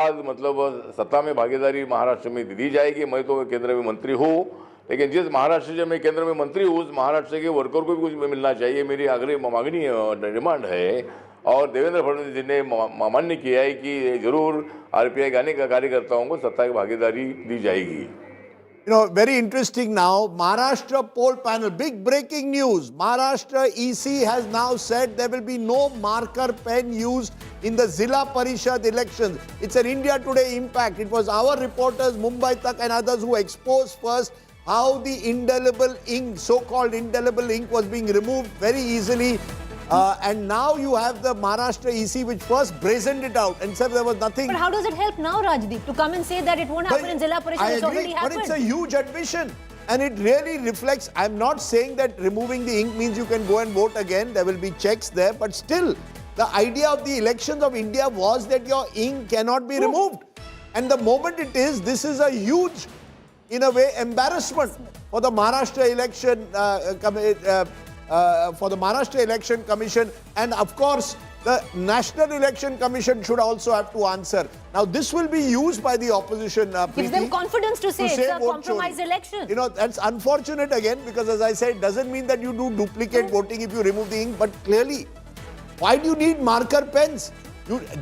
आज मतलब सत्ता में भागीदारी महाराष्ट्र में दी जाएगी। मैं तो केंद्र में मंत्री हूँ, लेकिन जिस महाराष्ट्र से मैं केंद्र में मंत्री हूँ उस महाराष्ट्र के वर्कर को भी कुछ मिलना चाहिए, मेरी मांगनी डिमांड है। और देवेंद्र फडणवीस जी ने मान्य किया है कि जरूर आरपीआई गाने का कार्यकर्ताओं को सत्ता की भागीदारी दी जाएगी। You know, very interesting now, Maharashtra poll panel, big breaking news. Maharashtra EC has now said there will be no marker pen used in the Zilla Parishad elections. It's an India Today impact. It was our reporters, Mumbai Tak and others who exposed first how the indelible ink, so-called indelible ink, was being removed very easily. And now you have the Maharashtra EC which first brazened it out and said there was nothing. But how does it help now, Rajdeep, to come and say that it won't happen in Zilla Parishad? It's already happened. But it's a huge admission. And it really reflects, I'm not saying that removing the ink means you can go and vote again. There will be checks there. But still, the idea of the elections of India was that your ink cannot be removed. And the moment it is, this is a huge, in a way, embarrassment for the Maharashtra election Commission, and of course the National Election Commission should also have to answer. Now this will be used by the opposition. Gives them confidence to say it's a compromised election. You know, that's unfortunate again, because as I said, it doesn't mean that you do duplicate voting if you remove the ink, but clearly, why do you need marker pens?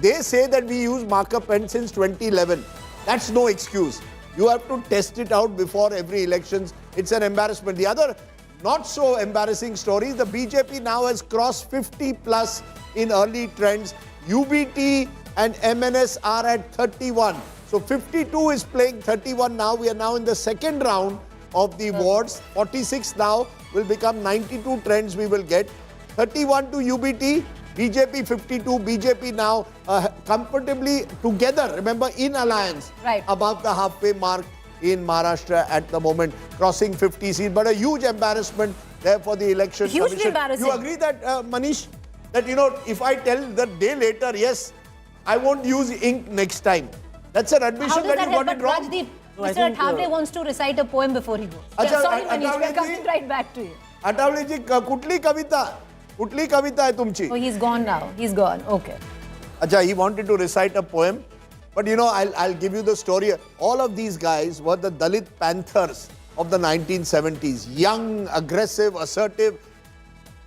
They say that we use marker pens since 2011. That's no excuse. You have to test it out before every elections. It's an embarrassment. The other not so embarrassing story, the BJP now has crossed 50 plus in early trends. UBT and MNS are at 31. So 52 is playing 31 now. We are now in the second round of the wards. 46 now will become 92 trends we will get. 31 to UBT, BJP 52, BJP now comfortably together, remember, in alliance, right, above the halfway mark in Maharashtra at the moment, crossing 50 seats, but a huge embarrassment there for the election Hugely commission. embarrassing. You agree that, Manish, that, you know, if I tell the day later, yes, I won't use ink next time, that's an admission that you got it wrong. Rajdeep, Mr. Thackeray wants to recite a poem before he goes. Sorry, Manish, we're coming right back to you. Atavleji, kutli kavita hai tumchi? Oh, he's gone now. He's gone. Okay. Acha, he wanted to recite a poem. But you know, I'll give you the story. All of these guys were the Dalit Panthers of the 1970s. Young, aggressive, assertive,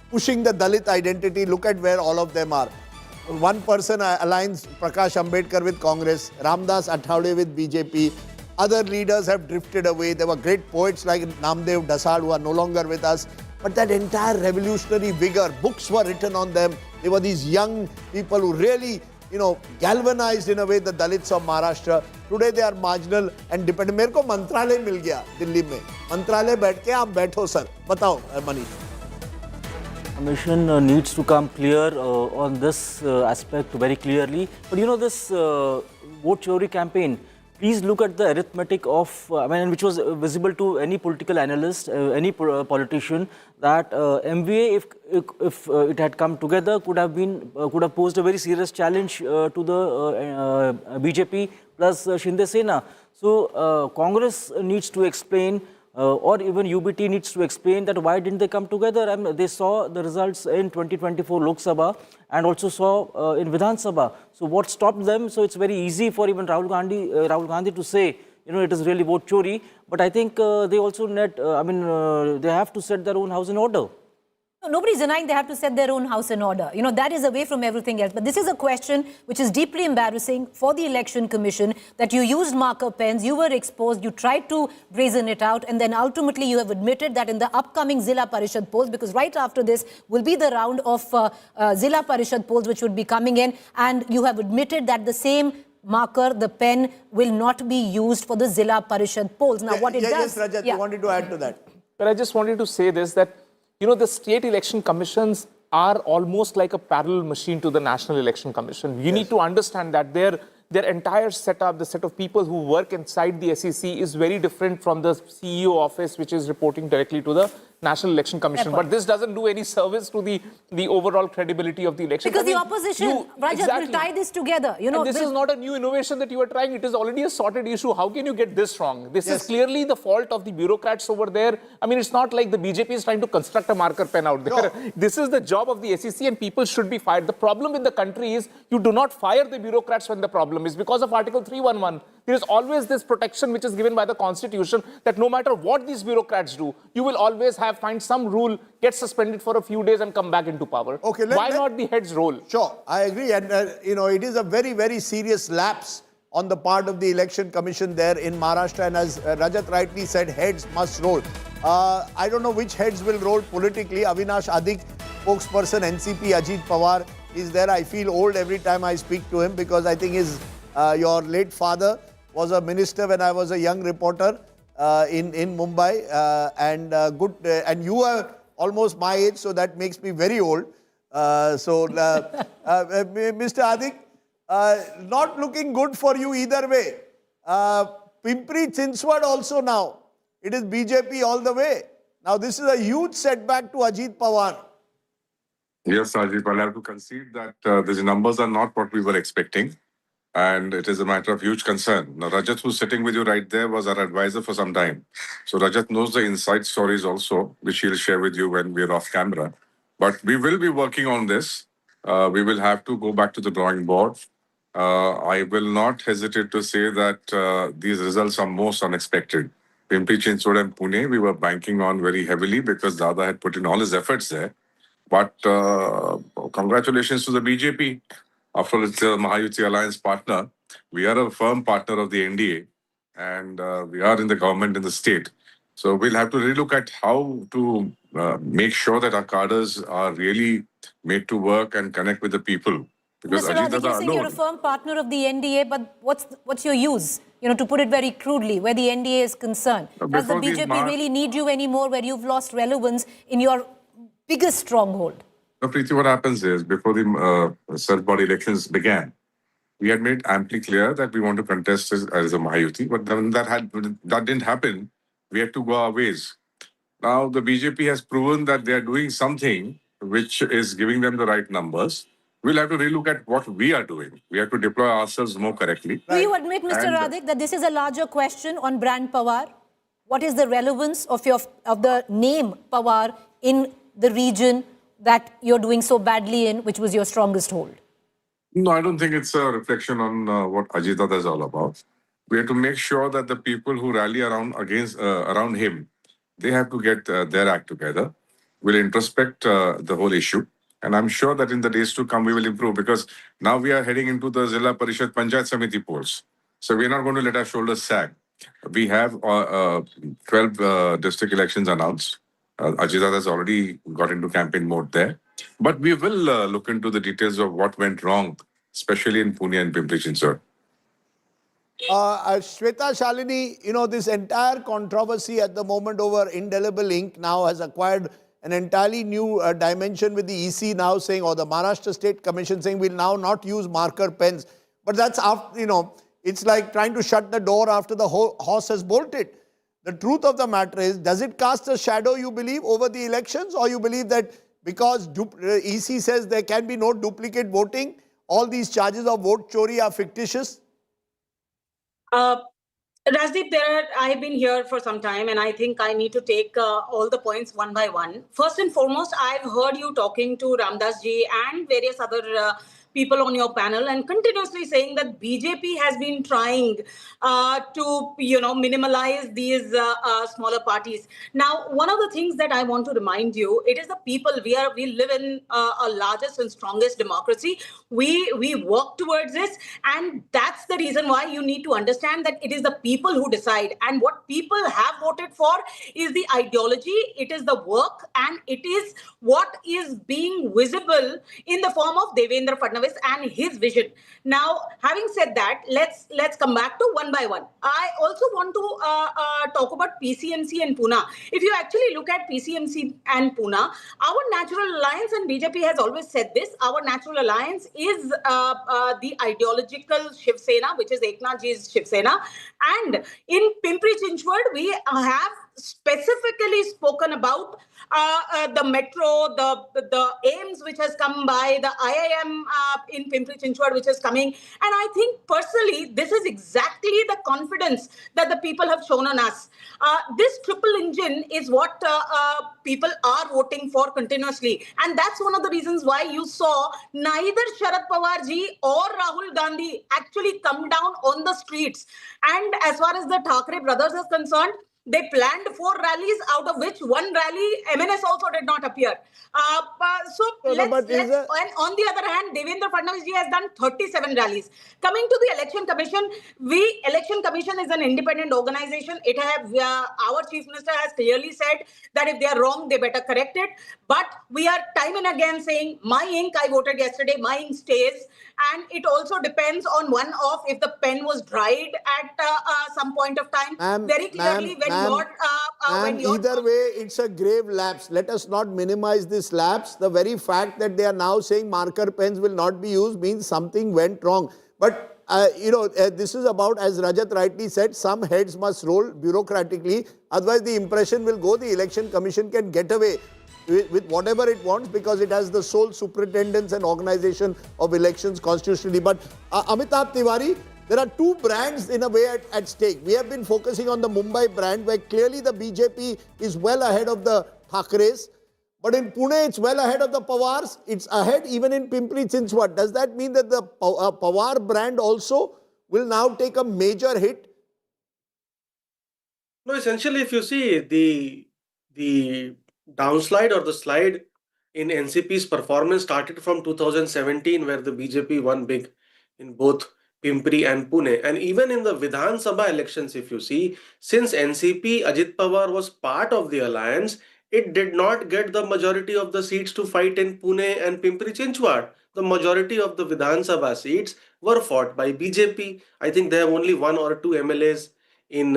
pushing the Dalit identity. Look at where all of them are. One person aligns Prakash Ambedkar with Congress, Ramdas Athawade with BJP. Other leaders have drifted away. There were great poets like Namdev Dasal who are no longer with us. But that entire revolutionary vigor, books were written on them. They were these young people who really, you know, galvanized in a way the Dalits of Maharashtra. Today they are marginal and dependent. मेरे को मंत्रालय मिल गया दिल्ली में. मंत्रालय बैठ के आप बैठो सर. बताओ Manish. Commission needs to come clear on this aspect very clearly. But you know, this vote chori campaign, please look at the arithmetic of, which was visible to any political analyst, any politician, that MVA, if it had come together, could have posed a very serious challenge to the BJP plus Shinde Sena. So Congress needs to explain, or even UBT needs to explain that why didn't they come together. They saw the results in 2024 Lok Sabha and also saw in Vidhan Sabha. So what stopped them? So it's very easy for even Rahul Gandhi to say, you know, it is really vote chori. But I think they also they have to set their own house in order. No, nobody's denying they have to set their own house in order. You know, that is away from everything else. But this is a question which is deeply embarrassing for the Election Commission, that you used marker pens, you were exposed, you tried to brazen it out, and then ultimately you have admitted that in the upcoming Zilla Parishad polls, because right after this will be the round of Zilla Parishad polls which would be coming in, and you have admitted that the same marker, the pen, will not be used for the Zilla Parishad polls. Now, what it does... Yes, Rajat, you wanted to add to that. But I just wanted to say this, that you know, the state election commissions are almost like a parallel machine to the National Election Commission. You need to understand that their entire setup, the set of people who work inside the SEC is very different from the CEO office, which is reporting directly to the National Election Commission. But this doesn't do any service to the overall credibility of the election. Because the opposition, Rajat, will tie this together. You know, and this is not a new innovation that you are trying. It is already a sorted issue. How can you get this wrong? This is clearly the fault of the bureaucrats over there. I mean, it's not like the BJP is trying to construct a marker pen out there. No. This is the job of the SEC and people should be fired. The problem in the country is you do not fire the bureaucrats when the problem is because of Article 311. There is always this protection which is given by the Constitution that no matter what these bureaucrats do, you will always find some rule, get suspended for a few days and come back into power. Okay, why not the heads roll? Sure, I agree. And, you know, it is a very, very serious lapse on the part of the Election Commission there in Maharashtra. And as Rajat rightly said, heads must roll. I don't know which heads will roll politically. Avinash Adik, spokesperson, NCP, Ajit Pawar is there. I feel old every time I speak to him because I think your late father was a minister when I was a young reporter in Mumbai. And you are almost my age, so that makes me very old. Mr. Adik, not looking good for you either way. Pimpri Chinchwad also now. It is BJP all the way. Now this is a huge setback to Ajit Pawar. Yes, Ajit, I'll have to concede that these numbers are not what we were expecting. And it is a matter of huge concern. Now, Rajat, who's sitting with you right there, was our advisor for some time. So Rajat knows the inside stories also, which he'll share with you when we're off camera. But we will be working on this. We will have to go back to the drawing board. I will not hesitate to say that these results are most unexpected. Pimpri Chinchwad and Pune, we were banking on very heavily because Dada had put in all his efforts there. But congratulations to the BJP. After all, it's a Mahayuti alliance partner. We are a firm partner of the NDA and we are in the government in the state. So we'll have to relook at how to make sure that our cadres are really made to work and connect with the people. Because Mr. Radik, you're saying you're a firm partner of the NDA, but what's your use? You know, to put it very crudely, where the NDA is concerned. Does the BJP really need you anymore where you've lost relevance in your biggest stronghold? No, Preeti, what happens is, before the self-body elections began, we had made amply clear that we want to contest as a Mahayuti, but then that didn't happen. We had to go our ways. Now, the BJP has proven that they are doing something which is giving them the right numbers. We'll have to relook at what we are doing. We have to deploy ourselves more correctly. Do you admit, Mr. Radik, that this is a larger question on brand Pawar? What is the relevance of the name Pawar in the region that you're doing so badly in, which was your strongest hold? No, I don't think it's a reflection on what Ajit Dada is all about. We have to make sure that the people who rally around him, they have to get their act together. We'll introspect the whole issue. And I'm sure that in the days to come, we will improve because now we are heading into the Zilla Parishad Panchayat Samiti polls. So we're not going to let our shoulders sag. We have 12 district elections announced. Ajit Dada has already got into campaign mode there. But we will look into the details of what went wrong, especially in Pune and Pimpri Chinchwad. Shweta Shalini, you know, this entire controversy at the moment over indelible ink now has acquired an entirely new dimension with the EC now saying, or the Maharashtra State Commission saying, we'll now not use marker pens. But that's, after, you know, it's like trying to shut the door after the horse has bolted. The truth of the matter is, does it cast a shadow, you believe, over the elections? Or you believe that because EC says there can be no duplicate voting, all these charges of vote chori are fictitious? Rajdeep, I've been here for some time and I think I need to take all the points one by one. First and foremost, I've heard you talking to Ramdas ji and various other people on your panel and continuously saying that BJP has been trying to, minimalize these smaller parties. Now, one of the things that I want to remind you, it is the people. We live in a largest and strongest democracy. We work towards this, and that's the reason why you need to understand that it is the people who decide. And what people have voted for is the ideology, it is the work, and it is what is being visible in the form of Devendra Fadnavis and his vision. Now, having said that, let's come back to one by one. I also want to talk about PCMC and Pune. If you actually look at PCMC and Pune, our natural alliance, and BJP has always said this, our natural alliance is the ideological Shiv Sena, which is Eknath ji's Shiv Sena. And in Pimpri Chinchwad, we have specifically spoken about the metro, the AIMS which has come by, the IIM in Pimpri Chinchwad which is coming. And I think personally, this is exactly the confidence that the people have shown on us. This triple engine is what people are voting for continuously. And that's one of the reasons why you saw neither Sharad Pawar ji or Rahul Gandhi actually come down on the streets. And as far as the Thackeray brothers is concerned, they planned 4 rallies, out of which 1 rally, MNS also did not appear. And on the other hand, Devendra Fadnavis ji has done 37 rallies. Coming to the Election Commission, Election Commission is an independent organization. It have our Chief Minister has clearly said that if they are wrong, they better correct it. But we are time and again saying, my ink, I voted yesterday, my ink stays. And it also depends on if the pen was dried at some point of time. Very clearly, either way, it's a grave lapse. Let us not minimize this lapse. The very fact that they are now saying marker pens will not be used means something went wrong. But this is about, as Rajat rightly said, some heads must roll bureaucratically. Otherwise, the impression will go the Election Commission can get away with whatever it wants because it has the sole superintendence and organization of elections constitutionally. But Amitabh Tiwari, there are 2 brands in a way at stake. We have been focusing on the Mumbai brand where clearly the BJP is well ahead of the Thackerays. But in Pune, it's well ahead of the Pawars. It's ahead even in Pimpri Chinchwad. Does that mean that the Pawar brand also will now take a major hit? No, essentially, if you see the downslide or the slide in NCP's performance started from 2017, where the BJP won big in both Pimpri and Pune. And even in the Vidhan Sabha elections, if you see, since NCP, Ajit Pawar was part of the alliance, it did not get the majority of the seats to fight in Pune and Pimpri Chinchwad. The majority of the Vidhan Sabha seats were fought by BJP. I think they have only 1 or 2 MLAs in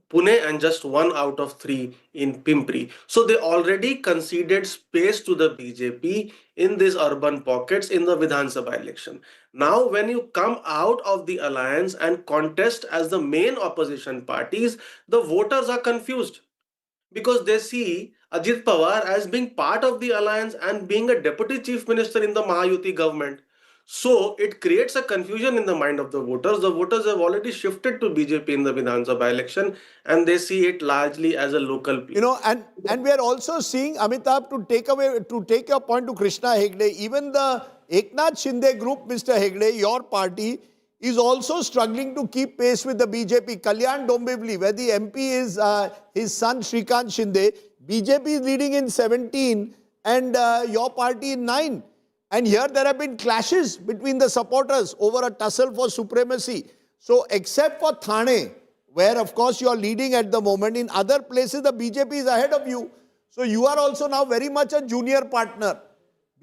Pune and just 1 out of 3 in Pimpri. So they already conceded space to the BJP in these urban pockets in the Vidhan Sabha election. Now, when you come out of the alliance and contest as the main opposition parties, the voters are confused because they see Ajit Pawar as being part of the alliance and being a deputy chief minister in the Mahayuti government. So it creates a confusion in the mind of the voters. The voters have already shifted to BJP in the Vidhan Sabha election and they see it largely as a local play. And we are also seeing, Amitabh, to take your point to Krishna Hegde, even the Eknath Shinde group, Mr. Hegde, your party, is also struggling to keep pace with the BJP. Kalyan Dombivli, where the MP is his son Shrikant Shinde, BJP is leading in 17 and your party in 9. And here there have been clashes between the supporters over a tussle for supremacy. So except for Thane, where of course you are leading at the moment, in other places the BJP is ahead of you. So you are also now very much a junior partner.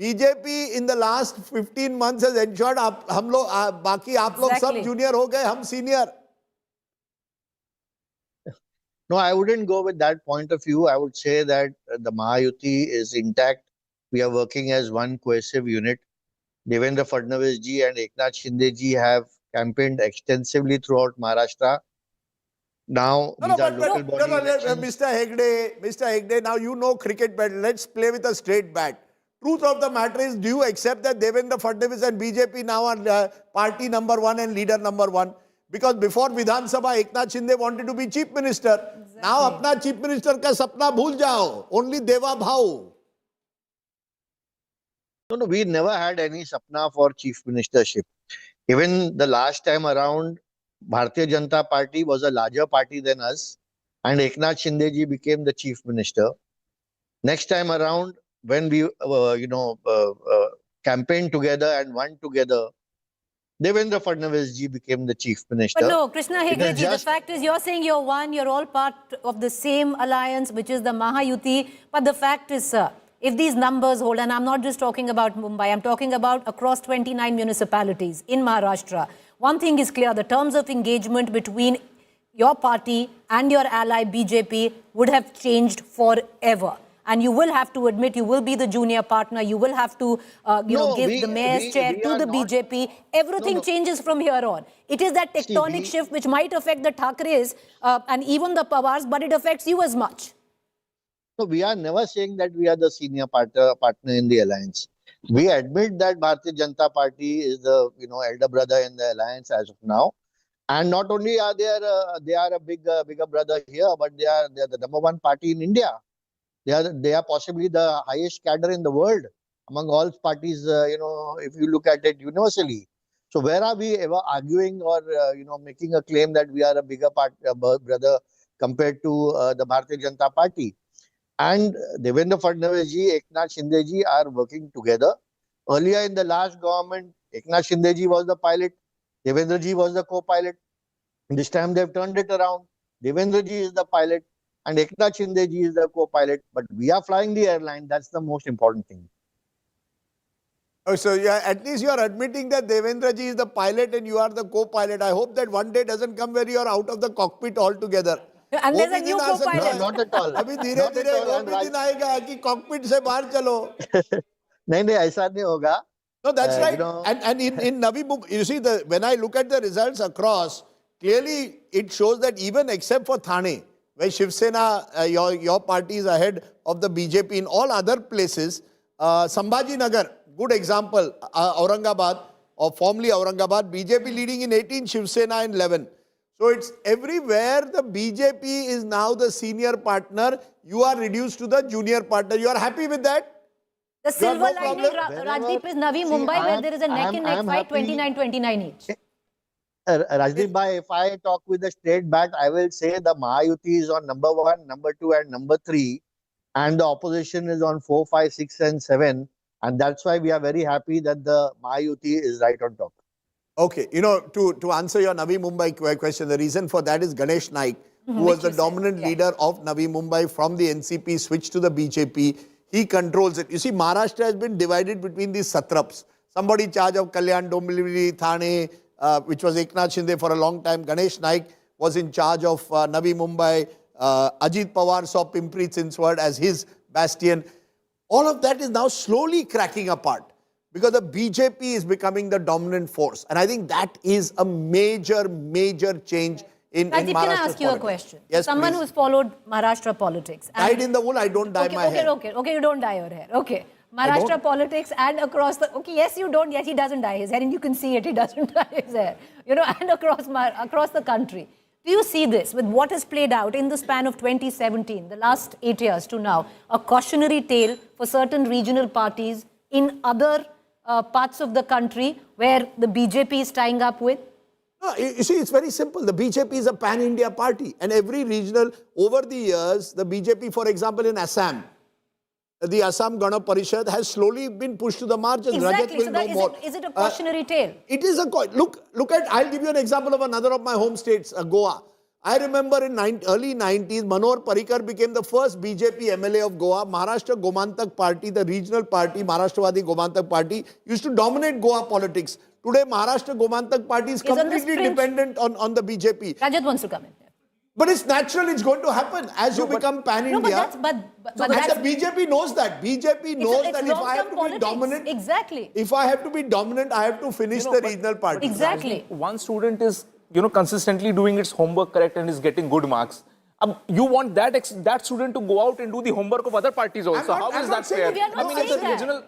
BJP in the last 15 months has ensured baki aap log sab junior ho gaye, hum senior. No, I wouldn't go with that point of view. I would say that the Mahayuti is intact. We are working as one cohesive unit. Devendra Fadnavis ji and Eknath Shinde ji have campaigned extensively throughout Maharashtra. Now, these are local body elections. Mr. Hegde, now you know cricket better. Let's play with a straight bat. Truth of the matter is, do you accept that Devendra Fadnavis and BJP now are party number 1 and leader number 1? Because before Vidhan Sabha, Eknath Shinde wanted to be chief minister. Exactly. Now, apna chief minister ka sapna bhul jao. Only Deva Bhau. No, we never had any sapna for chief ministership. Even the last time around, Bharatiya Janata Party was a larger party than us, and Eknath Shinde ji became the chief minister. Next time around, when we campaigned together and won together, Devendra Fadnavis ji became the chief minister. But no, Krishna Hegde ji, the fact is you're saying you're one, you're all part of the same alliance, which is the Mahayuti. But the fact is, sir, if these numbers hold, and I'm not just talking about Mumbai, I'm talking about across 29 municipalities in Maharashtra. One thing is clear, the terms of engagement between your party and your ally BJP would have changed forever. and you will have to admit you will be the junior partner, you will have to give the mayor's chair to the BJP. Everything changes from here on. It is that tectonic shift which might affect the Thackerays and even the Pawars, but it affects you as much. So we are never saying that we are the senior partner in the alliance. We admit that Bharatiya Janata Party is the elder brother in the alliance as of now, and not only are they are a bigger brother here, but they are the number one party in India. They are possibly the highest cadre in the world among all parties. If you look at it universally. So where are we ever arguing or making a claim that we are a bigger brother compared to the Bharatiya Janata Party? And Devendra Fadnavis ji, Eknath Shinde ji are working together. Earlier in the last government, Eknath Shinde ji was the pilot, Devendra ji was the co-pilot. This time they have turned it around. Devendra ji is the pilot and Eknath Shinde ji is the co-pilot. But we are flying the airline. That's the most important thing. Oh, so at least you are admitting that Devendra ji is the pilot and you are the co-pilot. I hope that one day doesn't come where you are out of the cockpit altogether. And there's a new co-pilot. No, not at all. अभी धीरे-धीरे वो भी दिन आएगा कि cockpit से बाहर चलो. नहीं, ऐसा नहीं होगा. No, that's right. And in Navi Mumbai, you see, when I look at the results across, clearly it shows that even except for Thane, where Shiv Sena, your party is ahead of the BJP, in all other places, Sambhaji Nagar, good example, Aurangabad, or formerly Aurangabad, BJP leading in 18, Shiv Sena in 11. So it's everywhere the BJP is now the senior partner. You are reduced to the junior partner. You are happy with that? The silver lining, Rajdeep, is Navi Mumbai, where there is a neck-and-neck fight, 29-29 each. Rajdeep bhai, if I talk with the straight bat, I will say the Mahayuti is on number 1, number 2 and number 3. And the opposition is on 4, 5, 6 and 7. And that's why we are very happy that the Mahayuti is right on top. Okay, to answer your Navi Mumbai question, the reason for that is Ganesh Naik, who was the dominant leader of Navi Mumbai from the NCP, switched to the BJP. He controls it. You see, Maharashtra has been divided between these satraps. Somebody in charge of Kalyan, Dombivli, Thane, which was Eknath Shinde for a long time. Ganesh Naik was in charge of Navi Mumbai. Ajit Pawar saw Pimpri Chinswad as his bastion. All of that is now slowly cracking apart, because the BJP is becoming the dominant force. And I think that is a major change in Maharashtra. Can I ask you a question? Yes, someone who's followed Maharashtra politics. Dyed in the wool, I don't dye my hair. Okay, you don't dye your hair. Okay. Maharashtra politics and across the... Okay, yes, you don't. Yes, he doesn't dye his hair. And you can see it, he doesn't dye his hair. And across the country. Do you see this with what has played out in the span of 2017, the last 8 years to now, a cautionary tale for certain regional parties in other parts of the country where the BJP is tying up with? No, you see, it's very simple. The BJP is a pan-India party. And every regional, over the years, the BJP, for example, in Assam, the Assam Gana Parishad has slowly been pushed to the margins. Exactly. Rajat will know more. Is it a cautionary tale? It is a... Look at... I'll give you an example of another of my home states, Goa. I remember in early 90s, Manohar Parrikar became the first BJP MLA of Goa. Maharashtra Gomantak Party, the regional party, Maharashtrawadhi Gomantak Party, used to dominate Goa politics. Today, Maharashtra Gomantak Party is completely dependent on the BJP. Rajat wants to come in. But it's natural, it's going to happen as you become pan-India. But the BJP knows that. BJP knows that if I have to be dominant... Exactly. If I have to be dominant, I have to finish the regional party. Exactly. One student is consistently doing its homework correct and is getting good marks. You want that student to go out and do the homework of other parties also. How is that fair? We are not saying that.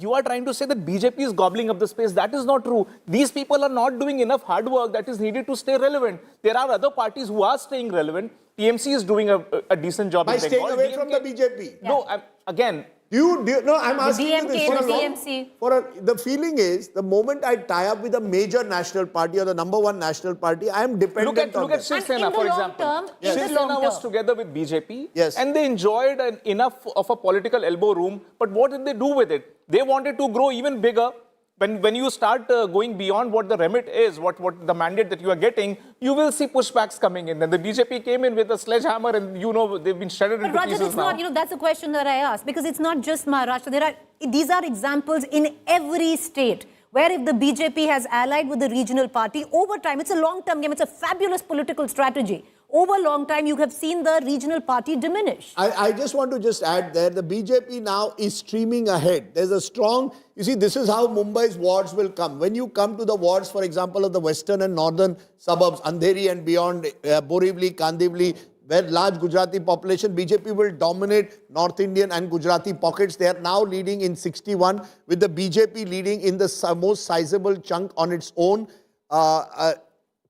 You are trying to say that BJP is gobbling up the space. That is not true. These people are not doing enough hard work that is needed to stay relevant. There are other parties who are staying relevant. TMC is doing a decent job by in staying Bengal. away from the BJP. Yeah. No, again... No, I'm asking you this. BMC. The feeling is, the moment I tie up with a major national party or the number one national party, I am dependent on Look at Shiv Sena, for example. Shiv Sena was together with BJP, and they enjoyed enough of a political elbow room. But what did they do with it? They wanted to grow even bigger. When you start going beyond what the remit is, what the mandate that you are getting, you will see pushbacks coming in. Then the BJP came in with a sledgehammer and, they've been shredded into Rajat, pieces it's not, that's the question that I asked. Because it's not just Maharashtra. These are examples in every state where if the BJP has allied with the regional party, over time, it's a long-term game, it's a fabulous political strategy. over a long time, you have seen the regional party diminish. I just want to just add there, the BJP now is streaming ahead. There's a strong, you see, this is how Mumbai's wards will come. When you come to the wards, for example, of the western and northern suburbs, Andheri and beyond, Borivali, Kandivali, where large Gujarati population, BJP will dominate North Indian and Gujarati pockets. They are now leading in 61, with the BJP leading in the most sizable chunk on its own,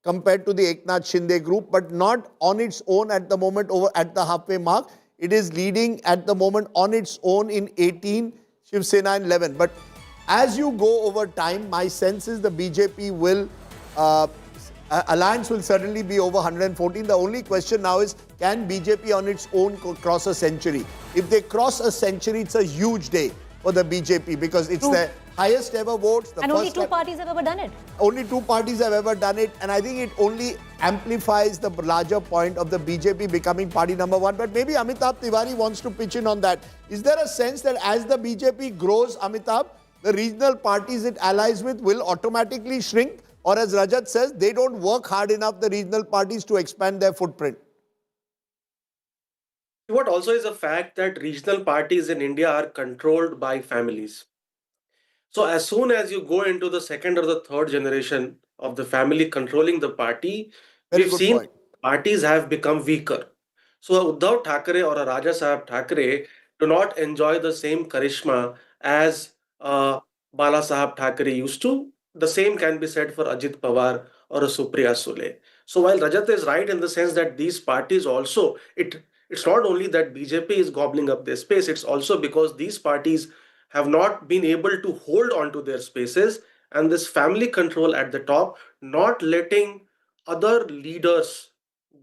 compared to the Eknath Shinde group, but not on its own at the moment over at the halfway mark. It is leading at the moment on its own in 18, Shiv Sena in 11. But as you go over time, my sense is the BJP will, alliance will certainly be over 114. The only question now is, can BJP on its own cross a century? If they cross a century, it's a huge day for the BJP because it's the highest ever votes. And only two parties have ever done it. Only two parties have ever done it. And I think it only amplifies the larger point of the BJP becoming party number one. But maybe Amitabh Tiwari wants to pitch in on that. Is there a sense that as the BJP grows, Amitabh, the regional parties it allies with will automatically shrink? Or as Rajat says, they don't work hard enough, the regional parties, to expand their footprint? What also is a fact that regional parties in India are controlled by families. So as soon as you go into the second or the third generation of the family controlling the party, we've seen parties have become weaker. So Uddhav Thackeray or a Raja Sahab Thackeray do not enjoy the same charisma as Bala Sahab Thackeray used to. The same can be said for Ajit Pawar or a Supriya Sule. So while Rajat is right in the sense that these parties also, it's not only that BJP is gobbling up their space, it's also because these parties have not been able to hold on to their spaces, and this family control at the top, not letting other leaders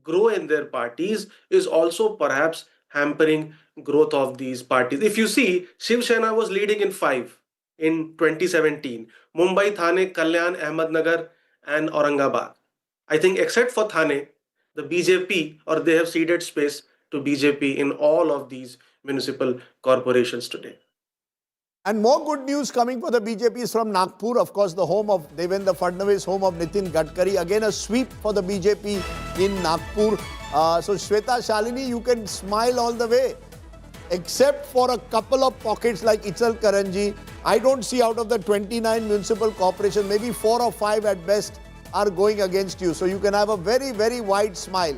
grow in their parties, is also perhaps hampering growth of these parties. If you see, Shiv Sena was leading in 5 in 2017. Mumbai, Thane, Kalyan, Ahmednagar and Aurangabad. I think except for Thane, the BJP, or they have ceded space to BJP in all of these municipal corporations today. And more good news coming for the BJP is from Nagpur, of course, the home of Devendra Fadnavis, home of Nitin Gadkari. Again, a sweep for the BJP in Nagpur. So, Shweta Shalini, you can smile all the way. Except for a couple of pockets like Ichal Karanji, I don't see out of the 29 municipal corporations, maybe 4 or 5 at best are going against you. So, you can have a very, very wide smile.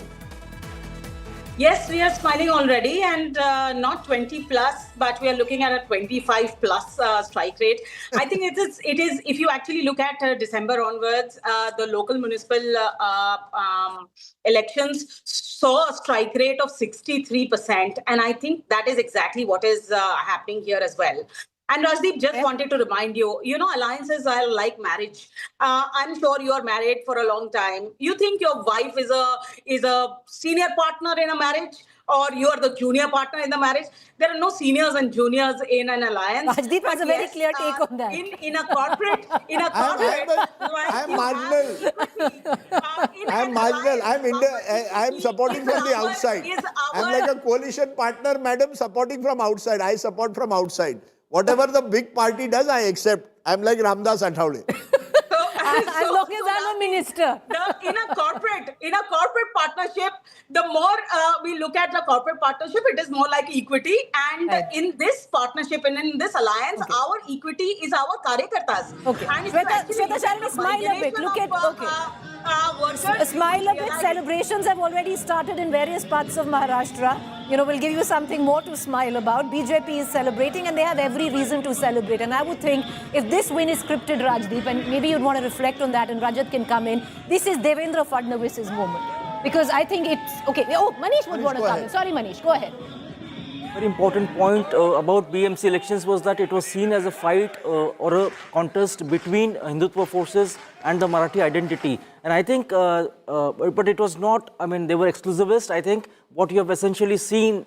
Yes, we are smiling already, and not 20 plus, but we are looking at a 25 plus strike rate. I think it is. If you actually look at December onwards, the local municipal elections saw a strike rate of 63%, and I think that is exactly what is happening here as well. And Rajdeep, just wanted to remind you, alliances are like marriage. I'm sure you are married for a long time. You think your wife is a senior partner in a marriage, or you are the junior partner in the marriage? There are no seniors and juniors in an alliance. Rajdeep has a very clear take on that. In a corporate, I'm marginal. I'm marginal. I'm supporting from the outside. I'm like a coalition partner, madam, supporting from outside. I support from outside. Whatever the big party does, I accept. I'm like Ramdas Athawale. As long as I'm a minister. In a corporate partnership, the more we look at the corporate partnership, it is more like equity. And in this partnership and in this alliance, our equity is our karyakartas. Okay. And Shweta Shalini, smile a bit. Look at, smile a bit. Celebrations have already started in various parts of Maharashtra. We'll give you something more to smile about. BJP is celebrating, and they have every reason to celebrate. And I would think if this win is scripted, Rajdeep, and maybe you'd want to reflect on that, and Rajat can come in, this is Devendra Fadnavis' moment. Because I think it's... Okay. Oh, Manish would want to come in. Sorry, Manish. Go ahead. Very important point about BMC elections was that it was seen as a fight or a contest between Hindutva forces and the Marathi identity. And I think, but it was not, they were exclusivist. I think what you have essentially seen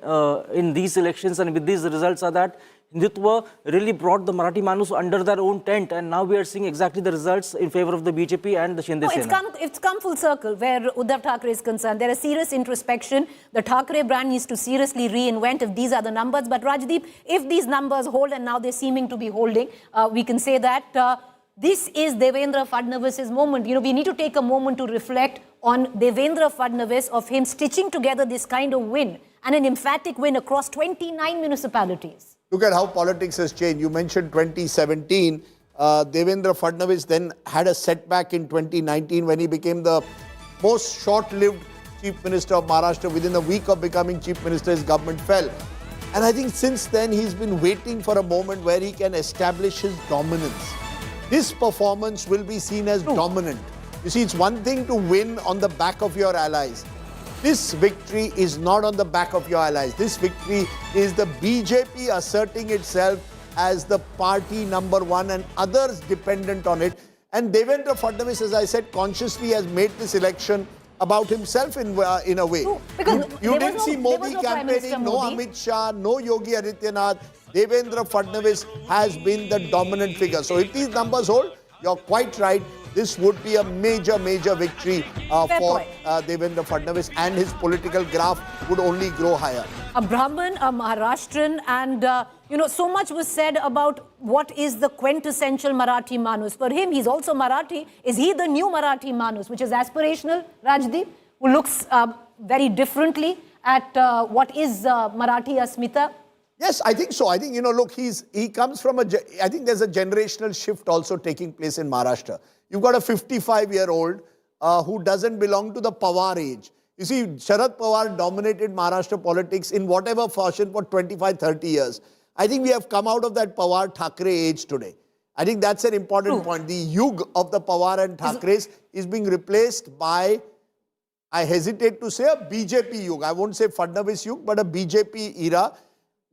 in these elections and with these results are that Hindutva really brought the Marathi Manus under their own tent, and now we are seeing exactly the results in favor of the BJP and the Shinde Sena. It's come full circle where Uddhav Thackeray is concerned. There is serious introspection. The Thackeray brand needs to seriously reinvent if these are the numbers. But Rajdeep, if these numbers hold, and now they're seeming to be holding, we can say that this is Devendra Fadnavis's moment. You know, we need to take a moment to reflect on Devendra Fadnavis, of him stitching together this kind of win, and an emphatic win across 29 municipalities. Look at how politics has changed. You mentioned 2017. Devendra Fadnavis then had a setback in 2019 when he became the most short-lived Chief Minister of Maharashtra. Within a week of becoming Chief Minister, his government fell. And I think since then, he's been waiting for a moment where he can establish his dominance. This performance will be seen as dominant. You see, it's one thing to win on the back of your allies. This victory is not on the back of your allies. This victory is the BJP asserting itself as the party number one and others dependent on it. And Devendra Fadnavis, as I said, consciously has made this election about himself in a way. You didn't see Modi campaigning, no Amit Shah, no Yogi Adityanath. Devendra Fadnavis has been the dominant figure. So if these numbers hold, you're quite right. This would be a major victory for Devendra Fadnavis, and his political graph would only grow higher. A Brahmin, a Maharashtrian, and you know, so much was said about what is the quintessential Marathi Manus. For him, he's also Marathi. Is he the new Marathi Manus, which is aspirational, Rajdeep, who looks very differently at what is Marathi Asmita? Yes, I think so. I think, you know, look, he comes from I think there's a generational shift also taking place in Maharashtra. You've got a 55-year-old who doesn't belong to the Pawar age. You see, Sharad Pawar dominated Maharashtra politics in whatever fashion for 25, 30 years. I think we have come out of that Pawar Thackeray age today. I think that's an important point. The yug of the Pawar and Thackerays is being replaced by, I hesitate to say, a BJP yug. I won't say Fadnavis yug, but a BJP era.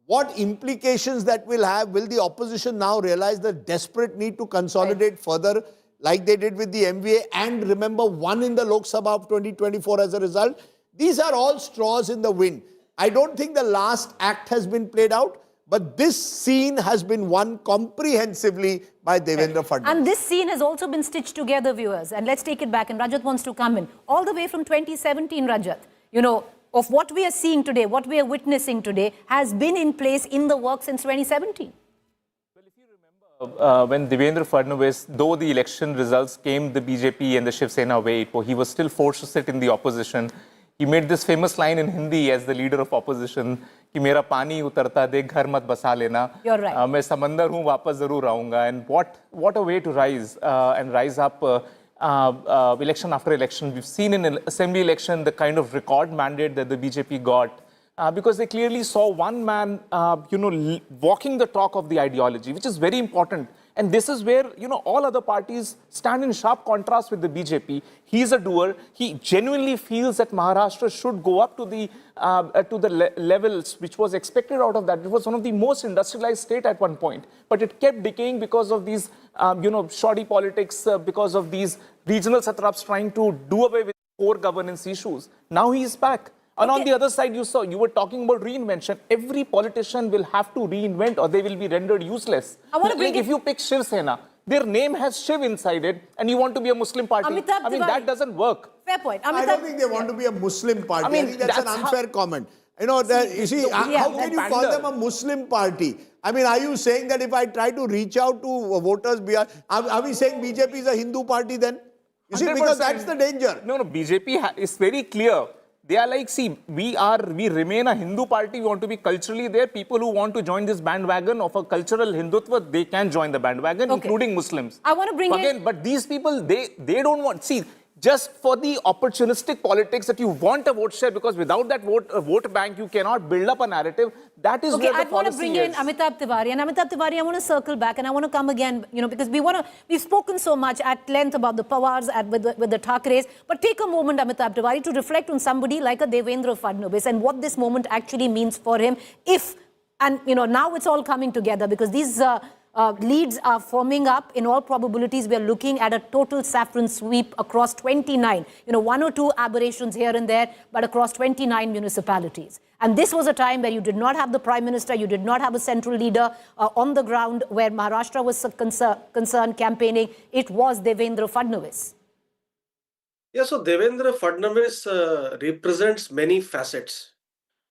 What implications that will have? Will the opposition now realize the desperate need to consolidate further, like they did with the MVA, and remember, won in the Lok Sabha of 2024 as a result? These are all straws in the wind. I don't think the last act has been played out, but this scene has been won comprehensively by Devendra Fadnavis. And this scene has also been stitched together, viewers. And let's take it back, and Rajat wants to come in. All the way from 2017, Rajat, you know, of what we are seeing today, what we are witnessing today, has been in place in the work since 2017. Well, if you remember, when Devendra Fadnavis, though the election results came the BJP and the Shiv Sena way, he was still forced to sit in the opposition. He made this famous line in Hindi as the leader of opposition, कि मेरा पानी उतरता देख घर मत बसा लेना. You're right. मैं समंदर हूँ वापस जरूर आऊँगा. And what a way to rise and rise up. Election after election. We've seen in an assembly election the kind of record mandate that the BJP got because they clearly saw one man, walking the talk of the ideology, which is very important. And this is where, all other parties stand in sharp contrast with the BJP. He's a doer. He genuinely feels that Maharashtra should go up to the levels which was expected out of that. It was one of the most industrialized state at one point, but it kept decaying because of these, shoddy politics, because of these regional satraps trying to do away with core governance issues. Now he is back. And on the other side, you were talking about reinvention. Every politician will have to reinvent or they will be rendered useless. If you pick Shiv Sena, their name has Shiv inside it, and you want to be a Muslim party. That doesn't work. Fair point. I don't think they want to be a Muslim party. I think that's an unfair comment. How can you call them a Muslim party? Are you saying that if I try to reach out to voters, are we saying BJP is a Hindu party then? You see, because that's the danger. No, BJP is very clear. They are like, see, we remain a Hindu party. We want to be culturally there. People who want to join this bandwagon of a cultural Hindutva, they can join the bandwagon, including Muslims. I want to bring in... But these people, they don't want... See, just for the opportunistic politics that you want a vote share, because without that vote bank, you cannot build up a narrative. That is where the policy is. I want to bring in Amitabh Tiwari. And Amitabh Tiwari, I want to circle back and I want to come again, because we've spoken so much at length about the Pawars with the Thackeраys. But take a moment, Amitabh Tiwari, to reflect on somebody like a Devendra Fadnavis and what this moment actually means for him. Now it's all coming together because these leads are forming up. In all probabilities, we are looking at a total Saffron sweep across 29. One or two aberrations here and there, but across 29 municipalities. And this was a time where you did not have the Prime Minister, you did not have a central leader on the ground where Maharashtra was concerned campaigning. It was Devendra Fadnavis. Yeah, so Devendra Fadnavis represents many facets.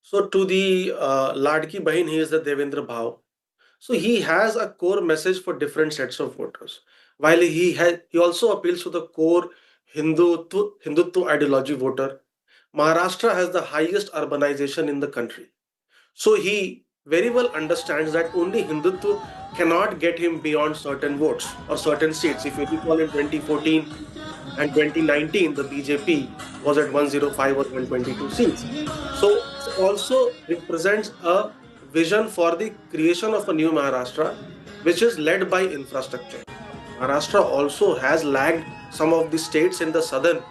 So to the Ladki Bahin, he is the Devendra Bhav. So he has a core message for different sets of voters. while he also appeals to the core Hindutva ideology voter. Maharashtra has the highest urbanization in the country. So he very well understands that only Hindutva cannot get him beyond certain votes or certain seats. If you recall, in 2014 and 2019, the BJP was at 105 or 122 seats. So it also represents a vision for the creation of a new Maharashtra, which is led by infrastructure. Maharashtra also has lagged some of the states in the southern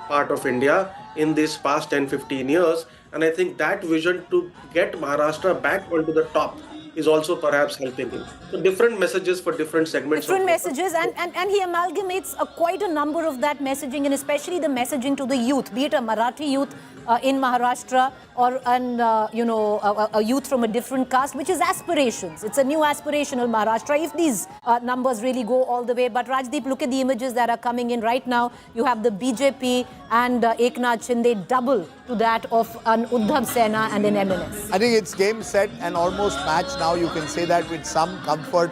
part of India in these past 10-15 years. And I think that vision to get Maharashtra back onto the top is also perhaps helping him. So different messages for different segments. Different messages, and he amalgamates quite a number of that messaging, and especially the messaging to the youth, be it a Marathi youth in Maharashtra or a youth from a different caste, which is aspirations. It's a new aspirational Maharashtra if these numbers really go all the way. But Rajdeep, look at the images that are coming in right now. You have the BJP and Eknath Shinde double to that of an Uddhav Sena and an MNS. I think it's game, set and almost match now. You can say that with some comfort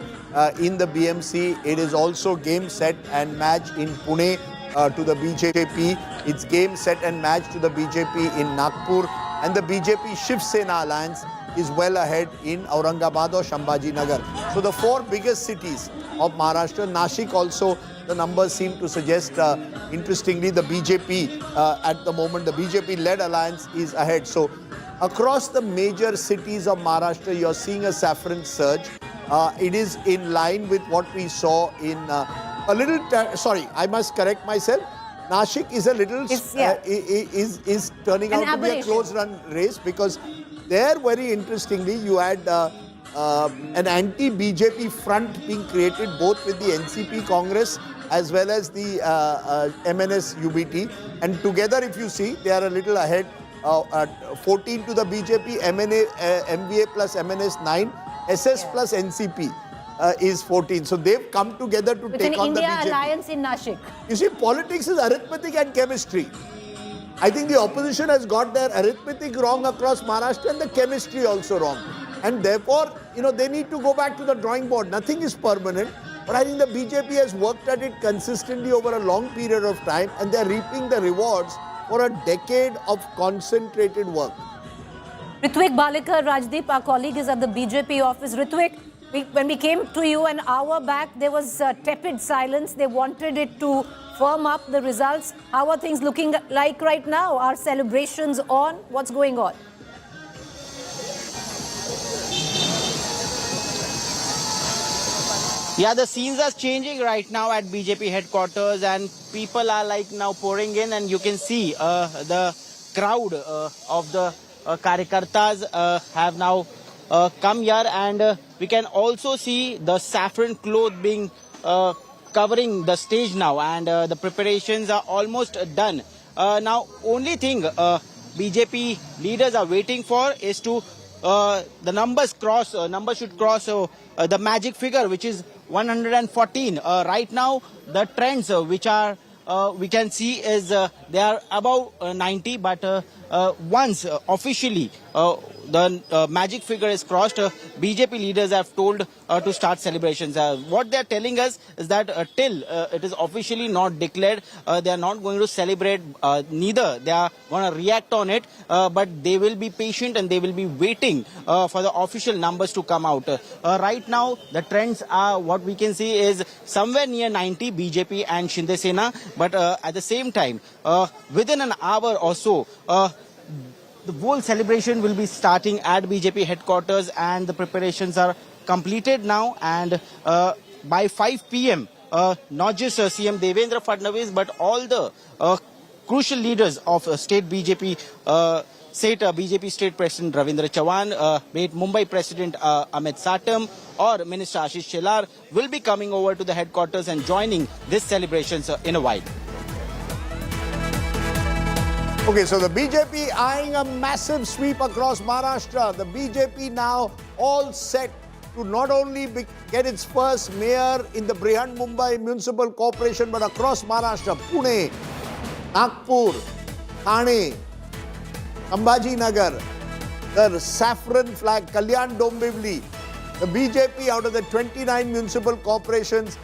in the BMC. It is also game, set and match in Pune to the BJP. It's game, set and match to the BJP in Nagpur. And the BJP Shiv Sena alliance is well ahead in Aurangabad or Shambhaji Nagar. So the four biggest cities of Maharashtra, Nashik also, the numbers seem to suggest, interestingly, the BJP at the moment, the BJP-led alliance is ahead. So across the major cities of Maharashtra, you're seeing a Saffron surge. It is in line with what we saw in a little, sorry, I must correct myself. Nashik is a little, is turning out to be a close run race, because there, very interestingly, you had an anti-BJP front being created both with the NCP Congress as well as the MNS UBT. And together, if you see, they are a little ahead. 14 to the BJP, MVA plus MNS 9, SS plus NCP is 14. So they've come together to take on the BJP. India alliance in Nashik. You see, politics is arithmetic and chemistry. I think the opposition has got their arithmetic wrong across Maharashtra and the chemistry also wrong. And therefore, they need to go back to the drawing board. Nothing is permanent. But I think the BJP has worked at it consistently over a long period of time, and they're reaping the rewards for a decade of concentrated work. Ritwik Balekar, Rajdeep, our colleague, is at the BJP office. Ritwik, when we came to you an hour back, there was tepid silence. They wanted it to firm up the results. How are things looking like right now? Are celebrations on? What's going on? Yeah, the scenes are changing right now at BJP headquarters, and people are now pouring in, and you can see the crowd of the Karyakartas have now come here, and we can also see the saffron cloth being covering the stage now, and the preparations are almost done. Now, only thing BJP leaders are waiting for is to the numbers should cross the magic figure, which is 114. Right now, the trends which are we can see is they are above 90, but once officially the magic figure is crossed, BJP leaders have told to start celebrations. What they are telling us is that till it is officially not declared, they are not going to celebrate, neither they are going to react on it, but they will be patient and they will be waiting for the official numbers to come out. Right now, the trends are, what we can see is somewhere near 90, BJP and Shinde Sena, but at the same time, within an hour or so, the whole celebration will be starting at BJP headquarters, and the preparations are completed now. And by 5 p.m., not just CM Devendra Fadnavis, but all the crucial leaders of state BJP, BJP State President Ravindra Chavan, be it Mumbai President Amit Satam, or Minister Ashish Shelar, will be coming over to the headquarters and joining these celebrations in a while. Okay, so the BJP eyeing a massive sweep across Maharashtra. The BJP now all set to not only get its first mayor in the Brihan Mumbai Municipal Corporation, but across Maharashtra, Pune, Nagpur, Thane, Shambhaji Nagar, the saffron flag, Kalyan Dombivli. The BJP, out of the 29 municipal corporations,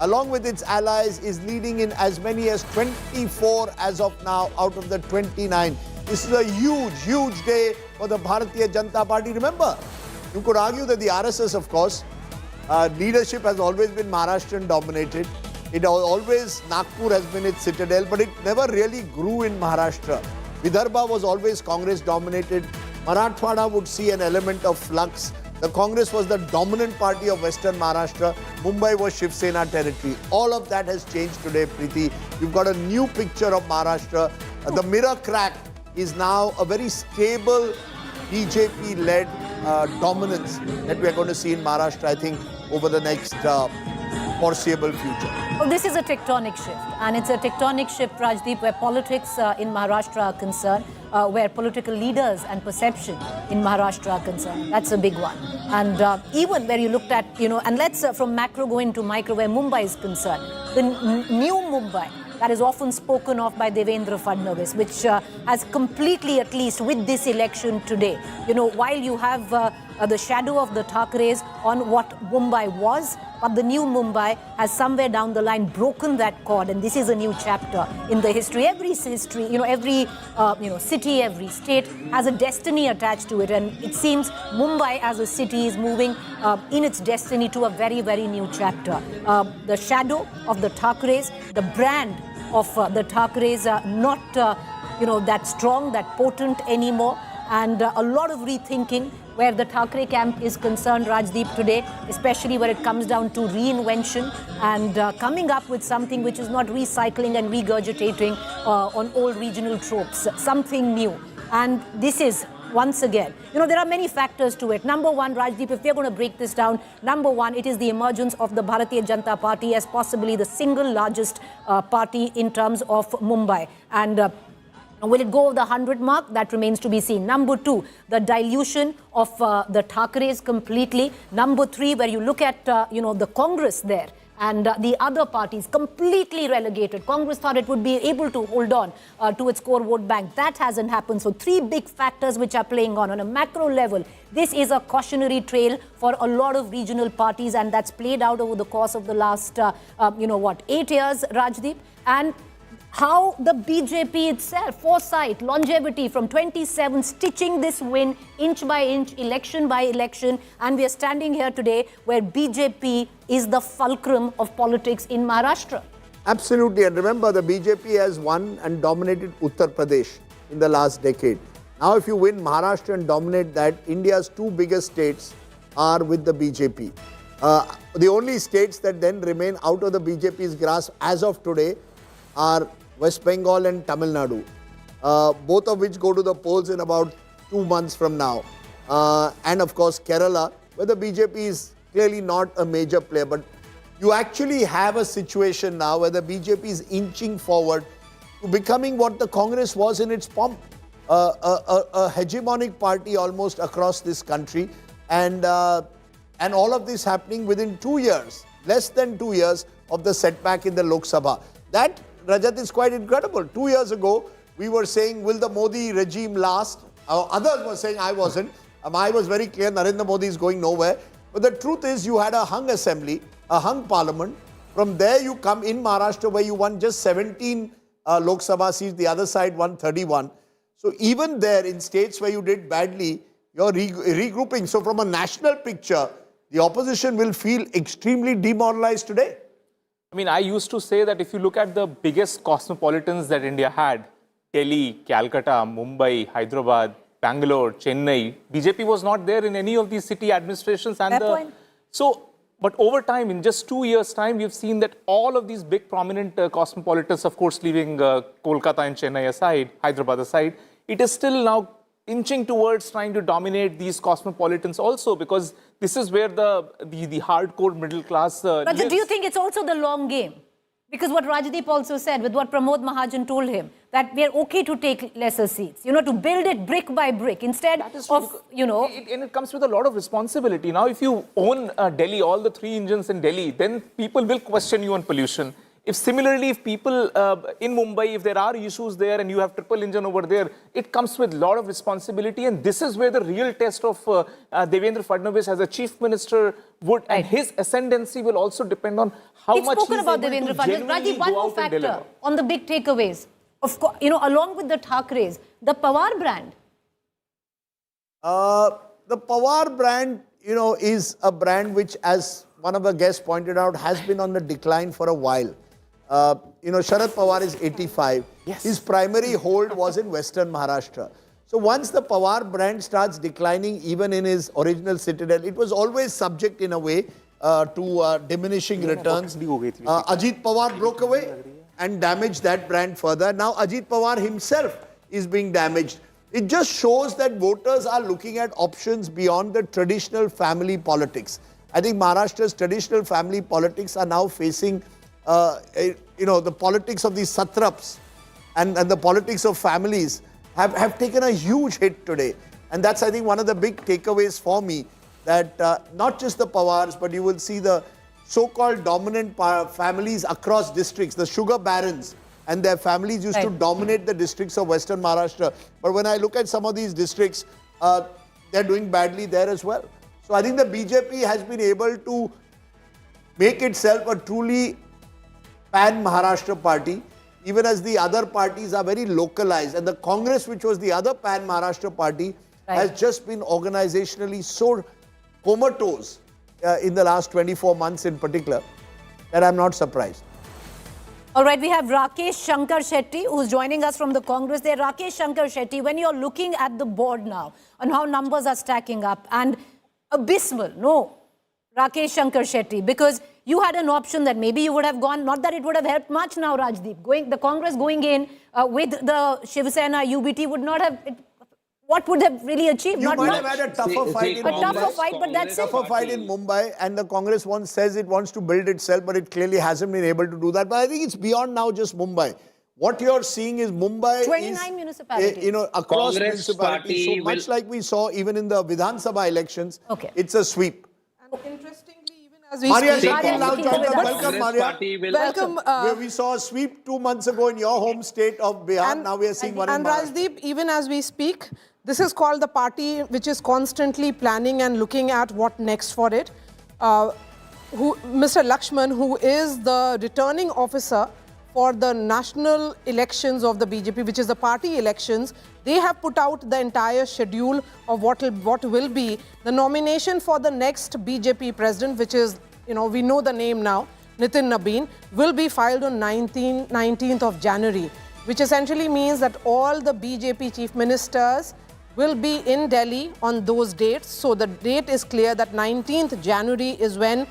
along with its allies, is leading in as many as 24 as of now out of the 29. This is a huge, huge day for the Bharatiya Janata Party. Remember, you could argue that the RSS, of course, leadership has always been Maharashtrian dominated. It always, Nagpur has been its citadel, but it never really grew in Maharashtra. Vidarbha was always Congress dominated. Marathwada would see an element of flux. The Congress was the dominant party of Western Maharashtra. Mumbai was Shiv Sena territory. All of that has changed today, Preeti. You've got a new picture of Maharashtra. The mirror crack is now a very stable BJP-led dominance that we are going to see in Maharashtra, I think, over the next foreseeable future. Well, this is a tectonic shift, and it's a tectonic shift, Rajdeep, where politics in Maharashtra are concerned, where political leaders and perception in Maharashtra are concerned. That's a big one. And even where you looked at, and let's from macro go into micro, where Mumbai is concerned. The new Mumbai that is often spoken of by Devendra Fadnavis, which has completely, at least with this election today, while you have the shadow of the Thackerays on what Mumbai was, but the new Mumbai has somewhere down the line broken that cord, and this is a new chapter in the history. Every history, every city, every state has a destiny attached to it, and it seems Mumbai as a city is moving in its destiny to a very, very new chapter. The shadow of the Thackerays, the brand of the Thackerays are not that strong, that potent anymore, and a lot of rethinking where the Thackeray camp is concerned, Rajdeep, today, especially where it comes down to reinvention and coming up with something which is not recycling and regurgitating on old regional tropes, something new. And this is, once again, there are many factors to it. Number one, Rajdeep, if we're going to break this down, number one, it is the emergence of the Bharatiya Janata Party as possibly the single largest party in terms of Mumbai. And will it go over the 100 mark? That remains to be seen. Number two, the dilution of the Thackeray's completely. Number three, where you look at, the Congress there and the other parties completely relegated. Congress thought it would be able to hold on to its core vote bank. That hasn't happened. So three big factors which are playing on a macro level. This is a cautionary trail for a lot of regional parties, and that's played out over the course of the last, 8 years, Rajdeep. And how the BJP itself, foresight, longevity from 27, stitching this win inch by inch, election by election. And we are standing here today where BJP is the fulcrum of politics in Maharashtra. Absolutely. And remember, the BJP has won and dominated Uttar Pradesh in the last decade. Now, if you win Maharashtra and dominate that, India's two biggest states are with the BJP. The only states that then remain out of the BJP's grasp as of today are West Bengal and Tamil Nadu, both of which go to the polls in about 2 months from now. And of course, Kerala, where the BJP is clearly not a major player. But you actually have a situation now where the BJP is inching forward to becoming what the Congress was in its pomp, a hegemonic party almost across this country. And all of this happening within 2 years, less than 2 years of the setback in the Lok Sabha. That, Rajat, is quite incredible. 2 years ago, we were saying, will the Modi regime last? Others were saying, I wasn't. I was very clear, Narendra Modi is going nowhere. But the truth is, you had a hung assembly, a hung parliament. From there, you come in Maharashtra, where you won just 17 Lok Sabha seats. The other side won 31. So even there, in states where you did badly, you're regrouping. So from a national picture, the opposition will feel extremely demoralized today. I mean, I used to say that if you look at the biggest cosmopolitans that India had, Delhi, Calcutta, Mumbai, Hyderabad, Bangalore, Chennai, BJP was not there in any of these city administrations. And Fair point. So, but over time, in just 2 years' time, we've seen that all of these big prominent cosmopolitans, of course, leaving Kolkata and Chennai aside, Hyderabad aside, it is still now inching towards trying to dominate these cosmopolitans also, because this is where the hardcore middle class But lives. do you think it's also the long game? Because what Rajdeep also said, with what Pramod Mahajan told him, that we are okay to take lesser seats, to build it brick by brick instead of, And it comes with a lot of responsibility. Now, if you own Delhi, all the three engines in Delhi, then people will question you on pollution. If similarly, if people in Mumbai, if there are issues there and you have triple engine over there, it comes with a lot of responsibility. And this is where the real test of Devendra Fadnavis as a chief minister would, and his ascendancy will also depend on how It's much spoken he's about able Devendra to Fadnavis. genuinely Rajdeep, one go more out and factor deliver. on the big takeaways. Of course, along with the Thackerays, the Pawar brand. The Pawar brand, is a brand which, as one of the guests pointed out, has been on the decline for a while. Sharad Pawar is 85. Yes. His primary hold was in Western Maharashtra. So once the Pawar brand starts declining, even in his original citadel, it was always subject in a way to diminishing returns. Ajit Pawar broke away and damaged that brand further. Now Ajit Pawar himself is being damaged. It just shows that voters are looking at options beyond the traditional family politics. I think Maharashtra's traditional family politics are now facing the politics of these satraps and the politics of families have taken a huge hit today. And that's, I think, one of the big takeaways for me, that not just the Pawars, but you will see the so-called dominant families across districts, the sugar barons and their families used to dominate the districts of Western Maharashtra. But when I look at some of these districts, they're doing badly there as well. So I think the BJP has been able to make itself a truly pan-Maharashtra party, even as the other parties are very localized. And the Congress, which was the other pan-Maharashtra party, has just been organizationally so comatose in the last 24 months in particular, that I'm not surprised. All right, we have Rakesh Shankar Shetty, who's joining us from the Congress there. Rakesh Shankar Shetty, when you're looking at the board now and how numbers are stacking up, and abysmal, no, Rakesh Shankar Shetty, because you had an option that maybe you would have gone, not that it would have helped much now, Rajdeep. The Congress going in with the Shiv Sena, UBT would not have, what would have really achieved? You Not might much. have had a tougher fight in Mumbai. A tougher fight, but that's it. Tougher fight in Mumbai, and the Congress says it wants to build itself, but it clearly hasn't been able to do that. But I think it's beyond now just Mumbai. What you're seeing is Mumbai 29 municipalities. Across Congress municipalities. So much like we saw even in the Vidhan Sabha elections, it's a sweep. And interestingly, even as we Maria speak, Shankar now joined us. Welcome, Congress Maria. party will welcome. Where we saw a sweep 2 months ago in your home state of Bihar. Now we are seeing one in And Maharashtra. Rajdeep, even as we speak, this is called the party which is constantly planning and looking at what next for it. Mr. Lakshman, who is the returning officer for the national elections of the BJP, which is the party elections, they have put out the entire schedule of what will be the nomination for the next BJP president, which is, we know the name now, Nitin Nabin, will be filed on 19th of January, which essentially means that all the BJP chief ministers will be in Delhi on those dates. So the date is clear that 19th January is when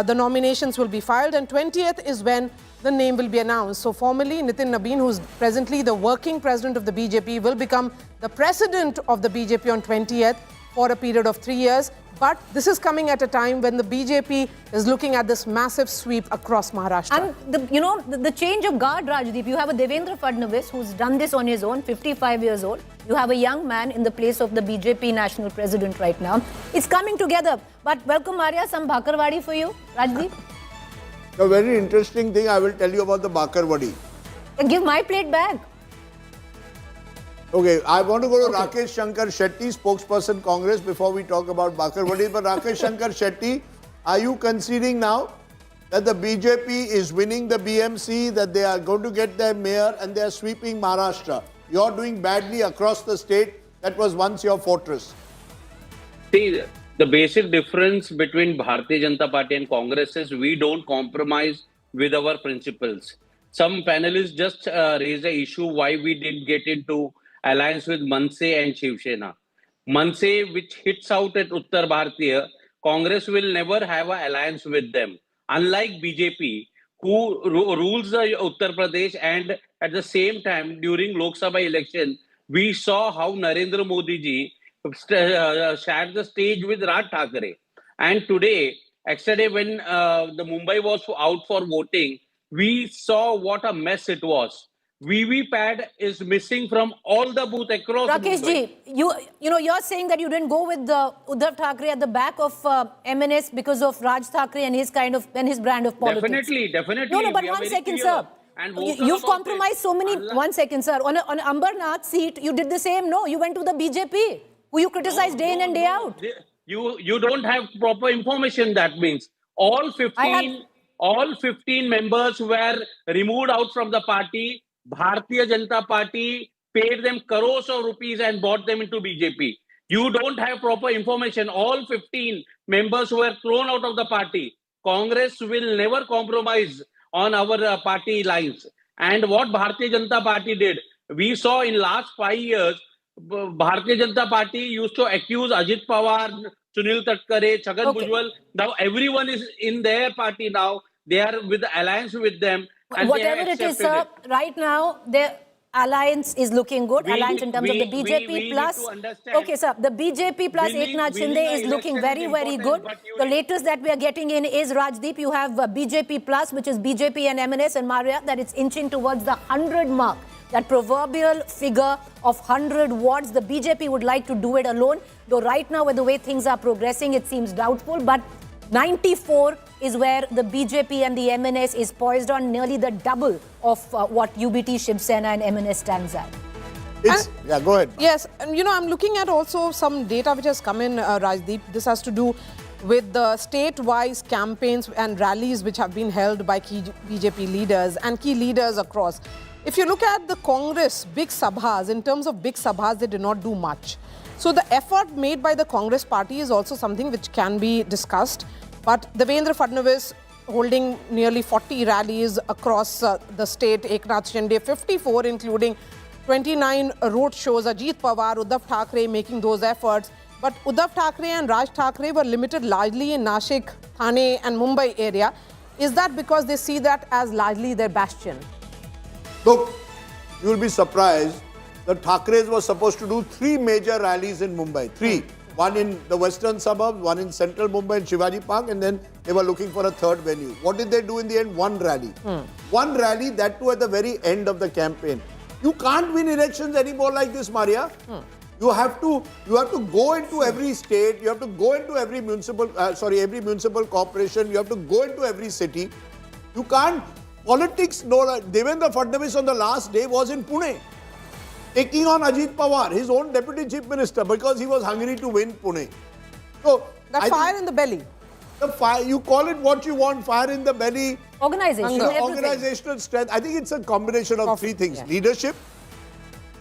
the nominations will be filed, and 20th is when the name will be announced. So formally, Nitin Nabin, who's presently the working president of the BJP, will become the president of the BJP on 20th for a period of 3 years. But this is coming at a time when the BJP is looking at this massive sweep across Maharashtra. And the change of guard, Rajdeep, you have a Devendra Fadnavis who's done this on his own, 55 years old. You have a young man in the place of the BJP national president right now. It's coming together. But welcome, Maria, some Bhakarwadi for you, Rajdeep. A very interesting thing I will tell you about the Bakarwadi. Give my plate back. Okay, I want to go to Rakesh Shankar Shetty, spokesperson Congress, before we talk about Bakarwadi. But Rakesh Shankar Shetty, are you conceding now that the BJP is winning the BMC, that they are going to get their mayor and they are sweeping Maharashtra? You're doing badly across the state. That was once your fortress. See, the basic difference between Bharatiya Janata Party and Congress is we don't compromise with our principles. Some panelists just raised the issue why we didn't get into alliance with Manse and Shiv Sena. Manse, which hits out at Uttar Bharatiya, Congress will never have an alliance with them. Unlike BJP, who rules Uttar Pradesh, and at the same time during Lok Sabha election, we saw how Narendra Modi ji shared the stage with Raj Thackeray. And yesterday when the Mumbai was out for voting, we saw what a mess it was. VVPAT is missing from all the booth across Rakesh Mumbai. ji, you're saying that you didn't go with Uddhav Thackeray at the back of MNS because of Raj Thackeray and his brand of politics. Definitely. No, but we are one very second, clear sir. and vocal You've about compromised it. so many. One second, sir. On an Ambarnath seat, you did the same. No, you went to the BJP, who you criticized day in and day out. You don't have proper information. That means all 15 members were removed out from the party. Bharatiya Janata Party paid them crores of rupees and bought them into BJP. You don't have proper information. All 15 members were thrown out of the party. Congress will never compromise on our party lines. And what Bharatiya Janata Party did, we saw in last 5 years, Bharatiya Janata Party used to accuse Ajit Pawar, Sunil Thackeray, Chhagan Bhujbal. Now everyone is in their party now. They are with the alliance with them. And Whatever it is, sir, right now, the alliance is looking good. Alliance in terms of the BJP plus. Okay, sir, the BJP plus Eknath Shinde is looking very, very good. The latest that we are getting in is, Rajdeep, you have BJP plus, which is BJP and MNS and Maria, that it's inching towards the 100 mark. That proverbial figure of 100 wards, the BJP would like to do it alone. Though right now, with the way things are progressing, it seems doubtful. But 94 is where the BJP and the MNS is poised on, nearly the double of what UBT, Shiv Sena and MNS stands at. Yeah, go ahead. Yes, and I'm looking at also some data which has come in, Rajdeep. This has to do with the state-wise campaigns and rallies which have been held by key BJP leaders and key leaders across. If you look at the Congress big sabhas, in terms of big sabhas, they did not do much. So the effort made by the Congress party is also something which can be discussed. But Devendra Fadnavis holding nearly 40 rallies across the state, Eknath Shinde 54, including 29 road shows, Ajit Pawar, Uddhav Thackeray making those efforts. But Uddhav Thackeray and Raj Thackeray were limited largely in Nashik, Thane and Mumbai area. Is that because they see that as largely their bastion? Look, you will be surprised. The Thackerays were supposed to do 3 major rallies in Mumbai. 3. One in the western suburbs, one in central Mumbai in Shivaji Park, and then they were looking for a third venue. What did they do in the end? One rally. One rally, that too at the very end of the campaign. You can't win elections anymore like this, Maria. You have to go into every state. You have to go into every municipal corporation. You have to go into every city. You can't. Politics, no. Devendra Fadnavis on the last day was in Pune, taking on Ajit Pawar, his own deputy chief minister, because he was hungry to win Pune. So that fire in the belly. The fire, you call it what you want, fire in the belly. Organizational strength. I think it's a combination of 3 things. Yeah. Leadership,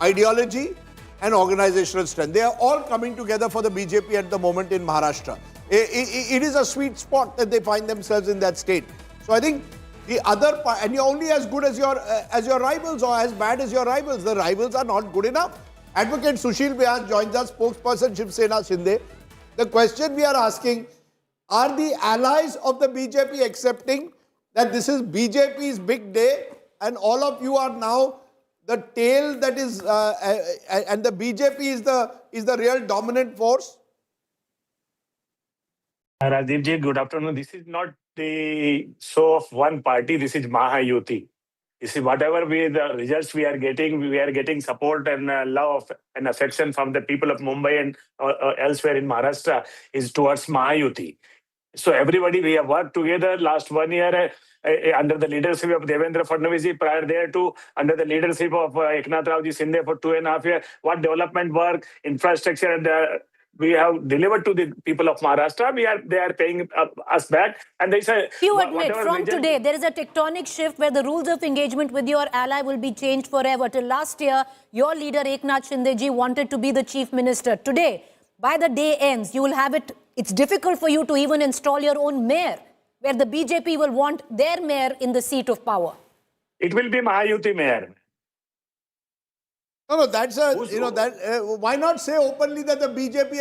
ideology and organizational strength. They are all coming together for the BJP at the moment in Maharashtra. It is a sweet spot that they find themselves in that state. So I think the other part, and you're only as good as your rivals or as bad as your rivals. The rivals are not good enough. Advocate Sushil Vyas joins us, spokesperson Shiv Sena Shinde. The question we are asking, are the allies of the BJP accepting that this is BJP's big day and all of you are now the tail that is, and the BJP is the real dominant force? Rajdeep ji, good afternoon. This is not the show of one party. This is Mahayuti. You see, whatever the results we are getting support and love and affection from the people of Mumbai and elsewhere in Maharashtra is towards Mahayuti. So everybody, we have worked together last 1 year under the leadership of Devendra Fadnavis ji, prior there to under the leadership of Eknath Raoji Shinde for 2.5 years. What development work, infrastructure, and we have delivered to the people of Maharashtra. They are paying us back. And they say, you admit from today there is a tectonic shift where the rules of engagement with your ally will be changed forever. Till last year, your leader Eknath Shinde ji wanted to be the chief minister. Today, by the day ends, you will have it. It's difficult for you to even install your own mayor, where the BJP will want their mayor in the seat of power. It will be Mahayuti mayor. No, that's why not say openly that the BJP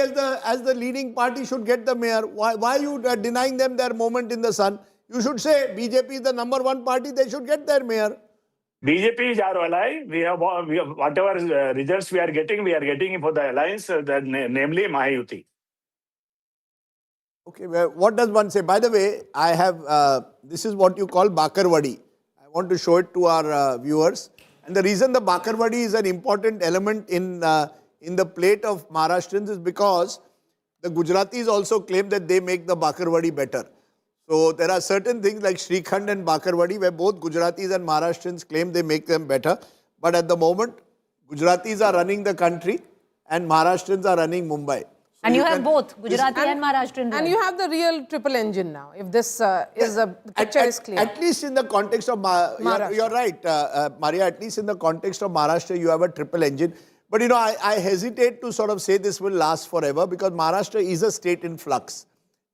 as the leading party should get the mayor? Why are you denying them their moment in the sun? You should say BJP is the #1 party, they should get their mayor. BJP is our ally. We have whatever results we are getting for the alliance, namely Mahayuti. Okay, well, what does one say? By the way, I have, this is what you call Bakarwadi. I want to show it to our viewers. And the reason the Bakarwadi is an important element in the plate of Maharashtrians is because the Gujaratis also claim that they make the Bakarwadi better. So there are certain things like Shrikhand and Bakarwadi where both Gujaratis and Maharashtrians claim they make them better. But at the moment, Gujaratis are running the country and Maharashtrians are running Mumbai. So and you have both, Gujarati and Maharashtrian. And you have the real triple engine now, if this the picture is clear. At least in the context of Maharashtra. You're right, Maria, at least in the context of Maharashtra, you have a triple engine. But I hesitate to sort of say this will last forever because Maharashtra is a state in flux.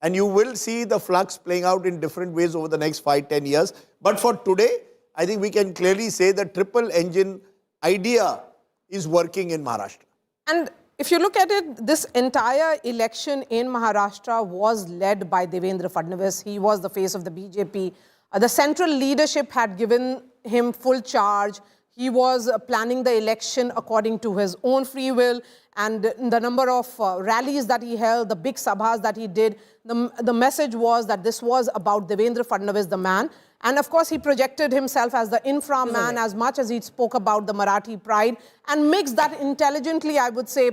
And you will see the flux playing out in different ways over the next 5-10 years. But for today, I think we can clearly say the triple engine idea is working in Maharashtra. And if you look at it, this entire election in Maharashtra was led by Devendra Fadnavis. He was the face of the BJP. The central leadership had given him full charge. He was planning the election according to his own free will, and the number of rallies that he held, the big sabhas that he did, the message was that this was about Devendra Fadnavis, the man. And of course, he projected himself as the infra man as much as he spoke about the Marathi pride and mixed that intelligently, I would say,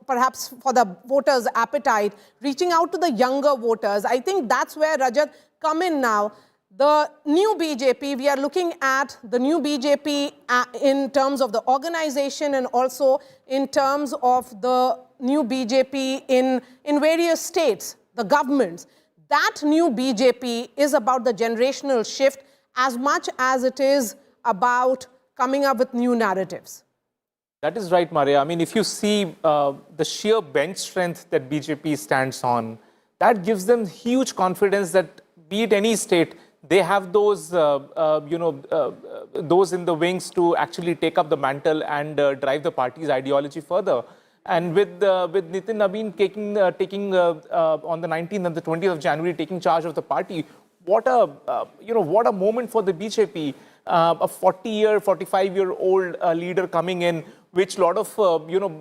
perhaps for the voters' appetite, reaching out to the younger voters. I think that's where Rajat come in now. The new BJP, we are looking at the new BJP in terms of the organization and also in terms of the new BJP in various states, the governments. That new BJP is about the generational shift as much as it is about coming up with new narratives. That is right, Maria. I mean, if you see the sheer bench strength that BJP stands on, that gives them huge confidence that be it any state, they have those, those in the wings to actually take up the mantle and drive the party's ideology further. And with Nitin Nabin taking on the 19th and the 20th of January taking charge of the party, what a moment for the BJP. A 45-year-old leader coming in, which a lot of,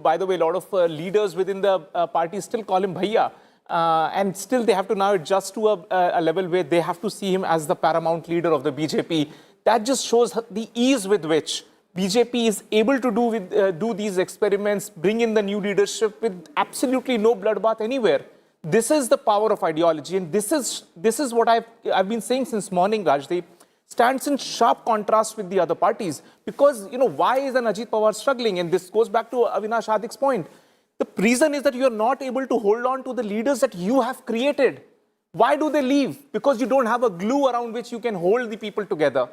by the way, a lot of leaders within the party still call him Bhaiya. And still they have to now adjust to a level where they have to see him as the paramount leader of the BJP. That just shows the ease with which BJP is able to do these experiments, bring in the new leadership with absolutely no bloodbath anywhere. This is the power of ideology, and this is what I've been saying since morning, Rajdeep. Stands in sharp contrast with the other parties. Because, why is an Ajit Pawar struggling? And this goes back to Avinash Adik's point. The reason is that you are not able to hold on to the leaders that you have created. Why do they leave? Because you don't have a glue around which you can hold the people together.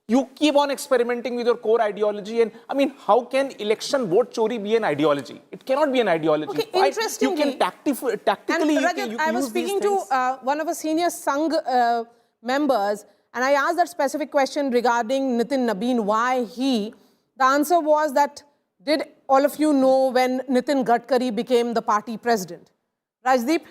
You keep on experimenting with your core ideology. And I mean, how can election vote chori be an ideology? It cannot be an ideology. Okay, interestingly, you can tactically. And Rajat, I was speaking to one of the senior Sangh members, and I asked that specific question regarding Nitin Nabin, why he. The answer was that, did all of you know when Nitin Gadkari became the party president? Rajdeep,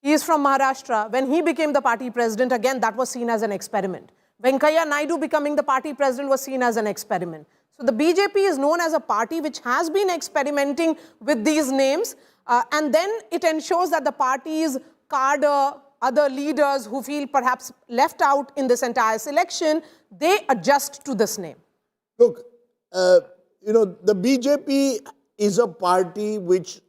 he is from Maharashtra. When he became the party president, again, that was seen as an experiment. Venkaiah Naidu becoming the party president was seen as an experiment. So the BJP is known as a party which has been experimenting with these names. And then it ensures that the party's cadre, other leaders who feel perhaps left out in this entire selection, they adjust to this name. Look, the BJP is a party which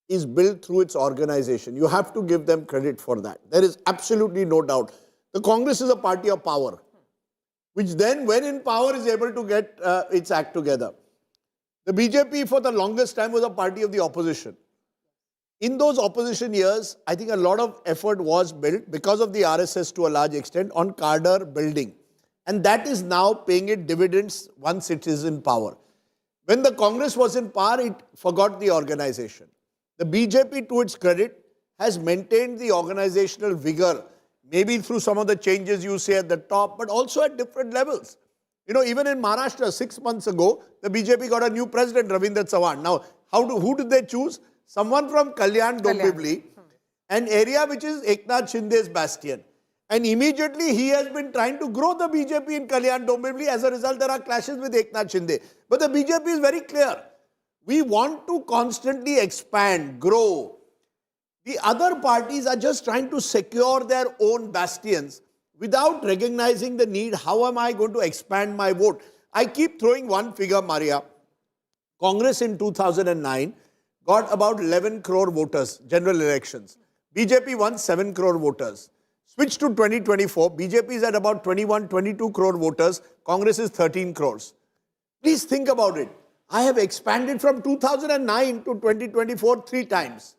is built through its organization. You have to give them credit for that. There is absolutely no doubt. The Congress is a party of power, which then, when in power, is able to get its act together. The BJP, for the longest time, was a party of the opposition. In those opposition years, I think a lot of effort was built, because of the RSS to a large extent, on cadre building. And that is now paying it dividends once it is in power. When the Congress was in power, it forgot the organization. The BJP, to its credit, has maintained the organizational vigor, maybe through some of the changes you say at the top, but also at different levels. Even in Maharashtra, 6 months ago, the BJP got a new president, Ravindra Chavan. Now, who did they choose? Someone from Kalyan Dombivli, an area which is Eknath Shinde's bastion. And immediately he has been trying to grow the BJP in Kalyan Dombivli. As a result, there are clashes with Eknath Shinde. But the BJP is very clear. We want to constantly expand, grow. The other parties are just trying to secure their own bastions without recognizing the need. How am I going to expand my vote? I keep throwing one figure, Maria. Congress in 2009 got about 11 crore voters, general elections. BJP won 7 crore voters. Switch to 2024, BJP is at about 21, 22 crore voters. Congress is 13 crores. Please think about it. I have expanded from 2009 to 2024 3 times.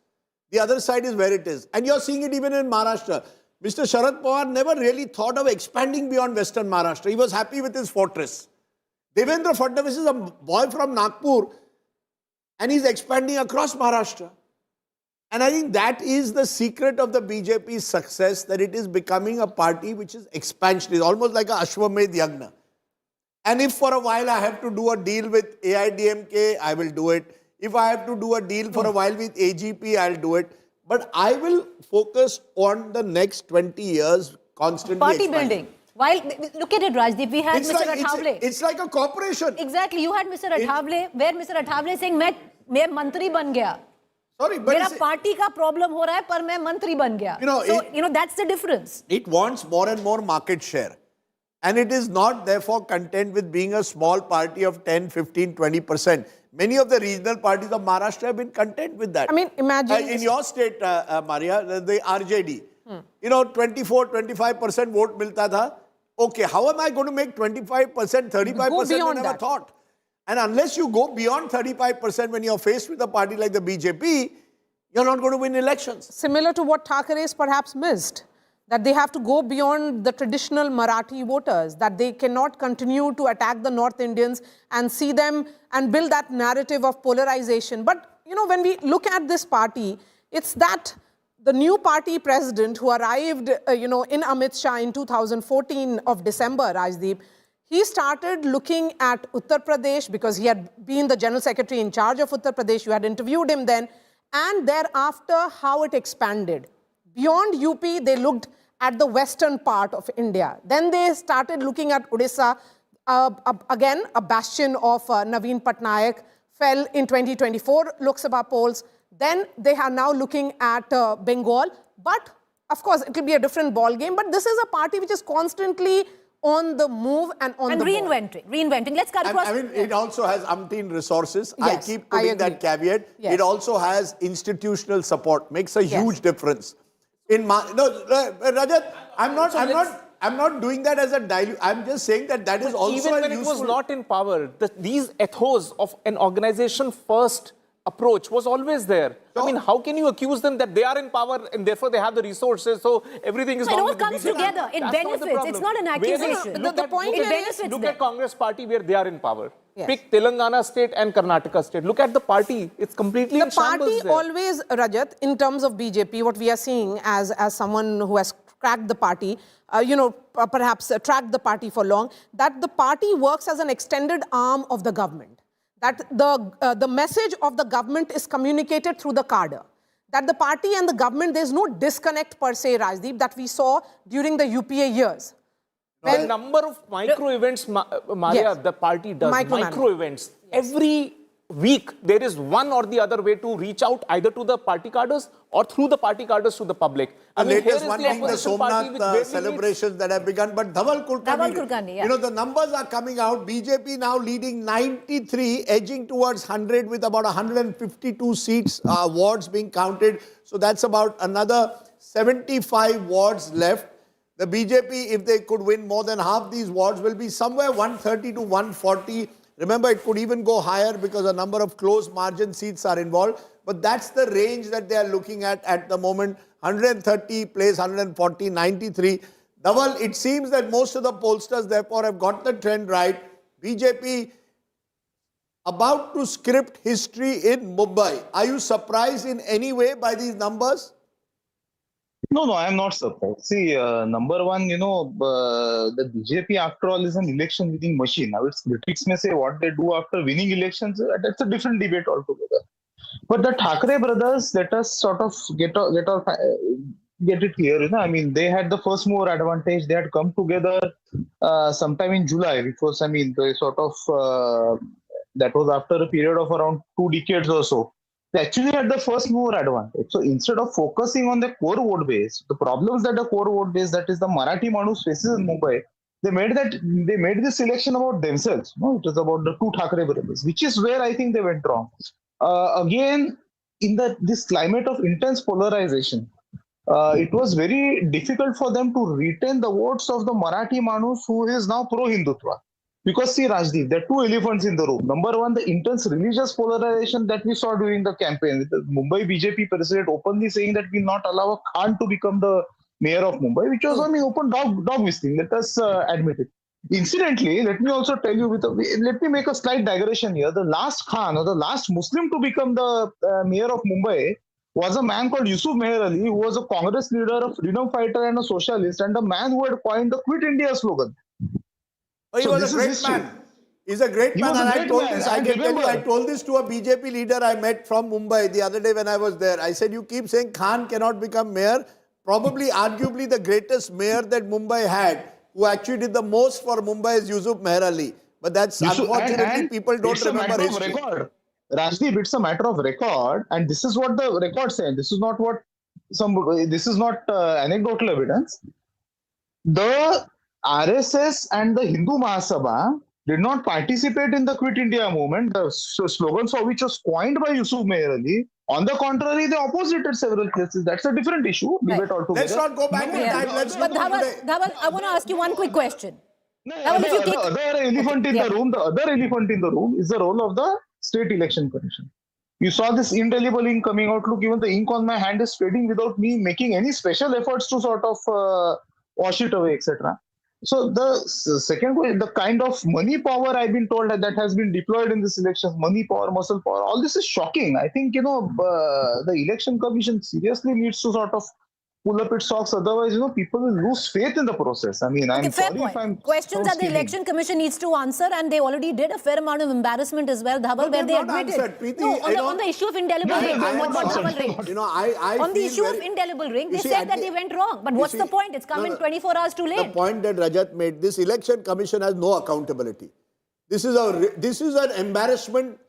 The other side is where it is. And you're seeing it even in Maharashtra. Mr. Sharad Pawar never really thought of expanding beyond Western Maharashtra. He was happy with his fortress. Devendra Fadnavis is a boy from Nagpur and he's expanding across Maharashtra. And I think that is the secret of the BJP's success, that it is becoming a party which is expansionist, almost like a Ashwamedh Yagna. And if for a while I have to do a deal with AIDMK, I will do it. If I have to do a deal for a while with AGP, I'll do it. But I will focus on the next 20 years constantly Party expanding. building. While, look at it, Rajdeep, we had Mr. Athawale. It's like a corporation. Exactly, you had Mr. Athawale, where Mr. Athawale is saying, मैं मंत्री बन गया. Sorry, but मेरा party का problem हो रहा है पर मैं मंत्री बन गया. So, that's the difference. It wants more and more market share. And it is not therefore content with being a small party of 10, 15, 20%. Many of the regional parties of Maharashtra have been content with that. I mean, imagine... in your state, Maria, the RJD, 24, 25% vote milta tha. Okay, how am I going to make 25%, 35%? I never thought. And unless you go beyond 35% when you're faced with a party like the BJP, you're not going to win elections. Similar to what Thackeray perhaps missed, that they have to go beyond the traditional Marathi voters, that they cannot continue to attack the North Indians and see them and build that narrative of polarization. But, when we look at this party, it's that the new party president who arrived, in Amit Shah in 2014 of December, Rajdeep, he started looking at Uttar Pradesh because he had been the general secretary in charge of Uttar Pradesh. You had interviewed him then. And thereafter, how it expanded. Beyond UP, they looked at the western part of India. Then they started looking at Odisha. Again, a bastion of Naveen Patnaik fell in 2024 Lok Sabha polls. Then they are now looking at Bengal. But, of course, it will be a different ball game. But this is a party which is constantly on the move and on the reinventing. Let's cut across. I mean, it also has umpteen resources. Yes, I keep putting that caveat. Yes. It also has institutional support. Makes a huge difference. Rajat, I'm not doing that as a dilute. I'm just saying that is also even when it was not in power, these ethos of an organization first approach was always there. So, I mean, how can you accuse them that they are in power and therefore they have the resources, so everything is... It all comes together. It benefits. It's not an accusation. The point is, look at Congress party where they are in power. Yes. Pick Telangana state and Karnataka state. Look at the party. It's completely in shambles there. The party always, Rajat, in terms of BJP, what we are seeing as someone who has cracked the party, perhaps tracked the party for long, that the party works as an extended arm of the government. That the message of the government is communicated through the cadre. That the party and the government, there's no disconnect per se, Rajdeep, that we saw during the UPA years. Well, the number of micro events, Maria, the party does, micro events. Yes. Every week, there is one or the other way to reach out either to the party cadres or through the party cadres to the public. The latest one being the Somnath celebrations that have begun, but Dhaval Kulkarni, the numbers are coming out. BJP now leading 93, edging towards 100 with about 152 seats, wards being counted. So that's about another 75 wards left. The BJP, if they could win more than half these wards, will be somewhere 130 to 140. Remember, it could even go higher because a number of close margin seats are involved. But that's the range that they are looking at the moment. 130 plays 140, 93. Dhaval, it seems that most of the pollsters, therefore, have got the trend right. BJP about to script history in Mumbai. Are you surprised in any way by these numbers? No, I am not surprised. See, number one, the BJP, after all, is an election winning machine. Now, its critics may say what they do after winning elections, that's a different debate altogether. But the Thackeray brothers, let us sort of get it clear. I mean, they had the first mover advantage. They had come together sometime in July, which was, they sort of, that was after a period of around 2 decades or so. They actually had the first mover advantage. So instead of focusing on the core vote base, the problems that the core vote base, that is the Marathi Manus faces in Mumbai, they made this election about themselves. No, it was about the two Thackeray brothers, which is where I think they went wrong. Again, in this climate of intense polarization, it was very difficult for them to retain the votes of the Marathi Manus who is now pro-Hindutva. Because see, Rajdeep, there are two elephants in the room. Number one, the intense religious polarization that we saw during the campaign, with the Mumbai BJP president openly saying that we will not allow a Khan to become the mayor of Mumbai, which was an open dog whistling. Let us admit it. Incidentally, let me also tell you, let me make a slight digression here. The last Khan, or the last Muslim to become the mayor of Mumbai, was a man called Yusuf Meher Ali, who was a Congress leader, a freedom fighter, and a socialist, and a man who had coined the Quit India slogan. Oh, he was a great man. He's a great man. And I told this, I can tell you, I told this to a BJP leader I met from Mumbai the other day when I was there. I said, you keep saying Khan cannot become mayor. Probably, arguably, the greatest mayor that Mumbai had, who actually did the most for Mumbai, is Yusuf Meher Ali. But that's unfortunately, people don't remember history. Rajdeep, it's a matter of record, and this is what the record says. This is not what this is not anecdotal evidence. The RSS and the Hindu Mahasabha did not participate in the Quit India movement, the slogan for which was coined by Yusuf Meher Ali. On the contrary, they opposited several cases. That's a different issue. Debate altogether. Let's not go back in time. Let's but Dhaval, I want to ask you one quick question. The other elephant in the room is the role of the State Election Commission. You saw this indelible ink coming out. Look, even the ink on my hand is fading without me making any special efforts to sort of wash it away, etc. So the second way, the kind of money power I've been told that has been deployed in this election, money power, muscle power, all this is shocking. I think, the Election Commission seriously needs to sort of pull up its socks. Otherwise, people will lose faith in the process. I mean, I'm sorry if I'm questions that the Election Commission needs to answer, and they already did a fair amount of embarrassment as well, Dhaval, where they admitted. On the issue of indelible ring, on the issue of indelible ring, they said that they went wrong. But what's the point? It's come in 24 hours too late. The point that Rajat made, this Election Commission has no accountability. This is an embarrassment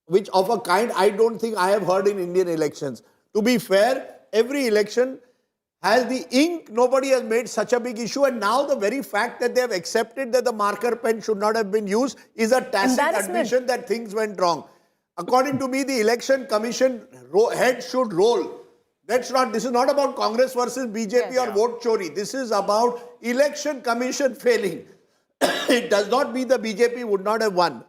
which of a kind I don't think I have heard in Indian elections. To be fair, every election has the ink. Nobody has made such a big issue, and now the very fact that they have accepted that the marker pen should not have been used is a tacit admission that things went wrong. According to me, the Election Commission head should roll. This is not about Congress versus BJP or vote chori. This is about Election Commission failing. It does not mean the BJP would not have won.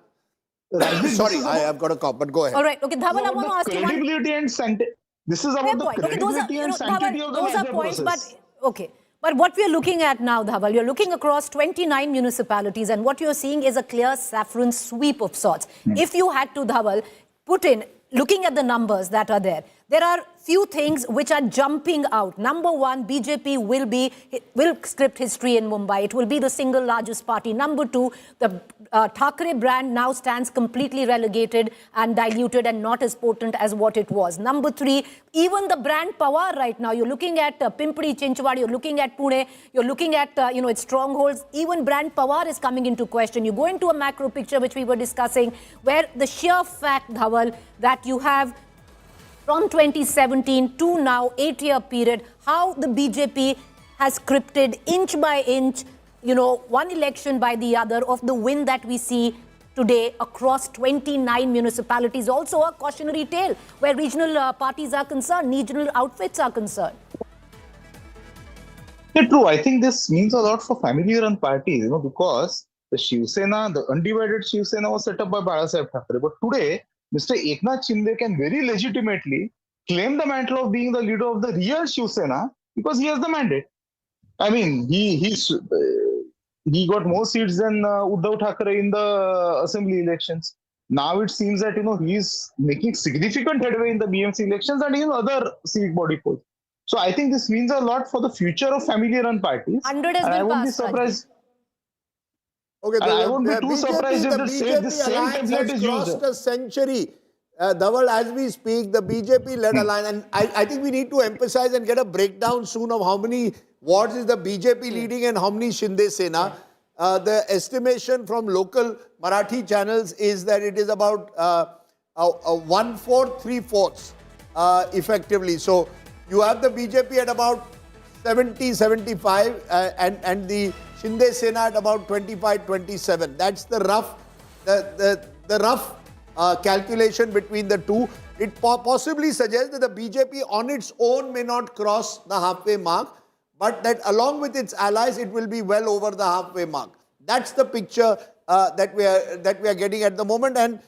Sorry, I have got a cop, but go ahead. All right, okay, Dhaval, I want to ask you one. Credibility and sanctity. This is about the credibility and sanctity of the measure process. But what we are looking at now, Dhaval, you're looking across 29 municipalities, and what you're seeing is a clear Saffron sweep of sorts. If you had to, Dhaval, put in, looking at the numbers that are there are few things which are jumping out. Number one, BJP will script history in Mumbai. It will be the single largest party. Number two, the Thackeray brand now stands completely relegated and diluted and not as potent as what it was. Number three, even the brand Pawar right now, you're looking at Pimpri Chinchwad, you're looking at Pune, you're looking at its strongholds. Even brand Pawar is coming into question. You go into a macro picture which we were discussing, where the sheer fact, Dhaval, that you have from 2017 to now, 8-year period, how the BJP has scripted inch by inch, one election by the other of the win that we see today across 29 municipalities. Also a cautionary tale where regional parties are concerned, regional outfits are concerned. Yeah, true. I think this means a lot for family-run parties, because the Shiv Sena, the undivided Shiv Sena was set up by Balasaheb Thackeray. But today, Mr. Eknath Shinde can very legitimately claim the mantle of being the leader of the real Shiv Sena because he has the mandate. I mean, he got more seats than Uddhav Thackeray in the assembly elections. Now it seems that he is making significant headway in the BMC elections and in other civic body polls. So I think this means a lot for the future of family-run parties. 100 has been passed. Okay, I won't be too surprised if the same template is used. Crossed a century. Dhaval, as we speak, the BJP led a line, and I think we need to emphasize and get a breakdown soon of how many wards is the BJP leading and how many Shinde Sena. The estimation from local Marathi channels is that it is about 1/4, 3/4 effectively. So you have the BJP at about 70-75 and the Shinde Sena at about 25-27. That's the rough calculation between the two. It possibly suggests that the BJP on its own may not cross the halfway mark, but that along with its allies, it will be well over the halfway mark. That's the picture that we are getting at the moment. And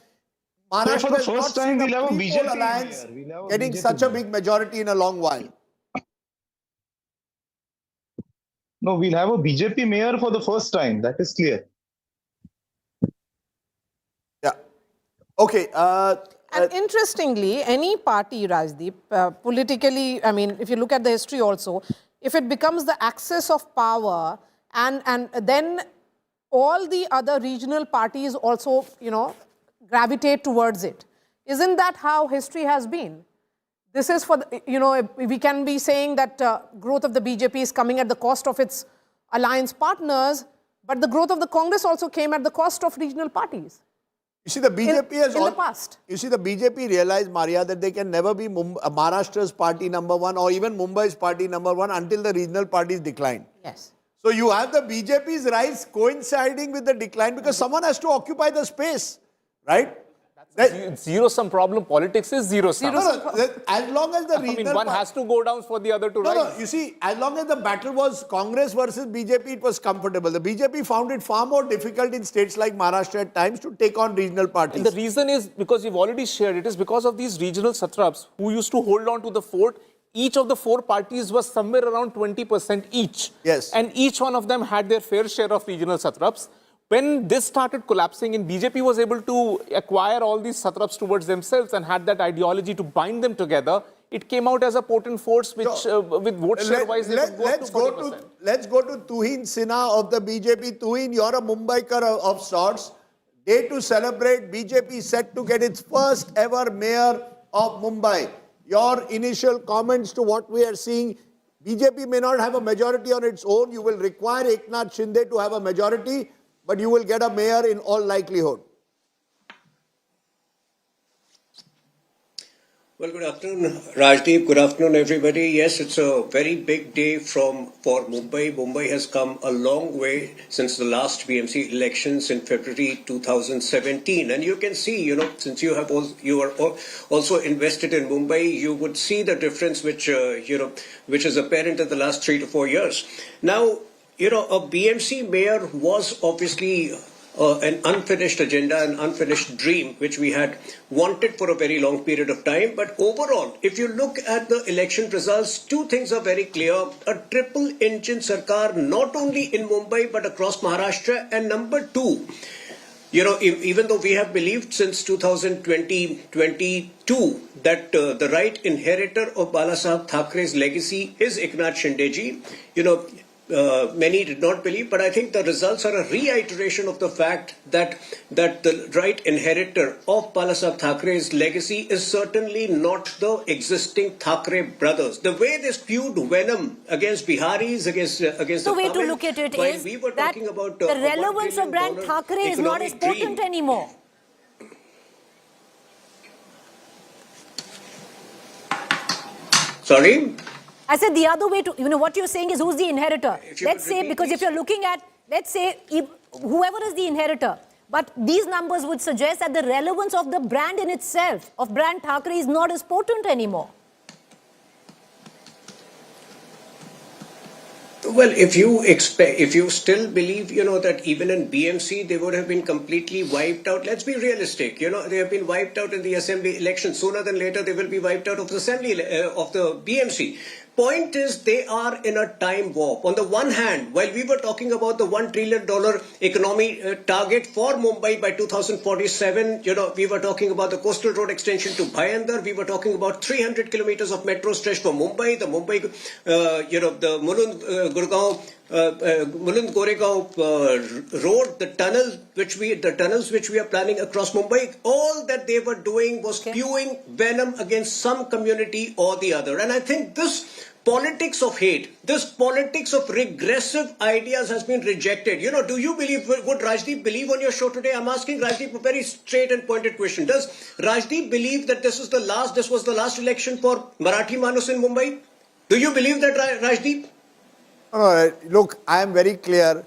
Maharashtra for the has first not time seen we'll have a pre-poll BJP alliance mayor. We'll have a getting BJP such a mayor. big majority in a long while. No, we'll have a BJP mayor for the first time. That is clear. Yeah. Okay. And interestingly, any party, Rajdeep, politically, I mean, if you look at the history also, if it becomes the axis of power and then all the other regional parties also, gravitate towards it. Isn't that how history has been? This is for, we can be saying that growth of the BJP is coming at the cost of its alliance partners, but the growth of the Congress also came at the cost of regional parties. You see, the BJP has in the past. You see, the BJP realized, Maria, that they can never be Maharashtra's party number one or even Mumbai's party number one until the regional parties decline. Yes. So you have the BJP's rise coinciding with the decline because someone has to occupy the space, right? Zero-sum problem. Politics is zero-sum. As long as the regional... one has to go down for the other to rise. No, you see, as long as the battle was Congress versus BJP, it was comfortable. The BJP found it far more difficult in states like Maharashtra at times to take on regional parties. And the reason is, because you've already shared, it is because of these regional satraps who used to hold on to the fort. Each of the four parties was somewhere around 20% each. Yes. And each one of them had their fair share of regional satraps. When this started collapsing and BJP was able to acquire all these satraps towards themselves and had that ideology to bind them together, it came out as a potent force which, with vote share-wise, let's go to Tuhin Sinha of the BJP. Tuhin, you're a Mumbaikar of sorts. Day to celebrate, BJP set to get its first ever mayor of Mumbai. Your initial comments to what we are seeing, BJP may not have a majority on its own. You will require Eknath Shinde to have a majority, but you will get a mayor in all likelihood. Well, good afternoon, Rajdeep. Good afternoon, everybody. Yes, it's a very big day for Mumbai. Mumbai has come a long way since the last BMC elections in February 2017. And you can see, since you are also invested in Mumbai, you would see the difference which is apparent in the last 3 to 4 years. Now, a BMC mayor was obviously an unfinished agenda, an unfinished dream, which we had wanted for a very long period of time. But overall, if you look at the election results, two things are very clear. A triple engine sarkar, not only in Mumbai, but across Maharashtra. And number two, even though we have believed since 2022 that the right inheritor of Balasaheb Thackeray's legacy is Eknath Shinde ji, many did not believe, but I think the results are a reiteration of the fact that the right inheritor of Balasaheb Thackeray's legacy is certainly not the existing Thackeray brothers. The way they spewed venom against Biharis, against the way to look at it is that the relevance of brand Thackeray is not as potent anymore. Sorry? I said the other way to, what you're saying is who's the inheritor. Let's say, because if you're looking at, let's say, whoever is the inheritor, but these numbers would suggest that the relevance of the brand in itself, of brand Thackeray, is not as potent anymore. Well, if you still believe, that even in BMC, they would have been completely wiped out. Let's be realistic. They have been wiped out in the assembly election. Sooner than later, they will be wiped out of the assembly, of the BMC. Point is, they are in a time warp. On the one hand, while we were talking about the $1 trillion economy target for Mumbai by 2047, we were talking about the coastal road extension to Bhayandar. We were talking about 300 kilometers of metro stretch for Mumbai. The Mumbai, the Mulund Goregaon road, the tunnels which we are planning across Mumbai. All that they were doing was spewing venom against some community or the other. And I think this politics of hate, this politics of regressive ideas has been rejected. Do you believe, would Rajdeep believe on your show today? I'm asking Rajdeep a very straight and pointed question. Does Rajdeep believe that this was the last election for Marathi Manus in Mumbai? Do you believe that, Rajdeep? Look, I am very clear.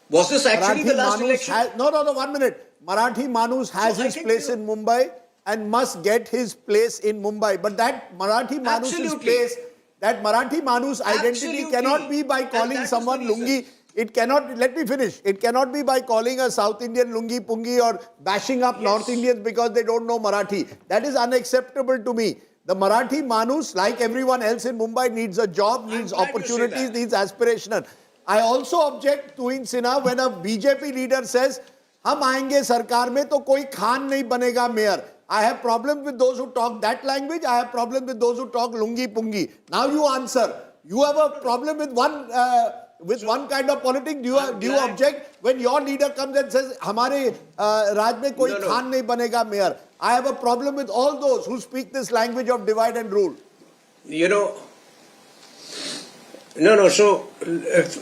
Was this actually the last election? No, 1 minute. Marathi Manus has his place in Mumbai and must get his place in Mumbai. But that Marathi Manus' place, that Marathi Manus identity cannot be by calling someone lungi. It cannot, let me finish. It cannot be by calling a South Indian lungi pungi or bashing up North Indians because they don't know Marathi. That is unacceptable to me. The Marathi Manus, like everyone else in Mumbai, needs a job, needs opportunities, needs aspiration. I also object to in Sinha when a BJP leader says, "Hum aayenge sarkar mein to koi Khan nahi banega mayor." I have problems with those who talk that language. I have problems with those who talk lungi pungi. Now you answer. You have a problem with one kind of politics. Do you object when your leader comes and says, "Hamare Raj mein koi Khan nahi banega mayor"? I have a problem with all those who speak this language of divide and rule. You know, no. So,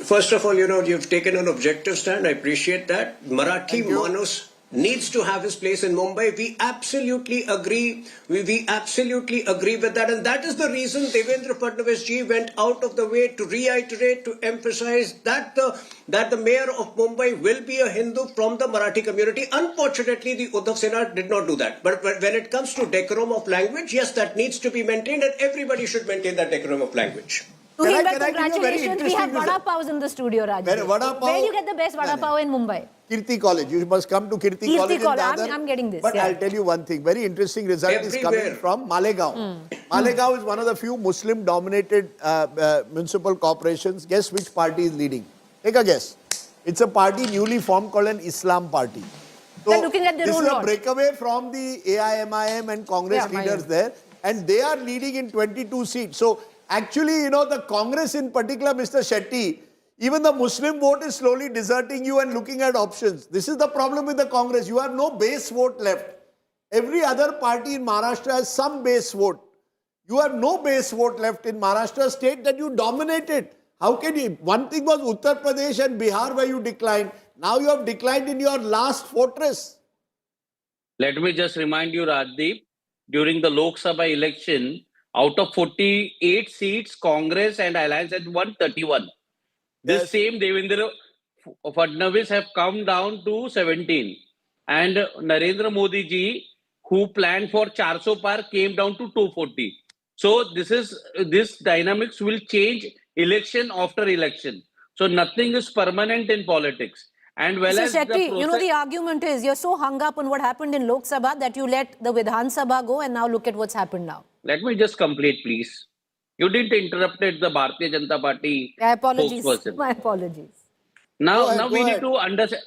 first of all, you've taken an objective stand. I appreciate that. Marathi Manus needs to have his place in Mumbai. We absolutely agree. We absolutely agree with that. And that is the reason Devendra Fadnavis ji went out of the way to reiterate, to emphasize that the mayor of Mumbai will be a Hindu from the Marathi community. Unfortunately, the Uddhav Sena did not do that. But when it comes to decorum of language, yes, that needs to be maintained and everybody should maintain that decorum of language. To him, congratulations. We have vada pavs in the studio, Raj. Where do you get the best vada pav in Mumbai? Kirti College. You must come to Kirti College. I'm getting this. But I'll tell you one thing. Very interesting result is coming from Malegaon. Malegaon is one of the few Muslim-dominated municipal corporations. Guess which party is leading? Take a guess. It's a party newly formed called an Islam party. So they're looking at their own this is a breakaway from the AIMIM and Congress leaders there. And they are leading in 22 seats. So actually, the Congress in particular, Mr. Shetty, even the Muslim vote is slowly deserting you and looking at options. This is the problem with the Congress. You have no base vote left. Every other party in Maharashtra has some base vote. You have no base vote left in Maharashtra, state that you dominated. How can you? One thing was Uttar Pradesh and Bihar where you declined. Now you have declined in your last fortress. Let me just remind you, Rajdeep, during the Lok Sabha election, out of 48 seats, Congress and Alliance had won 31. This same Devendra Fadnavis have come down to 17. And Narendra Modi ji, who planned for 400 par, came down to 240. So this dynamics will change election after election. So nothing is permanent in politics. And well as Shetty, the argument is you're so hung up on what happened in Lok Sabha that you let the Vidhan Sabha go and now look at what's happened now. Let me just complete, please. You didn't interrupt the Bharatiya Janata Party spokesperson. My apologies. Now we need to understand.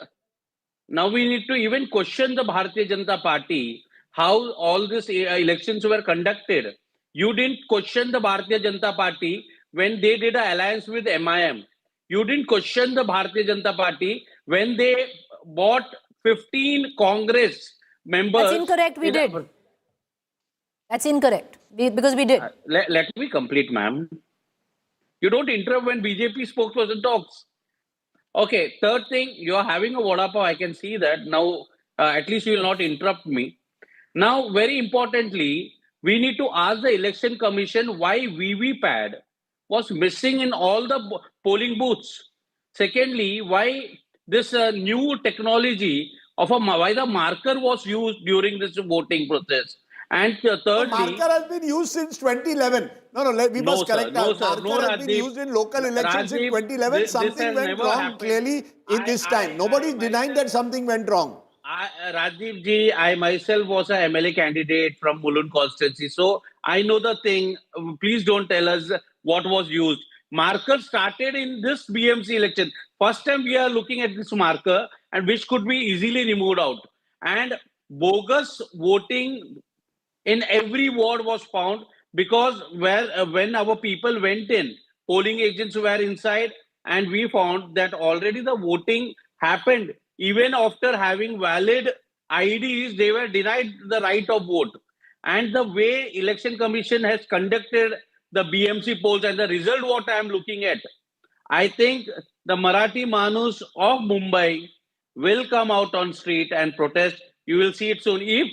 Now we need to even question the Bharatiya Janata Party, how all these elections were conducted. You didn't question the Bharatiya Janata Party when they did an alliance with MIM. You didn't question the Bharatiya Janata Party when they bought 15 Congress members. That's incorrect, we did. That's incorrect, because we did. Let me complete, ma'am. You don't interrupt when BJP spokesperson talks. Okay, third thing, you are having a vada pav, I can see that. Now, at least you will not interrupt me. Now, very importantly, we need to ask the election commission why VVPAD was missing in all the polling booths. Secondly, why this new technology of why the marker was used during this voting process. And thirdly, the marker has been used since 2011. We must correct that. Marker has been used in local elections in 2011. Something went wrong clearly in this time. Nobody is denying that something went wrong. Rajdeep ji, I myself was a MLA candidate from Mulund constituency. So I know the thing. Please don't tell us what was used. Marker started in this BMC election. First time we are looking at this marker and which could be easily removed out. And bogus voting in every ward was found because when our people went in, polling agents were inside and we found that already the voting happened. Even after having valid IDs, they were denied the right of vote. And the way Election Commission has conducted the BMC polls and the result what I am looking at, I think the Marathi Manus of Mumbai will come out on street and protest. You will see it soon. If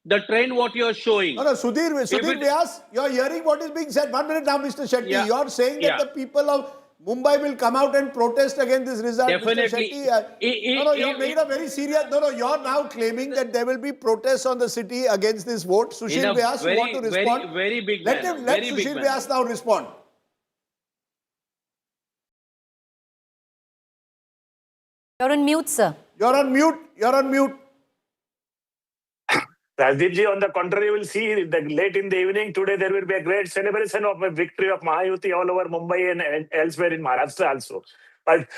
the trend what you are showing. Sudhir Vyas, you are hearing what is being said. 1 minute now, Mr. Shetty. You are saying that the people of Mumbai will come out and protest against this result. Definitely. Mr. Shetty, you're making a very serious. You're now claiming that there will be protests on the city against this vote. Sushil Vyas, you want to respond? Very big Let manner. Let Very big Sushil manner. Vyas now respond. You're on mute, sir. You're on mute. You're on mute. Rajdeep ji, on the contrary, you will see that late in the evening today there will be a great celebration of a victory of Mahayuti all over Mumbai and elsewhere in Maharashtra also. But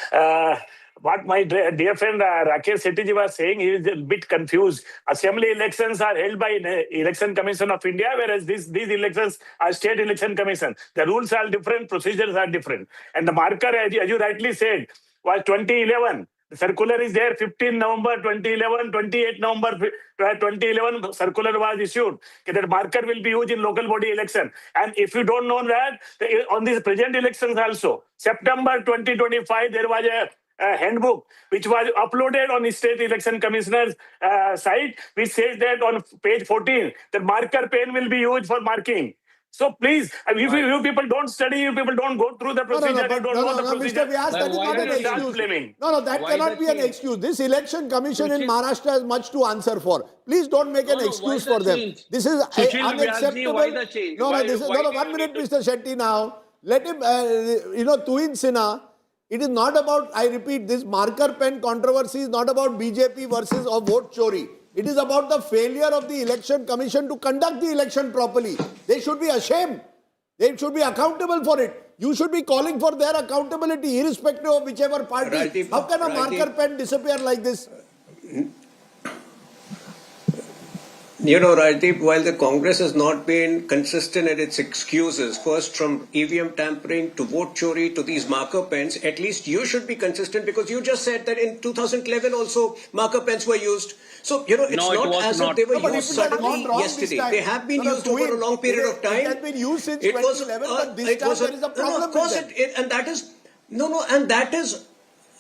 what my dear friend Rakesh Shetty ji was saying, he is a bit confused. Assembly elections are held by Election Commission of India, whereas these elections are State Election Commission. The rules are different, procedures are different. And the marker, as you rightly said, was 2011. The circular is there, 15 November 2011, 28 November 2011, circular was issued. That marker will be used in local body election. And if you don't know that, on these present elections also, September 2025, there was a handbook which was uploaded on the State Election Commissioner's site, which says that on page 14, the marker pen will be used for marking. So please, if you people don't study, you people don't go through the procedure, you don't know the procedure. Mr. Vyas, that is not an excuse. That cannot be an excuse. This election commission in Maharashtra has much to answer for. Please don't make an excuse for them. This is unacceptable. Why the change? This is 1 minute, Mr. Shetty now. Let him, Tuhin Sinha, it is not about, I repeat, this marker pen controversy is not about BJP versus or vote chori. It is about the failure of the election commission to conduct the election properly. They should be ashamed. They should be accountable for it. You should be calling for their accountability, irrespective of whichever party. Rajdeep, How can a marker pen disappear like this? You know, Rajdeep, while the Congress has not been consistent in its excuses, first from EVM tampering to vote chori to these marker pens, at least you should be consistent, because you just said that in 2011 also marker pens were used. So, it's not as if they were used suddenly yesterday. They have been used over a long period of time. It has been used since 2011, but this time there is a problem of course, with them.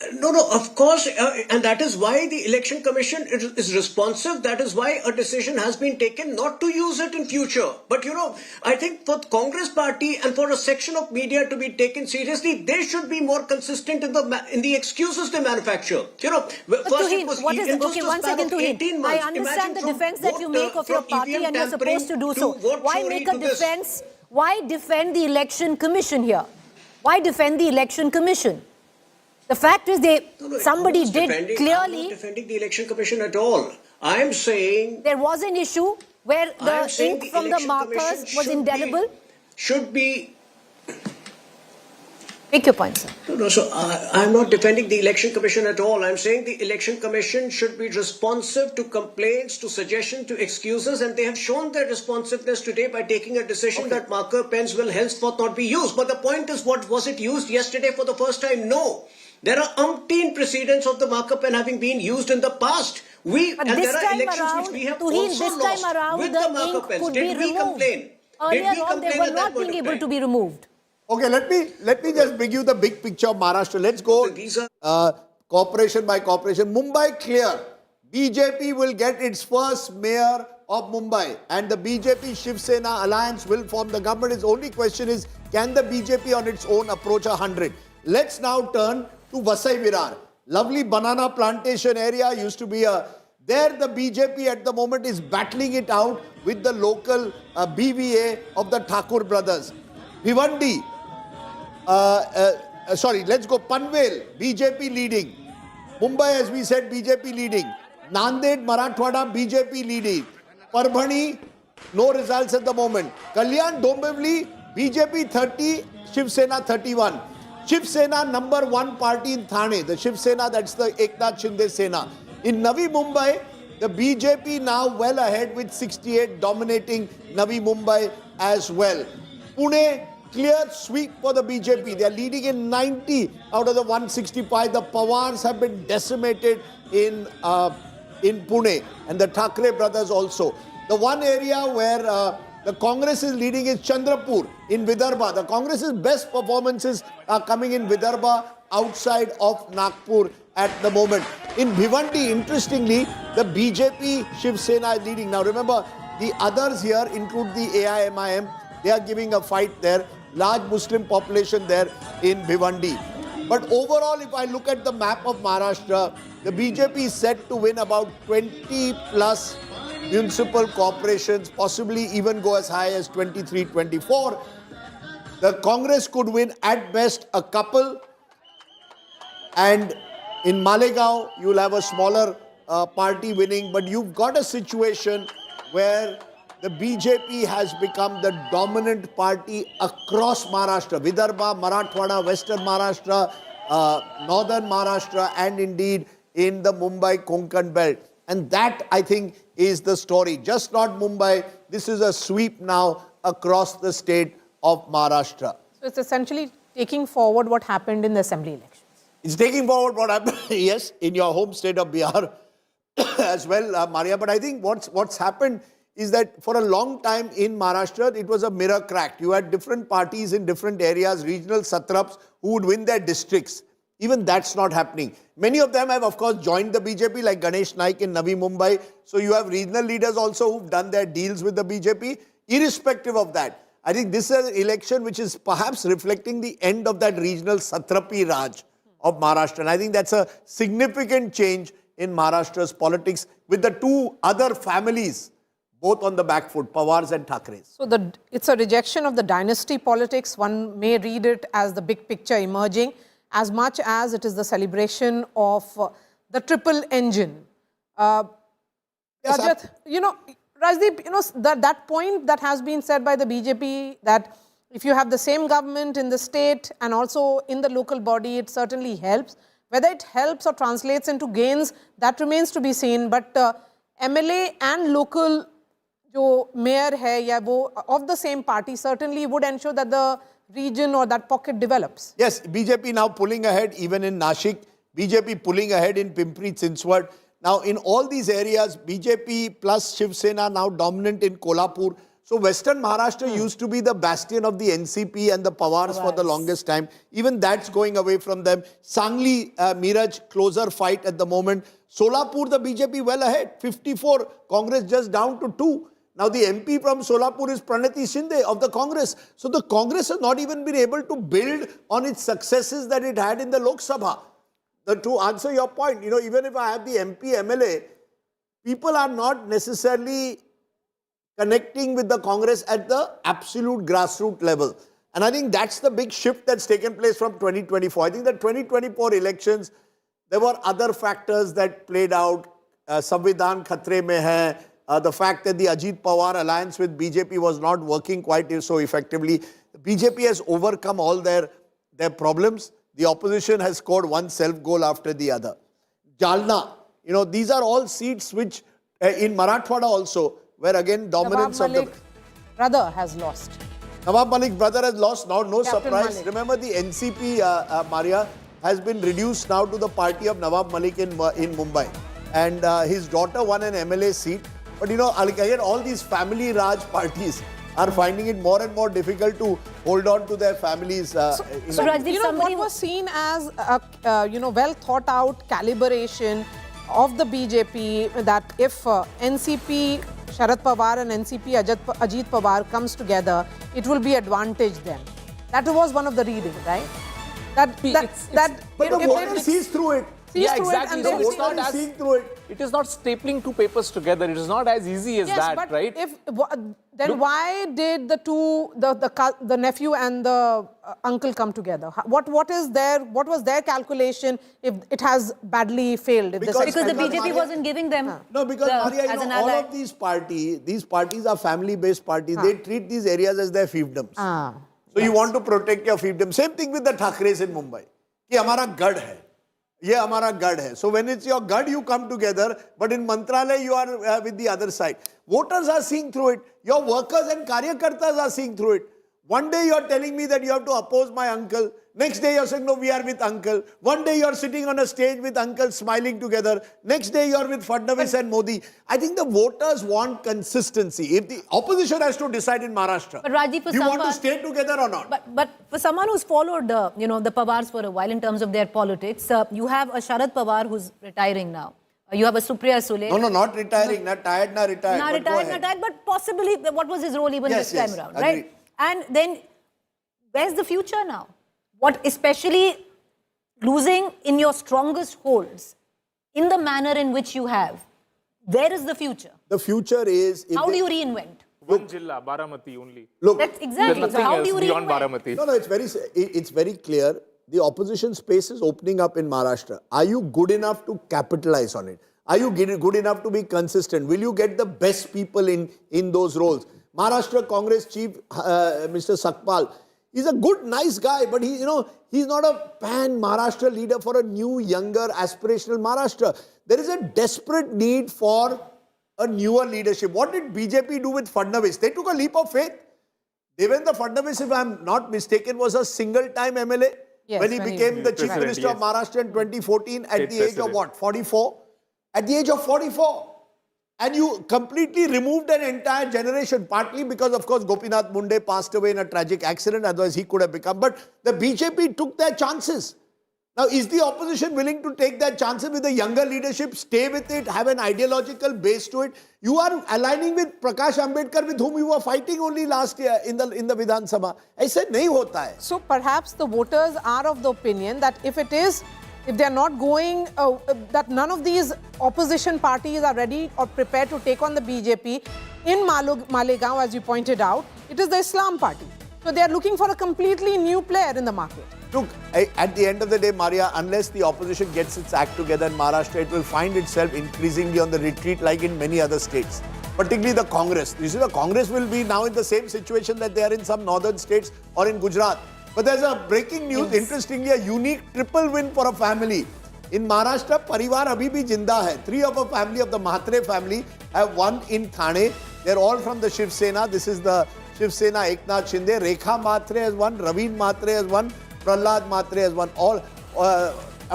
Of course, and that is why the election commission is responsive. That is why a decision has been taken not to use it in future. But I think for the Congress party and for a section of media to be taken seriously, they should be more consistent in the excuses they manufacture. First it was one second, Tuhin. I understand the defense that you make of your party, and you're supposed to do so. Why make a defense? Why defend the election commission here? Why defend the election commission? The fact is, somebody did clearly. I'm not defending the election commission at all. I'm saying there was an issue where the ink from the markers was indelible. Should be. Make your point, sir. So I'm not defending the election commission at all. I'm saying the election commission should be responsive to complaints, to suggestions, to excuses, and they have shown their responsiveness today by taking a decision that marker pens will henceforth not be used. But the point is, what was it used yesterday for the first time? No. There are umpteen precedents of the marker pen having been used in the past. There are elections which we have also lost with the marker pens. Did we complain? Earlier on, they were not being able to be removed. Okay, let me just bring you the big picture of Maharashtra. Let's go corporation by corporation. Mumbai clear. BJP will get its first mayor of Mumbai, and the BJP Shiv Sena alliance will form the government. Its only question is, can the BJP on its own approach 100? Let's now turn to Vasai Virar. Lovely banana plantation area used to be there the BJP at the moment is battling it out with the local BVA of the Thakur brothers. Bhiwandi, let's go Panvel, BJP leading. Mumbai, as we said, BJP leading. Nanded, Marathwada, BJP leading. Parbhani, no results at the moment. Kalyan, Dombivli, BJP 30, Shiv Sena 31. Shiv Sena number one party in Thane. The Shiv Sena, that's the Eknath Shinde Sena. In Navi Mumbai, the BJP now well ahead with 68, dominating Navi Mumbai as well. Pune, clear sweep for the BJP. They are leading in 90 out of the 165. The Pawars have been decimated in Pune, and the Thackeray brothers also. The one area where the Congress is leading is Chandrapur in Vidarbha. The Congress's best performances are coming in Vidarbha outside of Nagpur at the moment. In Bhiwandi, interestingly, the BJP Shiv Sena is leading. Now remember, the others here include the AIMIM. They are giving a fight there. large Muslim population there in Bhiwandi. But overall, if I look at the map of Maharashtra, the BJP is set to win about 20 plus municipal corporations, possibly even go as high as 23, 24. The Congress could win at best a couple, and in Malegaon, you'll have a smaller party winning, but you've got a situation where the BJP has become the dominant party across Maharashtra, Vidarbha, Marathwada, Western Maharashtra, Northern Maharashtra, and indeed in the Mumbai Konkan belt. And that, I think, is the story. Just not Mumbai, this is a sweep now across the state of Maharashtra. So it's essentially taking forward what happened in the assembly elections. It's taking forward what happened, yes, in your home state of Bihar as well, Maria. But I think what's happened is that for a long time in Maharashtra, it was a mirror cracked. You had different parties in different areas, regional satraps who would win their districts. Even that's not happening. Many of them have, of course, joined the BJP, like Ganesh Naik in Navi Mumbai. So you have regional leaders also who've done their deals with the BJP. Irrespective of that, I think this is an election which is perhaps reflecting the end of that regional satrapi Raj of Maharashtra. And I think that's a significant change in Maharashtra's politics with the two other families both on the back foot, Pawars and Thackeray. So it's a rejection of the dynasty politics. One may read it as the big picture emerging, as much as it is the celebration of the triple engine. Rajat, Rajdeep, that point that has been said by the BJP, that if you have the same government in the state and also in the local body, it certainly helps. Whether it helps or translates into gains, that remains to be seen. But MLA and local जो mayor है या वो of the same party certainly would ensure that the region or that pocket develops. Yes, BJP now pulling ahead even in Nashik, BJP pulling ahead in Pimpri Chinchwad. Now in all these areas, BJP plus Shiv Sena now dominant in Kolhapur. So Western Maharashtra used to be the bastion of the NCP and the Pawars for the longest time. Even that's going away from them. Sangli, Miraj, closer fight at the moment. Solapur, the BJP well ahead, 54, Congress just down to 2. Now the MP from Solapur is Pranati Shinde of the Congress. So the Congress has not even been able to build on its successes that it had in the Lok Sabha. To answer your point, even if I have the MP, MLA, people are not necessarily connecting with the Congress at the absolute grassroots level. And I think that's the big shift that's taken place from 2024. I think the 2024 elections, there were other factors that played out. Samvidhan khatre mein hai. The fact that the Ajit Pawar alliance with BJP was not working quite so effectively. The BJP has overcome all their problems. The opposition has scored one self-goal after the other. Jalna, these are all seats which, in Marathwada also, where again dominance Nawab Malik brother has lost. Nawab Malik brother has lost, now no Captain surprise. Malik. Remember the NCP, Maria, has been reduced now to the party of Nawab Malik in Mumbai. And his daughter won an MLA seat. But again, all these family Raj parties are finding it more and more difficult to hold on to their families. So Rajdeep, what was seen as a well thought out calibration of the BJP, that if NCP Sharad Pawar and NCP Ajit Pawar comes together, it will be advantage them. That was one of the readings, right? But the voter sees through it. Yeah, exactly. The voter is seeing through it. It is not stapling two papers together. It is not as easy as that, but right? Then why did the nephew and the uncle come together? What was their calculation if it has badly failed? Because the BJP wasn't giving them. No, because Maria, all of these parties are family-based parties. They treat these areas as their fiefdoms. So you want to protect your fiefdom. Same thing with the Thackerays in Mumbai. कि हमारा गढ़ है. ये हमारा गढ़ है. So when it's your gad, you come together, but in Mantralaya you are with the other side. Voters are seeing through it. Your workers and karyakartas are seeing through it. One day you are telling me that you have to oppose my uncle. Next day you are saying, no, we are with uncle. One day you are sitting on a stage with uncle smiling together. Next day you are with Fadnavis and Modi. I think the voters want consistency. If the opposition has to decide in Maharashtra, but Rajdeep, do you want to stay together or not? But for someone who's followed, the Pawars for a while in terms of their politics, you have a Sharad Pawar who's retiring now. You have a Supriya Sule. No, not retiring. Not tired, not retired. Not retired, but possibly, what was his role even this time around, right? And then where's the future now? What, especially losing in your strongest holds in the manner in which you have, where is the future? The future is... How do you reinvent? One Jilla, Baramati only. Look, That's exactly. There's So nothing how else do you beyond reinvent? Baramati. No, it's very clear. The opposition space is opening up in Maharashtra. Are you good enough to capitalize on it? Are you good enough to be consistent? Will you get the best people in those roles? Maharashtra Congress chief, Mr. Sakpal, he's a good, nice guy, but he's not a pan-Maharashtra leader for a new, younger, aspirational Maharashtra. There is a desperate need for a newer leadership. What did BJP do with Fadnavis? They took a leap of faith. Devendra Fadnavis, if I'm not mistaken, was a single-time MLA when he became the Chief Minister of Maharashtra in 2014 at the age of what, 44? At the age of 44. And you completely removed an entire generation, partly because, of course, Gopinath Munde passed away in a tragic accident, otherwise he could have become. But the BJP took their chances. Now, is the opposition willing to take their chances with the younger leadership, stay with it, have an ideological base to it? You are aligning with Prakash Ambedkar, with whom you were fighting only last year in the Vidhan Sabha. ऐसे नहीं होता है. So perhaps the voters are of the opinion that if they are not going, that none of these opposition parties are ready or prepared to take on the BJP in Malegaon, as you pointed out, it is the Islam party. So they are looking for a completely new player in the market. Look, at the end of the day, Maria, unless the opposition gets its act together in Maharashtra, it will find itself increasingly on the retreat like in many other states, particularly the Congress. You see, the Congress will be now in the same situation that they are in some northern states or in Gujarat. But there's a breaking news, interestingly, a unique triple win for a family. In Maharashtra, Parivar abhi bhi jinda hai. 3 of a family of the Mhatre family have won in Thane. They're all from the Shiv Sena. This is the Shiv Sena Eknath Shinde. Rekha Mhatre has won, Raveen Mhatre has won, Prahlad Mhatre has won. All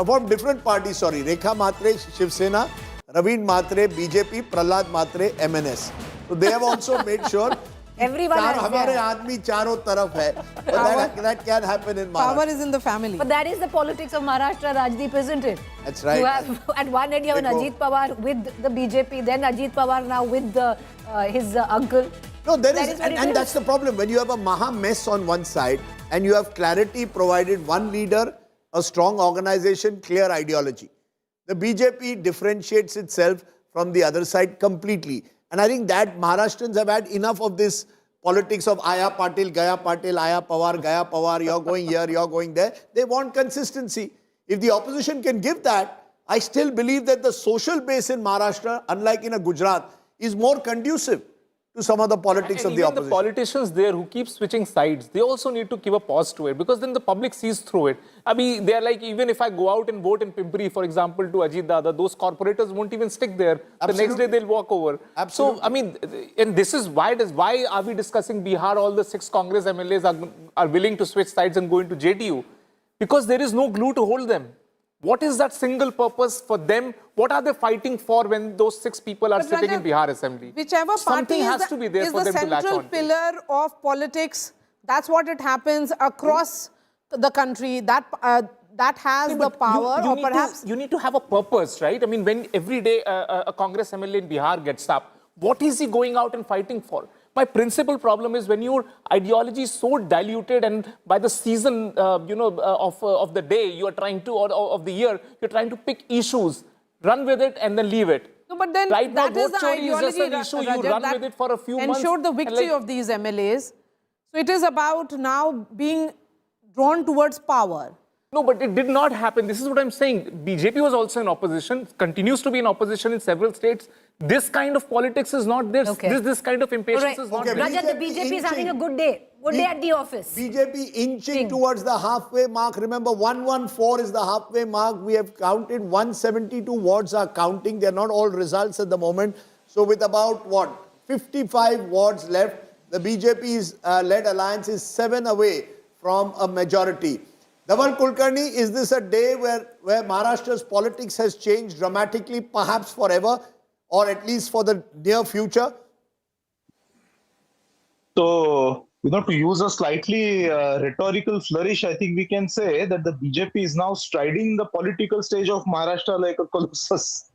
from different parties, sorry. Rekha Mhatre, Shiv Sena, Raveen Mhatre, BJP, Prahlad Mhatre, MNS. So they have also made sure Everyone has हमारे their- आदमी चारों तरफ है. But that can happen in Maharashtra. Power is in the family. But that is the politics of Maharashtra, Rajdeep, isn't it? That's right. You have, at one end, you have an Dekho. Ajit Pawar with the BJP, then Ajit Pawar now with his uncle. No, there That is, is what it and is. that's the problem. When you have a maha mess on one side and you have clarity provided, one leader, a strong organization, clear ideology. The BJP differentiates itself from the other side completely. And I think that Maharashtrians have had enough of this politics of Aya Patil, Gaya Patil, Aya Pawar, Gaya Pawar, you're going here, you're going there. They want consistency. If the opposition can give that, I still believe that the social base in Maharashtra, unlike in a Gujarat, is more conducive to some of the politics of the even opposition. the politicians there who keep switching sides, they also need to give a pause to it, because then the public sees through it. I mean, they're like, even if I go out and vote in Pimpri, for example, to Ajit Dada, those corporators won't even stick there. The next day they'll walk over. Absolutely. So, I mean, and this is why are we discussing Bihar? All the 6 Congress MLAs are willing to switch sides and go into JDU, because there is no glue to hold them. What is that single purpose for them? What are they fighting for when those 6 people are But sitting in Rajat, Bihar assembly? Whichever party Something is has to be there is for the them to latch central on to. pillar of politics. That's what it happens across the country. That has the But power, you or need perhaps you need to have a purpose, right? I mean, when every day a Congress MLA in Bihar gets up, what is he going out and fighting for? My principal problem is when your ideology is so diluted, and by the season, of the day, you are trying to, or of the year, you're trying to pick issues, run with it, and then leave it. No, but then Right now, that is vote the chori is just an ideology, issue. You Rajat, run that with it for a few months. ensure the and victory like- of these MLAs. So it is about now being drawn towards power. No, but it did not happen. This is what I'm saying. BJP was also in opposition, continues to be in opposition in several states. This kind of politics is not there. Okay. This kind of impatience Alright. is not Okay, there. Rajat, the BJP is having a good day. Good day at the office. BJP inching towards the halfway mark. Remember, 114 is the halfway mark. We have counted 172 wards are counting. They're not all results at the moment. So with about, 55 wards left, the BJP's led alliance is 7 away from a majority. Dhaval Kulkarni, is this a day where Maharashtra's politics has changed dramatically, perhaps forever, or at least for the near future? So, to use a slightly rhetorical flourish, I think we can say that the BJP is now striding the political stage of Maharashtra like a colossus.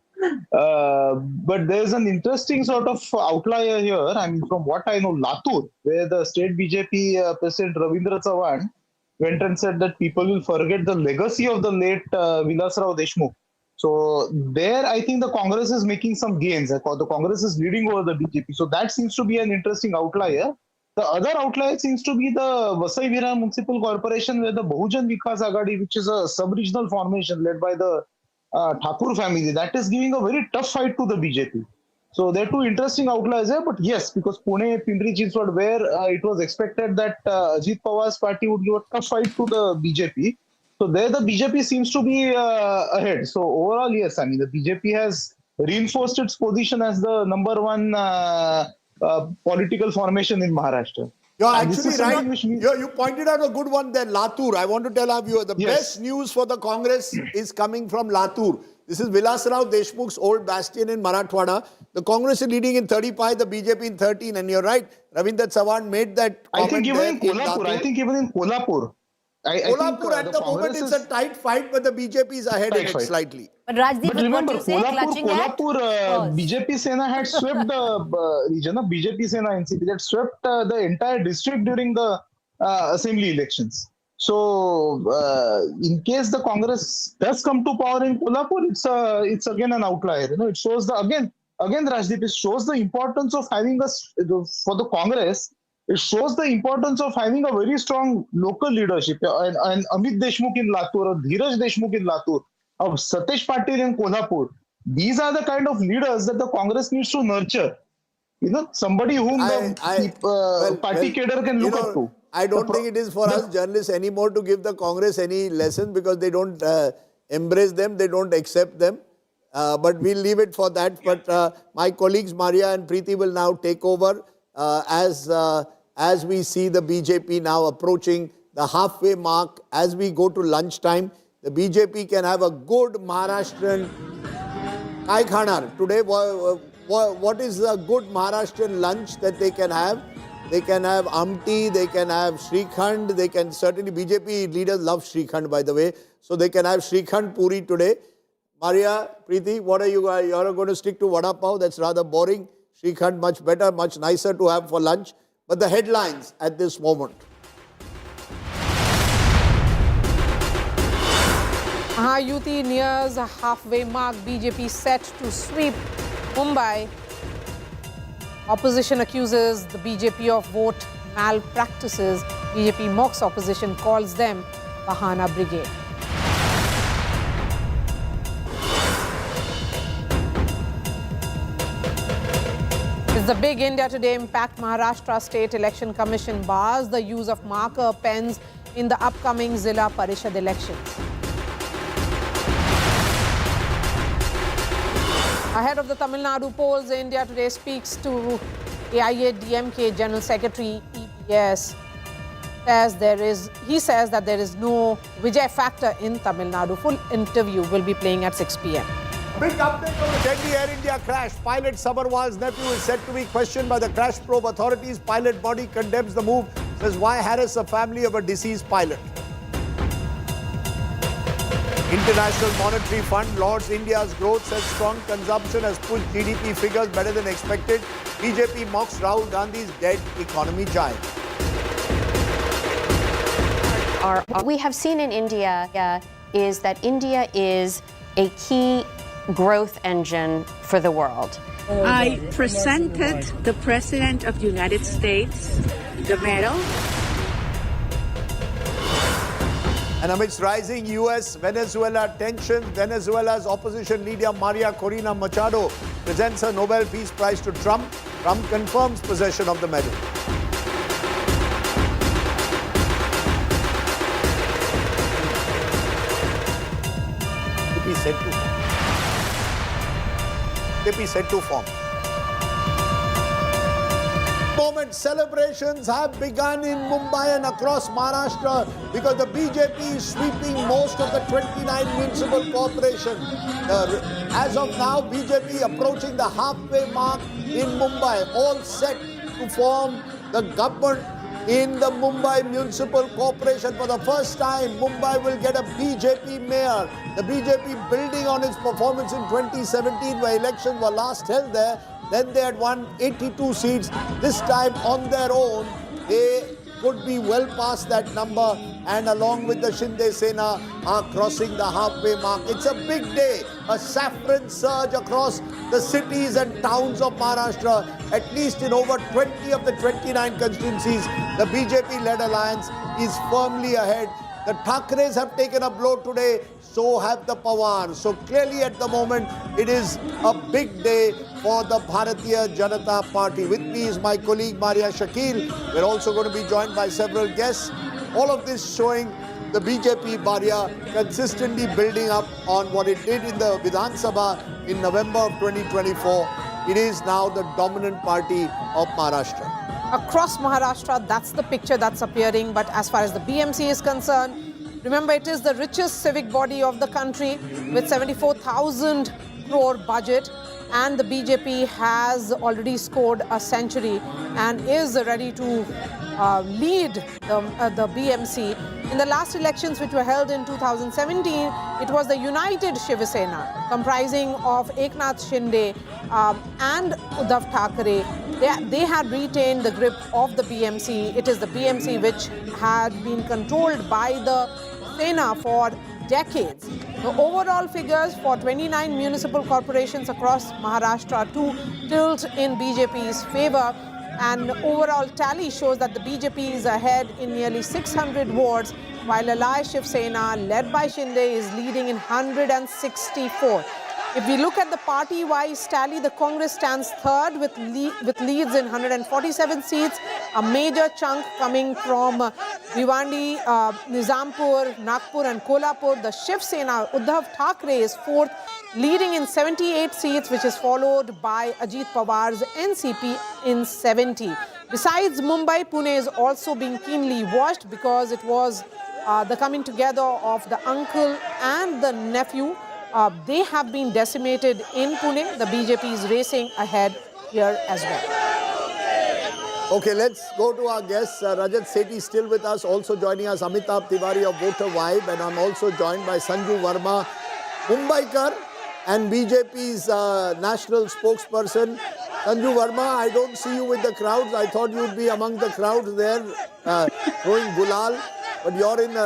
But there's an interesting sort of outlier here. I mean, from what I know, Latur, where the state BJP president Ravindra Chavan went and said that people will forget the legacy of the late Vilasrao Deshmukh. So there, I think the Congress is making some gains. The Congress is leading over the BJP. So that seems to be an interesting outlier. The other outlier seems to be the Vasai Virar Municipal Corporation, where the Bahujan Vikas Agadi, which is a sub-regional formation led by the Thakur family, that is giving a very tough fight to the BJP. So there are two interesting outliers there. But yes, because Pune, Pimpri Chinchwad, where it was expected that Ajit Pawar's party would give a tough fight to the BJP. So there the BJP seems to be ahead. So overall, yes, I mean, the BJP has reinforced its position as the number one political formation in Maharashtra. You're actually right. You pointed out a good one there, Latur. I want to tell our viewers, the best news for the Congress is coming from Latur. This is Vilasrao Deshmukh's old bastion in Marathwada. The Congress is leading in 35, the BJP in 13. And you're right, Ravindra Chavan made that comment. I think even in Kolhapur. Kolhapur at the moment it's a tight fight, but the BJP is ahead in it slightly. But Rajdeep, remember, what you say, clutching at BJP Sena had swept the region of BJP Sena NCP that swept the entire district during the assembly elections. So, in case the Congress does come to power in Kolhapur, it's again an outlier. You know, it shows again Rajdeep, it shows the importance of having for the Congress. It shows the importance of having a very strong local leadership. And Amit Deshmukh in Latur, or Dheeraj Deshmukh in Latur, of Satish Patil in Kolhapur. These are the kind of leaders that the Congress needs to nurture. You know, somebody whom the party cadre can look up to. I don't think it is for us journalists anymore to give the Congress any lesson because they don't embrace them, they don't accept them. But we'll leave it for that. But my colleagues Maria and Preeti will now take over as we see the BJP now approaching the halfway mark. As we go to lunchtime, the BJP can have a good Maharashtrian Kai Khanar. Today, what is a good Maharashtrian lunch that they can have? They can have Amti, they can have Shrikhand, they can certainly, BJP leaders love Shrikhand, by the way. So they can have Shrikhand Puri today. Maria, Preeti, what are you guys? You are going to stick to Vada Pav? That's rather boring. Shrikhand much better, much nicer to have for lunch. But the headlines at this moment. Mahayuti nears a halfway mark. BJP set to sweep Mumbai. Opposition accuses the BJP of vote malpractices. BJP mocks opposition, calls them Bahana Brigade. It's the big India Today impact. Maharashtra State Election Commission bars the use of marker pens in the upcoming Zilla Parishad elections. Ahead of the Tamil Nadu polls, India Today speaks to AIADMK General Secretary EPS. He says that there is no Vijay factor in Tamil Nadu. Full interview will be playing at 6 p.m. Big update on the deadly Air India crash. Pilot Sabarwal's nephew is said to be questioned by the crash probe authorities. Pilot body condemns the move. Says why harass a family of a deceased pilot. International Monetary Fund lauds India's growth, says strong consumption has pushed GDP figures better than expected. BJP mocks Rahul Gandhi's dead economy giant. What we have seen in India is that India is a key growth engine for the world. I presented the President of the United States the medal. And amidst rising US-Venezuela tensions, Venezuela's opposition leader Maria Corina Machado presents her Nobel Peace Prize to Trump. Trump confirms possession of the medal. BJP set to form. Moment celebrations have begun in Mumbai and across Maharashtra because the BJP is sweeping most of the 29 municipal corporations. As of now, BJP approaching the halfway mark in Mumbai, all set to form the government in the Mumbai Municipal Corporation. For the first time, Mumbai will get a BJP mayor. The BJP building on its performance in 2017 where elections were last held there. Then they had won 82 seats. This time on their own, they could be well past that number, and along with the Shinde Sena are crossing the halfway mark. It's a big day, a saffron surge across the cities and towns of Maharashtra. At least in over 20 of the 29 constituencies, the BJP-led alliance is firmly ahead. The Thackerays have taken a blow today, so have the Pawars. So clearly at the moment, it is a big day for the Bharatiya Janata Party. With me is my colleague Maria Shakil. We're also going to be joined by several guests. All of this showing the BJP Bharia consistently building up on what it did in the Vidhan Sabha in November of 2024. It is now the dominant party of Maharashtra. Across Maharashtra, that's the picture that's appearing. But as far as the BMC is concerned, remember it is the richest civic body of the country with 74,000 crore budget. And the BJP has already scored a century and is ready to lead the BMC. In the last elections, which were held in 2017, it was the united Shiv Sena, comprising of Eknath Shinde and Uddhav Thackeray. They had retained the grip of the BMC. It is the BMC which had been controlled by the Sena for decades. The overall figures for 29 municipal corporations across Maharashtra too tilt in BJP's favor, and overall tally shows that the BJP is ahead in nearly 600 wards, while Alai Shiv Sena, led by Shinde, is leading in 164. If we look at the party-wise tally, the Congress stands third with leads in 147 seats, a major chunk coming from Bhiwandi, Nizampur, Nagpur and Kolhapur. The Shiv Sena, Uddhav Thackeray, is fourth, leading in 78 seats, which is followed by Ajit Pawar's NCP in 70. Besides Mumbai, Pune is also being keenly watched because it was the coming together of the uncle and the nephew. They have been decimated in Pune. The BJP is racing ahead here as well. Okay, let's go to our guests. Rajat Sethi still with us, also joining us, Amitabh Tiwari of Voter Vibe, and I'm also joined by Sanju Verma, Mumbaikar, and BJP's national spokesperson. Sanju Verma, I don't see you with the crowds. I thought you'd be among the crowds there, throwing gulal. But you're in,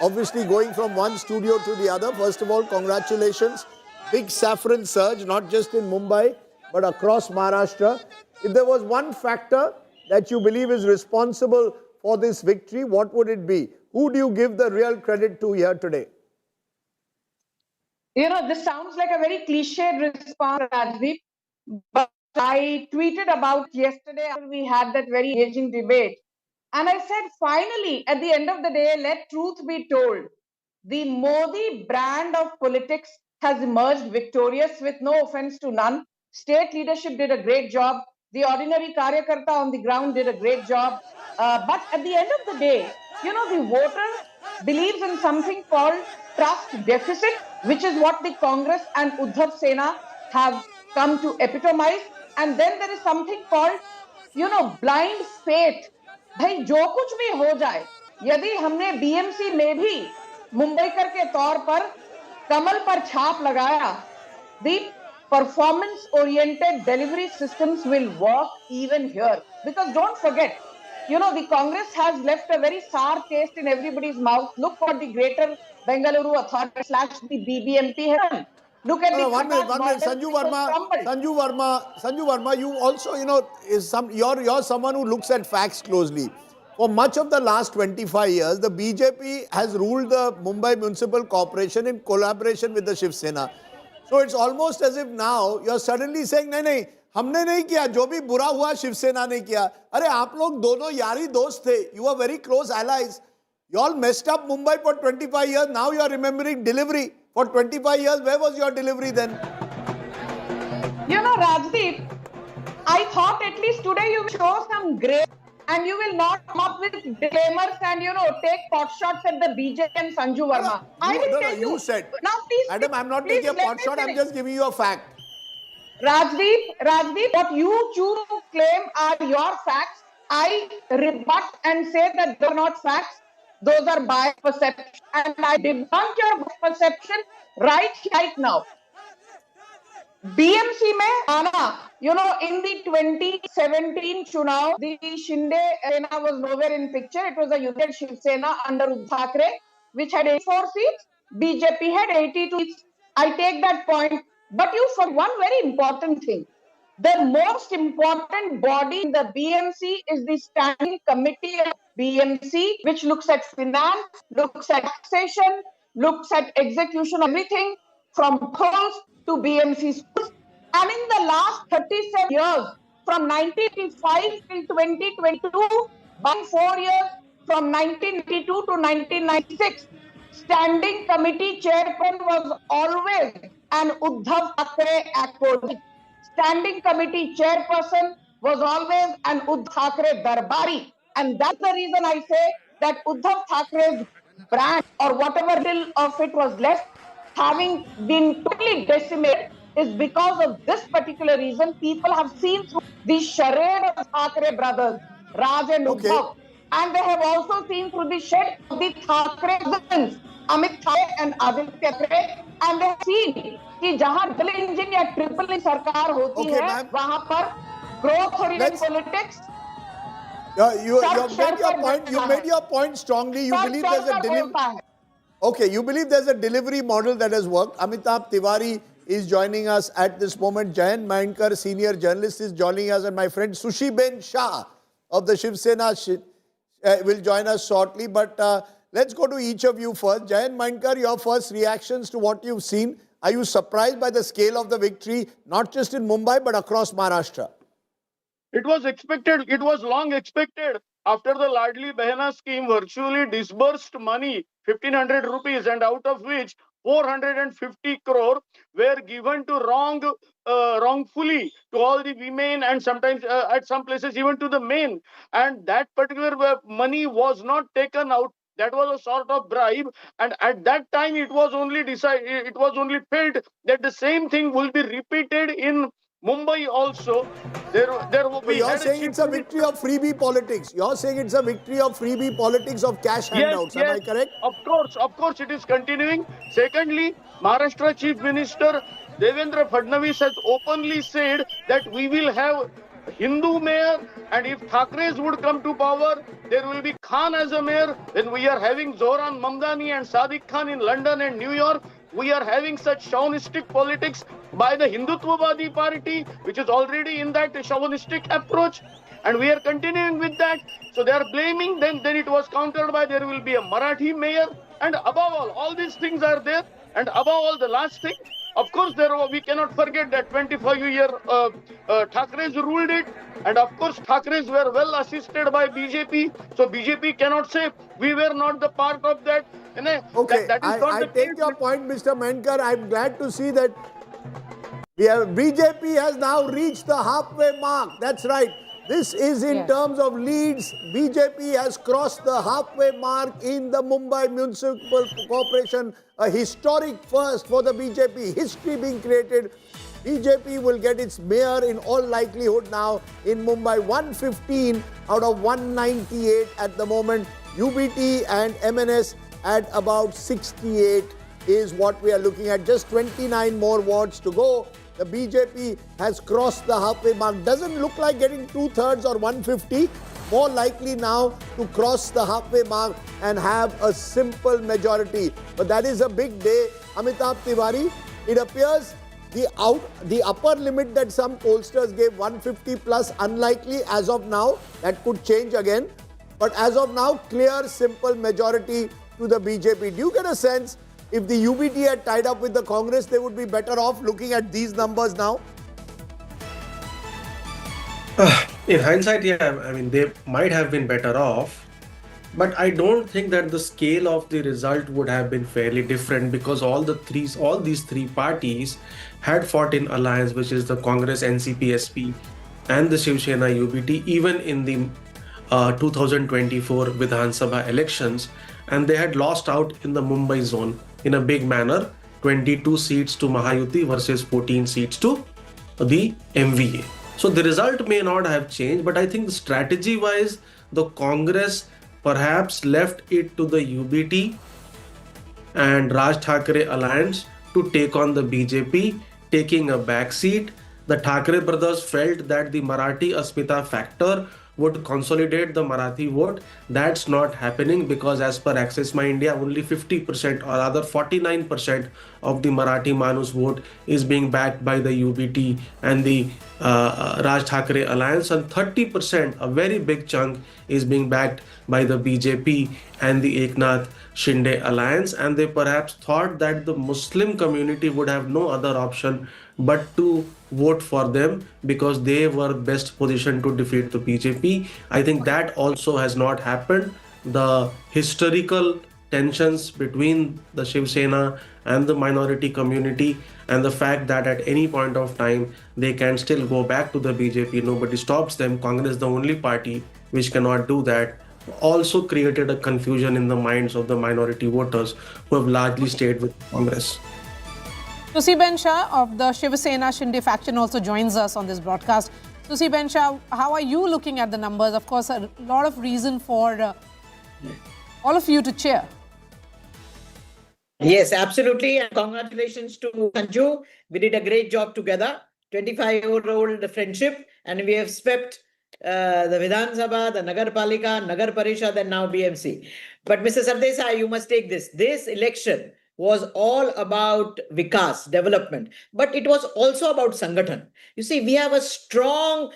obviously going from one studio to the other. First of all, congratulations. Big saffron surge, not just in Mumbai, but across Maharashtra. If there was one factor that you believe is responsible for this victory, what would it be? Who do you give the real credit to here today? You know, this sounds like a very cliched response, Rajdeep, but I tweeted about yesterday after we had that very engaging debate. And I said, finally, at the end of the day, let truth be told. The Modi brand of politics has emerged victorious, with no offense to none. State leadership did a great job. The ordinary Karyakarta on the ground did a great job. But at the end of the day, you know, the voter believes in something called trust deficit, which is what the Congress and Uddhav Sena have come to epitomize. And then there is something called, you know, blind faith. भाई जो कुछ भी हो जाए, यदि हमने BMC में भी मुंबईकर के तौर पर कमल पर छाप लगाया, the performance oriented delivery systems will work even here. Because don't forget, you know, the Congress has left a very sour taste in everybody's mouth. Look what the Greater Bengaluru Authority / the BBMP has done. Look at the one minute, Sanju Verma, you also, you know, you're someone who looks at facts closely. For much of the last 25 years, the BJP has ruled the Mumbai Municipal Corporation in collaboration with the Shiv Sena. So it's almost as if now you're suddenly saying, नहीं, हमने नहीं किया, जो भी बुरा हुआ शिव सेना ने किया. अरे आप लोग दोनों यारी दोस्त थे. You were very close allies. You all messed up Mumbai for 25 years. Now you are remembering delivery. For 25 years, where was your delivery then? You know, Rajdeep, I thought at least today you will show some grace and you will not come up with disclaimers and, you know, take pot shots at the BJP and Sanju Verma. I will tell you. You said. Now, please. Madam, I'm not taking a pot shot. I'm just giving you a fact. Rajdeep, what you choose to claim are your facts. I rebut and say that those are not facts. Those are biased perceptions. And I debunk your perception right now. BMC में आना, in the 2017 Chunav, the Shinde Sena was nowhere in picture. It was a united Shiv Sena under Uddhav Thackeray, which had 84 seats. BJP had 82 seats. I take that point. But you for one very important thing. The most important body in the BMC is the Standing Committee of BMC, which looks at finance, looks at taxation, looks at execution, everything from polls to BMC schools. And in the last 37 years, from 1985 till 2022, by 4 years, from 1992 to 1996, Standing Committee chairman was always an Uddhav Thackeray accolade. Standing Committee chairperson was always an Uddhav Thackeray Darbari. And that's the reason I say that Uddhav Thackeray's brand or whatever little of it was left, having been totally decimated, is because of this particular reason. People have seen through the charade of Thackeray brothers, Raj and Uddhav. And they have also seen through the shade of the Thackeray cousins, Amit Thackeray and Ajit Pawar. And they have seen कि जहां double engine या triple engine सरकार होती है वहां पर growth oriented politics. You made your point strongly. You believe there's a delivery. Okay, you believe there's a delivery model that has worked. Amitabh Tiwari is joining us at this moment. Jayant Mainkar, senior journalist, is joining us, and my friend Sushi Ben Shah of the Shiv Sena will join us shortly. But let's go to each of you first. Jayant Mainkar, your first reactions to what you've seen. Are you surprised by the scale of the victory, not just in Mumbai, but across Maharashtra? It was expected. It was long expected. After the Ladli Behna scheme virtually disbursed money, 1,500 rupees, and out of which 450 crore were given to wrongfully to all the women and sometimes at some places even to the men. And that particular money was not taken out. That was a sort of bribe, and at that time it was only felt that the same thing will be repeated in Mumbai also. You're saying it's a victory of freebie politics. You're saying it's a victory of freebie politics of cash handouts. Am I correct? Of course, it is continuing. Secondly, Maharashtra Chief Minister Devendra Fadnavis has openly said that we will have Hindu mayor, and if Thackerays would come to power, there will be Khan as a mayor. When we are having Zohran Mamdani and Sadiq Khan in London and New York, we are having such chauvinistic politics by the Hindutvavadi party, which is already in that chauvinistic approach, and we are continuing with that. So they are blaming, then it was countered by there will be a Marathi mayor, and above all these things are there, and above all, the last thing, of course, we cannot forget that 25-year Thackeray's ruled it, and of course Thackeray's were well assisted by BJP, so BJP cannot say we were not the part of that. Okay, I take your point, Mr. Mainkar. I'm glad to see that BJP has now reached the halfway mark. That's right. This is in terms of leads. BJP has crossed the halfway mark in the Mumbai Municipal Corporation. A historic first for the BJP. History being created. BJP will get its mayor in all likelihood now in Mumbai. 115 out of 198 at the moment. UBT and MNS at about 68 is what we are looking at. Just 29 more wards to go. The BJP has crossed the halfway mark. Doesn't look like getting 2/3 or 150. More likely now to cross the halfway mark and have a simple majority. But that is a big day. Amitabh Tiwari, it appears the upper limit that some pollsters gave, 150 plus, unlikely as of now. That could change again. But as of now, clear, simple majority to the BJP. Do you get a sense if the UBT had tied up with the Congress, they would be better off looking at these numbers now? In hindsight, yeah, I mean, they might have been better off. But I don't think that the scale of the result would have been fairly different, because all these three parties had fought in alliance, which is the Congress, NCP, SP and the Shiv Sena UBT, even in the 2024 Vidhan Sabha elections, and they had lost out in the Mumbai zone in a big manner, 22 seats to Mahayuti versus 14 seats to the MVA. So the result may not have changed, but I think strategy-wise, the Congress perhaps left it to the UBT and Raj Thackeray alliance to take on the BJP, taking a back seat. The Thackeray brothers felt that the Marathi Asmita factor would consolidate the Marathi vote. That's not happening because as per Access My India, only 50% or rather 49% of the Marathi Manus vote is being backed by the UBT and the Raj Thackeray alliance, and 30%, a very big chunk, is being backed by the BJP and the Eknath Shinde alliance. And they perhaps thought that the Muslim community would have no other option but to vote for them because they were best positioned to defeat the BJP. I think that also has not happened. The historical tensions between the Shiv Sena and the minority community, and the fact that at any point of time they can still go back to the BJP, nobody stops them. Congress, the only party which cannot do that, also created a confusion in the minds of the minority voters who have largely stayed with Congress. Susi Ben Shah of the Shiv Sena Shinde faction also joins us on this broadcast. Susi Ben Shah, how are you looking at the numbers? Of course, a lot of reason for all of you to cheer. Yes, absolutely. And congratulations to Sanju. We did a great job together. 25-year-old friendship, and we have swept the Vidhan Sabha, the Nagar Palika, Nagar Parishad, and now BMC. But Mr. Sardesai, you must take this. This election was all about Vikas, development, but it was also about Sangathan. You see, we have a strong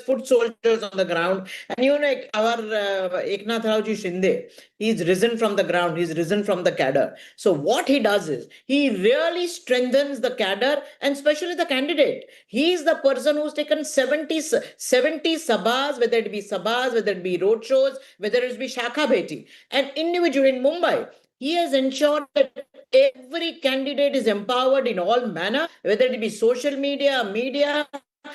foot soldiers on the ground, and you know, our Eknath Raoji Shinde, he's risen from the ground, he's risen from the cadre. So what he does is, he really strengthens the cadre, and especially the candidate. He is the person who's taken 70 sabhas, whether it be sabhas, whether it be roadshows, whether it be Shakha Beti. And individual in Mumbai, he has ensured that every candidate is empowered in all manner, whether it be social media.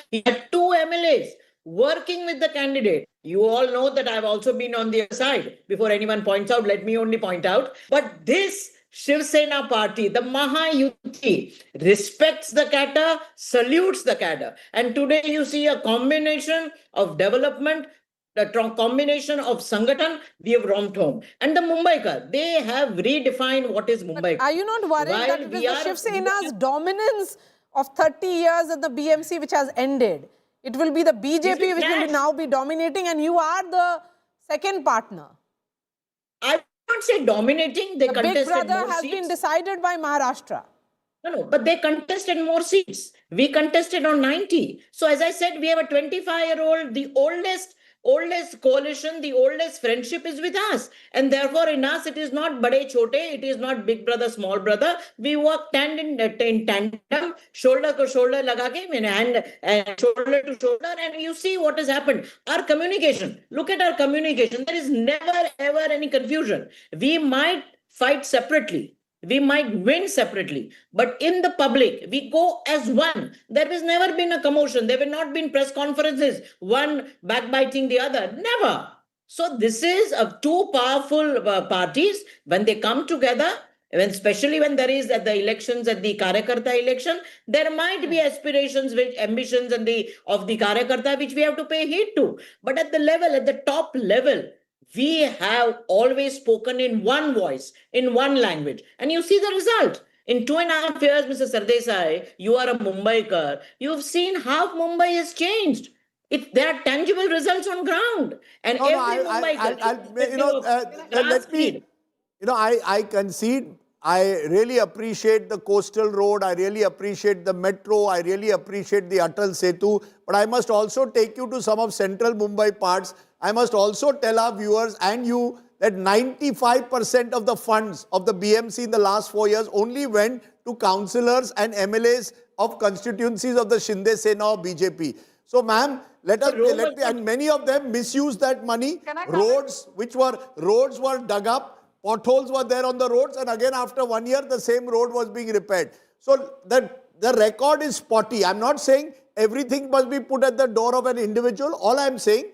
He had 2 MLAs working with the candidate. You all know that I've also been on the other side. Before anyone points out, let me only point out. But this Shiv Sena party, the Mahayuti, respects the cadre, salutes the cadre. And today you see a combination of development, the combination of Sangathan, we have romped home. And the Mumbaikar, they have redefined what is Mumbai. Are you not worried that it is the Shiv Sena's dominance of 30 years in the BMC which has ended? It will be the BJP which will now be dominating, and you are the second partner. I would not say dominating. They the Big Brother has been decided by Maharashtra. No, but they contested more seats. We contested on 90. So as I said, we have a 25-year-old, the oldest coalition, the oldest friendship is with us. And therefore in us, it is not bade chote, it is not big brother, small brother. We work in tandem, shoulder to shoulder, hand shoulder to shoulder, and you see what has happened. Our communication, look at our communication. There is never ever any confusion. We might fight separately. We might win separately, but in the public, we go as one. There has never been a commotion. There have not been press conferences, one backbiting the other. Never. So this is two powerful parties. When they come together, especially when there is at the elections, at the Karyakarta election, there might be aspirations, ambitions of the Karyakarta, which we have to pay heed to. But at the top level, we have always spoken in one voice, in one language. And you see the result. In 2.5 years, Mr. Sardesai, you are a Mumbaikar. You've seen how Mumbai has changed. There are tangible results on ground. And I concede. I really appreciate the coastal road. I really appreciate the metro. I really appreciate the Atal Setu. But I must also take you to some of central Mumbai parts. I must also tell our viewers and you that 95% of the funds of the BMC in the last 4 years only went to councillors and MLAs of constituencies of the Shinde Sena or BJP. So, ma'am, and many of them misused that money. Roads were dug up. Potholes were there on the roads, and again after 1 year, the same road was being repaired. So the record is spotty. I'm not saying everything must be put at the door of an individual. All I'm saying,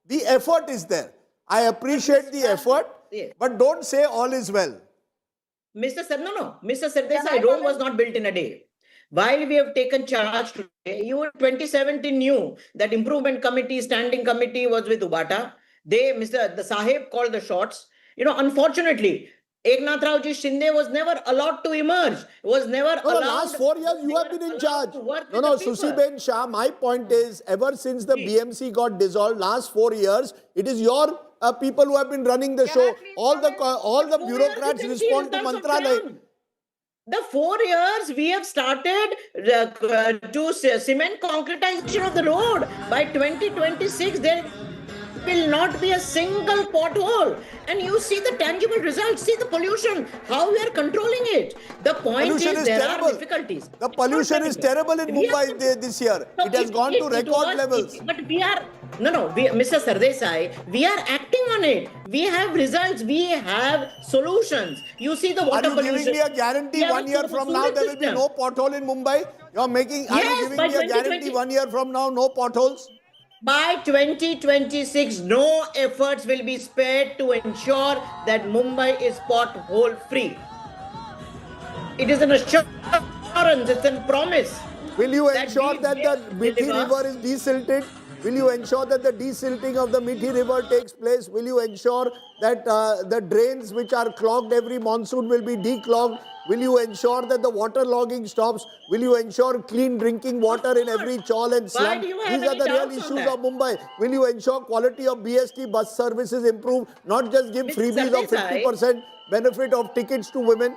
the effort is there. I appreciate the effort, but don't say all is well. Mr. Sardesai, Rome was not built in a day. While we have taken charge today, you in 2017 knew that improvement committee, standing committee was with Ubata. The Sahib called the shots. Unfortunately, Eknath Raoji Shinde was never allowed to emerge, was never No, the allowed. last 4 years you have been in charge. No, Susiben Shah, my point is, ever since the BMC got dissolved, last 4 years, it is your people who have been running the show. All the bureaucrats respond to Mantralaya. The 4 years we have started to cement concretization of the road. By 2026, there will not be a single pothole. And you see the tangible results. See the pollution, how we are controlling it. The point is there are difficulties. The pollution is terrible in Mumbai this year. It has gone to record levels. But we are... Mr. Sardesai, we are acting on it. We have results. We have solutions. You see the water pollution. Are you giving me a guarantee 1 year from now there will be no pothole in Mumbai? Are you giving me a guarantee 1 year from now, no potholes? By 2026, no efforts will be spared to ensure that Mumbai is pothole free. It is an assurance, it's a promise. Will you ensure that the Mithi River is desilted? Will you ensure that the desilting of the Mithi River takes place? Will you ensure that the drains which are clogged every monsoon will be declogged? Will you ensure that the water logging stops? Will you ensure clean drinking water in every chawl and slum? These are the real issues of Mumbai. Will you ensure quality of BST bus services improve? Not just give freebies of 50% benefit of tickets to women?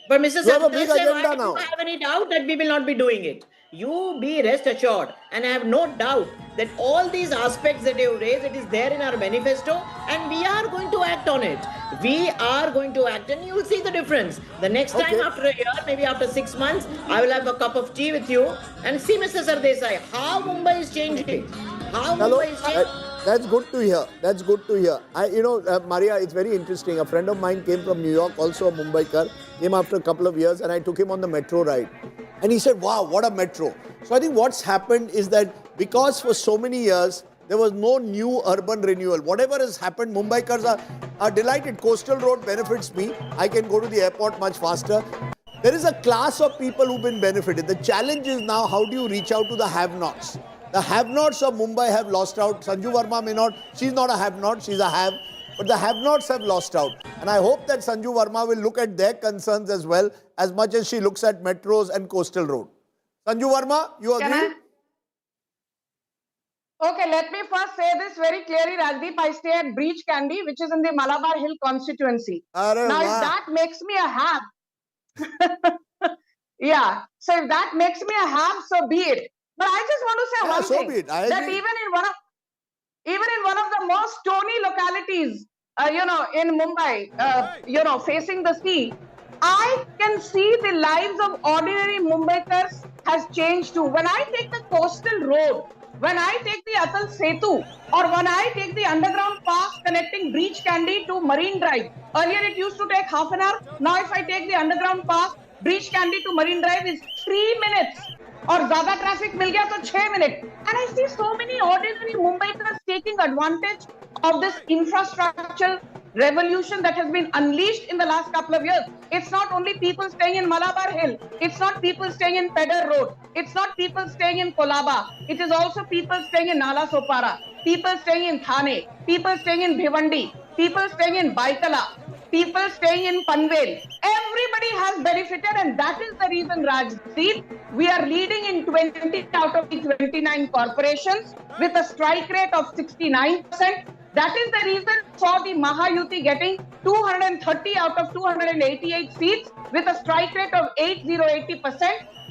But Mr. You have a big Sardesai, agenda I now. don't have any doubt that we will not be doing it. You be rest assured, and I have no doubt that all these aspects that you raised, it is there in our manifesto, and we are going to act on it. We are going to act, and you will see the difference. The next time after a year, maybe after 6 months, I will have a cup of tea with you and see, Mr. Sardesai, how Mumbai is changing. Mumbai is changing. That's good to hear. That's good to hear. Maria, it's very interesting. A friend of mine came from New York, also a Mumbaikar, came after a couple of years, and I took him on the metro ride. And he said, wow, what a metro. So I think what's happened is that because for so many years, there was no new urban renewal. Whatever has happened, Mumbaikars are delighted. Coastal Road benefits me. I can go to the airport much faster. There is a class of people who've been benefited. The challenge is now, how do you reach out to the have-nots? The have-nots of Mumbai have lost out. Sanju Verma may not, she's not a have-not, she's a have. But the have-nots have lost out. And I hope that Sanju Verma will look at their concerns as well, as much as she looks at metros and coastal road. Sanju Verma, you agree? Okay, let me first say this very clearly, Rajdeep. I stay at Breach Candy, which is in the Malabar Hill constituency. Now, if that makes me a have, yeah. So if that makes me a have, so be it. But I just want to say one thing. That even in one of the most stony localities, in Mumbai, facing the sea, I can see the lives of ordinary Mumbaikars has changed too. When I take the coastal road, when I take the Atal Setu, or when I take the underground pass connecting Breach Candy to Marine Drive, earlier it used to take half an hour. Now if I take the underground pass, Breach Candy to Marine Drive is 3 minutes. Or ज़्यादा traffic मिल गया तो 6 minutes. And I see so many ordinary Mumbaikars taking advantage of this infrastructural revolution that has been unleashed in the last couple of years. It's not only people staying in Malabar Hill. It's not people staying in Pedder Road. It's not people staying in Kolaba. It is also people staying in Nala Sopara, people staying in Thane, people staying in Bhivandi, people staying in Baikala, people staying in Panvel. Everybody has benefited, and that is the reason, Rajdeep, we are leading in 20 out of the 29 corporations with a strike rate of 69%. That is the reason for the Mahayuti getting 230 out of 288 seats with a strike rate of 80%.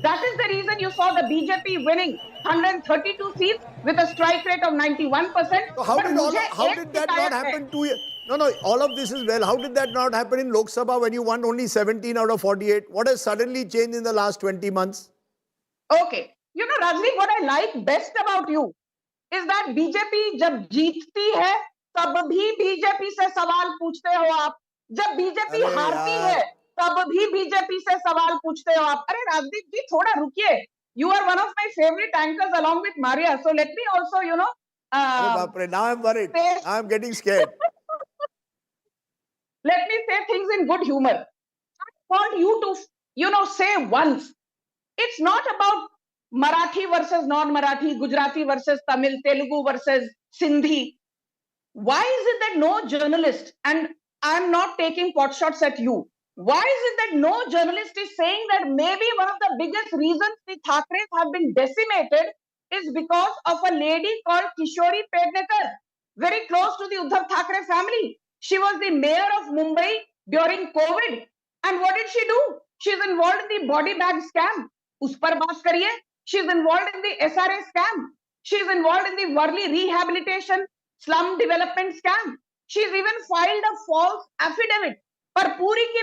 That is the reason you saw the BJP winning 132 seats with a strike rate of 91%. So how did that not happen 2 years? No, all of this is well. How did that not happen in Lok Sabha when you won only 17 out of 48? What has suddenly changed in the last 20 months? Okay. Rajdeep, what I like best about you is that BJP जब जीतती है तब भी BJP से सवाल पूछते हो आप. जब BJP हारती है तब भी BJP से सवाल पूछते हो आप. अरे राजदीप जी थोड़ा रुकिए. You are one of my favorite anchors along with Maria. So let me also, now I'm worried. Now I'm getting scared. Let me say things in good humor. I want you to, say once It's not about Marathi versus non-Marathi, Gujarati versus Tamil, Telugu versus Sindhi. Why is it that no journalist, and I'm not taking pot shots at you, why is it that no journalist is saying that maybe one of the biggest reasons the Thackerays have been decimated is because of a lady called Kishori Pednekar, very close to the Uddhav Thackray family. She was the mayor of Mumbai during COVID. And what did she do? She's involved in the body bag scam. Us par baat kariye. She's involved in the SRA scam. She's involved in the Worli rehabilitation slum development scam. She's even filed a false affidavit. पर पूरी की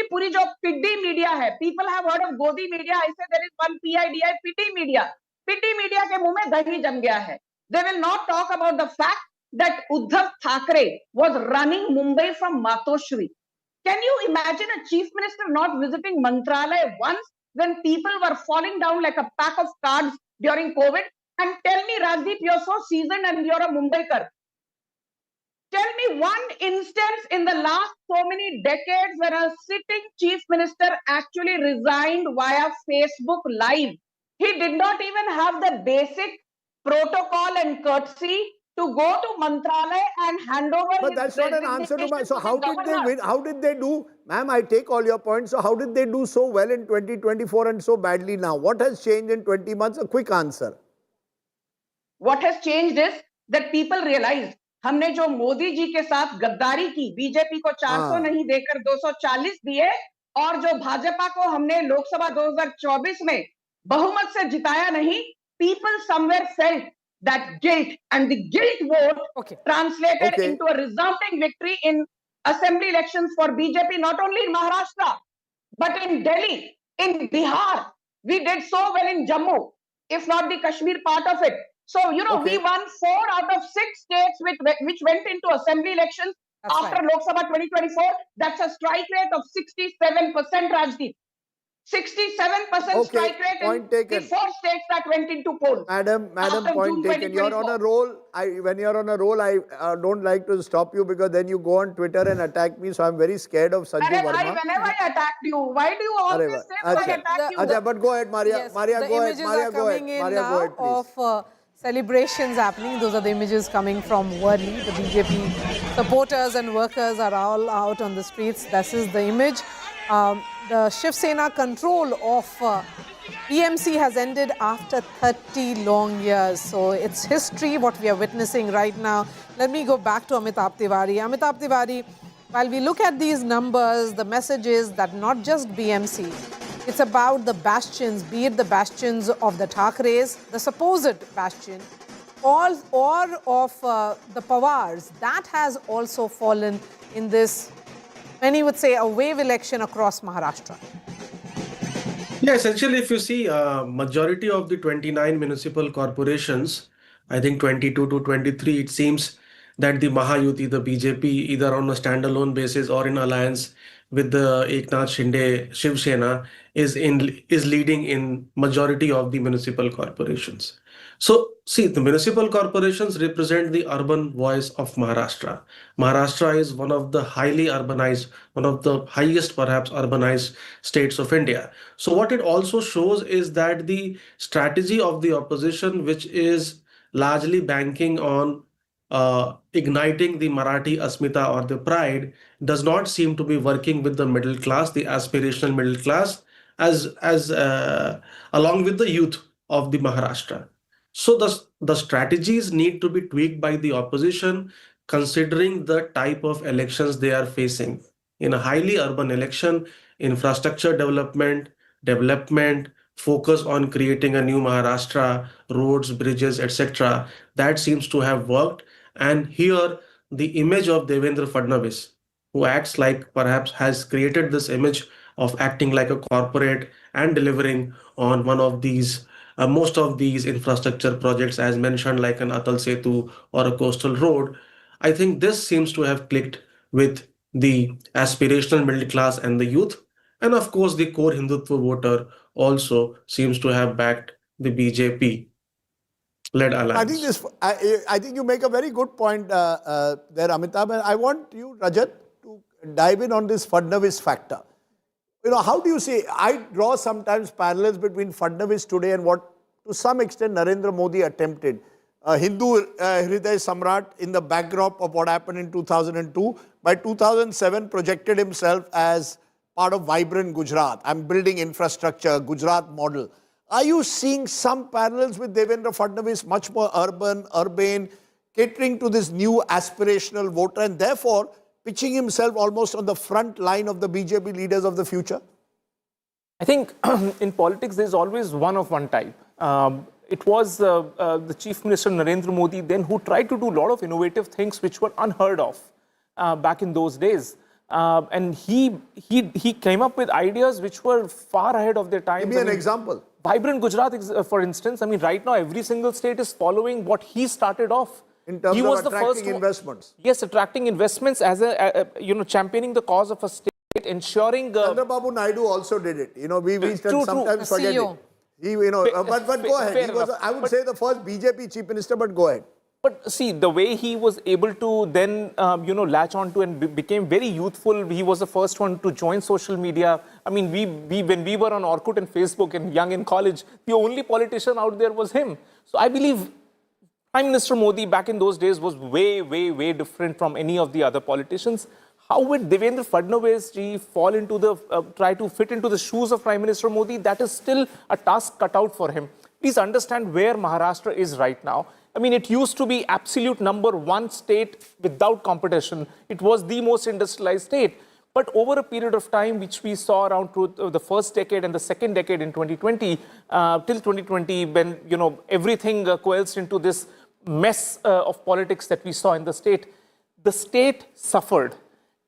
पूरी जो पिड्डी media है, people have heard of गोदी media. I say there is one PIDI, Piddi media. Piddi media के मुंह में दही जम गया है. They will not talk about the fact that Uddhav Thackeray was running Mumbai from Matoshri. Can you imagine a chief minister not visiting Mantralaya once when people were falling down like a pack of cards during COVID? And tell me, Rajdeep, you're so seasoned and you're a Mumbaikar. Tell me one instance in the last so many decades where a sitting chief minister actually resigned via Facebook Live. He did not even have the basic protocol and courtesy to go to Mantralaya and hand over. But that's not an answer to my. So how did they win? How did they do, ma'am? I take all your points. So how did they do so well in 2024 and so badly now? What has changed in 20 months? A quick answer. What has changed is that people realized हमने जो मोदी जी के साथ गद्दारी की, BJP को 400 नहीं देकर 240 दिए, और जो भाजपा को हमने लोकसभा 2024 में बहुमत से जिताया नहीं, people somewhere felt that guilt, and the guilt vote translated into a resounding victory in assembly elections for BJP, not only in Maharashtra, but in Delhi, in Bihar. We did so well in Jammu, if not the Kashmir part of it. So, you know, we won 4 out of 6 states which went into assembly elections after Lok Sabha 2024. That's a strike rate of 67%, Rajdeep. 67% strike rate in the 4 states that went into polls. Madam, point taken. You're on a roll. When you're on a roll, I don't like to stop you because then you go on Twitter and attack me. So I'm very scared of Sanju Verma. Whenever I attacked you, why do you always say that I attacked you? Achha, but go ahead, Maria. Yes, Maria, the go ahead. images Maria, are go ahead. coming in Maria, now go ahead, please. of celebrations happening. Those are the images coming from Worli. The BJP supporters and workers are all out on the streets. This is the image. The Shiv Sena control of BMC has ended after 30 long years. So it's history, what we are witnessing right now. Let me go back to Amitabh Tiwari. Amitabh Tiwari, while we look at these numbers, the message is that not just BMC, it's about the bastions, be it the bastions of the Thackerays, the supposed bastion, or of the Pawars. That has also fallen in this, many would say, a wave election across Maharashtra. Yeah, essentially, if you see, majority of the 29 municipal corporations, I think 22 to 23, it seems that the Mahayuti, the BJP, either on a standalone basis or in alliance with the Eknath Shinde Shiv Sena, is leading in majority of the municipal corporations. So, see, the municipal corporations represent the urban voice of Maharashtra. Maharashtra is one of the highly urbanized, one of the highest perhaps urbanized states of India. So what it also shows is that the strategy of the opposition, which is largely banking on igniting the Marathi Asmita or the pride, does not seem to be working with the middle class, the aspirational middle class, as along with the youth of the Maharashtra. So the strategies need to be tweaked by the opposition, considering the type of elections they are facing. In a highly urban election, infrastructure development, focus on creating a new Maharashtra, roads, bridges, etc., that seems to have worked. And here, the image of Devendra Fadnavis, who acts like perhaps has created this image of acting like a corporate and delivering on one of these most of these infrastructure projects as mentioned, like an Atal Setu or a coastal road. I think this seems to have clicked with the aspirational middle class and the youth. And of course, the core Hindutva voter also seems to have backed the BJP-led alliance. I think you make a very good point there, Amitabh. And I want you, Rajat, to dive in on this Fadnavis factor. how do you see, I draw sometimes parallels between Fadnavis today and what to some extent Narendra Modi attempted. Hindu Hriday Samrat in the backdrop of what happened in 2002. By 2007 projected himself as part of vibrant Gujarat. I'm building infrastructure, Gujarat model. Are you seeing some parallels with Devendra Fadnavis, much more urbane, catering to this new aspirational voter and therefore pitching himself almost on the front line of the BJP leaders of the future? I think in politics, there's always one of one type. It was the Chief Minister Narendra Modi then who tried to do a lot of innovative things which were unheard of back in those days. And he came up with ideas which were far ahead of their time. Give me an example. Vibrant Gujarat, for instance. I mean, right now, every single state is following what he started off. In terms of attracting investments. Yes, attracting investments as championing the cause of a state, ensuring. Chandrababu Naidu also did it. We sometimes forget it. But go ahead. He was, I would say, the first BJP chief minister, but go ahead. But see, the way he was able to then, latch onto and became very youthful. He was the first one to join social media. I mean, when we were on Orkut and Facebook and young in college, the only politician out there was him. So I believe Prime Minister Modi back in those days was way, way, way different from any of the other politicians. How would Devendra Fadnavis ji fall into try to fit into the shoes of Prime Minister Modi? That is still a task cut out for him. Please understand where Maharashtra is right now. I mean, it used to be absolute #1 state without competition. It was the most industrialized state. But over a period of time, which we saw around the first decade and the second decade in 2020, till 2020, when everything coalesced into this mess of politics that we saw in the state suffered.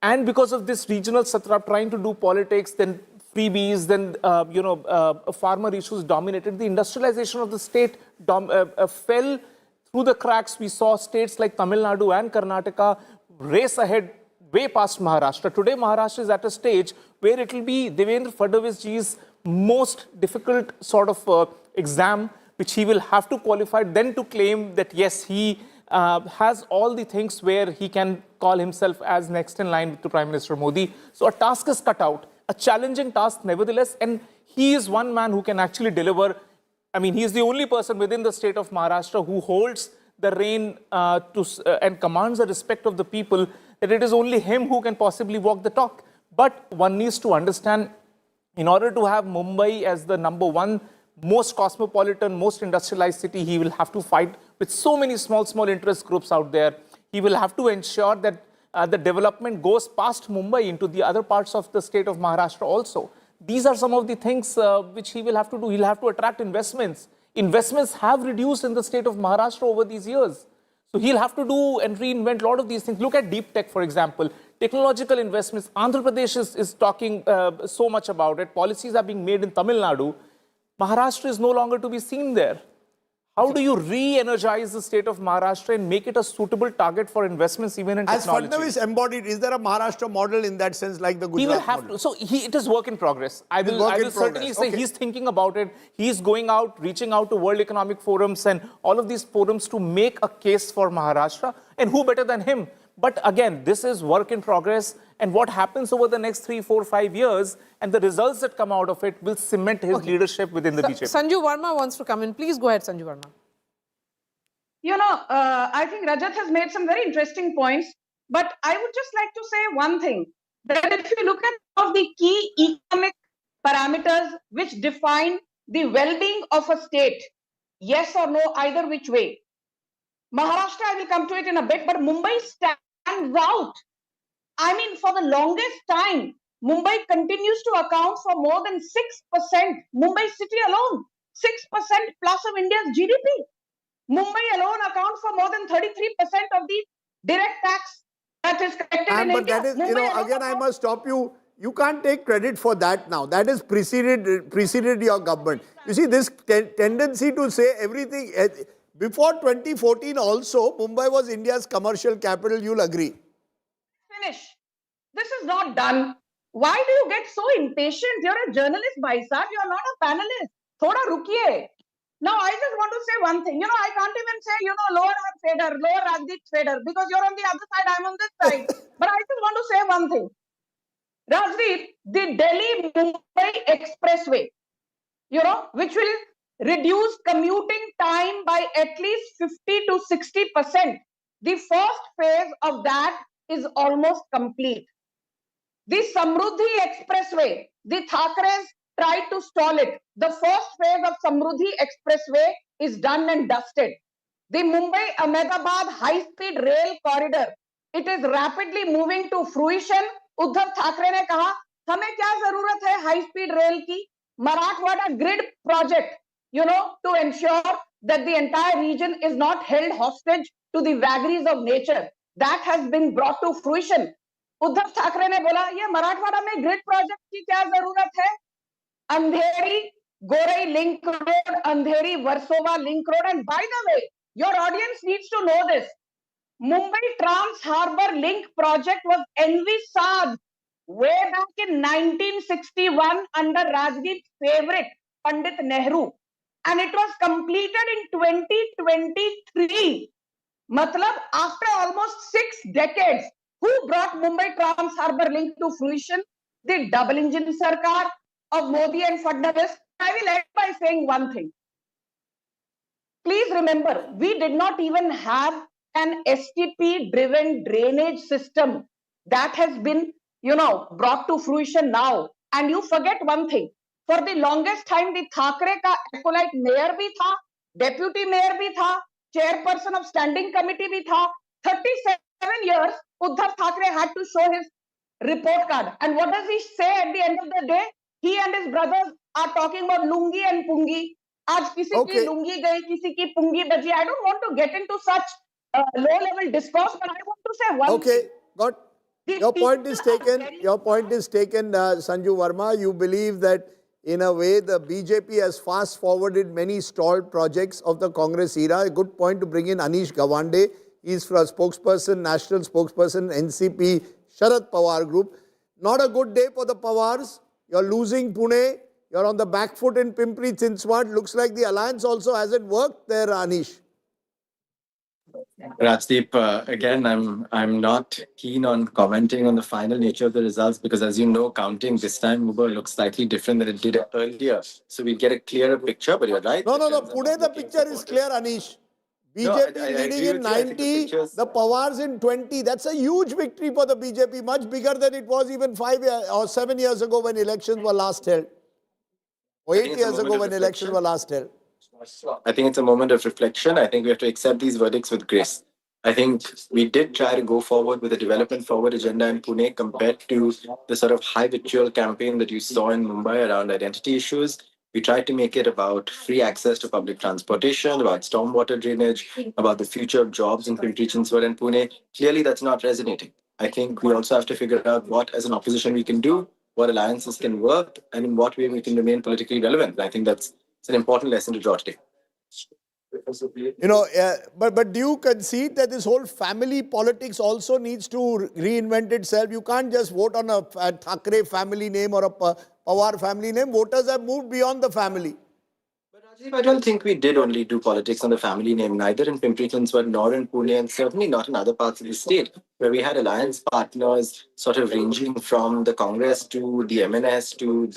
And because of this regional satrap trying to do politics, then freebies, then farmer issues dominated. The industrialization of the state fell through the cracks. We saw states like Tamil Nadu and Karnataka race ahead way past Maharashtra. Today, Maharashtra is at a stage where it will be Devendra Fadnavis ji's most difficult sort of exam, which he will have to qualify, then to claim that yes, he has all the things where he can call himself as next in line to Prime Minister Modi. So a task is cut out, a challenging task nevertheless, and he is one man who can actually deliver. I mean, he is the only person within the state of Maharashtra who holds the reign and commands the respect of the people, that it is only him who can possibly walk the talk. But one needs to understand, in order to have Mumbai as the #1 most cosmopolitan, most industrialized city, he will have to fight with so many small interest groups out there. He will have to ensure that the development goes past Mumbai into the other parts of the state of Maharashtra also. These are some of the things which he will have to do. He'll have to attract investments. Investments have reduced in the state of Maharashtra over these years. So he'll have to do and reinvent a lot of these things. Look at deep tech, for example. Technological investments. Andhra Pradesh is talking so much about it. Policies are being made in Tamil Nadu. Maharashtra is no longer to be seen there. How do you re-energize the state of Maharashtra and make it a suitable target for investments even in technology? As Fadnavis embodied, is there a Maharashtra model in that sense like the Gujarat He will have model? to. So it is work in progress. I will certainly say he's thinking about it. He's going out, reaching out to World Economic Forums and all of these forums to make a case for Maharashtra. And who better than him? But again, this is work in progress. And what happens over the next 3, 4, 5 years and the results that come out of it will cement his leadership within the BJP. Sanju Verma wants to come in. Please go ahead, Sanju Verma. I think Rajat has made some very interesting points, but I would just like to say one thing, that if you look at all of the key economic parameters which define the well-being of a state, yes or no, either which way. Maharashtra, I will come to it in a bit, but Mumbai stands out. I mean, for the longest time, Mumbai continues to account for more than 6%, Mumbai city alone, 6% plus of India's GDP. Mumbai alone accounts for more than 33% of the direct tax that is collected in but India. that is, again, I must stop you. You can't take credit for that now. That has preceded your government. You see, this tendency to say everything, before 2014 also, Mumbai was India's commercial capital, you'll agree. Finish. This is not done. Why do you get so impatient? You're a journalist, bhai sahab. You're not a panelist. Thoda rukiye. Now, I just want to say one thing. I can't even say, lower Fader, lower Rajdeep Fader, because you're on the other side, I'm on this side. But I just want to say one thing. Rajdeep, the Delhi-Mumbai Expressway, which will reduce commuting time by at least 50 to 60%. The first phase of that is almost complete. The Samruddhi Expressway, the Thackeray tried to stall it. The first phase of Samruddhi Expressway is done and dusted. The Mumbai-Ahmedabad high-speed rail corridor, it is rapidly moving to fruition. Uddhav Thackeray ने कहा, हमें क्या जरूरत है high-speed rail की? Marathwada grid project, to ensure that the entire region is not held hostage to the vagaries of nature. That has been brought to fruition. Uddhav Thackeray ने बोला ये मराठवाड़ा में ग्रिड प्रोजेक्ट की क्या जरूरत है? Andheri Gorai link road, Andheri Versova link road, and by the way, your audience needs to know this. Mumbai Trans Harbour Link project was envisaged way back in 1961 under Rajdeep's favorite Pandit Nehru, and it was completed in 2023. Matlab, after almost 6 decades, who brought Mumbai Trans Harbour Link to fruition? The double engine Sarkar of Modi and Fadnavis. I will end by saying one thing. Please remember, we did not even have an STP driven drainage system that has been, brought to fruition now. And you forget one thing. For the longest time, the Thackeray ka acolyte mayor bhi tha, deputy mayor bhi tha, chairperson of standing committee bhi tha. 37 years, Uddhav Thackeray had to show his report card. And what does he say at the end of the day? He and his brothers are talking about lungi and pungi. Aaj kisi ki lungi gayi, kisi ki pungi baji. I don't want to get into such low-level discourse, but I want to say one thing. Okay, got your point is taken. Your point is taken, Sanju Verma. You believe that in a way the BJP has fast-forwarded many stalled projects of the Congress era. A good point to bring in Anish Gawande. He's for a spokesperson, national spokesperson, NCP, Sharad Pawar group. Not a good day for the Pawars. You're losing Pune. You're on the back foot in Pimpri Chinchwad. Looks like the alliance also hasn't worked there, Anish. Rajdeep, again, I'm not keen on commenting on the final nature of the results because, as you know, counting this time over looks slightly different than it did earlier. So we get a clearer picture, but you're right. No. Pune, the picture is clear, Anish. BJP leading in 90, the Pawars in 20. That's a huge victory for the BJP, much bigger than it was even 5 or 7 years ago when elections were last held. Or 8 years ago when elections were last held. I think it's a moment of reflection. I think we have to accept these verdicts with grace. I think we did try to go forward with a development forward agenda in Pune compared to the sort of high vitriol campaign that you saw in Mumbai around identity issues. We tried to make it about free access to public transportation, about stormwater drainage, about the future of jobs in Pimpri Chinchwad and Pune. Clearly, that's not resonating. I think we also have to figure out what, as an opposition, we can do, what alliances can work, and in what way we can remain politically relevant. I think that's an important lesson to draw today. But do you concede that this whole family politics also needs to reinvent itself? You can't just vote on a Thackeray family name or a Pawar family name. Voters have moved beyond the family. I don't think we did only do politics on the family name, neither in Pimpri Chinchwad nor in Pune, and certainly not in other parts of the state, where we had alliance partners sort of ranging from the Congress to the MNS to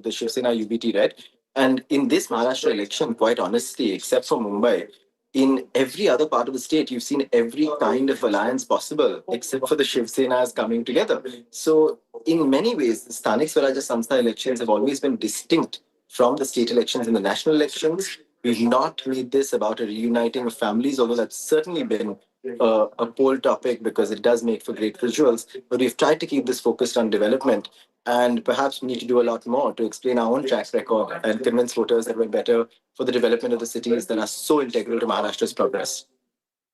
the Shiv Sena UBT, right? And in this Maharashtra election, quite honestly, except for Mumbai, in every other part of the state, you've seen every kind of alliance possible, except for the Shiv Senas coming together. So in many ways, the Sthanik Swarajya Samstha elections have always been distinct from the state elections and the national elections. We've not made this about a reuniting of families, although that's certainly been a poll topic because it does make for great visuals. But we've tried to keep this focused on development. And perhaps we need to do a lot more to explain our own track record and convince voters that we're better for the development of the cities that are so integral to Maharashtra's progress.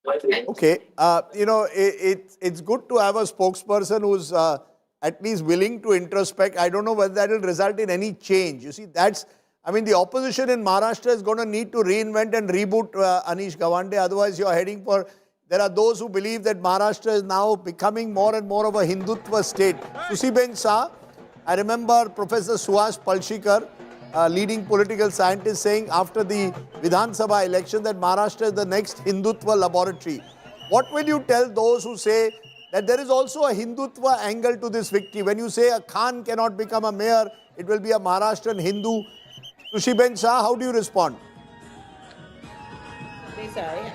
Okay. It's good to have a spokesperson who's at least willing to introspect. I don't know whether that will result in any change. You see, the opposition in Maharashtra is going to need to reinvent and reboot Anish Gawande. Otherwise, you're heading for... There are those who believe that Maharashtra is now becoming more and more of a Hindutva state. Susiben Shah, I remember Professor Suhas Palshikar, leading political scientist, saying after the Vidhan Sabha election that Maharashtra is the next Hindutva laboratory. What will you tell those who say that there is also a Hindutva angle to this victory. When you say a Khan cannot become a mayor, it will be a Maharashtrian Hindu. Sushiben Shah, how do you respond?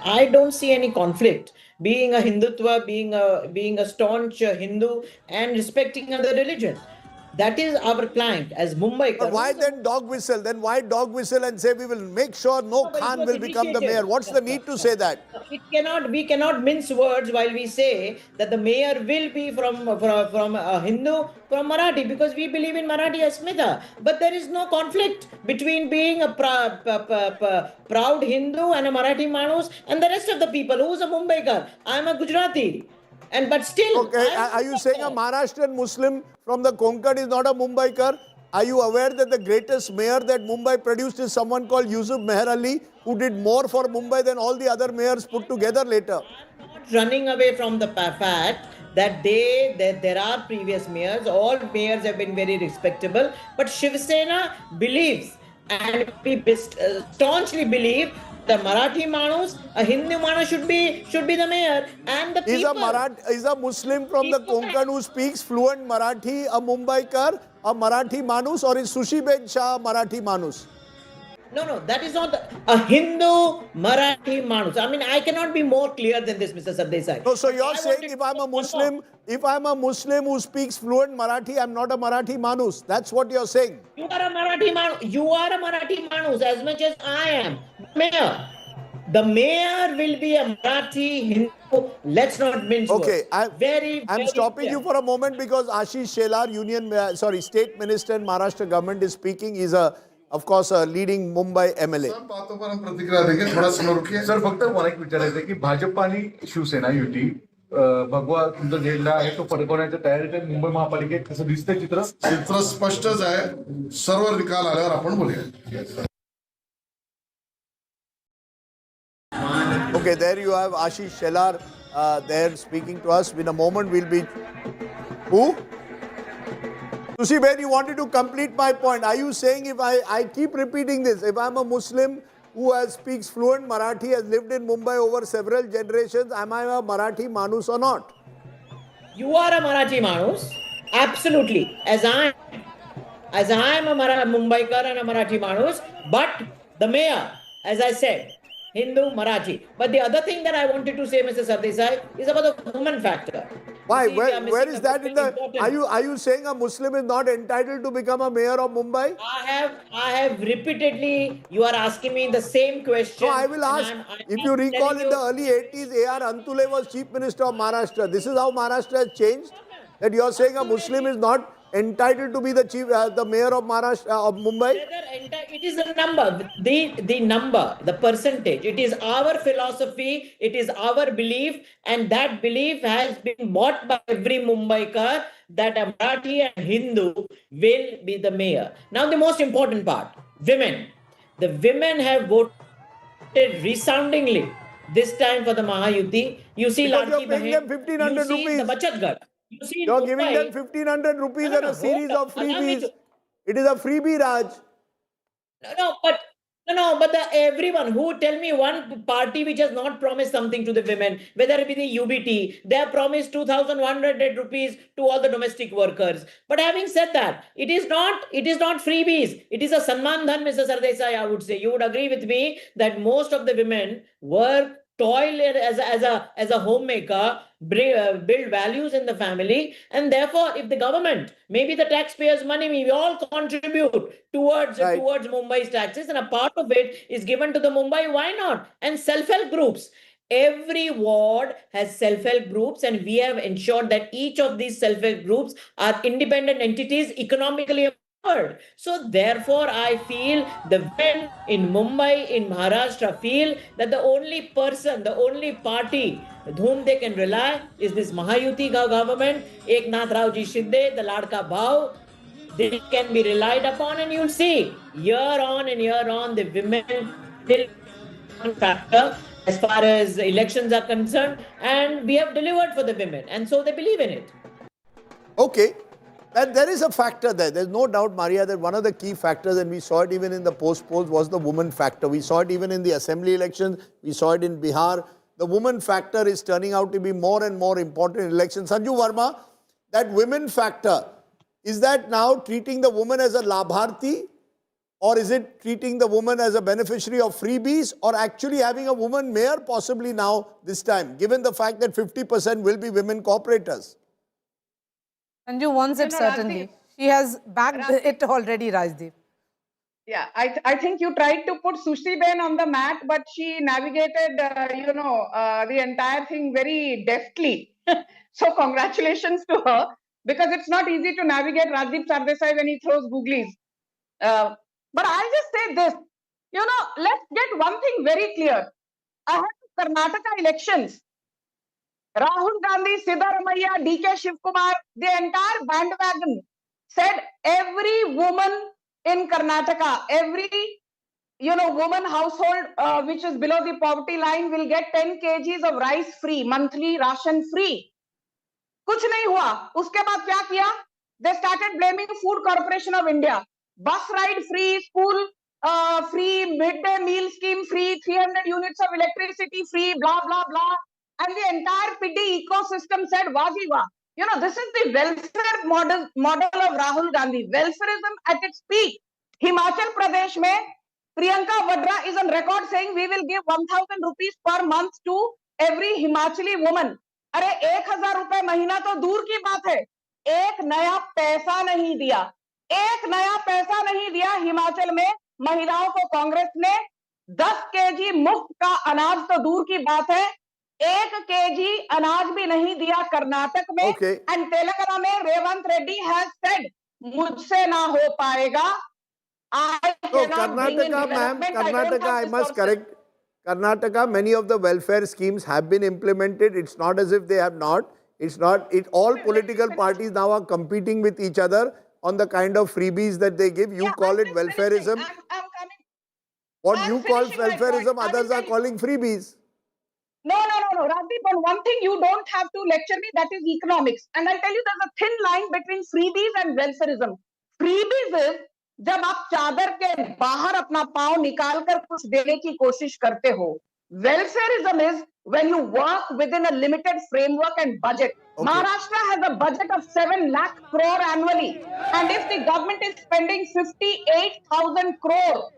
I don't see any conflict. Being a Hindutva, being a staunch Hindu, and respecting other religion. That is our plank as Mumbai. But why then dog whistle? Then why dog whistle and say we will make sure no Khan will become the mayor? What's the need to say that? We cannot mince words while we say that the mayor will be from a Hindu, from Marathi, because we believe in Marathi Asmita. But there is no conflict between being a proud Hindu and a Marathi Manus and the rest of the people. Who's a Mumbaikar? I am a Gujarati. But still... Okay, are you saying a Maharashtrian Muslim from the Konkan is not a Mumbaikar? Are you aware that the greatest mayor that Mumbai produced is someone called Yusuf Meher Ali, who did more for Mumbai than all the other mayors put together later? Running away from the fact that there are previous mayors, all mayors have been very respectable, but Shiv Sena believes, and we staunchly believe, the Marathi Manus, a Hindu Manus should be the mayor, and the people. Is a Muslim from the Konkan who speaks fluent Marathi a Mumbaikar, a Marathi Manus, or is Sushiben Shah a Marathi Manus? No, that is not a Hindu Marathi Manus. I mean, I cannot be more clear than this, Mr. Sardesai. No, so you're saying if I'm a Muslim who speaks fluent Marathi, I'm not a Marathi Manus. That's what you're saying. You are a Marathi Manus. You are a Marathi Manus as much as I am. Mayor. The mayor will be a Marathi Hindu. Let's not mince words. Okay, I'm stopping you for a moment because Ashish Shelar, State Minister in Maharashtra government is speaking. He's of course a leading Mumbai MLA. Sir फक्त मला एक विचारायचं आहे की भाजप आणि शिवसेना युती भगवा तुमचा झेंडा आहे तो फडकवण्याच्या तयारीत आहे मुंबई महापालिकेत कसं दिसतंय चित्र स्पष्टच आहे सर्व निकाल आल्यावर आपण बोलूया. Okay, there you have Ashish Shelar there speaking to us. In a moment we'll be... Who? Sushi Ben, you wanted to complete my point. Are you saying if I keep repeating this, if I'm a Muslim who speaks fluent Marathi, has lived in Mumbai over several generations, am I a Marathi Manus or not? You are a Marathi Manus, absolutely. As I am a Mumbaikar and a Marathi Manus, but the mayor, as I said, Hindu, Marathi. But the other thing that I wanted to say, Mr. Sardesai, is about the woman factor. Why? Where is that in the... Are you saying a Muslim is not entitled to become a mayor of Mumbai? I have repeatedly... You are asking me the same question. No, I will ask. If you recall in the early 80s, A.R. Antule was Chief Minister of Maharashtra. This is how Maharashtra has changed? That you are saying a Muslim is not entitled to be the mayor of Maharashtra, of Mumbai? It is a number, the number, the percentage. It is our philosophy, it is our belief, and that belief has been bought by every Mumbaikar that a Marathi and Hindu will be the mayor. Now the most important part, women. The women have voted resoundingly this time for the Mahayuti. You see, because you're paying them 1,500 rupees. The Bachat Ghar. You're giving them 1,500 rupees and a series of freebies. It is a freebie, Raj. But everyone who tell me one party which has not promised something to the women, whether it be the UBT, they have promised 2,100 rupees to all the domestic workers. But having said that, it is not freebies. It is a Sanman Dhan, Mr. Sardesai, I would say. You would agree with me that most of the women work, toil as a homemaker, build values in the family, and therefore if the government, maybe the taxpayers' money, we all contribute towards Mumbai's taxes, and a part of it is given to the Mumbai, why not? And self-help groups. Every ward has self-help groups, and we have ensured that each of these self-help groups are independent entities, economically. So therefore, I feel the men in Mumbai, in Maharashtra, feel that the only person, the only party with whom they can rely is this Mahayuti government, Eknath Raoji Shinde, the Ladka Bhau. They can be relied upon, and you'll see year on and year on the women will factor as far as elections are concerned, and we have delivered for the women, and so they believe in it. Okay. And there is a factor there. There's no doubt, Maria, that one of the key factors, and we saw it even in the post-polls, was the woman factor. We saw it even in the assembly elections. We saw it in Bihar. the woman factor is turning out to be more and more important in elections. Sanju Verma, that women factor, is that now treating the woman as a labharti, or is it treating the woman as a beneficiary of freebies, or actually having a woman mayor possibly now this time, given the fact that 50% will be women corporators? Sanju wants it certainly. She has backed it already, Rajdeep. Yeah, I think you tried to put Sushri Ben on the mat, but she navigated, the entire thing very deftly. So congratulations to her, because it's not easy to navigate Rajdeep Sardesai when he throws googlies. But I'll just say this, let's get one thing very clear. Ahead of Karnataka elections, Rahul Gandhi, Siddaramaiah, DK Shivkumar, the entire bandwagon said every woman in Karnataka, every woman household which is below the poverty line will get 10 kgs of rice free, monthly ration free. कुछ नहीं हुआ. उसके बाद क्या किया? They started blaming Food Corporation of India. Bus ride free, school free, midday meal scheme free, 300 units of electricity free, blah, blah, blah. And the entire PD ecosystem said, Wajiva. This is the welfare model of Rahul Gandhi. Welfareism at its peak. Himachal Pradesh mein, Priyanka Vadra is on record saying we will give 1,000 rupees per month to every Himachali woman. अरे 1,000 रुपए महीना तो दूर की बात है, एक नया पैसा नहीं दिया, हिमाचल में महिलाओं को कांग्रेस ने 10 केजी मुफ्त का अनाज तो दूर की बात है, 1 केजी अनाज भी नहीं दिया कर्नाटक में. एंड तेलंगाना में रेवंत रेड्डी हैज सेड मुझसे ना हो पाएगा. Karnataka, ma'am, Karnataka, I must correct. Karnataka, many of the welfare schemes have been implemented. It's not as if they have not. All political parties now are competing with each other on the kind of freebies that they give. You call it welfareism. What you call welfareism, others are calling freebies. No. Rajdeep, on one thing you don't have to lecture me, that is economics. And I'll tell you there's a thin line between freebies and welfareism. Freebies is जब आप चादर के बाहर अपना पांव निकाल कर कुछ देने की कोशिश करते हो. Welfareism is when you work within a limited framework and budget. Maharashtra has a budget of 7 lakh crore annually. And if the government is spending 58,000 crore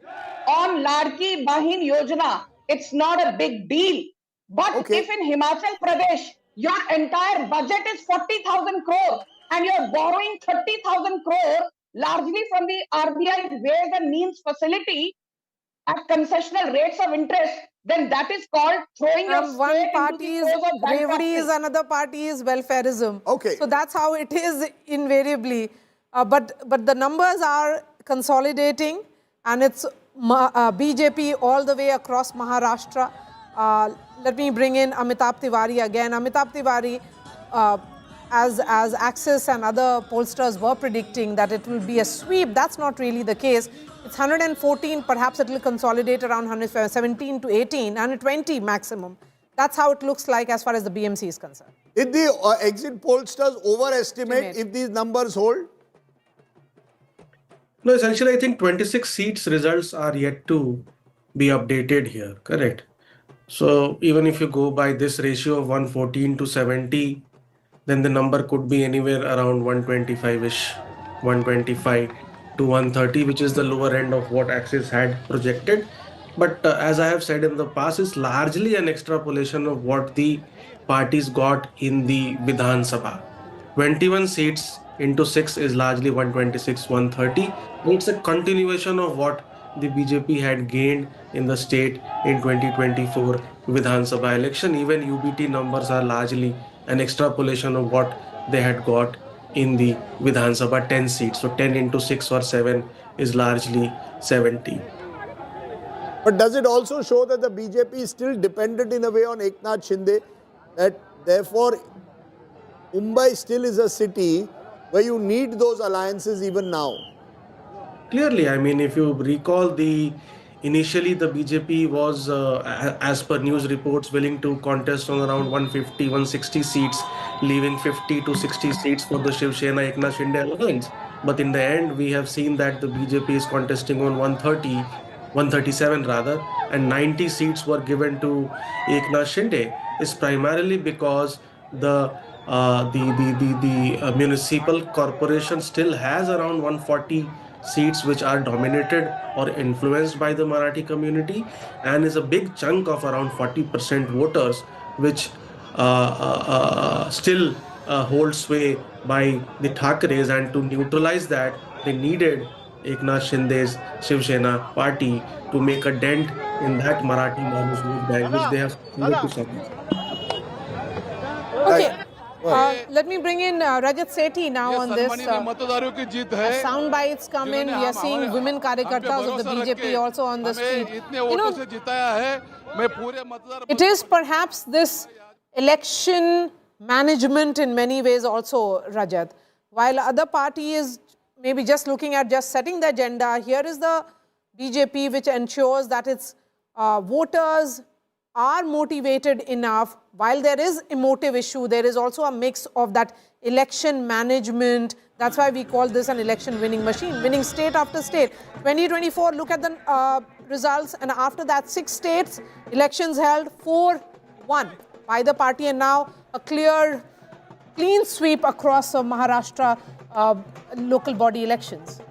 on Ladki Bahin Yojana, it's not a big deal. But if in Himachal Pradesh, your entire budget is 40,000 crore and you're borrowing 30,000 crore largely from the RBI's Ways and Means facility at concessional rates of interest, then that is called throwing your one state party into is the throes of bravery, is bankruptcy. another party is welfareism. Okay. So that's how it is invariably. But the numbers are consolidating, and it's BJP all the way across Maharashtra. Let me bring in Amitabh Tiwari again. Amitabh Tiwari, as Axis and other pollsters were predicting that it will be a sweep, that's not really the case. It's 114, perhaps it will consolidate around 117 to 18, 120 maximum. That's how it looks like as far as the BMC is concerned. Did the exit pollsters overestimate if these numbers hold? No, essentially, I think 26 seats results are yet to be updated here, correct? So even if you go by this ratio of 114 to 70, then the number could be anywhere around 125-ish, 125 to 130, which is the lower end of what Axis had projected. But as I have said in the past, it's largely an extrapolation of what the parties got in the Vidhan Sabha. 21 seats into 6 is largely 126, 130. It's a continuation of what the BJP had gained in the state in 2024 Vidhan Sabha election. Even UBT numbers are largely an extrapolation of what they had got in the Vidhan Sabha, 10 seats. So 10 into 6 or 7 is largely 70. But does it also show that the BJP is still dependent in a way on Eknath Shinde, that therefore Mumbai still is a city where you need those alliances even now? Clearly, I mean, if you recall, initially the BJP was, as per news reports, willing to contest on around 150, 160 seats, leaving 50 to 60 seats for the Shiv Sena Eknath Shinde alliance. But in the end, we have seen that the BJP is contesting on 130 137 rather, and 90 seats were given to Eknath Shinde is primarily because the municipal corporation still has around 140 seats which are dominated or influenced by the Marathi community, and is a big chunk of around 40% voters which still hold sway by the Thackeray's, and to neutralize that they needed Eknath Shinde's Shiv Sena party to make a dent in that Marathi Manus vote bank, which they have succeeded to suppress. Okay. Let me bring in Rajat Sethi now on this. Sound bites come in. We are seeing women karyakartas of the BJP also on the street. You know, it is perhaps this election management in many ways also, Rajat. While other party is maybe just looking at just setting the agenda, here is the BJP which ensures that its voters are motivated enough. While there is emotive issue, there is also a mix of that election management. That's why we call this an election winning machine, winning state after state. 2024, look at the results, and after that 6 states, elections held 4-1 by the party, and now a clean sweep across Maharashtra local body elections.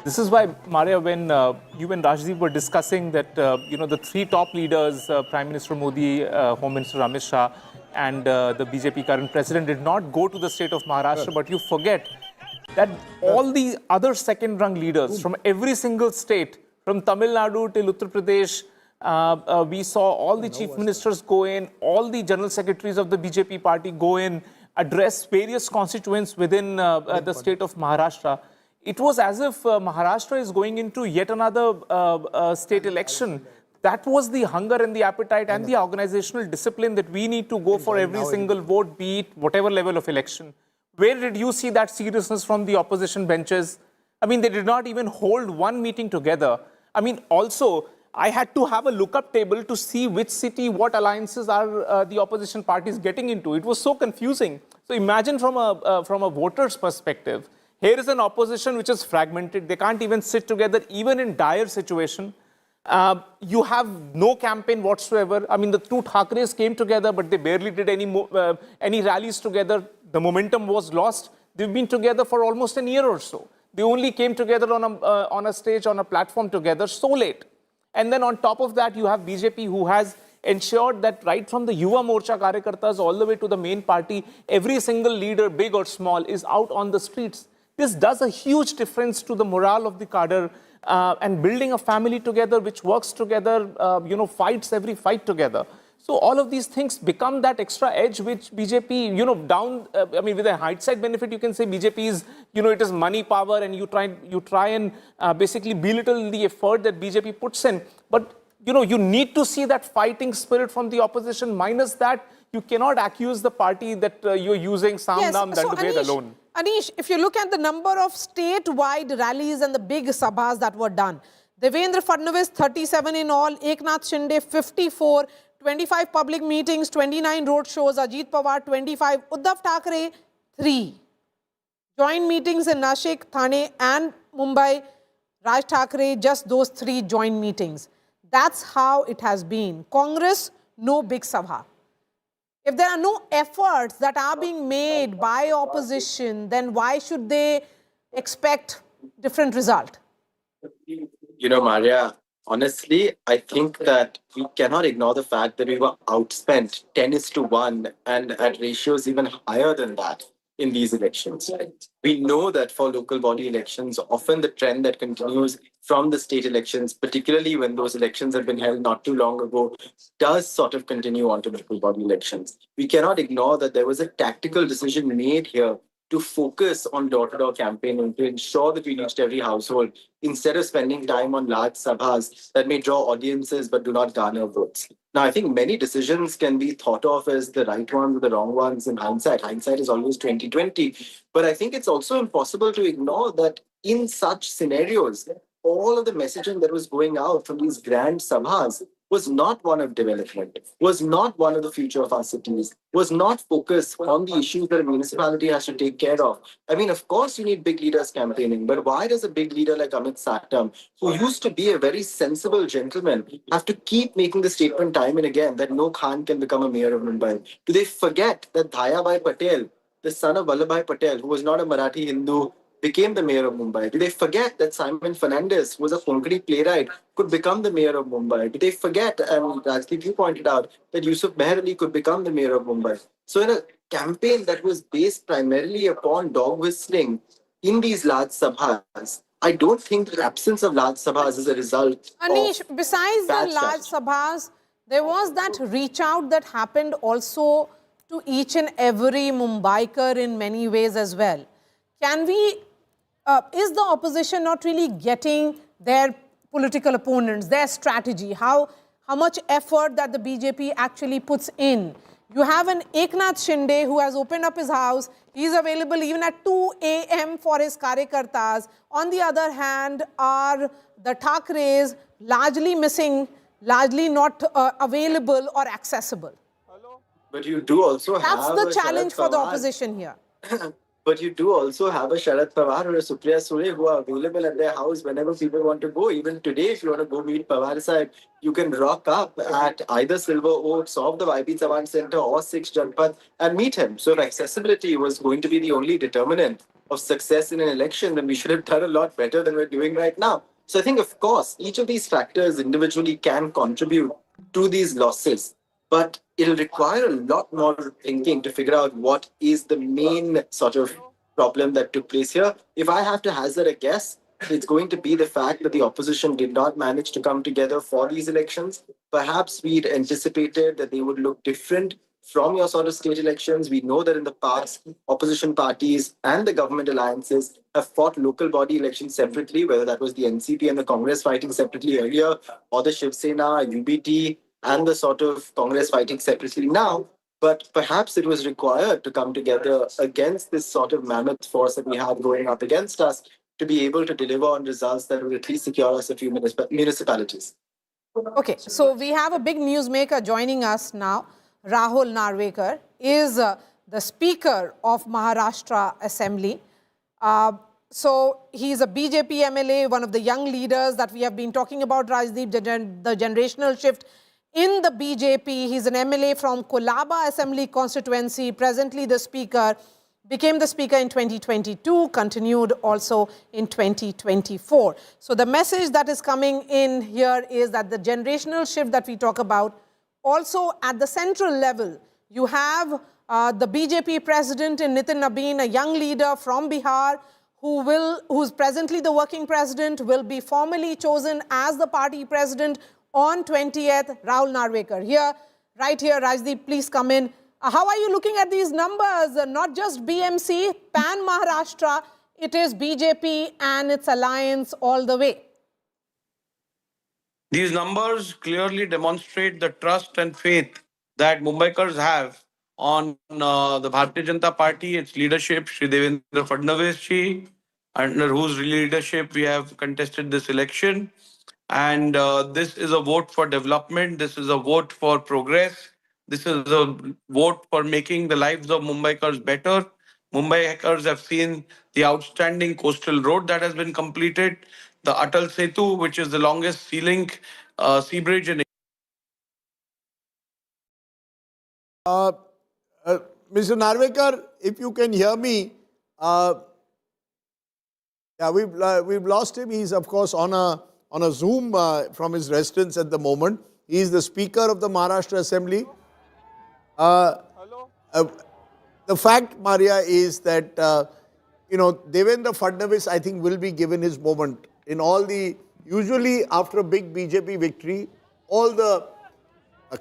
This is why, Maria, when you and Rajdeep were discussing that, the 3 top leaders, Prime Minister Modi, Home Minister Amit Shah, and the BJP current president did not go to the state of Maharashtra, but you forget that all the other second-rung leaders from every single state, from Tamil Nadu till Uttar Pradesh, we saw all the chief ministers go in, all the general secretaries of the BJP party go in, address various constituents within the state of Maharashtra. It was as if Maharashtra is going into yet another state election. That was the hunger and the appetite and the organizational discipline that we need to go for every single vote, be it whatever level of election. Where did you see that seriousness from the opposition benches? I mean, they did not even hold one meeting together. I mean, also, I had to have a look-up table to see which city, what alliances are the opposition parties getting into. It was so confusing. So imagine from a voter's perspective, here is an opposition which is fragmented. They can't even sit together, even in dire situation. You have no campaign whatsoever. I mean, the 2 Thackerays came together, but they barely did any rallies together. The momentum was lost. They've been together for almost a year or so. They only came together on a stage, on a platform together so late. And then on top of that, you have BJP, who has ensured that right from the Yuva Morcha Karyakartas all the way to the main party, every single leader, big or small, is out on the streets. This does a huge difference to the morale of the cadre and building a family together which works together, fights every fight together. So all of these things become that extra edge which BJP, with a hindsight benefit, you can say BJP is, it is money, power, and you try and basically belittle the effort that BJP puts in. But, you need to see that fighting spirit from the opposition. Minus that, you cannot accuse the party that you're using Sam Naam Dandabhed alone. Anish, if you look at the number of statewide rallies and the big sabhas that were done, Devendra Fadnavis, 37 in all, Eknath Shinde, 54, 25 public meetings, 29 road shows, Ajit Pawar, 25, Uddhav Thackeray, 3. Joint meetings in Nashik, Thane and Mumbai, Raj Thackeray, just those 3 joint meetings. That's how it has been. Congress, no big sabha. If there are no efforts that are being made by opposition, then why should they expect different result? Maria, honestly, I think that we cannot ignore the fact that we were outspent 10:1 and at ratios even higher than that in these elections. We know that for local body elections, often the trend that continues from the state elections, particularly when those elections have been held not too long ago, does sort of continue on to local body elections. We cannot ignore that there was a tactical decision made here to focus on door-to-door campaigning to ensure that we reached every household instead of spending time on large sabhas that may draw audiences but do not garner votes. Now, I think many decisions can be thought of as the right ones or the wrong ones in hindsight. Hindsight is always 20/20. But I think it's also impossible to ignore that in such scenarios, all of the messaging that was going out from these grand sabhas was not one of development, was not one of the future of our cities, was not focused on the issues that a municipality has to take care of. I mean, of course, you need big leaders campaigning, but why does a big leader like Amit Satam, who used to be a very sensible gentleman, have to keep making the statement time and again that no Khan can become a mayor of Mumbai? Do they forget that Dayabai Patel, the son of Vallabhbhai Patel, who was not a Marathi Hindu, became the mayor of Mumbai? Do they forget that Simon Fernandez, who was a Konkani playwright, could become the mayor of Mumbai? Do they forget, and Rajdeep, you pointed out, that Yusuf Meher Ali could become the mayor of Mumbai? So in a campaign that was based primarily upon dog whistling in these large sabhas, I don't think the absence of large sabhas is a result Anish, of besides the bad large strategy. sabhas, there was that reach out that happened also to each and every Mumbaiker in many ways as well. Can we, is the opposition not really getting their political opponents, their strategy, how much effort that the BJP actually puts in? You have an Eknath Shinde who has opened up his house. He's available even at 2 a.m. for his karyakartas. On the other hand, are the Thackerays largely missing, largely not available or accessible? But you do also That's have the a challenge Sharad for the Pawar. opposition here. But you do also have a Sharad Pawar or a Supriya Sule who are available at their house whenever people want to go. Even today, if you want to go meet Pawar side, you can rock up at either Silver Oaks or the YP Chavan Center or 6 Janpath and meet him. So if accessibility was going to be the only determinant of success in an election, then we should have done a lot better than we're doing right now. So I think, of course, each of these factors individually can contribute to these losses. But it'll require a lot more thinking to figure out what is the main sort of problem that took place here. If I have to hazard a guess, it's going to be the fact that the opposition did not manage to come together for these elections. Perhaps we'd anticipated that they would look different from your sort of state elections. We know that in the past, opposition parties and the government alliances have fought local body elections separately, whether that was the NCP and the Congress fighting separately earlier, or the Shiv Sena, UBT, and the sort of Congress fighting separately now. But perhaps it was required to come together against this sort of mammoth force that we have going up against us to be able to deliver on results that will at least secure us a few municipalities. Okay, so we have a big newsmaker joining us now. Rahul Narvekar is the Speaker of Maharashtra Assembly. So he's a BJP MLA, one of the young leaders that we have been talking about, Rajdeep, the generational shift in the BJP. He's an MLA from Kolaba Assembly constituency, presently the Speaker, became the Speaker in 2022, continued also in 2024. So the message that is coming in here is that the generational shift that we talk about, also at the central level, you have the BJP president in Nitin Nabin, a young leader from Bihar, who's presently the working president, will be formally chosen as the party president on 20th. Rahul Narvekar here, right here. Rajdeep, please come in. How are you looking at these numbers? Not just BMC, pan Maharashtra, it is BJP and its alliance all the way. These numbers clearly demonstrate the trust and faith that Mumbaikars have on the Bharatiya Janata Party, its leadership, Shri Devendra Fadnavis ji, under whose leadership we have contested this election. And this is a vote for development. This is a vote for progress. This is a vote for making the lives of Mumbaikars better. Mumbaikars have seen the outstanding coastal road that has been completed, the Atal Setu, which is the longest sea link, sea bridge in Mr. Narvekar, if you can hear me, yeah, we've lost him. He's, of course, on a Zoom from his residence at the moment. He is the Speaker of the Maharashtra Assembly. The fact, Maria, is that, Devendra Fadnavis, I think, will be given his moment. In all the, usually after a big BJP victory, all the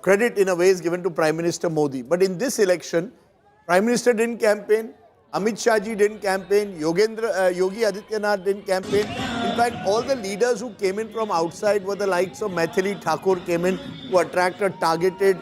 credit in a way is given to Prime Minister Modi. But in this election, Prime Minister didn't campaign, Amit Shah ji didn't campaign, Yogi Adityanath didn't campaign. In fact, all the leaders who came in from outside were the likes of Maithili Thakur came in to attract a targeted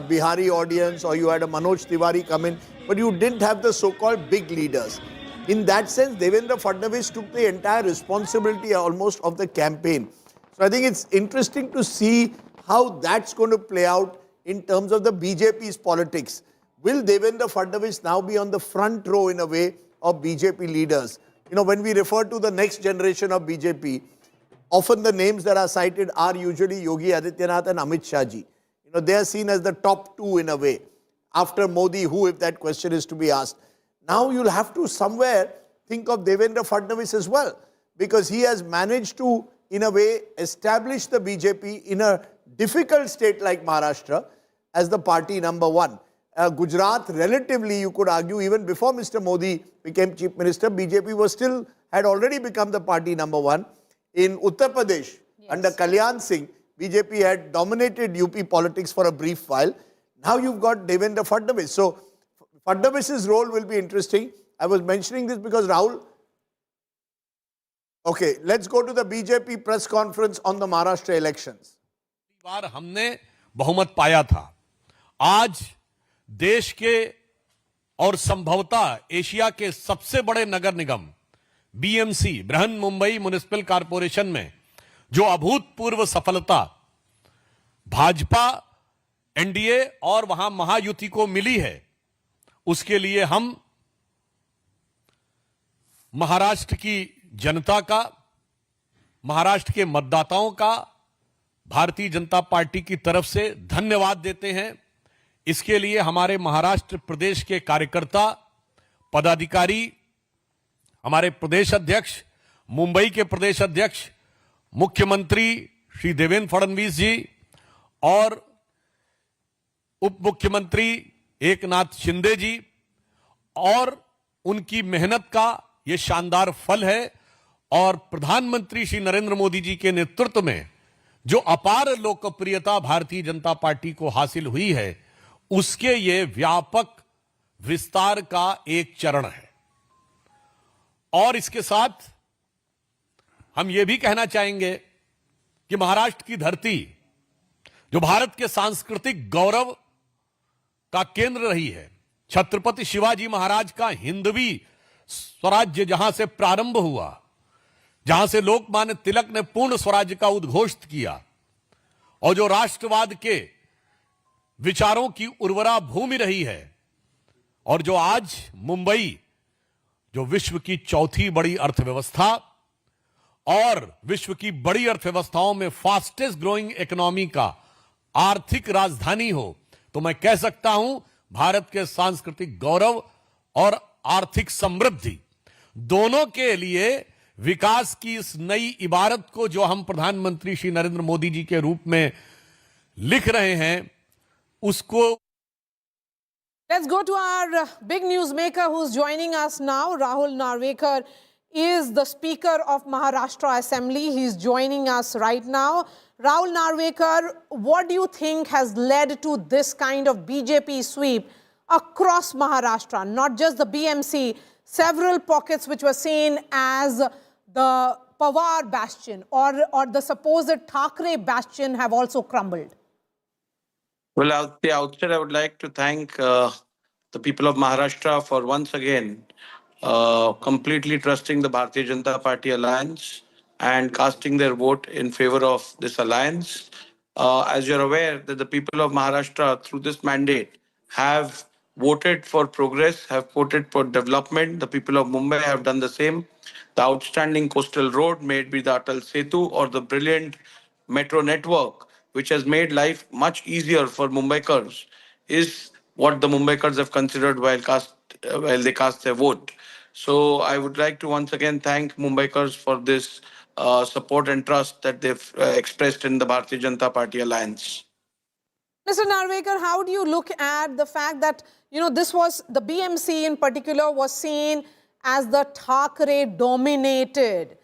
Bihari audience, or you had a Manoj Tiwari come in, but you didn't have the so-called big leaders. In that sense, Devendra Fadnavis took the entire responsibility almost of the campaign. So I think it's interesting to see how that's going to play out in terms of the BJP's politics. Will Devendra Fadnavis now be on the front row in a way of BJP leaders? You know, when we refer to the next generation of BJP, often the names that are cited are usually Yogi Adityanath and Amit Shah ji. You know, they are seen as the top two in a way. After Modi, who, if that question is to be asked. Now you'll have to somewhere think of Devendra Fadnavis as well, because he has managed to, in a way, establish the BJP in a difficult state like Maharashtra as the party number one. Gujarat, relatively, you could argue, even before Mr. Modi became Chief Minister, BJP had already become the party number one. In Uttar Pradesh, under Kalyan Singh, BJP had dominated UP politics for a brief while. Now you've got Devendra Fadnavis. So Fadnavis's role will be interesting. I was mentioning this because Rahul... Okay, let's go to the BJP press conference on the Maharashtra elections. बार हमने बहुमत पाया था. आज देश के और संभवतः Asia के सबसे बड़े नगर निगम BMC Brihan Mumbai municipal corporation में जो अभूतपूर्व सफलता भाजपा एनडीए और वहां महायुति को मिली है, उसके लिए हम महाराष्ट्र की जनता का, महाराष्ट्र के मतदाताओं का भारतीय जनता पार्टी की तरफ से धन्यवाद देते हैं. इसके लिए हमारे महाराष्ट्र प्रदेश के कार्यकर्ता, पदाधिकारी, हमारे प्रदेश अध्यक्ष, मुंबई के प्रदेश अध्यक्ष, मुख्यमंत्री श्री देवेंद्र फडणवीस जी और उप मुख्यमंत्री एकनाथ शिंदे जी और उनकी मेहनत का ये शानदार फल है. और प्रधानमंत्री श्री नरेंद्र मोदी जी के नेतृत्व में जो अपार लोकप्रियता भारतीय जनता पार्टी को हासिल हुई है, उसके ये व्यापक विस्तार का एक चरण है. और इसके साथ हम ये भी कहना चाहेंगे कि महाराष्ट्र की धरती, जो भारत के सांस्कृतिक गौरव का केंद्र रही है, छत्रपति शिवाजी महाराज का हिंदवी स्वराज्य जहां से प्रारंभ हुआ, जहां से लोकमान्य तिलक ने पूर्ण स्वराज्य का उद्घोष किया, और जो राष्ट्रवाद के विचारों की उर्वरा भूमि रही है, और जो आज मुंबई, जो विश्व की चौथी बड़ी अर्थव्यवस्था और विश्व की बड़ी अर्थव्यवस्थाओं में फास्टेस्ट ग्रोइंग इकोनॉमी का आर्थिक राजधानी हो, तो मैं कह सकता हूं भारत के सांस्कृतिक गौरव और आर्थिक समृद्धि दोनों के लिए विकास की इस नई इबारत को जो हम प्रधानमंत्री श्री नरेंद्र मोदी जी के रूप में लिख रहे हैं, उसको Let's go to our big newsmaker who's joining us now. Rahul Narvekar is the Speaker of Maharashtra Assembly. He's joining us right now. Rahul Narvekar, what do you think has led to this kind of BJP sweep across Maharashtra? Not just the BMC, several pockets which were seen as the Pawar bastion or the supposed Thackeray bastion have also crumbled. Well, at the outset, I would like to thank the people of Maharashtra for once again completely trusting the Bharatiya Janata Party alliance and casting their vote in favor of this alliance. As you're aware, that the people of Maharashtra through this mandate have voted for progress, have voted for development. The people of Mumbai have done the same. The outstanding coastal road made by the Atal Setu or the brilliant metro network, which has made life much easier for Mumbaikars, is what the Mumbaikars have considered while they cast their vote. So I would like to once again thank Mumbaikars for this support and trust that they've expressed in the Bharatiya Janata Party alliance. Mr. Narvekar, how do you look at the fact that, you know, this was, the BMC in particular was seen as the Thackeray dominated.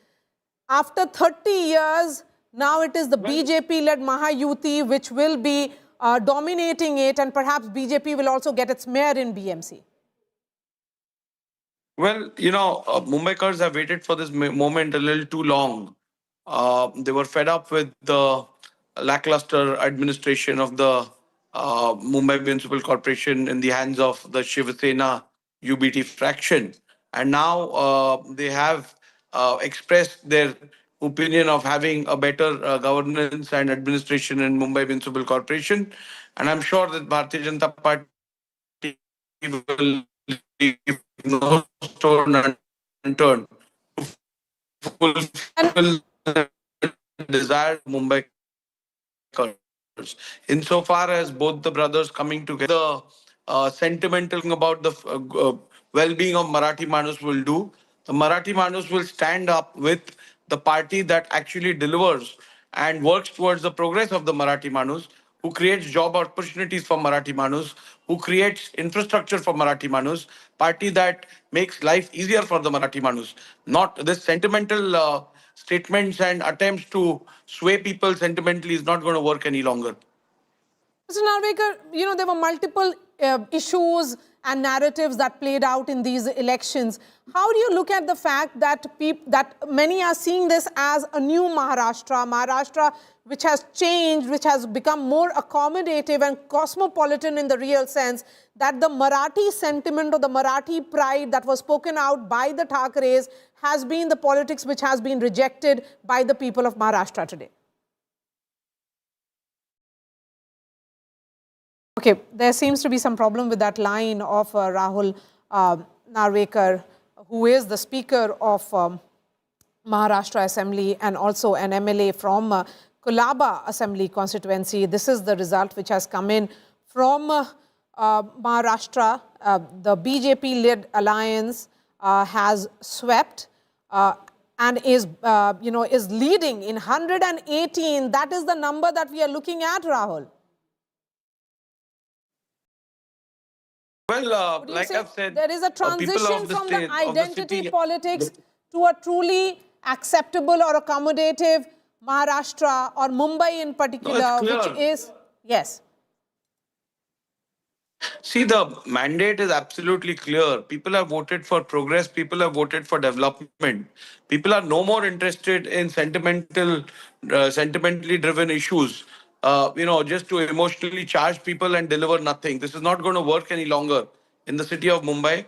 After 30 years, now it is the BJP-led Mahayuti which will be dominating it, and perhaps BJP will also get its mayor in BMC. Well, you know, Mumbaikars have waited for this moment a little too long. They were fed up with the lackluster administration of the Mumbai Municipal Corporation in the hands of the Shiv Sena UBT fraction. And now they have expressed their opinion of having a better governance and administration in Mumbai Municipal Corporation. And I'm sure that Bharatiya Janata Party will leave no stone unturned to fulfill the desire of Mumbai. Insofar as both the brothers coming together, sentimental thing about the well-being of Marathi Manus will do. The Marathi Manus will stand up with the party that actually delivers and works towards the progress of the Marathi Manus, who creates job opportunities for Marathi Manus, who creates infrastructure for Marathi Manus, party that makes life easier for the Marathi Manus. Not this sentimental statements and attempts to sway people sentimentally is not going to work any longer. Mr. Narvekar, there were multiple issues and narratives that played out in these elections. How do you look at the fact that many are seeing this as a new Maharashtra which has changed, which has become more accommodative and cosmopolitan in the real sense, that the Marathi sentiment or the Marathi pride that was spoken out by the Thackeраys has been the politics which has been rejected by the people of Maharashtra today? Okay, there seems to be some problem with that line of Rahul Narvekar, who is the Speaker of Maharashtra Assembly and also an MLA from Kolaba Assembly constituency. This is the result which has come in from Maharashtra. The BJP-led alliance has swept and is leading in 118. That is the number that we are looking at, Rahul. Well, like I've said, there is a transition from the identity city, politics to a truly acceptable or accommodative Maharashtra or Mumbai in particular, which is, yes. See, the mandate is absolutely clear. People have voted for progress. People have voted for development. People are no more interested in sentimentally driven issues. Just to emotionally charge people and deliver nothing. This is not going to work any longer in the city of Mumbai.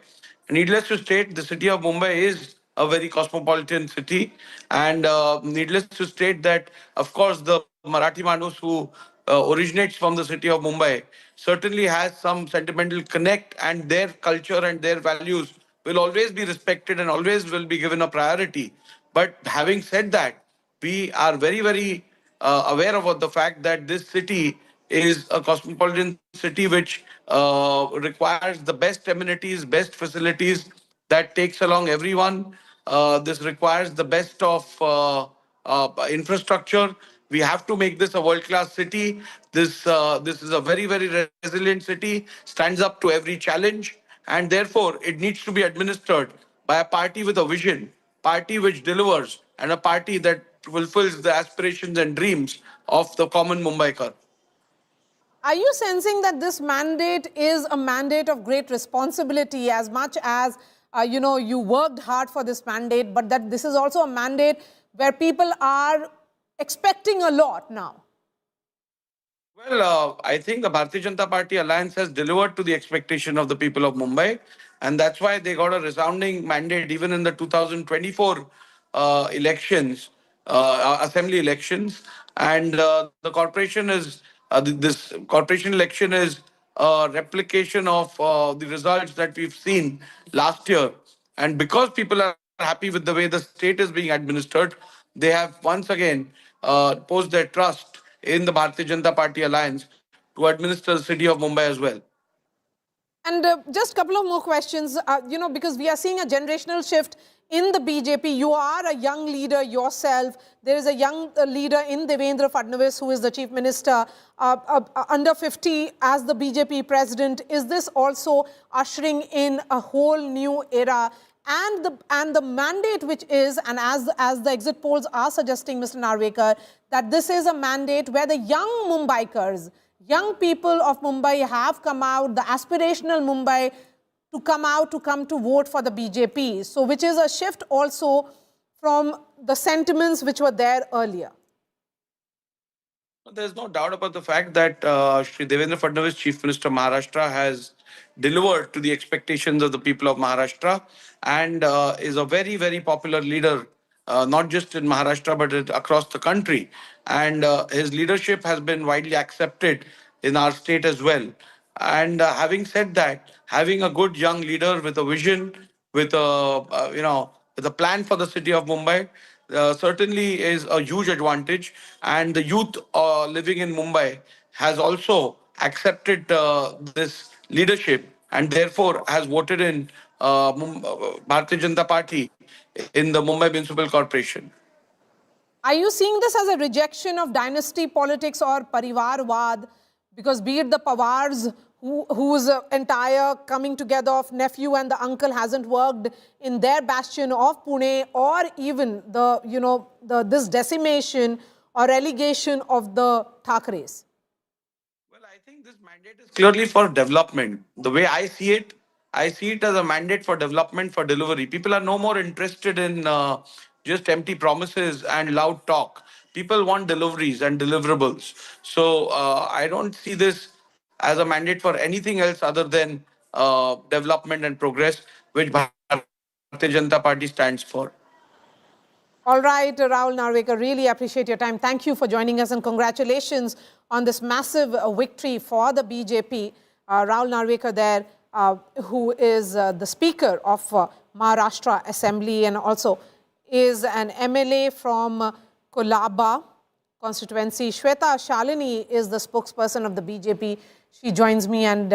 Needless to state, the city of Mumbai is a very cosmopolitan city. And needless to state that, of course, the Marathi Manus who originates from the city of Mumbai certainly has some sentimental connect, and their culture and their values will always be respected and always will be given a priority. But having said that, we are very, very aware about the fact that this city is a cosmopolitan city which requires the best amenities, best facilities that takes along everyone. This requires the best of infrastructure. We have to make this a world-class city. This is a very, very resilient city, stands up to every challenge, and therefore it needs to be administered by a party with a vision, party which delivers, and a party that fulfills the aspirations and dreams of the common Mumbaikar. Are you sensing that this mandate is a mandate of great responsibility, as much as you worked hard for this mandate, but that this is also a mandate where people are expecting a lot now? Well, I think the Bharatiya Janata Party alliance has delivered to the expectation of the people of Mumbai, and that's why they got a resounding mandate even in the 2024 elections, assembly elections. And the corporation is this corporation election is a replication of the results that we've seen last year. And because people are happy with the way the state is being administered, they have once again posed their trust in the Bharatiya Janata Party alliance to administer the city of Mumbai as well. And just a couple of more questions, because we are seeing a generational shift in the BJP. You are a young leader yourself. There is a young leader in Devendra Fadnavis, who is the chief minister, under 50 as the BJP president. Is this also ushering in a whole new era? And the mandate which is, and as the exit polls are suggesting, Mr. Narvekar, that this is a mandate where the young Mumbaikars, young people of Mumbai have come out, the aspirational Mumbai, to come to vote for the BJP. So which is a shift also from the sentiments which were there earlier. There's no doubt about the fact that Shri Devendra Fadnavis, Chief Minister of Maharashtra, has delivered to the expectations of the people of Maharashtra and is a very, very popular leader not just in Maharashtra, but across the country. And his leadership has been widely accepted in our state as well. And having said that, having a good young leader with a vision, with with a plan for the city of Mumbai, certainly is a huge advantage. And the youth living in Mumbai has also accepted this leadership and therefore has voted in Bharatiya Janata Party in the Mumbai Municipal Corporation. Are you seeing this as a rejection of dynasty politics or parivarwad? Because be it the Pawars, whose entire coming together of nephew and the uncle hasn't worked in their bastion of Pune, or even this decimation or relegation of the Thackeray's? Clearly for development. The way I see it as a mandate for development, for delivery. People are no more interested in just empty promises and loud talk. People want deliveries and deliverables. So I don't see this as a mandate for anything else other than development and progress, which Bharatiya Janata Party stands for. All right, Rahul Narvekar, really appreciate your time. Thank you for joining us and congratulations on this massive victory for the BJP. Rahul Narvekar there, who is the Speaker of Maharashtra Assembly and also is an MLA from Kolaba constituency. Shweta Shalini is the spokesperson of the BJP. She joins me, and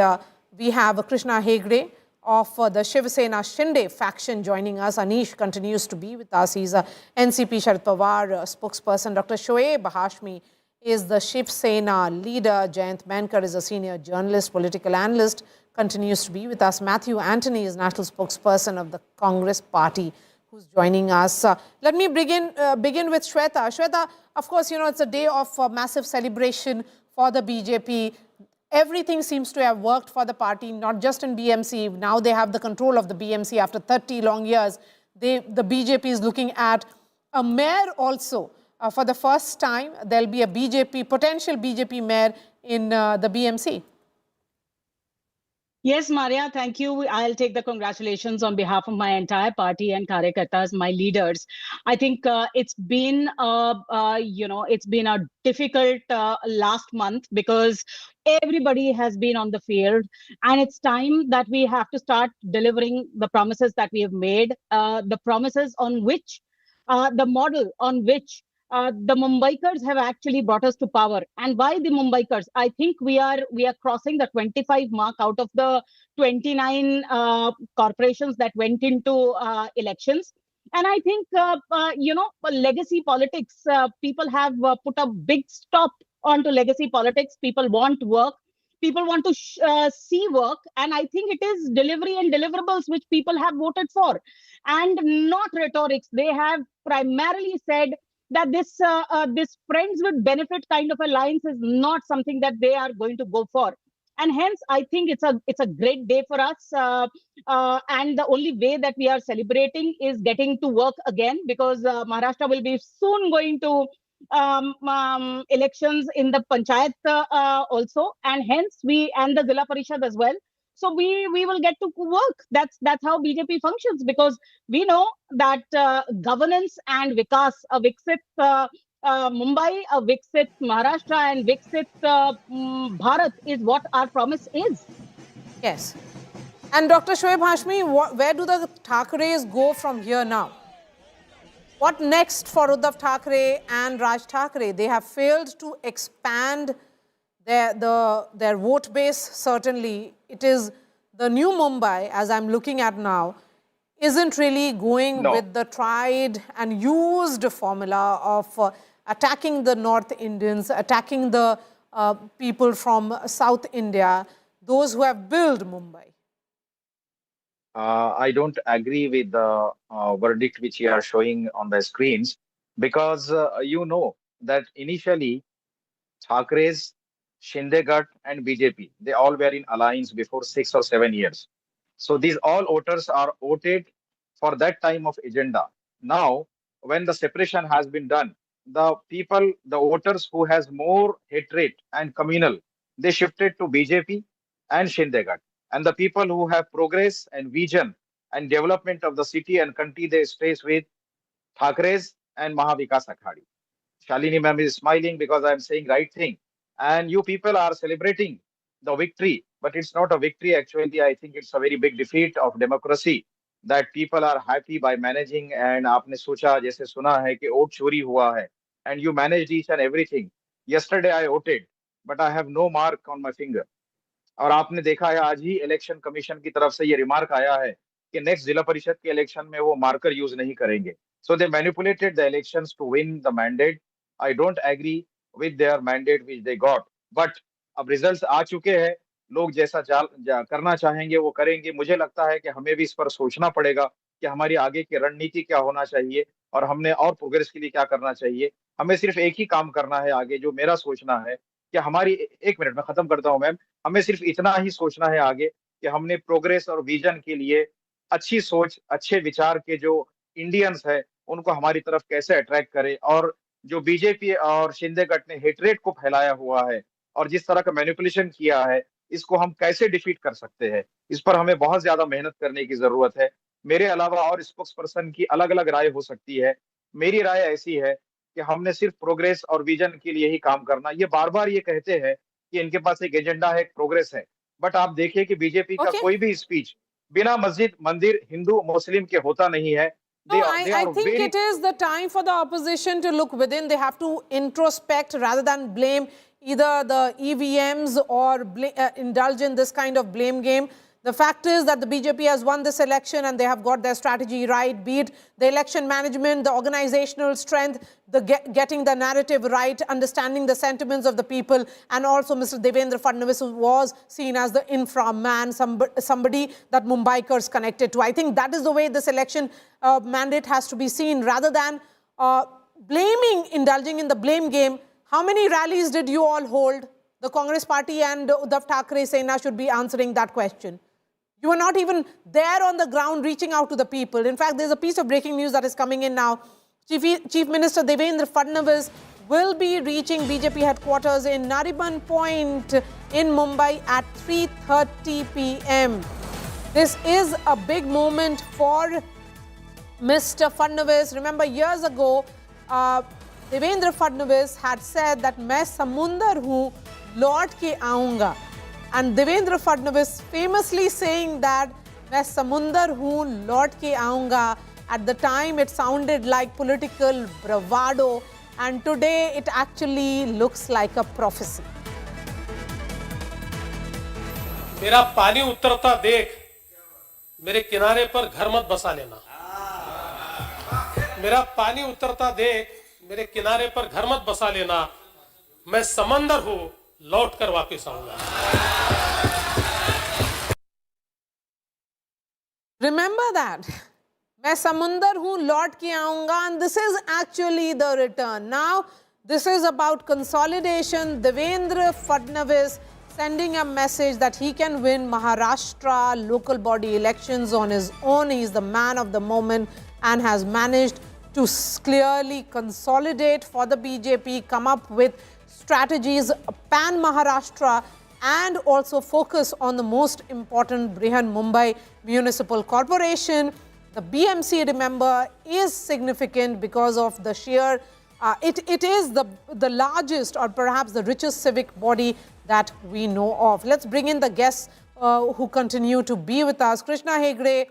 we have Krishna Hegde of the Shiv Sena Shinde faction joining us. Anish continues to be with us. He's a NCP Sharad Pawar spokesperson. Dr. Shoaib Hashmi is the Shiv Sena leader. Jayant Mankar is a senior journalist, political analyst, continues to be with us. Matthew Antony is national spokesperson of the Congress party, who's joining us. Let me begin with Shweta. Shweta, of course, it's a day of massive celebration for the BJP. Everything seems to have worked for the party, not just in BMC. Now they have the control of the BMC after 30 long years. The BJP is looking at a mayor also. For the first time, there'll be a potential BJP mayor in the BMC. Yes, Maria, thank you. I'll take the congratulations on behalf of my entire party and Karyakartas, my leaders. I think it's been a difficult last month because everybody has been on the field, and it's time that we have to start delivering the promises that we have made, the promises on which, the model on which the Mumbaikars have actually brought us to power. And why the Mumbaikars? I think we are crossing the 25 mark out of the 29 corporations that went into elections. And I think, legacy politics, people have put a big stop onto legacy politics. People want work. People want to see work. And I think it is delivery and deliverables which people have voted for, and not rhetorics. They have primarily said that this friends with benefit kind of alliance is not something that they are going to go for. And hence, I think it's a great day for us. And the only way that we are celebrating is getting to work again, because Maharashtra will be soon going to elections in the panchayat also, and hence and the Zilla Parishad as well. So we will get to work. That's how BJP functions, because we know that governance and vikas, a Viksit Mumbai, a Viksit Maharashtra, and Viksit Bharat is what our promise is. Yes. And Dr. Shoaib Hashmi, where do the Thackeраys go from here now? What next for Uddhav Thackeray and Raj Thackeray? They have failed to expand their vote base, certainly. It is the new Mumbai, as I'm looking at now, isn't really going with the tried and used formula of attacking the North Indians, attacking the people from South India, those who have built Mumbai. I don't agree with the verdict which you are showing on the screens, because you know that initially Thackeray's, Shindegat and BJP, they all were in alliance before 6 or 7 years. So these all voters are voted for that time of agenda. Now, when the separation has been done, the people, the voters who has more hatred and communal, they shifted to BJP and Shindegat. And the people who have progress and vision and development of the city and country, they stays with Thackeray's and Mahavikas Aghadi. Shalini ma'am is smiling because I'm saying right thing. And you people are celebrating the victory, but it's not a victory. Actually, I think it's a very big defeat of democracy that people are happy by managing. And आपने सोचा जैसे सुना है कि vote चोरी हुआ है, and you managed each and everything. Yesterday I voted, but I have no mark on my finger. और आपने देखा है आज ही इलेक्शन कमीशन की तरफ से ये रिमार्क आया है कि नेक्स्ट जिला परिषद के इलेक्शन में वो मार्कर यूज नहीं करेंगे. So they manipulated the elections to win the mandate. I don't agree with their mandate which they got, but अब रिजल्ट्स आ चुके हैं. लोग जैसा करना चाहेंगे वो करेंगे. मुझे लगता है कि हमें भी इस पर सोचना पड़ेगा कि हमारी आगे की रणनीति क्या होना चाहिए और हमने और प्रोग्रेस के लिए क्या करना चाहिए. हमें सिर्फ एक ही काम करना है आगे, जो मेरा सोचना है कि हमारी, एक मिनट में खत्म करता हूं मैम, हमें सिर्फ इतना ही सोचना है आगे कि हमने प्रोग्रेस और विजन के लिए अच्छी सोच, अच्छे विचार के जो इंडियंस है उनको हमारी तरफ कैसे अट्रैक्ट करें. और जो बीजेपी और शिंदे गठ ने हेटरेट को फैलाया हुआ है और जिस तरह का मैनिपुलेशन किया है, इसको हम कैसे डिफीट कर सकते हैं, इस पर हमें बहुत ज्यादा मेहनत करने की जरूरत है. मेरे अलावा और स्पोक्स पर्सन की अलग अलग राय हो सकती है. मेरी राय ऐसी है कि हमने सिर्फ प्रोग्रेस और विजन के लिए ही काम करना. ये बार बार ये कहते हैं कि इनके पास एक एजेंडा है, एक प्रोग्रेस है, बट आप देखिए कि बीजेपी का कोई भी स्पीच बिना मस्जिद, मंदिर, हिंदू मुस्लिम के होता नहीं है. No, I think it is the time for the opposition to look within. They have to introspect rather than blame either the EVMs or indulge in this kind of blame game. The fact is that the BJP has won this election and they have got their strategy right, be it the election management, the organizational strength, the getting the narrative right, understanding the sentiments of the people, and also Mr. Devendra Fadnavis was seen as the infra man, somebody that Mumbaikars connected to. I think that is the way this election mandate has to be seen, rather than blaming, indulging in the blame game. How many rallies did you all hold? The Congress party and Uddhav Thackeray Sena should be answering that question. You were not even there on the ground reaching out to the people. In fact, there's a piece of breaking news that is coming in now. Chief Minister Devendra Fadnavis will be reaching BJP headquarters in Nariman Point in Mumbai at 3:30 p.m. This is a big moment for Mr. Fadnavis. Remember, years ago, Devendra Fadnavis had said that मैं समुंदर हूँ, लौट के आऊँगा. And Devendra Fadnavis famously saying that मैं समुंदर हूँ, लौट के आऊँगा. At the time, it sounded like political bravado, and today it actually looks like a prophecy. मेरा पानी उतरता देख मेरे किनारे पर घर मत बसा लेना. मेरा पानी उतरता देख मेरे किनारे पर घर मत बसा लेना. मैं समंदर हूँ, लौट कर वापस आऊंगा. Remember that. मैं समुंदर हूँ, लौट के आऊँगा, and this is actually the return. Now, this is about consolidation. Devendra Fadnavis sending a message that he can win Maharashtra local body elections on his own. He is the man of the moment and has managed to clearly consolidate for the BJP, come up with strategies, pan Maharashtra, and also focus on the most important Brihan Mumbai Municipal Corporation. The BMC, remember, is significant because of the sheer, it is the largest or perhaps the richest civic body that we know of. Let's bring in the guests who continue to be with us. Krishna Hegde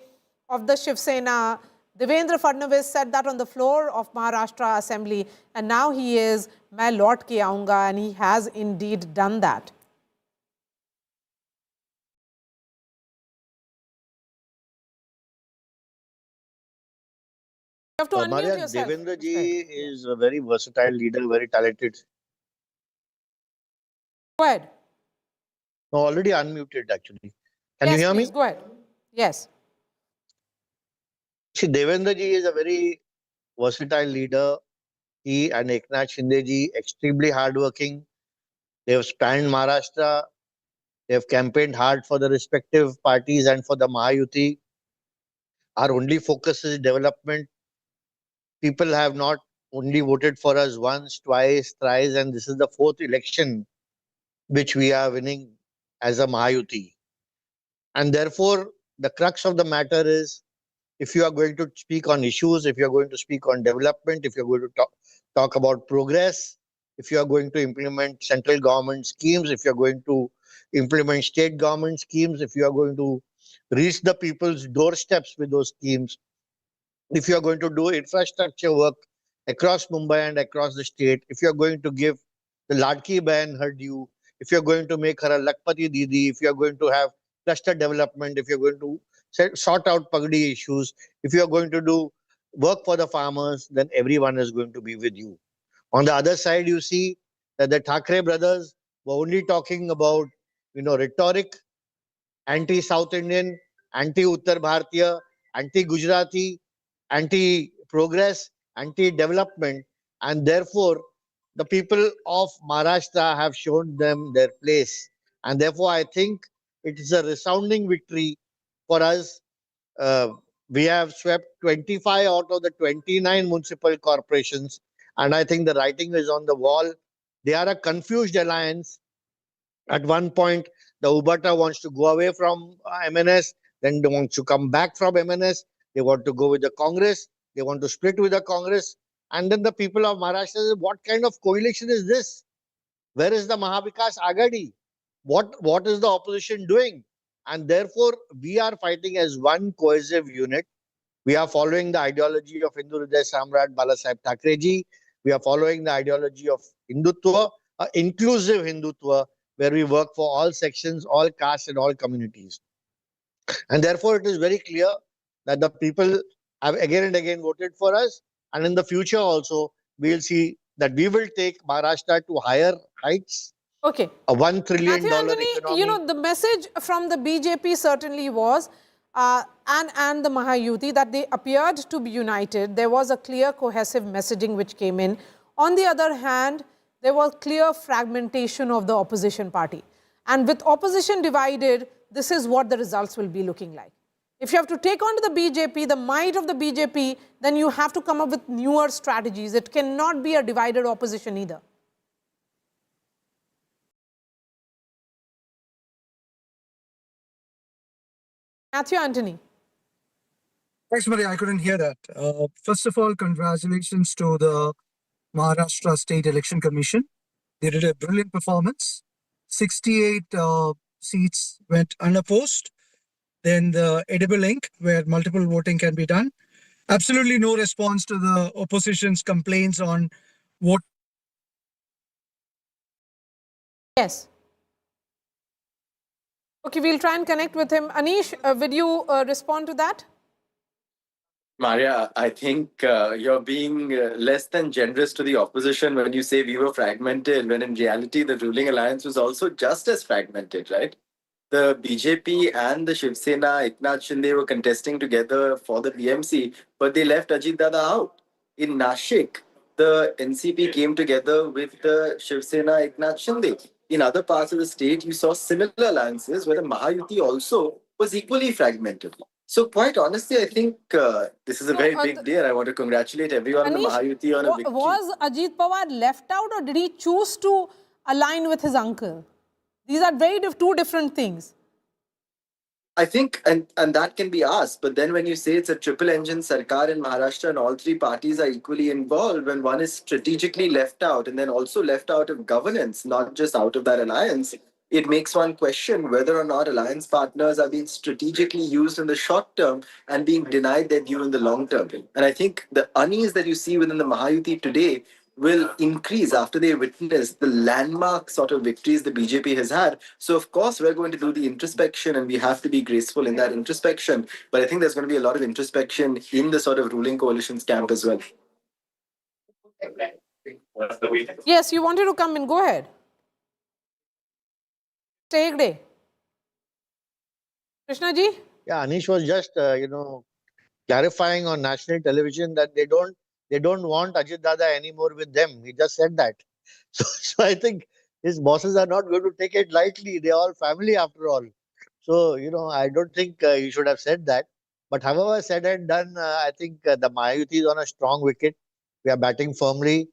of the Shiv Sena. Devendra Fadnavis said that on the floor of Maharashtra Assembly, and now he is "Main lौट के आऊँगा," and he has indeed done that. You have to unmute yourself. Devendra ji is a very versatile leader, very talented. Go ahead. No, already unmuted actually. Can Yes, you hear please, me? go ahead. Yes. See, Devendra ji is a very versatile leader. He and Eknath Shinde ji, extremely hardworking. They have spanned Maharashtra. They have campaigned hard for the respective parties and for the Mahayuti. Our only focus is development. People have not only voted for us once, twice, thrice, and this is the fourth election which we are winning as a Mahayuti. And therefore, the crux of the matter is if you are going to speak on issues, if you are going to speak on development, if you're going to talk about progress, if you are going to implement central government schemes, if you're going to implement state government schemes, if you are going to reach the people's doorsteps with those schemes, if you are going to do infrastructure work across Mumbai and across the state, if you are going to give the Ladki Bahan her due, if you are going to make her a Lakpati Didi, if you are going to have cluster development, if you are going to sort out Pagdi issues, if you are going to do work for the farmers, then everyone is going to be with you. On the other side, you see that the Thackeray brothers were only talking about, rhetoric, anti-South Indian, anti-Uttar Bharatiya, anti-Gujarati, anti-progress, anti-development, and therefore the people of Maharashtra have shown them their place. And therefore, I think it is a resounding victory for us. We have swept 25 out of the 29 municipal corporations, and I think the writing is on the wall. They are a confused alliance. At one point, the Ubata wants to go away from MNS, then they want to come back from MNS. They want to go with the Congress. They want to split with the Congress. And then the people of Maharashtra say, what kind of coalition is this? Where is the Mahavikas Agadi? What is the opposition doing? And therefore, we are fighting as one cohesive unit. We are following the ideology of Hindu Hriday Samrat Balasaheb Thackerayji. We are following the ideology of Hindutva, inclusive Hindutva, where we work for all sections, all castes and all communities. And therefore, it is very clear that the people have again and again voted for us. And in the future also, we will see that we will take Maharashtra to higher heights. Okay. A $1 trillion Anthony, economy. the message from the BJP certainly was, and the Mahayuti, that they appeared to be united. There was a clear cohesive messaging which came in. On the other hand, there was clear fragmentation of the opposition party. And with opposition divided, this is what the results will be looking like. If you have to take on to the BJP, the might of the BJP, then you have to come up with newer strategies. It cannot be a divided opposition either. Matthew Anthony. Thanks, Maria. I couldn't hear that. First of all, congratulations to the Maharashtra State Election Commission. They did a brilliant performance. 68 seats went unopposed. Then the edible ink, where multiple voting can be done. Absolutely no response to the opposition's complaints on vote. Yes. Okay, we'll try and connect with him. Anish, will you respond to that? Maria, I think you're being less than generous to the opposition when you say we were fragmented, when in reality the ruling alliance was also just as fragmented, right? The BJP and the Shiv Sena, Eknath Shinde were contesting together for the BMC, but they left Ajit Dada out. In Nashik, the NCP came together with the Shiv Sena, Eknath Shinde. In other parts of the state, you saw similar alliances where the Mahayuti also was equally fragmented. So quite honestly, I think this is a very big day, and I want to congratulate everyone in the Mahayuti on a victory. Was Ajit Pawar left out, or did he choose to align with his uncle? These are two different things. I think, and that can be asked, but then when you say it's a triple engine Sarkar in Maharashtra and all three parties are equally involved, when one is strategically left out and then also left out of governance, not just out of that alliance, it makes one question whether or not alliance partners are being strategically used in the short term and being denied their due in the long term. And I think the unease that you see within the Mahayuti today will increase after they witness the landmark sort of victories the BJP has had. So, of course, we're going to do the introspection and we have to be graceful in that introspection. But I think there's going to be a lot of introspection in the sort of ruling coalition's camp as well. Yes, you wanted to come in. Go ahead. Take day. Krishna ji? Yeah, Anish was just, clarifying on national television that they don't want Ajit Dada anymore with them. He just said that. So I think his bosses are not going to take it lightly. They're all family after all. So, I don't think he should have said that. But however said and done, I think the Mahayuti is on a strong wicket. We are batting firmly.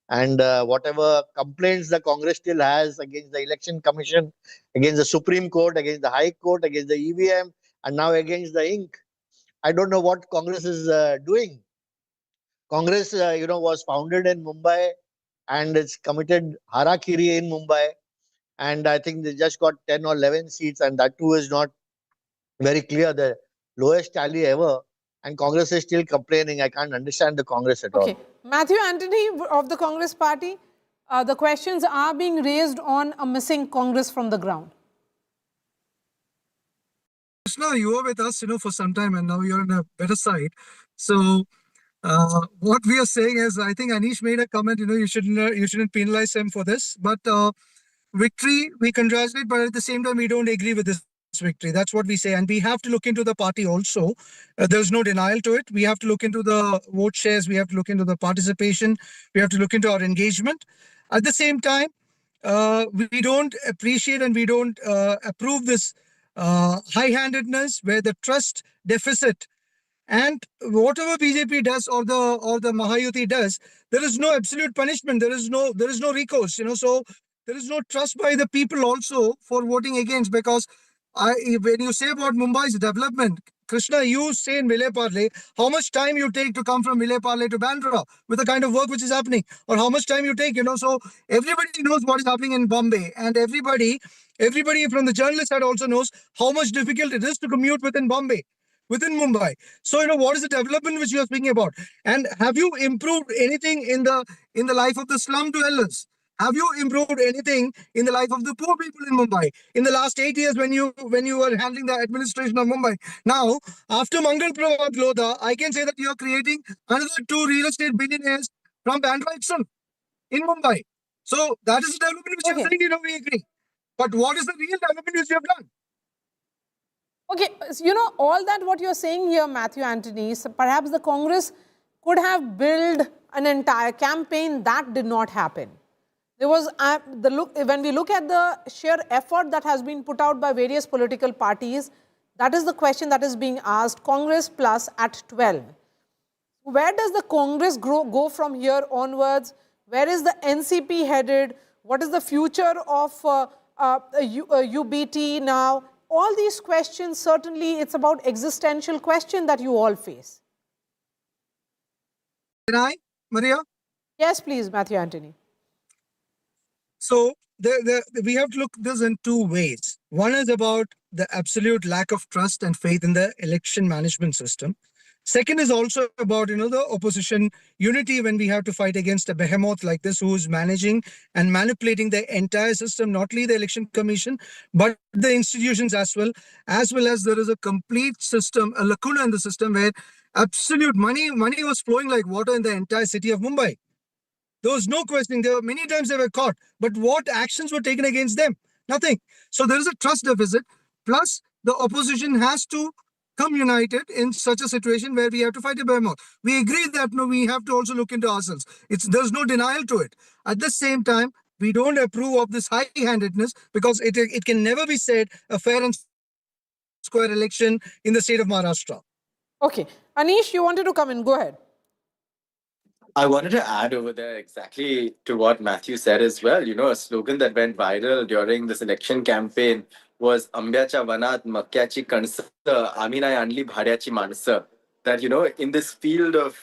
And whatever complaints the Congress still has against the Election Commission, against the Supreme Court, against the High Court, against the EVM, and now against the ink, I don't know what Congress is doing. Congress, was founded in Mumbai and it's committed harakiri in Mumbai. And I think they just got 10 or 11 seats, and that too is not very clear. The lowest tally ever. And Congress is still complaining. I can't understand the Congress at all. Okay. Matthew Anthony of the Congress Party, the questions are being raised on a missing Congress from the ground. Krishna, you were with us, for some time, and now you're on a better side. So, what we are saying is, I think Anish made a comment. You shouldn't penalize him for this. But victory, we congratulate, but at the same time, we don't agree with this victory. That's what we say, and we have to look into the party also. There's no denial to it. We have to look into the vote shares. We have to look into the participation. We have to look into our engagement. At the same time, we don't appreciate and we don't approve this high-handedness where the trust deficit and whatever BJP does or the Mahayuti does, there is no absolute punishment. There is no recourse. So there is no trust by the people also for voting against, because when you say about Mumbai's development, Krishna, you say in Vile Parle, how much time you take to come from Vile Parle to Bandra with the kind of work which is happening, or how much time you take, so everybody knows what is happening in Bombay, and everybody from the journalist side also knows how much difficult it is to commute within Bombay, within Mumbai. So, what is the development which you are speaking about? And have you improved anything in the life of the slum dwellers? Have you improved anything in the life of the poor people in Mumbai in the last 8 years when you were handling the administration of Mumbai? Now, after Mangal Pravat Lodha, I can say that you are creating another 2 real estate billionaires from Bandra itself in Mumbai. So that is the development which you are saying, we agree. But what is the real development which you have done? Okay, all that what you're saying here, Matthew Anthony, so perhaps the Congress could have built an entire campaign. That did not happen. There was when we look at the sheer effort that has been put out by various political parties, that is the question that is being asked, Congress plus at 12. Where does the Congress go from here onwards? Where is the NCP headed? What is the future of UBT now? All these questions, certainly it's about existential question that you all face. Can I, Maria? Yes, please, Matthew Anthony. So we have to look this in 2 ways. One is about the absolute lack of trust and faith in the election management system. Second is also about, the opposition unity when we have to fight against a behemoth like this who is managing and manipulating the entire system, not only the election commission, but the institutions as well as there is a complete system, a lacuna in the system where absolute money was flowing like water in the entire city of Mumbai. There was no questioning. There were many times they were caught, but what actions were taken against them? Nothing. So there is a trust deficit. Plus, the opposition has to come united in such a situation where we have to fight a behemoth. We agree that we have to also look into ourselves. There's no denial to it. At the same time, we don't approve of this high-handedness because it can never be said a fair and square election in the state of Maharashtra. Okay. Anish, you wanted to come in. Go ahead. I wanted to add over there exactly to what Matthew said as well. A slogan that went viral during this election campaign was Ambyacha Vanat Makyachi Kansa, Aami nahi आणली भाड्याची माणसं. That, in this field of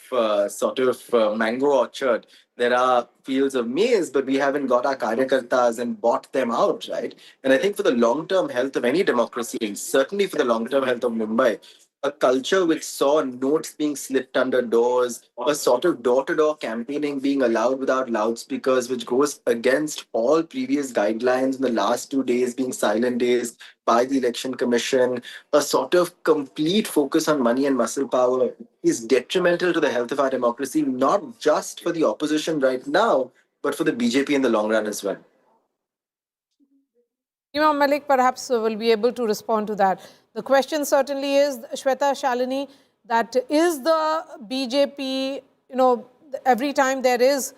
mango orchard, there are fields of maize, but we haven't got our karyakartas and bought them out, right? And I think for the long-term health of any democracy, and certainly for the long-term health of Mumbai, a culture which saw notes being slipped under doors, a sort of door-to-door campaigning being allowed without loudspeakers, which goes against all previous guidelines in the last 2 days being silent days by the Election Commission, a sort of complete focus on money and muscle power is detrimental to the health of our democracy, not just for the opposition right now, but for the BJP in the long run as well. Imam Malik perhaps will be able to respond to that. The question certainly is, Shweta Shalini, that is the BJP, every time there is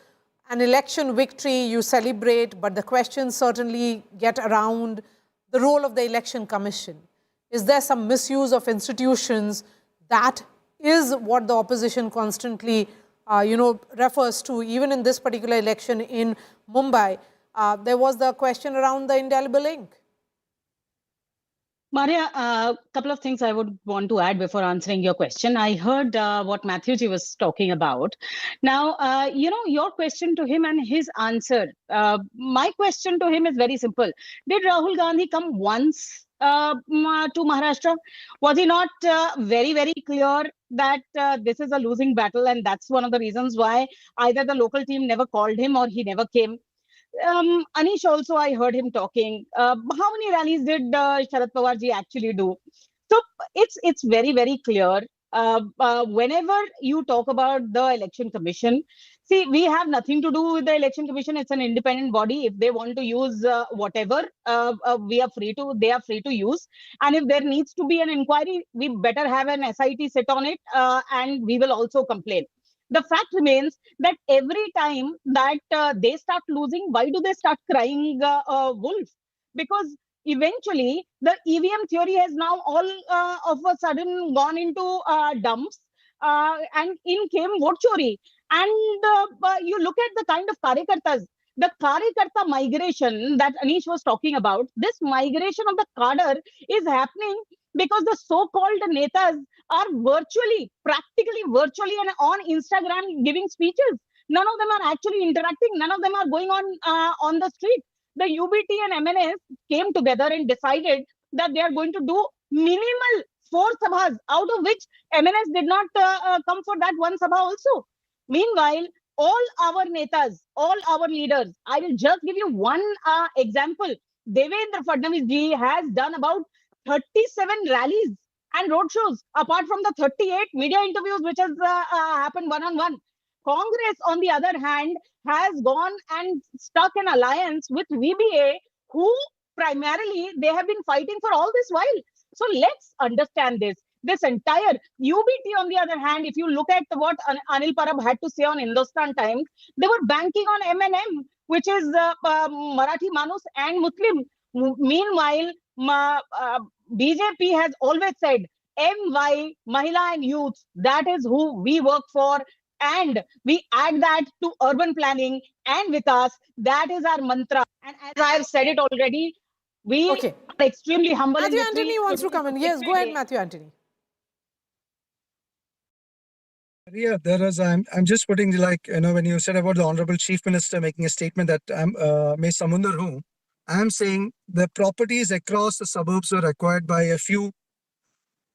an election victory, you celebrate, but the questions certainly get around the role of the Election Commission. Is there some misuse of institutions? That is what the opposition constantly, refers to. Even in this particular election in Mumbai, there was the question around the indelible ink. Maria, a couple of things I would want to add before answering your question. I heard what Matthew ji was talking about. Now, your question to him and his answer. My question to him is very simple. Did Rahul Gandhi come once to Maharashtra? Was he not very, very clear that this is a losing battle, and that's one of the reasons why either the local team never called him or he never came? Anish also, I heard him talking. How many rallies did Sharad Pawar ji actually do? So it's very, very clear. Whenever you talk about the election commission, see, we have nothing to do with the election commission. It's an independent body. If they want to use whatever, they are free to use. And if there needs to be an inquiry, we better have an SIT sit on it, and we will also complain. The fact remains that every time that they start losing, why do they start crying wolf? Because eventually the EVM theory has now all of a sudden gone into dumps, and in came vote chori. And you look at the kind of karyakartas, the karyakarta migration that Anish was talking about, this migration of the cadre is happening because the so-called netas are practically virtually, and on Instagram giving speeches. None of them are actually interacting. None of them are going on the street. The UBT and MNS came together and decided that they are going to do minimal 4 sabhas, out of which MNS did not come for that one sabha also. Meanwhile, all our netas, all our leaders, I will just give you one example. Devendra Fadnavis ji has done about 37 rallies and roadshows, apart from the 38 media interviews which has happened one-on-one. Congress, on the other hand, has gone and stuck an alliance with VBA, who primarily they have been fighting for all this while. So let's understand this. This entire UBT, on the other hand, if you look at what Anil Parab had to say on Hindustan Times, they were banking on M&M, which is Marathi Manus and Muslim. Meanwhile, BJP has always said, MY, Mahila and Youth, that is who we work for. And we add that to urban planning and with us, that is our mantra. And as I have said it already, we are extremely humble. Matthew Antony wants to come in. Yes, go ahead, Matthew Antony. Yeah, I'm just putting, when you said about the Honorable Chief Minister making a statement that मैं समुंदर हूँ, I'm saying the properties across the suburbs were acquired by a few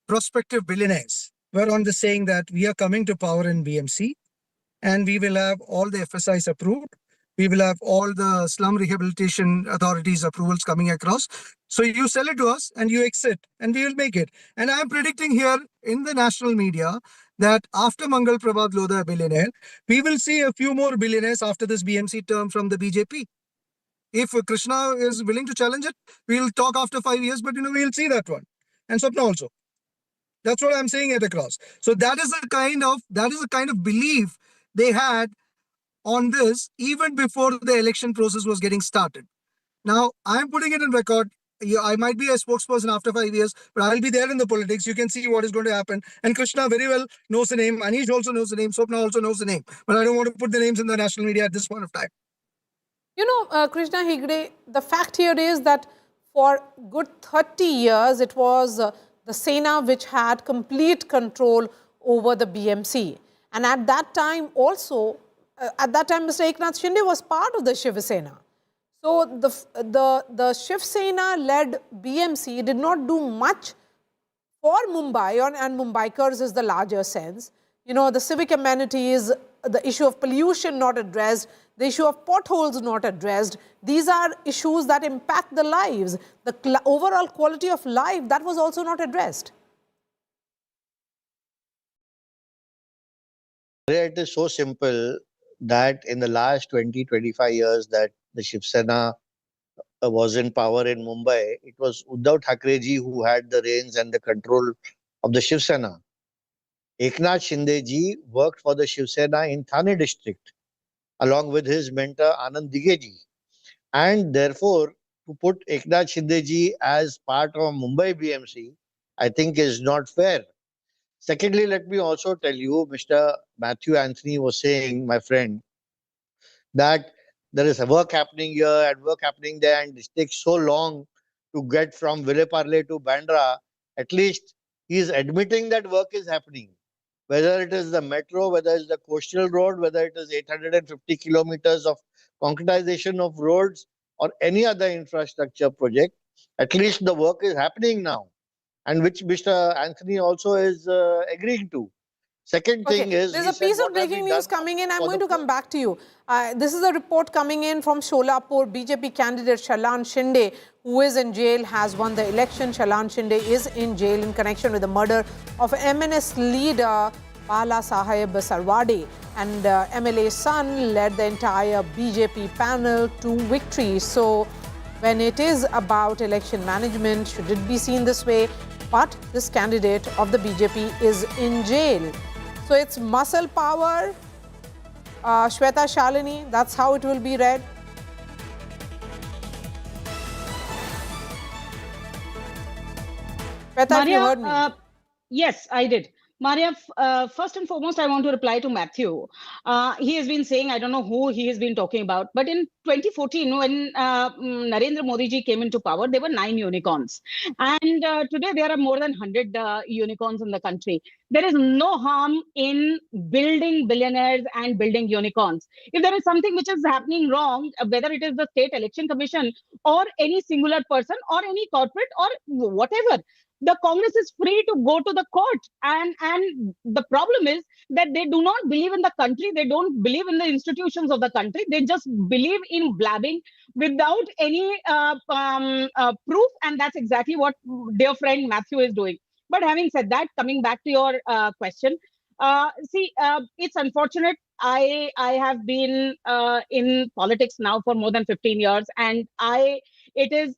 prospective billionaires. We're on the saying that we are coming to power in BMC and we will have all the FSIs approved. We will have all the slum rehabilitation authorities approvals coming across. So you sell it to us and you exit and we will make it. And I'm predicting here in the national media that after Mangal Prabhat Lodha, a billionaire, we will see a few more billionaires after this BMC term from the BJP. If Krishna is willing to challenge it, we'll talk after 5 years, but we'll see that one. And Swapna also. That's what I'm saying it across. So that is the kind of belief they had on this even before the election process was getting started. Now, I'm putting it in record. I might be a spokesperson after 5 years, but I'll be there in the politics. You can see what is going to happen. And Krishna very well knows the name. Anish also knows the name. Swapna also knows the name. But I don't want to put the names in the national media at this point of time. Krishna Hegde, the fact here is that for good 30 years, it was the Sena which had complete control over the BMC. And at that time also, Mr. Eknath Shinde was part of the Shiv Sena. So the Shiv Sena-led BMC did not do much for Mumbai, and Mumbaikars is the larger sense. The civic amenities, the issue of pollution not addressed, the issue of potholes not addressed. These are issues that impact the lives. The overall quality of life, that was also not addressed. It is so simple that in the last 20-25 years that the Shiv Sena was in power in Mumbai, it was Uddhav Thackeray ji who had the reins and the control of the Shiv Sena. Eknath Shinde ji worked for the Shiv Sena in Thane district along with his mentor Anand Dighe ji. And therefore, to put Eknath Shinde ji as part of Mumbai BMC, I think is not fair. Secondly, let me also tell you, Mr. Matthew Anthony was saying, my friend, that there is a work happening here and work happening there, and it takes so long to get from Villeparle to Bandra, at least he is admitting that work is happening. Whether it is the metro, whether it's the coastal road, whether it is 850 kilometers of concretization of roads or any other infrastructure project, at least the work is happening now, and which Mr. Anthony also is agreeing to. Second thing is, there's he a said, piece of what have we breaking news done coming in. I'm for going the to come back to you. This is a report coming in from Sholapur. BJP candidate Shalan Shinde, who is in jail, has won the election. Shalan Shinde is in jail in connection with the murder of MNS leader Bala Saheb Sarwade, and MLA's son led the entire BJP panel to victory. So when it is about election management, should it be seen this way? But this candidate of the BJP is in jail. So it's muscle power, Shweta Shalini, that's how it will be read. Shweta, if you heard me. Yes, I did. Maria, first and foremost, I want to reply to Matthew. He has been saying, I don't know who he has been talking about, but in 2014, when Narendra Modi ji came into power, there were 9 unicorns. And today there are more than 100 unicorns in the country. There is no harm in building billionaires and building unicorns. If there is something which is happening wrong, whether it is the State Election Commission or any singular person or any corporate or whatever, the Congress is free to go to the court. And the problem is that they do not believe in the country. They don't believe in the institutions of the country. They just believe in blabbing without any proof. And that's exactly what dear friend Matthew is doing. But having said that, coming back to your question, it's unfortunate. I have been in politics now for more than 15 years, and it is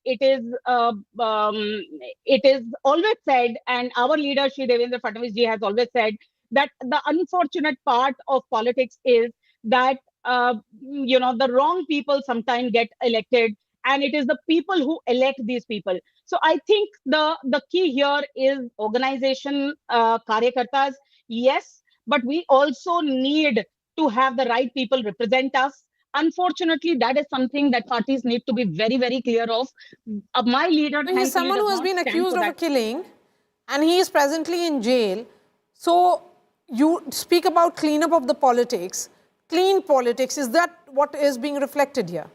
always said, and our leader Shri Devendra Fadnavis ji has always said, that the unfortunate part of politics is that the wrong people sometimes get elected, and it is the people who elect these people. So I think the key here is organization, karyakartas, yes, but we also need to have the right people represent us. Unfortunately, that is something that parties need to be very, very clear of. My leader, He is someone who has been accused of a killing, and he is presently in jail. So you speak about cleanup of the politics. Clean politics, is that what is being reflected here?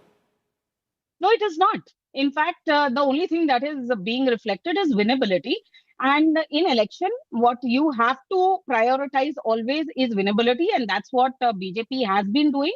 No, it is not. In fact, the only thing that is being reflected is winnability. And in election, what you have to prioritize always is winnability, and that's what BJP has been doing.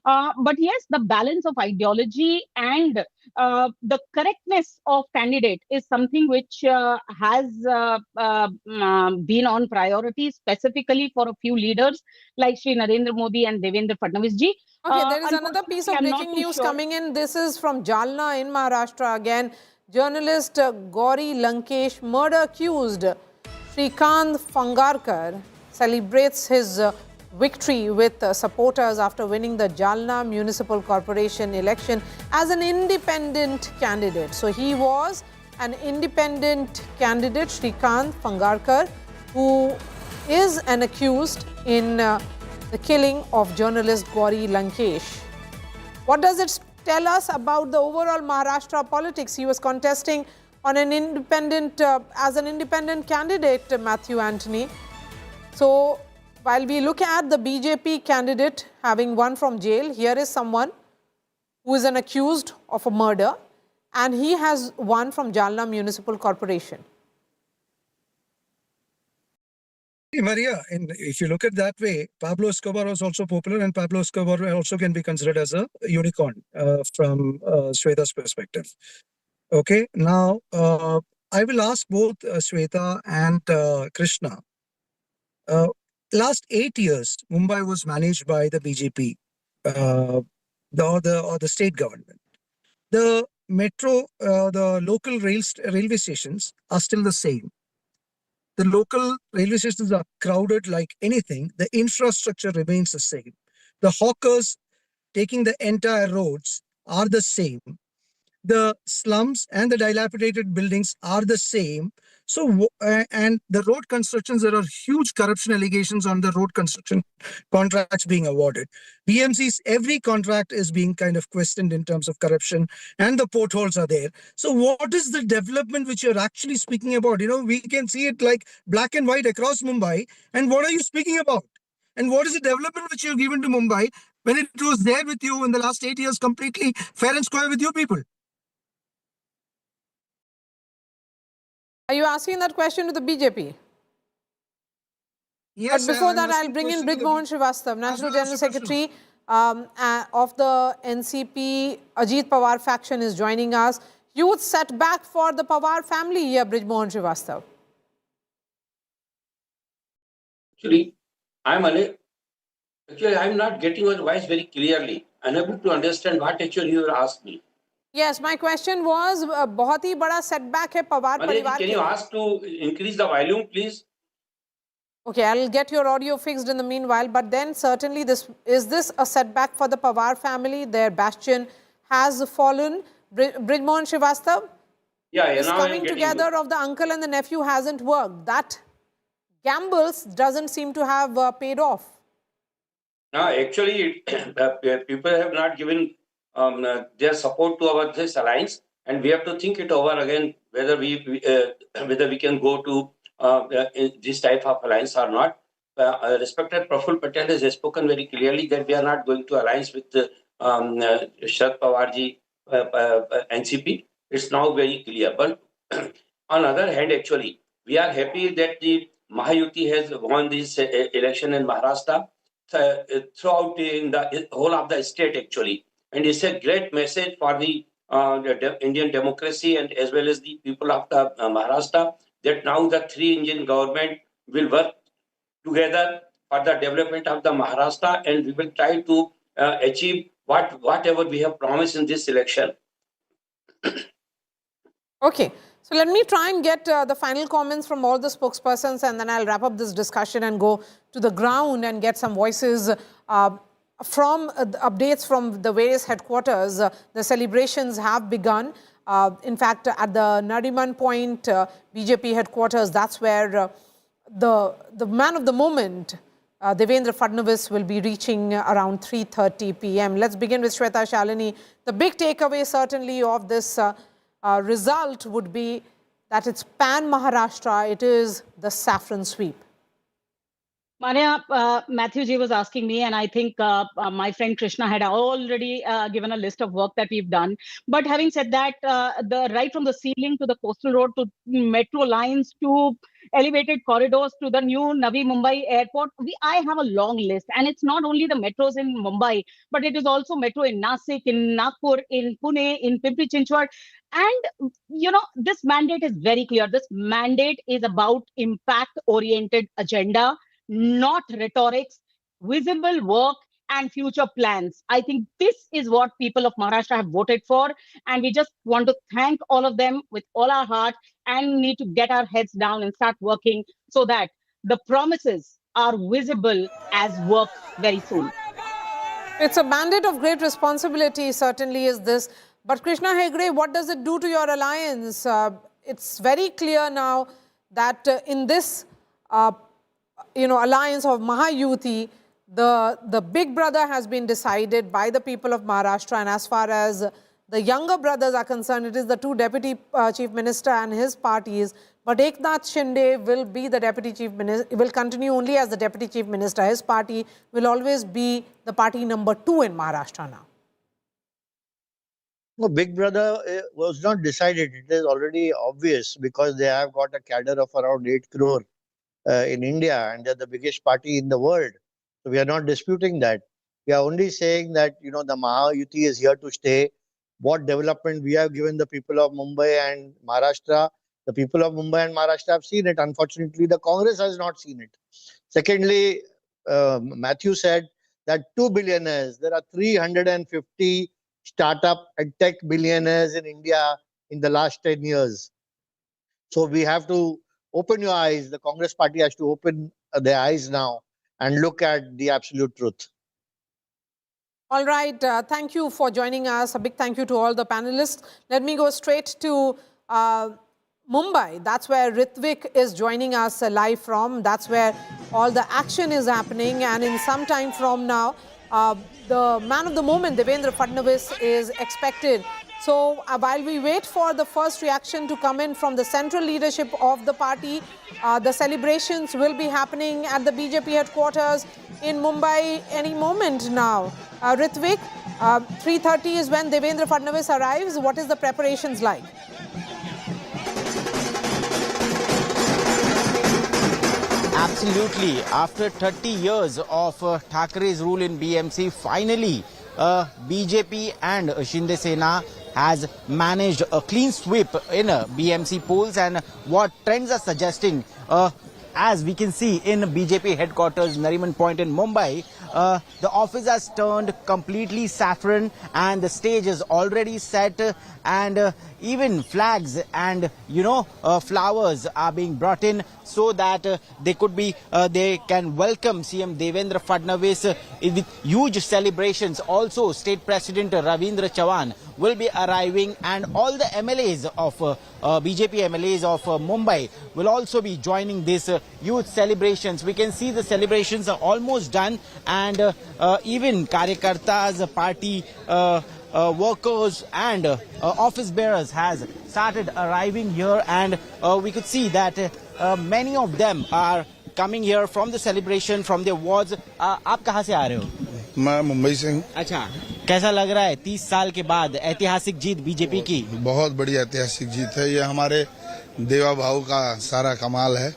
But yes, the balance of ideology and the correctness of candidate is something which has been on priority specifically for a few leaders like Shri Narendra Modi and Devendra Fadnavis ji. Okay, there is another piece of breaking news coming in. This is from Jalna in Maharashtra again. Journalist Gauri Lankesh, murder accused Shrikant Fangarkar, celebrates his victory with supporters after winning the Jalna Municipal Corporation election as an independent candidate. So he was an independent candidate, Shrikant Fangarkar, who is an accused in the killing of journalist Gauri Lankesh. What does it tell us about the overall Maharashtra politics? He was contesting on an independent, as an independent candidate, Matthew Anthony. So while we look at the BJP candidate having won from jail, here is someone who is an accused of a murder, and he has won from Jalna Municipal Corporation. Maria, if you look at that way, Pablo Escobar was also popular, and Pablo Escobar also can be considered as a unicorn from Shweta's perspective. Okay, now I will ask both Shweta and Krishna. Last 8 years, Mumbai was managed by the BJP, or the state government. The metro, the local railway stations are still the same. The local railway stations are crowded like anything. The infrastructure remains the same. The hawkers taking the entire roads are the same. The slums and the dilapidated buildings are the same. So, and the road constructions, there are huge corruption allegations on the road construction contracts being awarded. BMC's every contract is being kind of questioned in terms of corruption, and the potholes are there. So what is the development which you're actually speaking about? We can see it like black and white across Mumbai. And what are you speaking about? And what is the development which you've given to Mumbai when it was there with you in the last 8 years, completely fair and square with you people? Are you asking that question to the BJP? Yes, but before I'm that, I'll asking bring in question to Brij Mohan Srivastava, National General Secretary of the NCP. Ajit Pawar faction is joining us. Huge setback for the Pawar family here, Brij Mohan Srivastava. Actually, I'm not getting your voice very clearly. Unable to understand what actually you asked me. Yes, my question was, बहुत ही बड़ा setback है पवार परिवार के Can you लिए. ask to increase the volume, please? Okay, I'll get your audio fixed in the meanwhile. But then certainly is this a setback for the Pawar family? Their bastion has fallen. Brij Mohan Srivastava? Yeah, this now coming together of the uncle and the nephew hasn't worked. That gambles doesn't seem to have paid off. No, actually, people have not given their support to this alliance, and we have to think it over again whether whether we can go to this type of alliance or not. Respected Praful Patel has spoken very clearly that we are not going to alliance with Sharad Pawarji NCP. It's now very clear. But on the other hand, actually, we are happy that the Mahayuti has won this election in Maharashtra throughout in the whole of the state, actually. And it's a great message for the Indian democracy and as well as the people of the Maharashtra that now the three-engine government will work together for the development of the Maharashtra, and we will try to achieve whatever we have promised in this election. Okay. So let me try and get the final comments from all the spokespersons, and then I'll wrap up this discussion and go to the ground and get some voices from updates from the various headquarters. The celebrations have begun. In fact, at the Nariman Point BJP headquarters, that's where the man of the moment, Devendra Fadnavis, will be reaching around 3:30 p.m. Let's begin with Shweta Shalini. The big takeaway certainly of this result would be that it's pan-Maharashtra, it is the Saffron sweep. Manya, Matthew Ji was asking me, and I think my friend Krishna had already given a list of work that we've done. But having said that, right from the ceiling to the coastal road to metro lines to elevated corridors to the new Navi Mumbai airport, I have a long list. And it's not only the metros in Mumbai, but it is also metro in Nasik, in Nagpur, in Pune, in Pimpri Chinchwad. And, this mandate is very clear. This mandate is about impact-oriented agenda, not rhetorics, visible work and future plans. I think this is what people of Maharashtra have voted for. And we just want to thank all of them with all our heart and need to get our heads down and start working so that the promises are visible as work very soon. It's a mandate of great responsibility, certainly is this. But Krishna Hegde, what does it do to your alliance? It's very clear now that in this alliance of Mahayuti, the big brother has been decided by the people of Maharashtra, and as far as the younger brothers are concerned, it is the two deputy chief minister and his parties. But Eknath Shinde will be the deputy chief minister, will continue only as the deputy chief minister. His party will always be the party number 2 in Maharashtra now. No, Big Brother was not decided. It is already obvious because they have got a cadre of around 8 crore in India, and they're the biggest party in the world. So we are not disputing that. We are only saying that, the Mahayuti is here to stay. What development we have given the people of Mumbai and Maharashtra, the people of Mumbai and Maharashtra have seen it. Unfortunately, the Congress has not seen it. Secondly, Matthew said that 2 billionaires, there are 350 startup and tech billionaires in India in the last 10 years. So we have to open your eyes. The Congress party has to open their eyes now and look at the absolute truth. All right. Thank you for joining us. A big thank you to all the panelists. Let me go straight to Mumbai. That's where Ritvik is joining us live from. That's where all the action is happening. And in some time from now, the man of the moment, Devendra Fadnavis, is expected. So while we wait for the first reaction to come in from the central leadership of the party, the celebrations will be happening at the BJP headquarters in Mumbai any moment now. Ritvik, 3:30 is when Devendra Fadnavis arrives. What is the preparations like? Absolutely. After 30 years of Thackeray's rule in BMC, finally BJP and Shinde Sena has managed a clean sweep in BMC polls, and what trends are suggesting, as we can see in BJP headquarters Nariman Point in Mumbai, the office has turned completely saffron and the stage is already set, and even flags and flowers are being brought in so that they can welcome CM Devendra Fadnavis with huge celebrations. Also, State President Ravindra Chavan will be arriving, and all the MLAs of BJP MLAs of Mumbai will also be joining this huge celebrations. We can see the celebrations are almost done, and even Karyakartas, party workers and office bearers has started arriving here, and we could see that many of them are coming here from the celebration, from their wards. आप कहाँ से आ रहे हो? मैं मुंबई से हूँ। अच्छा, कैसा लग रहा है 30 साल के बाद ऐतिहासिक जीत बीजेपी की? बहुत बड़ी ऐतिहासिक जीत है। ये हमारे देवा भाव का सारा कमाल है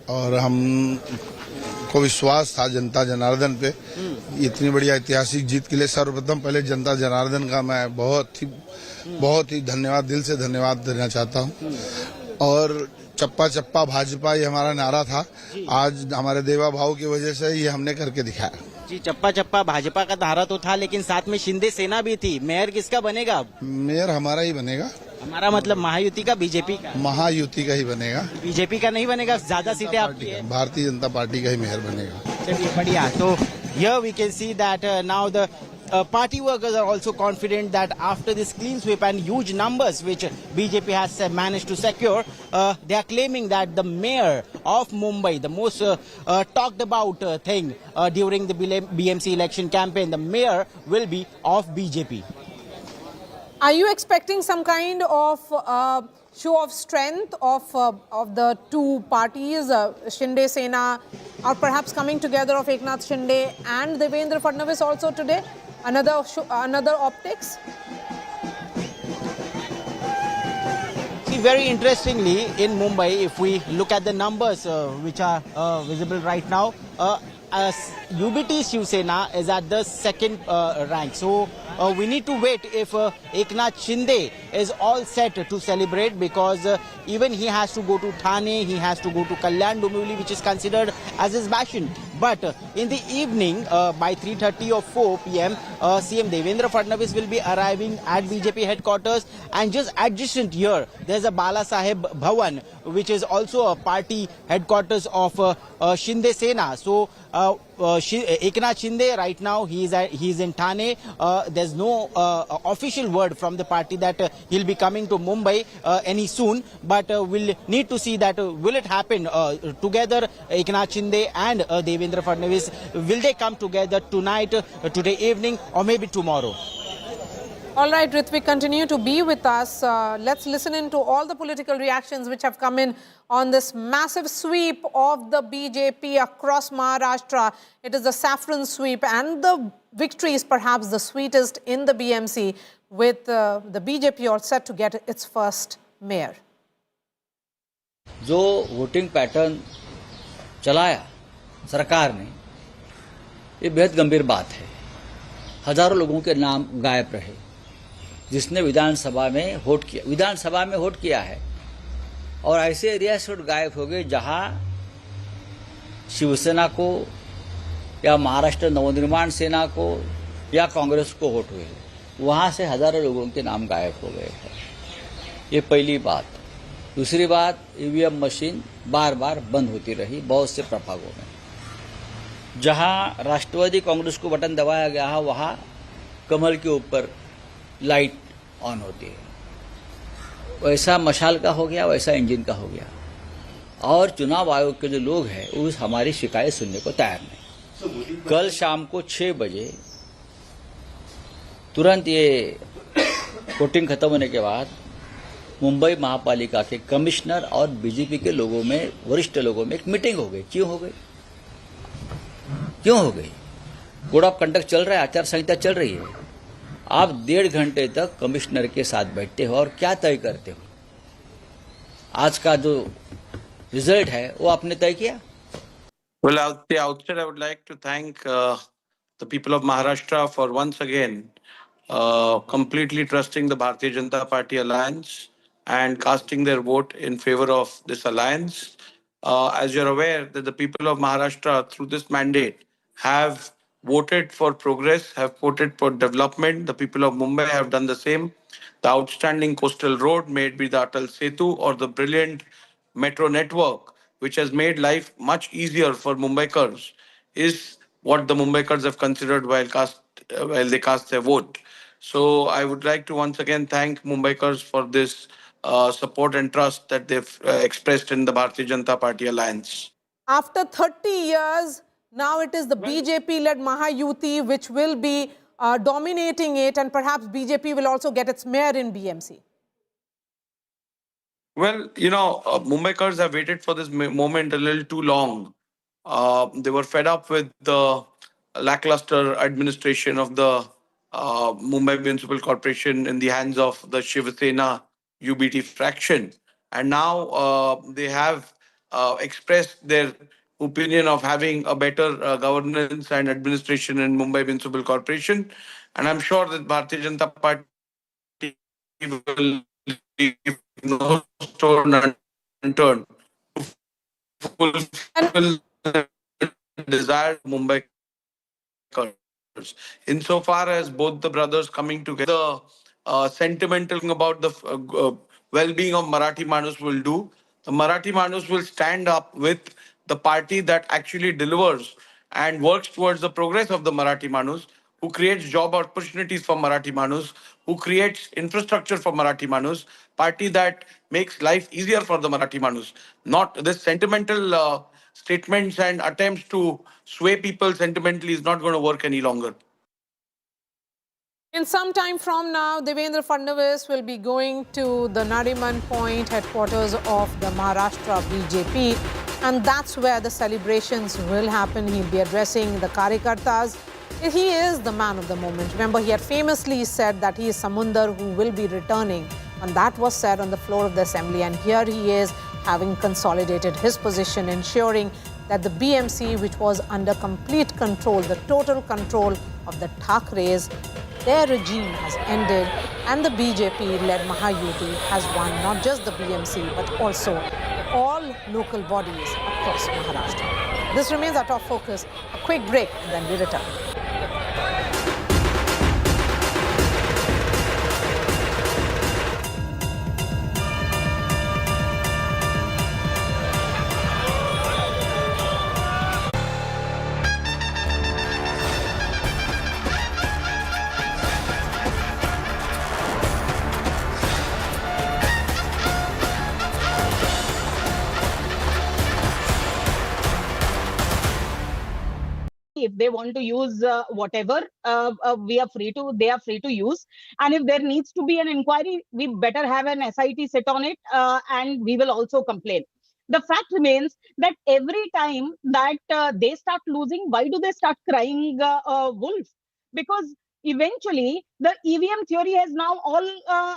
और हम को विश्वास था जनता जनार्दन पे। इतनी बड़ी ऐतिहासिक जीत के लिए सर्वप्रथम पहले जनता जनार्दन का मैं बहुत ही धन्यवाद, दिल से धन्यवाद देना चाहता हूँ। और चप्पा चप्पा भाजपा ये हमारा नारा था, आज हमारे देवा भाव की वजह से ये हमने करके दिखाया। जी, चप्पा चप्पा भाजपा का नारा तो था, लेकिन साथ में शिंदे सेना भी थी। मेयर किसका बनेगा? मेयर हमारा ही बनेगा। हमारा मतलब महायुति का, बीजेपी का? महायुति का ही बनेगा। बीजेपी का नहीं बनेगा? ज्यादा सीटें आपकी है? भारतीय जनता पार्टी का ही मेयर बनेगा। चलिए, बढ़िया। तो here we can see that now the party workers are also confident that after this clean sweep and huge numbers which BJP has managed to secure, they are claiming that the mayor of Mumbai, the most talked about thing during the BMC election campaign, the mayor will be of BJP. Are you expecting some kind of show of strength of the two parties, Shinde Sena, or perhaps coming together of Eknath Shinde and Devendra Fadnavis also today? Another optics? See, very interestingly, in Mumbai, if we look at the numbers which are visible right now, UBT Shiv Sena is at the second rank. So we need to wait if Eknath Shinde is all set to celebrate, because even he has to go to Thane, he has to go to Kalyan Dombivli, which is considered as his bastion. But in the evening, by 3:30 or 4 p.m., CM Devendra Fadnavis will be arriving at BJP headquarters, and just adjacent here, there's a Bala Saheb Bhavan, which is also a party headquarters of Shinde Sena. So Eknath Shinde right now he's in Thane. There's no official word from the party that he'll be coming to Mumbai any soon, but we'll need to see that will it happen together. Eknath Shinde and Devendra Fadnavis, will they come together tonight, today evening, or maybe tomorrow? All right, Ritvik, continue to be with us. Let's listen in to all the political reactions which have come in on this massive sweep of the BJP across Maharashtra. It is the saffron sweep, and the victory is perhaps the sweetest in the BMC, with the BJP all set to get its first mayor. जो voting pattern चलाया सरकार ने, ये बेहद गंभीर बात है। हजारों लोगों के नाम गायब रहे जिसने विधानसभा में वोट किया है, और ऐसे एरिया से वोट गायब हो गए जहां शिवसेना को या महाराष्ट्र नवनिर्माण सेना को या कांग्रेस को वोट हुए, वहां से हजारों लोगों के नाम गायब हो गए हैं। ये पहली बात। दूसरी बात, ईवीएम मशीन बार बार बंद होती रही बहुत से प्रभागों में। जहां राष्ट्रवादी कांग्रेस को बटन दबाया गया है, वहां कमल के ऊपर लाइट ऑन होती है। वैसा मशाल का हो गया, वैसा इंजन का हो गया। और चुनाव आयोग के जो लोग हैं उस हमारी शिकायत सुनने को तैयार नहीं। कल शाम को 6 बजे तुरंत ये वोटिंग खत्म होने के बाद मुंबई महापालिका के कमिश्नर और बीजेपी के लोगों में, वरिष्ठ लोगों में एक मीटिंग हो गई। क्यों हो गई? क्यों हो गई? कोड ऑफ कंडक्ट चल रहा है, आचार संहिता चल रही है। आप 1.5 घंटे तक कमिश्नर के साथ बैठते हो और क्या तय करते हो? आज का जो रिजल्ट है वो आपने तय किया? Well, at the outset, I would like to thank the people of Maharashtra for once again completely trusting the Bharatiya Janata Party alliance and casting their vote in favor of this alliance. As you're aware that the people of Maharashtra through this mandate have voted for progress, have voted for development. The people of Mumbai have done the same. The outstanding coastal road made by the Atal Setu or the brilliant metro network, which has made life much easier for Mumbaikars, is what the Mumbaikars have considered while they cast their vote. So I would like to once again thank Mumbaikars for this support and trust that they've expressed in the Bharatiya Janata Party alliance. After 30 years, now it is the BJP-led Mahayuti which will be dominating it, and perhaps BJP will also get its mayor in BMC. Well, Mumbaikars have waited for this moment a little too long. They were fed up with the lackluster administration of the Mumbai Municipal Corporation in the hands of the Shiv Sena UBT fraction. And now they have expressed their opinion of having a better governance and administration in Mumbai Municipal Corporation. And I'm sure that Bharatiya Janata Party will leave no stone unturned to fulfill the desire of Mumbai. Insofar as both the brothers coming together, sentimental about the well-being of Marathi Manus will do. The Marathi Manus will stand up with the party that actually delivers and works towards the progress of the Marathi Manus, who creates job opportunities for Marathi Manus, who creates infrastructure for Marathi Manus, party that makes life easier for the Marathi Manus. Not this sentimental statements and attempts to sway people sentimentally is not going to work any longer. In some time from now, Devendra Fadnavis will be going to the Nariman Point headquarters of the Maharashtra BJP, and that's where the celebrations will happen. He'll be addressing the Karyakartas. He is the man of the moment. Remember, he had famously said that he is Samundar who will be returning, and that was said on the floor of the assembly. And here he is, having consolidated his position, ensuring that the BMC, which was under complete control, the total control of the Thackerays, their regime has ended, and the BJP-led Mahayuti has won not just the BMC, but also all local bodies across Maharashtra. This remains our top focus. A quick break, and then we return. If they want to use whatever, they are free to use. And if there needs to be an inquiry, we better have an SIT sit on it, and we will also complain. The fact remains that every time that they start losing, why do they start crying wolf? Because eventually the EVM theory has now all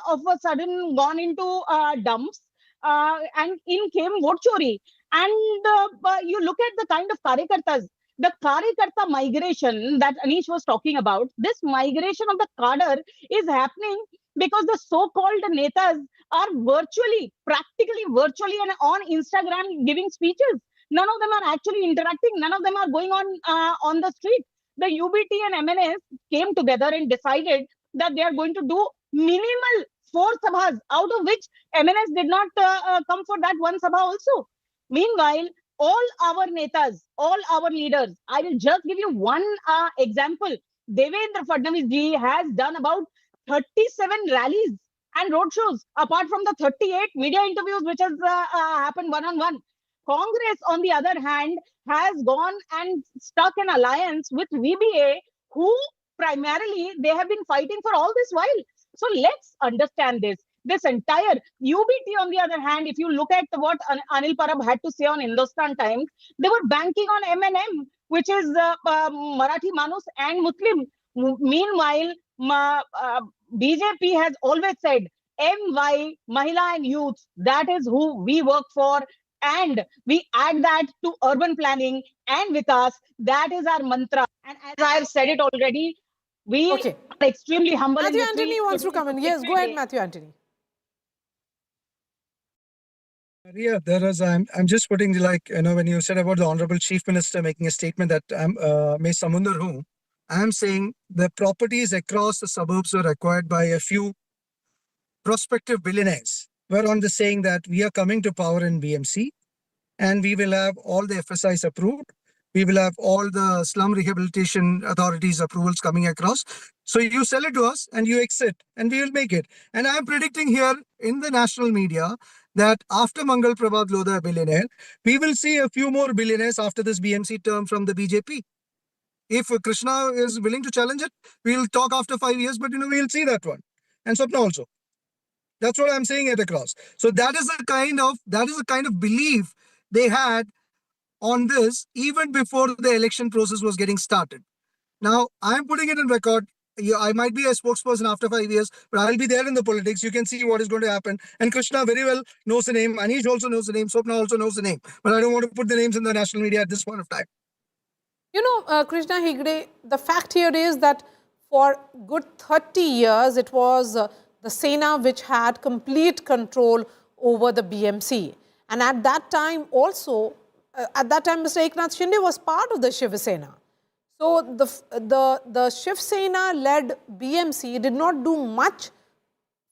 of a sudden gone into dumps, and in came vote chori. And you look at the kind of karyakartas, the Karyakarta migration that Anish was talking about, this migration of the cadre is happening because the so-called netas are practically virtually and on Instagram giving speeches. None of them are actually interacting. None of them are going on the street. The UBT and MNS came together and decided that they are going to do minimal 4 sabhas, out of which MNS did not come for that one sabha also. Meanwhile, all our netas, all our leaders, I will just give you one example. Devendra Fadnavis ji has done about 37 rallies and roadshows, apart from the 38 media interviews which has happened one-on-one. Congress, on the other hand, has gone and stuck an alliance with VBA, who primarily they have been fighting for all this while. So let's understand this. This entire UBT, on the other hand, if you look at what Anil Parab had to say on Hindustan Times, they were banking on M&M, which is Marathi Manus and Muslim. Meanwhile, BJP has always said MY, Mahila and Youth, that is who we work for. And we add that to urban planning and Vikas. That is our mantra. And as I have said it already, we are extremely humble. Matthew Anthony wants to come in. Yes, go ahead, Matthew Anthony. Yeah, I'm just putting, like, when you said about the Honorable Chief Minister making a statement that मैं समुंदर हूँ, I'm saying the properties across the suburbs were acquired by a few prospective billionaires. We're on the saying that we are coming to power in BMC and we will have all the FSIs approved. We will have all the slum rehabilitation authorities approvals coming across. So you sell it to us and you exit and we will make it. And I'm predicting here in the national media that after Mangal Prabhat Lodha, a billionaire, we will see a few more billionaires after this BMC term from the BJP. If Krishna is willing to challenge it, we'll talk after 5 years, but we'll see that one. And Swapna also. That's what I'm saying it across. So that is the kind of belief they had on this even before the election process was getting started. Now, I'm putting it in record. I might be a spokesperson after 5 years, but I'll be there in the politics. You can see what is going to happen. And Krishna very well knows the name. Anish also knows the name. Swapna also knows the name. But I don't want to put the names in the national media at this point of time. Krishna Hegde, the fact here is that for good 30 years, it was the Sena which had complete control over the BMC. And at that time also, Mr. Eknath Shinde was part of the Shiv Sena. So the Shiv Sena-led BMC did not do much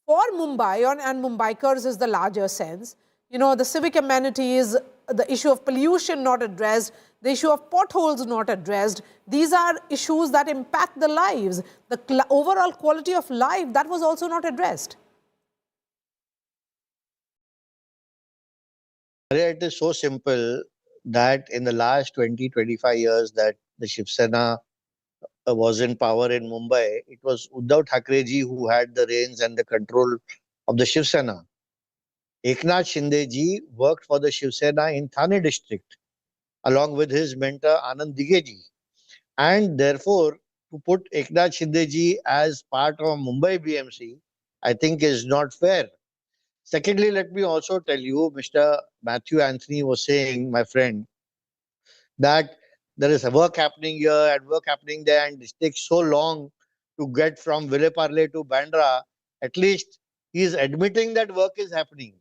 for Mumbai, and Mumbaikars is the larger sense. The civic amenities, the issue of pollution not addressed, the issue of potholes not addressed. These are issues that impact the lives. The overall quality of life, that was also not addressed. It is so simple that in the last 20-25 years that the Shiv Sena was in power in Mumbai, it was Uddhav Thackeray ji who had the reins and the control of the Shiv Sena. Eknath Shinde ji worked for the Shiv Sena in Thane district along with his mentor Anand Dighe ji. And therefore, to put Eknath Shinde ji as part of Mumbai BMC, I think is not fair. Secondly, let me also tell you, Mr. Matthew Anthony was saying, my friend, that there is a work happening here and work happening there, and it takes so long to get from Villeparle to Bandra. At least he is admitting that work is happening.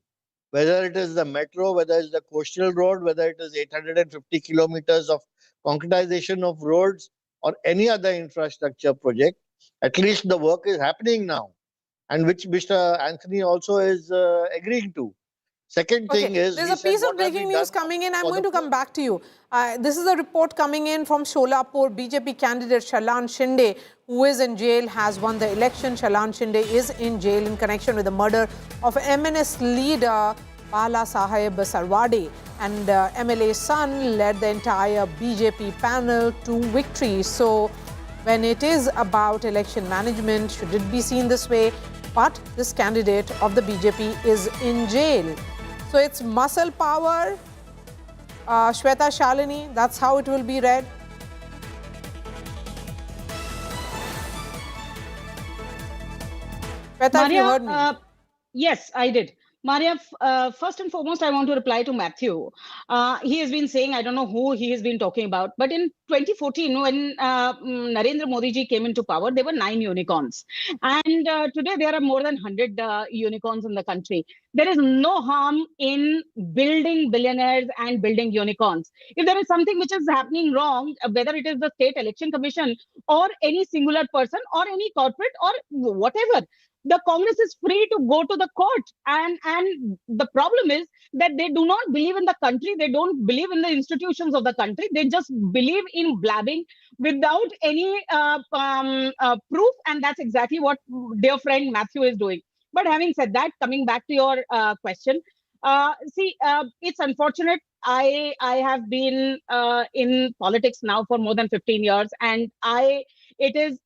Whether it is the metro, whether it's the coastal road, whether it is 850 kilometers of concretization of roads or any other infrastructure project, at least the work is happening now, and which Mr. Anthony also is agreeing to. Second thing is... There's a piece of breaking news coming in. I'm going to come back to you. This is a report coming in from Sholapur. BJP candidate Shalan Shinde, who is in jail, has won the election. Shalan Shinde is in jail in connection with the murder of MNS leader Bala Saheb Sarwade. And MLA's son led the entire BJP panel to victory. So when it is about election management, should it be seen this way? But this candidate of the BJP is in jail. So it's muscle power, Shweta Shalini, that's how it will be read. Shweta, you heard me. Yes, I did. Maria, first and foremost, I want to reply to Matthew. He has been saying, I don't know who he has been talking about, but in 2014, when Narendra Modi ji came into power, there were 9 unicorns. And today there are more than 100 unicorns in the country. There is no harm in building billionaires and building unicorns. If there is something which is happening wrong, whether it is the State Election Commission or any singular person or any corporate or whatever, the Congress is free to go to the court. And the problem is that they do not believe in the country. They don't believe in the institutions of the country. They just believe in blabbing without any proof. And that's exactly what dear friend Matthew is doing. But having said that, coming back to your question, it's unfortunate. I have been in politics now for more than 15 years, and it is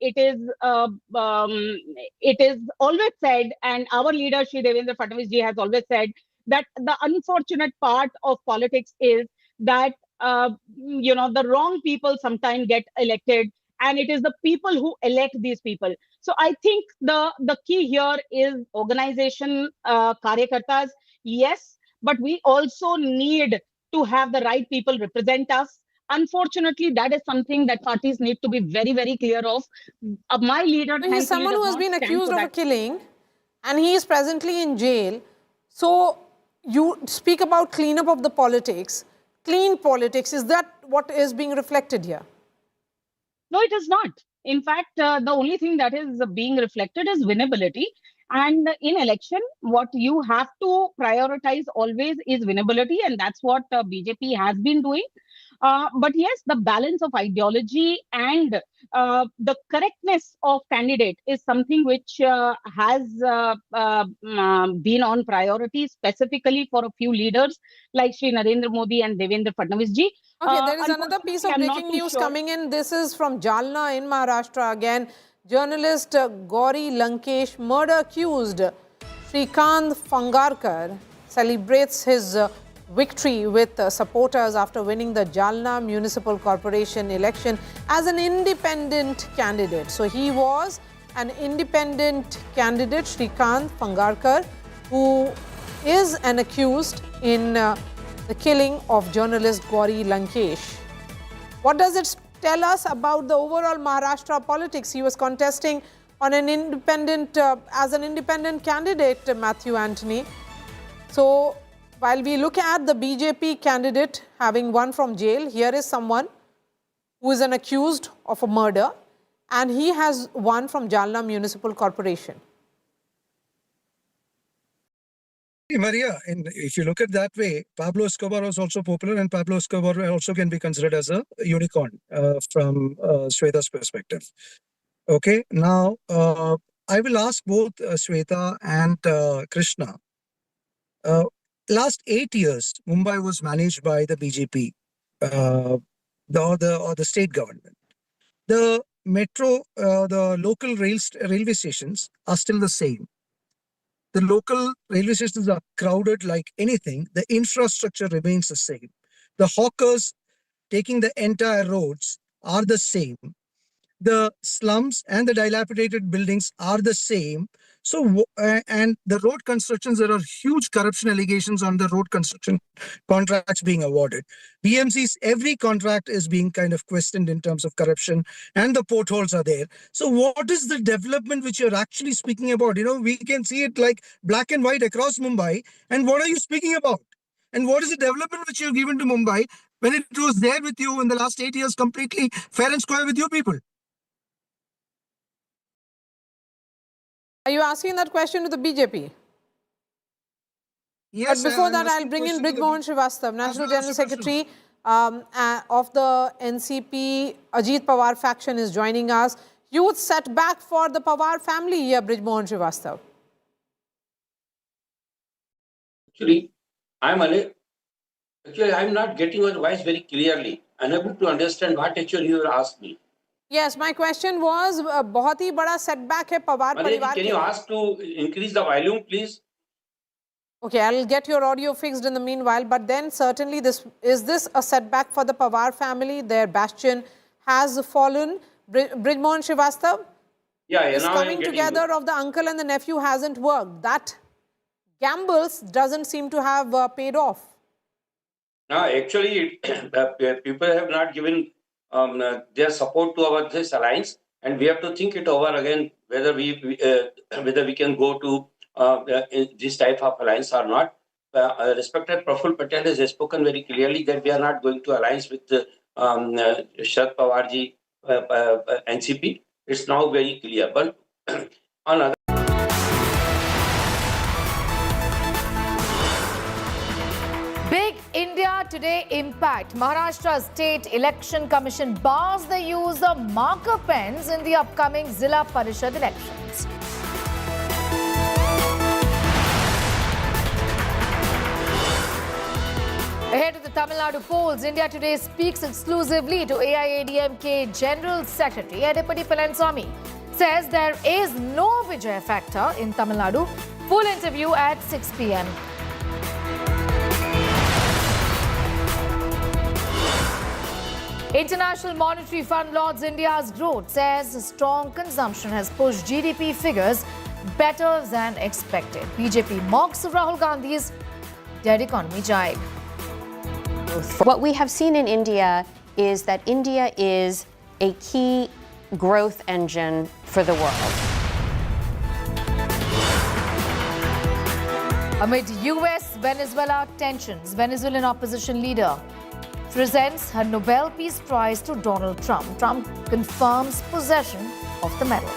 always said, and our leader Shri Devendra Fadnavis ji has always said that the unfortunate part of politics is that the wrong people sometimes get elected, and it is the people who elect these people. So I think the key here is organization, karyakartas, yes, but we also need to have the right people represent us. Unfortunately, that is something that parties need to be very, very clear of. My leader, So he's someone who has been accused of a killing, and he is presently in jail. So you speak about cleanup of the politics, clean politics. Is that what is being reflected here? No, it is not. In fact, the only thing that is being reflected is winnability. And in election, what you have to prioritize always is winnability, and that's what BJP has been doing. But yes, the balance of ideology and the correctness of candidate is something which has been on priority specifically for a few leaders like Shri Narendra Modi and Devendra Fadnavis ji. Okay, there is another piece of breaking news coming in. This is from Jalna in Maharashtra again. Journalist Gauri Lankesh, murder accused Shrikant Fangarkar, celebrates his victory with supporters after winning the Jalna Municipal Corporation election as an independent candidate. So he was an independent candidate, Shrikant Fangarkar, who is an accused in the killing of journalist Gauri Lankesh. What does it tell us about the overall Maharashtra politics? He was contesting on an independent, as an independent candidate, Matthew Anthony. So while we look at the BJP candidate having won from jail, here is someone who is an accused of a murder, and he has won from Jalna Municipal Corporation. Maria, if you look at that way, Pablo Escobar was also popular, and Pablo Escobar also can be considered as a unicorn from Shweta's perspective. Okay, now I will ask both Shweta and Krishna. Last 8 years, Mumbai was managed by the BJP, or the state government. The metro, the local railway stations are still the same. The local railway stations are crowded like anything. The infrastructure remains the same. The hawkers taking the entire roads are the same. The slums and the dilapidated buildings are the same. So, and the road constructions, there are huge corruption allegations on the road construction contracts being awarded. BMC's every contract is being kind of questioned in terms of corruption, and the potholes are there. So what is the development which you're actually speaking about? We can see it like black and white across Mumbai. And what are you speaking about? And what is the development which you've given to Mumbai when it was there with you in the last 8 years, completely fair and square with you people? Are you asking that question to the BJP? Yes. But before that, I'll bring in Brij Mohan Srivastav, National General Secretary of the NCP. Ajit Pawar faction is joining us. Huge setback for the Pawar family here, Brij Mohan Srivastav. Actually, I'm not getting your voice very clearly. Unable to understand what actually you asked me. Yes, my question was, बहुत ही बड़ा setback है पवार परिवार के लिए. Can you ask to increase the volume, please? Okay, I'll get your audio fixed in the meanwhile. But then certainly is this a setback for the Pawar family? Their bastion has fallen. Brij Mohan Srivastav? Yeah, this coming together of the uncle and the nephew hasn't worked. That gambles doesn't seem to have paid off. No, actually, people have not given their support to this alliance, and we have to think it over again whether we can go to this type of alliance or not. Respected Praful Patel has spoken very clearly that we are not going to alliance with Sharad Pawarji NCP. It's now very clear. But on other Big India Today impact. Maharashtra State Election Commission bars the use of marker pens in the upcoming Zilla Parishad elections. Ahead of the Tamil Nadu polls, India Today speaks exclusively to AIADMK General Secretary Edappadi Palaniswamy. Says there is no Vijay factor in Tamil Nadu. Full interview at 6 p.m. International Monetary Fund lauds India's growth, says strong consumption has pushed GDP figures better than expected. BJP mocks Rahul Gandhi's dead economy jibe. What we have seen in India is that India is a key growth engine for the world. Amid US-Venezuela tensions, Venezuelan opposition leader presents her Nobel Peace Prize to Donald Trump. Trump confirms possession of the medal.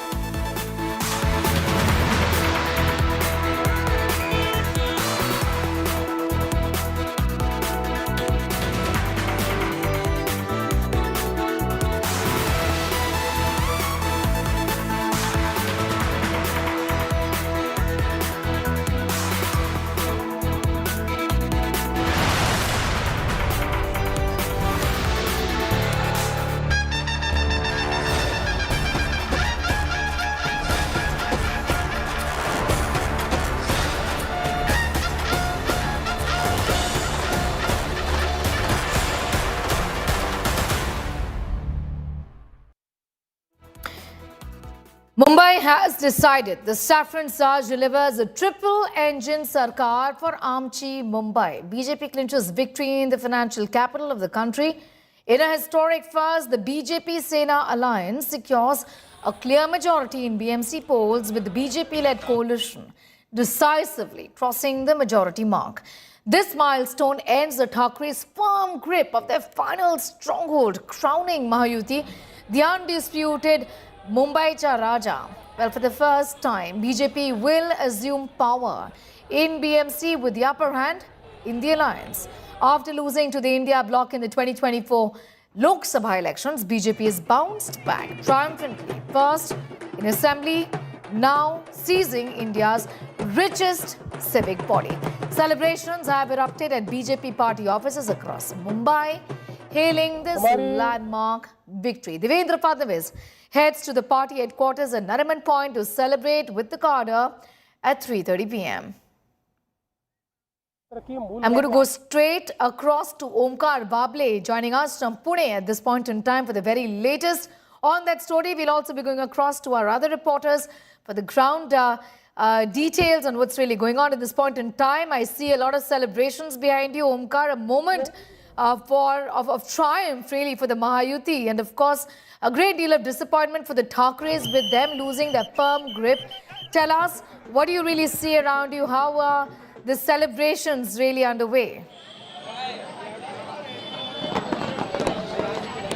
Mumbai has decided the Saffron Sarge delivers a triple-engine sarkar for Amchi Mumbai. BJP clinches victory in the financial capital of the country. In a historic first, the BJP-Sena alliance secures a clear majority in BMC polls with the BJP-led coalition decisively crossing the majority mark. This milestone ends the Thackerays' firm grip of their final stronghold, crowning Mahayuti the undisputed Mumbai Cha Raja. Well, for the first time, BJP will assume power in BMC with the upper hand in the alliance. After losing to the India bloc in the 2024 Lok Sabha elections, BJP has bounced back triumphantly. First in assembly, now seizing India's richest civic body. Celebrations have erupted at BJP party offices across Mumbai, hailing this landmark victory. Devendra Fadnavis heads to the party headquarters at Nariman Point to celebrate with the cadre at 3:30 p.m. I'm going to go straight across to Omkar Bable, joining us from Pune at this point in time for the very latest on that story. We'll also be going across to our other reporters for the ground details on what's really going on at this point in time. I see a lot of celebrations behind you, Omkar, a moment of triumph really for the Mahayuti, and of course a great deal of disappointment for the Thackeраys with them losing their firm grip. Tell us, what do you really see around you? How are the celebrations really underway?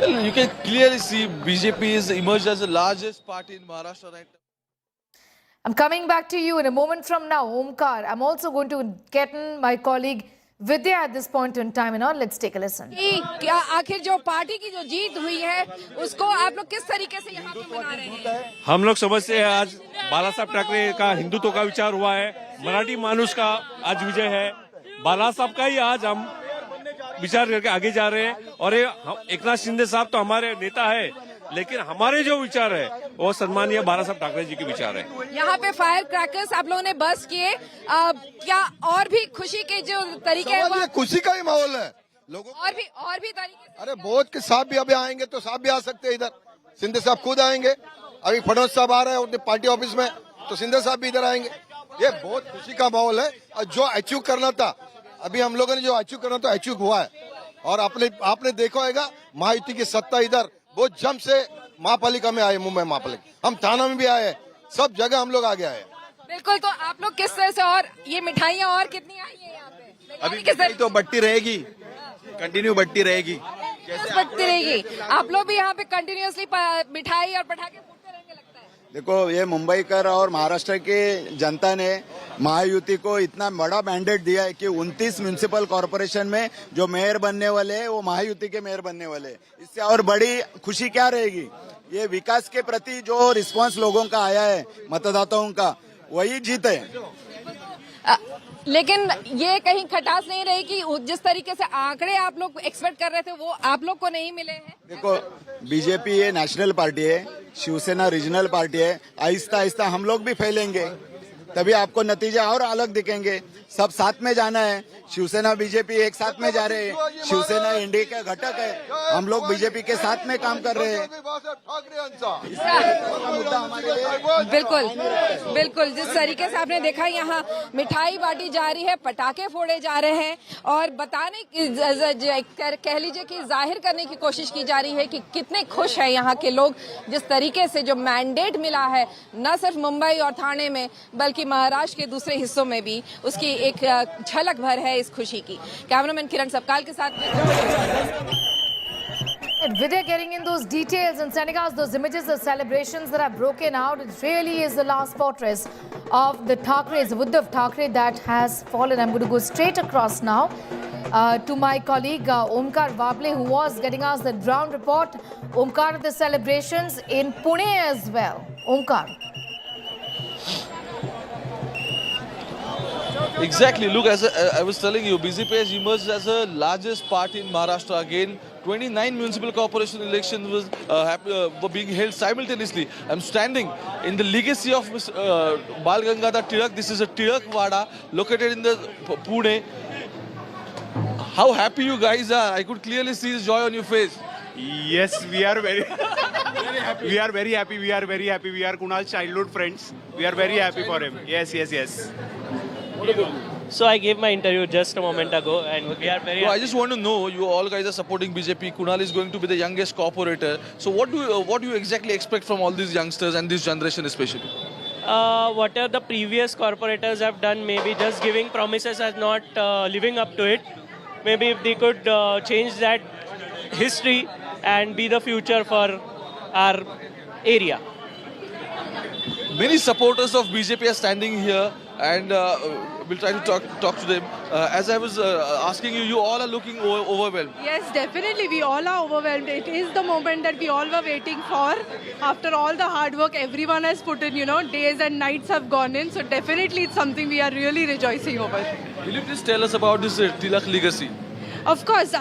Well, you can clearly see BJP is emerged as the largest party in Maharashtra right now. I'm coming back to you in a moment from now, Omkar. I'm also going to get in my colleague Vidya at this point in time, and all. Let's take a listen. क्या आखिर जो party की जो जीत हुई है उसको आप लोग किस तरीके से यहाँ पे मना रहे हैं? हम लोग समझते हैं आज बाला साहब ठाकरे का हिंदुत्व का विचार हुआ है, मराठी मानुष का आज विजय है। बाला साहब का ही आज हम विचार करके आगे जा रहे हैं, और ये एकनाथ शिंदे साहब तो हमारे नेता है, लेकिन हमारे जो विचार है वो सम्मानीय बाला साहब ठाकरे जी के विचार है। यहाँ पे फायर क्रैकर्स आप लोगों ने बस किए, क्या और भी खुशी के जो तरीके हैं वो खुशी का ही माहौल है लोगों, और भी तरीके? अरे बहुत के साहब भी अभी आएंगे तो साहब भी आ सकते हैं इधर, शिंदे साहब खुद आएंगे, अभी फडणवीस साहब आ रहे हैं अपने पार्टी ऑफिस में, तो शिंदे साहब भी इधर आएंगे। ये बहुत खुशी का माहौल है, और जो अचीव करना था अभी हम लोगों ने जो अचीव करना था अचीव हुआ है। और आपने देखा होगा महायुति की सत्ता इधर बहुत जम से महापालिका में आए, मुंबई महापालिका, हम थाना में भी आए, सब जगह हम लोग आगे आए। बिल्कुल, तो आप लोग किस तरह से, और ये मिठाइयाँ और कितनी आई है यहाँ पे? अभी मिठाई तो बढ़ती रहेगी, कंटिन्यू बढ़ती रहेगी, बढ़ती रहेगी। आप लोग भी यहाँ पे कंटिन्यूअसली मिठाई और पटाखे फूटते रहेंगे लगता है? देखो ये मुंबईकर और महाराष्ट्र के जनता ने महायुति को इतना बड़ा मैंडेट दिया है कि 29 म्युनिसिपल कॉर्पोरेशन में जो मेयर बनने वाले हैं वो महायुति के मेयर बनने वाले हैं। इससे और बड़ी खुशी क्या रहेगी? ये विकास के प्रति जो रिस्पांस लोगों का आया है, मतदाताओं का, वही जीत है। लेकिन ये कहीं खटास नहीं रही कि जिस तरीके से आंकड़े आप लोग एक्सपेक्ट कर रहे थे वो आप लोग को नहीं मिले हैं? देखो, बीजेपी ये नेशनल पार्टी है, शिवसेना रीजनल पार्टी है। आहिस्ता आहिस्ता हम लोग भी फैलेंगे, तभी आपको नतीजे और अलग दिखेंगे। सब साथ में जाना है। शिवसेना बीजेपी एक साथ में जा रहे हैं। शिवसेना एनडीए का घटक है, हम लोग बीजेपी के साथ में काम कर रहे हैं। बिल्कुल बिल्कुल, जिस तरीके से आपने देखा यहाँ मिठाई बांटी जा रही है, पटाखे फोड़े जा रहे हैं और बताने कह लीजिए कि जाहिर करने की कोशिश की जा रही है कि कितने खुश है यहाँ के लोग जिस तरीके से जो मैंडेट मिला है न सिर्फ मुंबई और ठाणे में बल्कि महाराष्ट्र के दूसरे हिस्सों में भी, उसकी एक झलक भर है इस खुशी की। कैमरामैन किरण सबकाल के साथ Vidya getting in those details and sending us those images of celebrations that are broken out. It really is the last fortress of the Thackerays, Uddhav Thackeray, that has fallen. I'm going to go straight across now to my colleague Omkar Vable, who was getting us the ground report. Omkar, the celebrations in Pune as well. Omkar. Exactly. Look, as I was telling you, BJP has emerged as the largest party in Maharashtra again. 29 municipal corporation elections were being held simultaneously. I'm standing in the legacy of Bal Gangadhar Tilak. This is a Tilak Vada located in the Pune. How happy you guys are. I could clearly see the joy on your face. Yes, we are very happy. We are very happy. We are very happy. We are Kunal's childhood friends. We are very happy for him. Yes, yes, yes. So I gave my interview just a moment ago and we are very I just want to know, you all guys are supporting BJP. Kunal is going to be the youngest corporator. So what do you exactly expect from all these youngsters and this generation especially? whatever the previous corporators have done, maybe just giving promises as not living up to it. Maybe if they could change that history and be the future for our area. Many supporters of BJP are standing here and we'll try to talk to them. As I was asking you, you all are looking overwhelmed. Yes, definitely. We all are overwhelmed. It is the moment that we all were waiting for. After all the hard work everyone has put in, days and nights have gone in. So definitely it's something we are really rejoicing over. Will you please tell us about this Tilak legacy? Of course,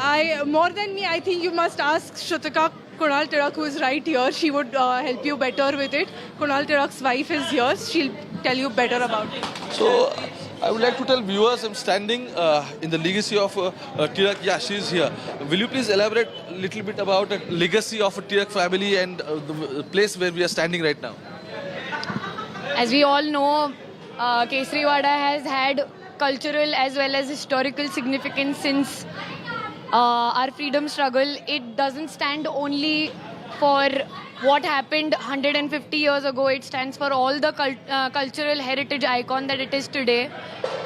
more than me, I think you must ask Shrutika Kunal Tilak, who is right here. She would help you better with it. Kunal Tilak's wife is here. She'll tell you better about it. So, I would like to tell viewers, I'm standing in the legacy of Tilak. Yeah, she's here. Will you please elaborate a little bit about the legacy of a Tilak family and the place where we are standing right now? As we all know, Kesariwada has had cultural as well as historical significance since our freedom struggle. It doesn't stand only for what happened 150 years ago. It stands for all the cultural heritage icon that it is today.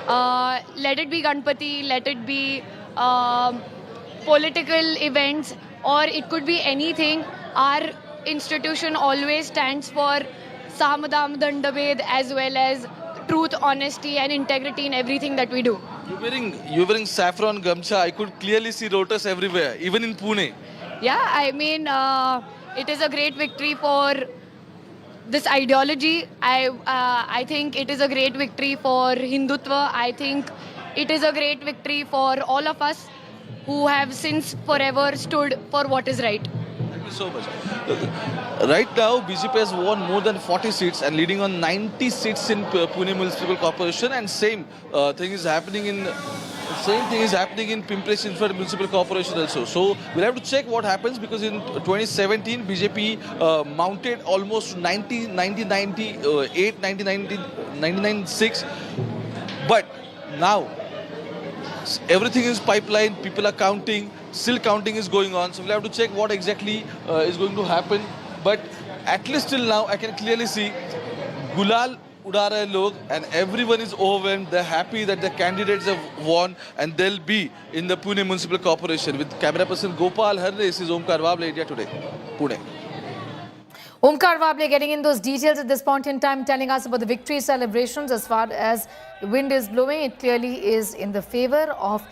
Let it be Ganpati, let it be political events, or it could be anything. Our institution always stands for Samadam Dandaved as well as truth, honesty and integrity in everything that we do. You're wearing saffron gamcha. I could clearly see rotas everywhere, even in Pune. Yeah, I mean, it is a great victory for this ideology. I think it is a great victory for Hindutva. I think it is a great victory for all of us who have since forever stood for what is right. Thank you so much. Right now, BJP has won more than 40 seats and leading on 90 seats in Pune Municipal Corporation, and same thing is happening in Pimpri-Chinchwad Municipal Corporation also. So we'll have to check what happens, because in 2017 BJP mounted almost 99.6, but now everything is pipeline. People are counting. Still counting is going on. So we'll have to check what exactly is going to happen. But at least till now, I can clearly see Gulal uda rahe log, and everyone is overwhelmed. They're happy that the candidates have won and they'll be in the Pune Municipal Corporation. With camera person Gopal Harne, this is Omkar Vable, India Today, Pune. Omkar Vable getting in those details at this point in time, telling us about the victory celebrations. As far as the wind is blowing, it clearly is in the favor of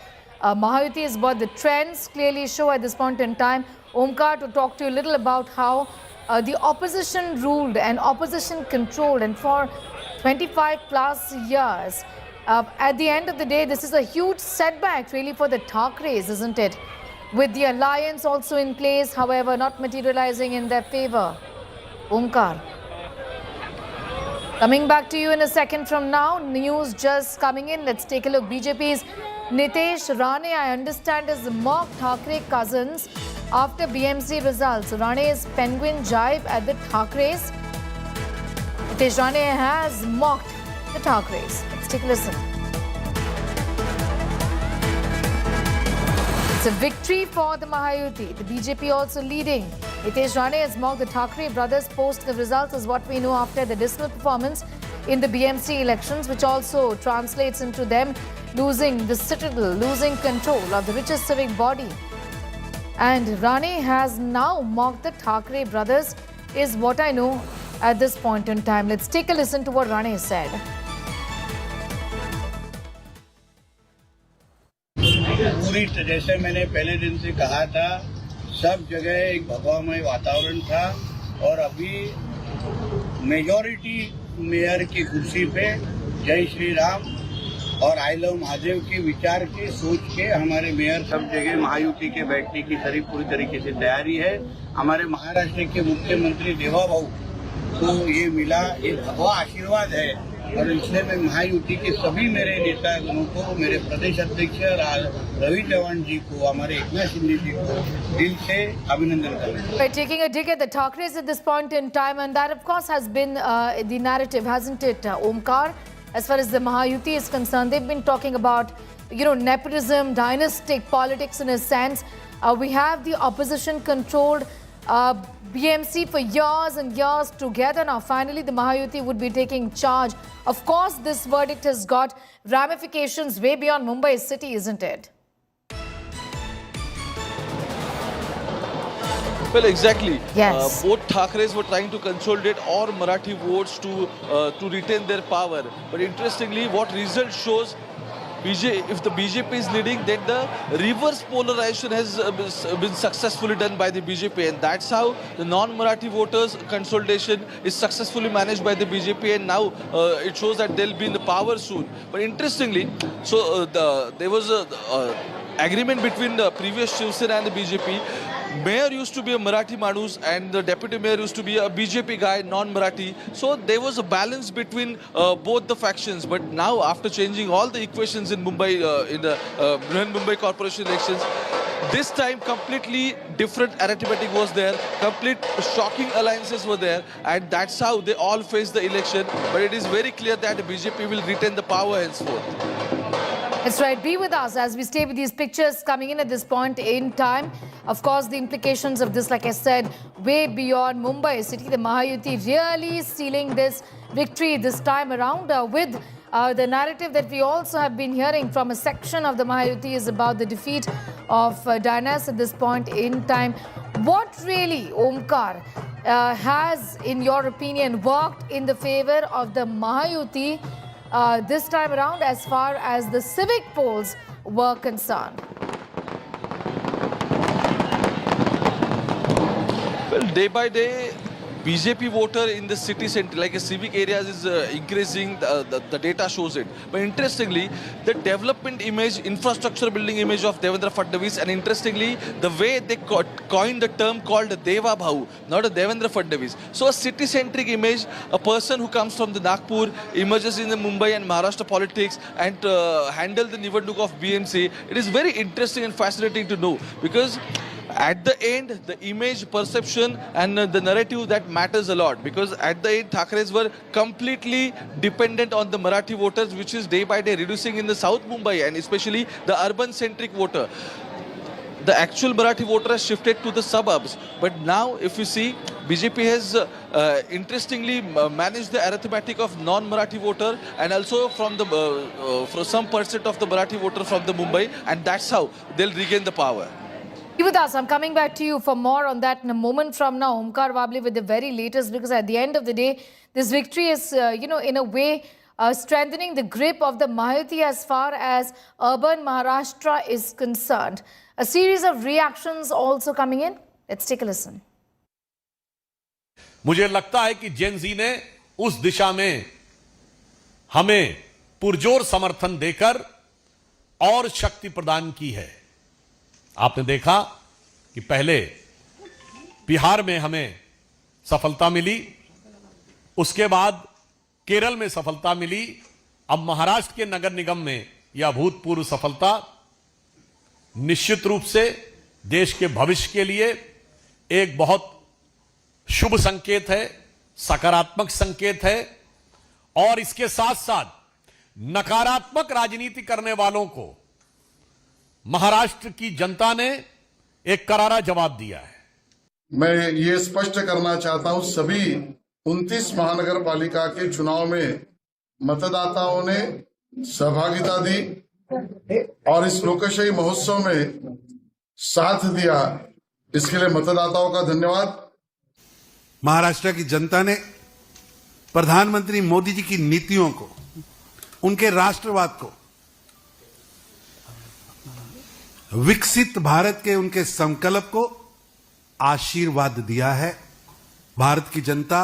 Mahayuti, is what the trends clearly show at this point in time. Omkar, to talk to you a little about how the opposition ruled and opposition controlled, and for 25 plus years At the end of the day, this is a huge setback really for the Thackerays, isn't it? With the alliance also in place, however, not materializing in their favor. Omkar. Coming back to you in a second from now. News just coming in. Let's take a look. BJP's Nitesh Rane, I understand, is mocked Thackeray cousins after BMC results. Rane's penguin jibe at the Thackerays. Nitesh Rane has mocked the Thackerays. Let's take a listen. It's a victory for the Mahayuti. The BJP also leading. Nitesh Rane has mocked the Thackeray brothers post the results, is what we know after the dismal performance in the BMC elections, which also translates into them losing the citadel, losing control of the richest civic body. And Rane has now mocked the Thackeray brothers, is what I know at this point in time. Let's take a listen to what Rane said. पूरी जैसे मैंने पहले दिन से कहा था, सब जगह एक भगवामय वातावरण था और अभी मेजॉरिटी मेयर की कुर्सी पे जय श्री राम और आई लव महादेव के विचार के सोच के हमारे मेयर सब जगह महायुति के बैठने की पूरी तरीके से तैयारी है। हमारे महाराष्ट्र के मुख्यमंत्री देवा भाऊ को ये मिला, एक भगवा आशीर्वाद है और इसलिए मैं महायुति के सभी मेरे नेतागणों को, मेरे प्रदेश अध्यक्ष रवि चौहान जी को, हमारे एकनाथ शिंदे जी को दिल से अभिनंदन करता हूं। By taking a dig at the Thackerays at this point in time, and that of course has been the narrative, hasn't it, Omkar? As far as the Mahayuti is concerned, they've been talking about, nepotism, dynastic politics in a sense. We have the opposition-controlled BMC for years and years together. Now, finally, the Mahayuti would be taking charge. Of course, this verdict has got ramifications way beyond Mumbai city, isn't it? Well, exactly. Yes. Both Thackerays were trying to consolidate all Marathi votes to retain their power. But interestingly, what result shows, if the BJP is leading, then the reverse polarization has been successfully done by the BJP, and that's how the non-Marathi voters consolidation is successfully managed by the BJP, and now it shows that they'll be in the power soon. But interestingly, there was a agreement between the previous Shiv Sena and the BJP. Mayor used to be a Marathi Manus and the deputy mayor used to be a BJP guy, non-Marathi. So there was a balance between both the factions. But now, after changing all the equations in Mumbai, in the Mumbai Corporation elections, this time completely different arithmetic was there, complete shocking alliances were there, and that's how they all faced the election. But it is very clear that the BJP will retain the power henceforth. That's right. Be with us as we stay with these pictures coming in at this point in time. Of course, the implications of this, like I said, way beyond Mumbai city. The Mahayuti really sealing this victory this time around with the narrative that we also have been hearing from a section of the Mahayuti is about the defeat of Dynastic at this point in time. What really, Omkar, has, in your opinion, worked in the favor of the Mahayuti this time around as far as the civic polls were concerned? Well, day by day, BJP voter in the city center, like a civic areas, is increasing. The data shows it. But interestingly, the development image, infrastructure building image of Devendra Fadnavis, and interestingly, the way they coined the term called Deva Bhau, not a Devendra Fadnavis. So a city-centric image, a person who comes from the Nagpur, emerges in the Mumbai and Maharashtra politics and handle the Nivadnuk of BMC. It is very interesting and fascinating to know, because at the end, the image, perception and the narrative that matters a lot, because at the end, Thackerays were completely dependent on the Marathi voters, which is day by day reducing in the South Mumbai and especially the urban-centric voter. The actual Marathi voter has shifted to the suburbs. But now, if you see, BJP has interestingly managed the arithmetic of non-Marathi voter and also from the from some percent of the Marathi voter from the Mumbai, and that's how they'll regain the power. Be with us. I'm coming back to you for more on that in a moment from now. Omkar Wable with the very latest, because at the end of the day, this victory is, in a way, strengthening the grip of the Mahayuti as far as urban Maharashtra is concerned. A series of reactions also coming in. Let's take a listen. मुझे लगता है कि जेन जी ने उस दिशा में हमें पुरजोर समर्थन देकर और शक्ति प्रदान की है। आपने देखा कि पहले बिहार में हमें सफलता मिली, उसके बाद केरल में सफलता मिली, अब महाराष्ट्र के नगर निगम में यह अभूतपूर्व सफलता निश्चित रूप से देश के भविष्य के लिए एक बहुत शुभ संकेत है, सकारात्मक संकेत है। और इसके साथ साथ नकारात्मक राजनीति करने वालों को महाराष्ट्र की जनता ने एक करारा जवाब दिया है। मैं ये स्पष्ट करना चाहता हूं, सभी 29 महानगर पालिका के चुनाव में मतदाताओं ने सहभागिता दी और इस लोकशाही महोत्सव में साथ दिया, इसके लिए मतदाताओं का धन्यवाद। महाराष्ट्र की जनता ने प्रधानमंत्री मोदी जी की नीतियों को, उनके राष्ट्रवाद को, विकसित भारत के उनके संकल्प को आशीर्वाद दिया है। भारत की जनता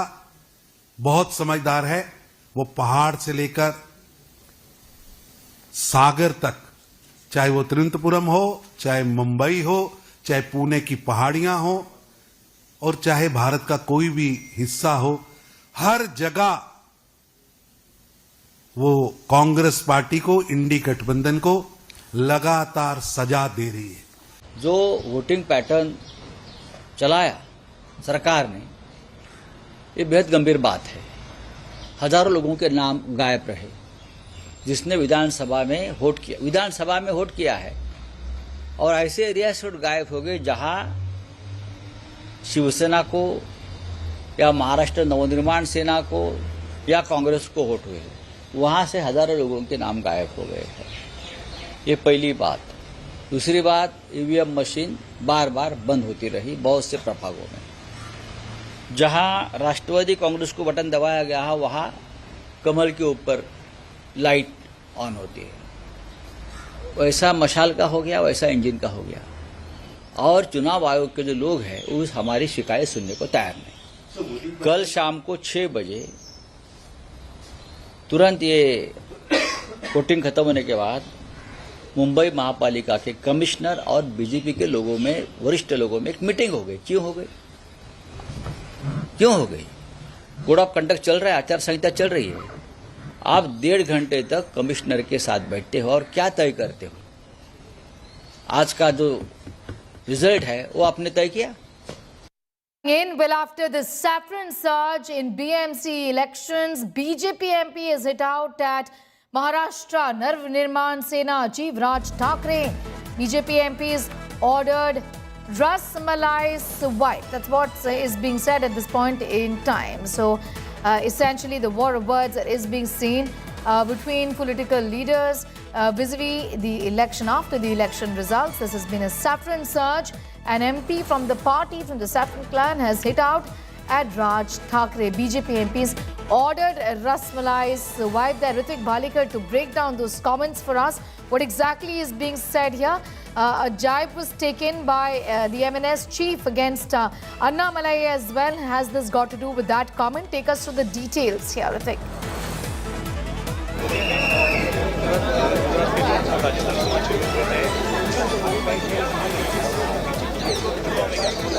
बहुत समझदार है, वो पहाड़ से लेकर सागर तक, चाहे वो तिरुवनंतपुरम हो, चाहे मुंबई हो, चाहे पुणे की पहाड़ियां हो और चाहे भारत का कोई भी हिस्सा हो, हर जगह वो कांग्रेस पार्टी को, इंडी गठबंधन को लगातार सजा दे रही है। जो वोटिंग पैटर्न चलाया सरकार ने, ये बेहद गंभीर बात है। हजारों लोगों के नाम गायब रहे जिसने विधानसभा में वोट किया है, और ऐसे एरिया से गायब हो गए जहां शिवसेना को या महाराष्ट्र नवनिर्माण सेना को या कांग्रेस को वोट हुए, वहां से हजारों लोगों के नाम गायब हो गए हैं। ये पहली बात। दूसरी बात, ईवीएम मशीन बार बार बंद होती रही बहुत से प्रभागों में। जहां राष्ट्रवादी कांग्रेस को बटन दबाया गया है, वहां कमल के ऊपर लाइट ऑन होती है। वैसा मशाल का हो गया, वैसा इंजन का हो गया। और चुनाव आयोग के जो लोग हैं वो हमारी शिकायत सुनने को तैयार नहीं। कल शाम को 6 बजे तुरंत ये वोटिंग खत्म होने के बाद मुंबई महापालिका के कमिश्नर और बीजेपी के लोगों में, वरिष्ठ लोगों में एक मीटिंग हो गई। क्यों हो गई? कोड ऑफ कंडक्ट चल रहा है, आचार संहिता चल रही है। आप 1.5 घंटे तक कमिश्नर के साथ बैठते हो और क्या तय करते हो? आज का जो रिजल्ट है वो आपने तय किया। Well, after the saffron surge in BMC elections, BJP MP is hit out at Maharashtra Nirman Sena Chief Raj Thackeray. BJP MPs ordered Ras Malai Swipe. That's what is being said at this point in time. So, essentially, the war of words that is being seen between political leaders vis-a-vis the election after the election results. This has been a saffron surge. An MP from the party, from the Saffron clan, has hit out at Raj Thackeray. BJP MPs ordered Ras Malai Swipe there. Ritik Bhalikar to break down those comments for us. What exactly is being said here? A jibe was taken by the MNS chief against Anna Malai as well. Has this got to do with that comment? Take us through the details here, Ritik.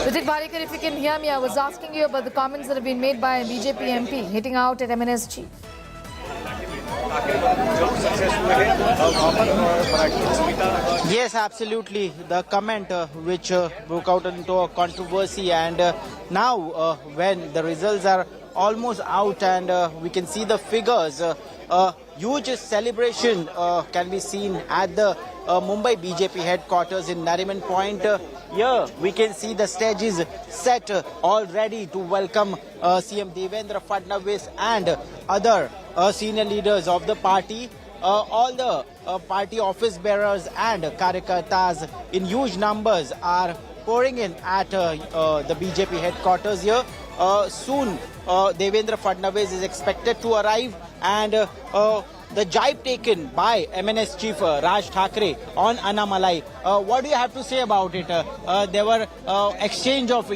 Rajdeep Bhalikar, if you can hear me, I was asking you about the comments that have been made by a BJP MP hitting out at MNS chief. Yes, absolutely. The comment which broke out into a controversy, and now when the results are almost out and we can see the figures, huge celebration can be seen at the Mumbai BJP headquarters in Nariman Point. Here we can see the stage is set all ready to welcome CM Devendra Fadnavis and other senior leaders of the party. All the party office bearers and karyakartas in huge numbers are pouring in at the BJP headquarters here. Soon Devendra Fadnavis is expected to arrive, and the jibe taken by MNS chief Raj Thackeray on Anna Malai. What do you have to say about it? There were exchange of,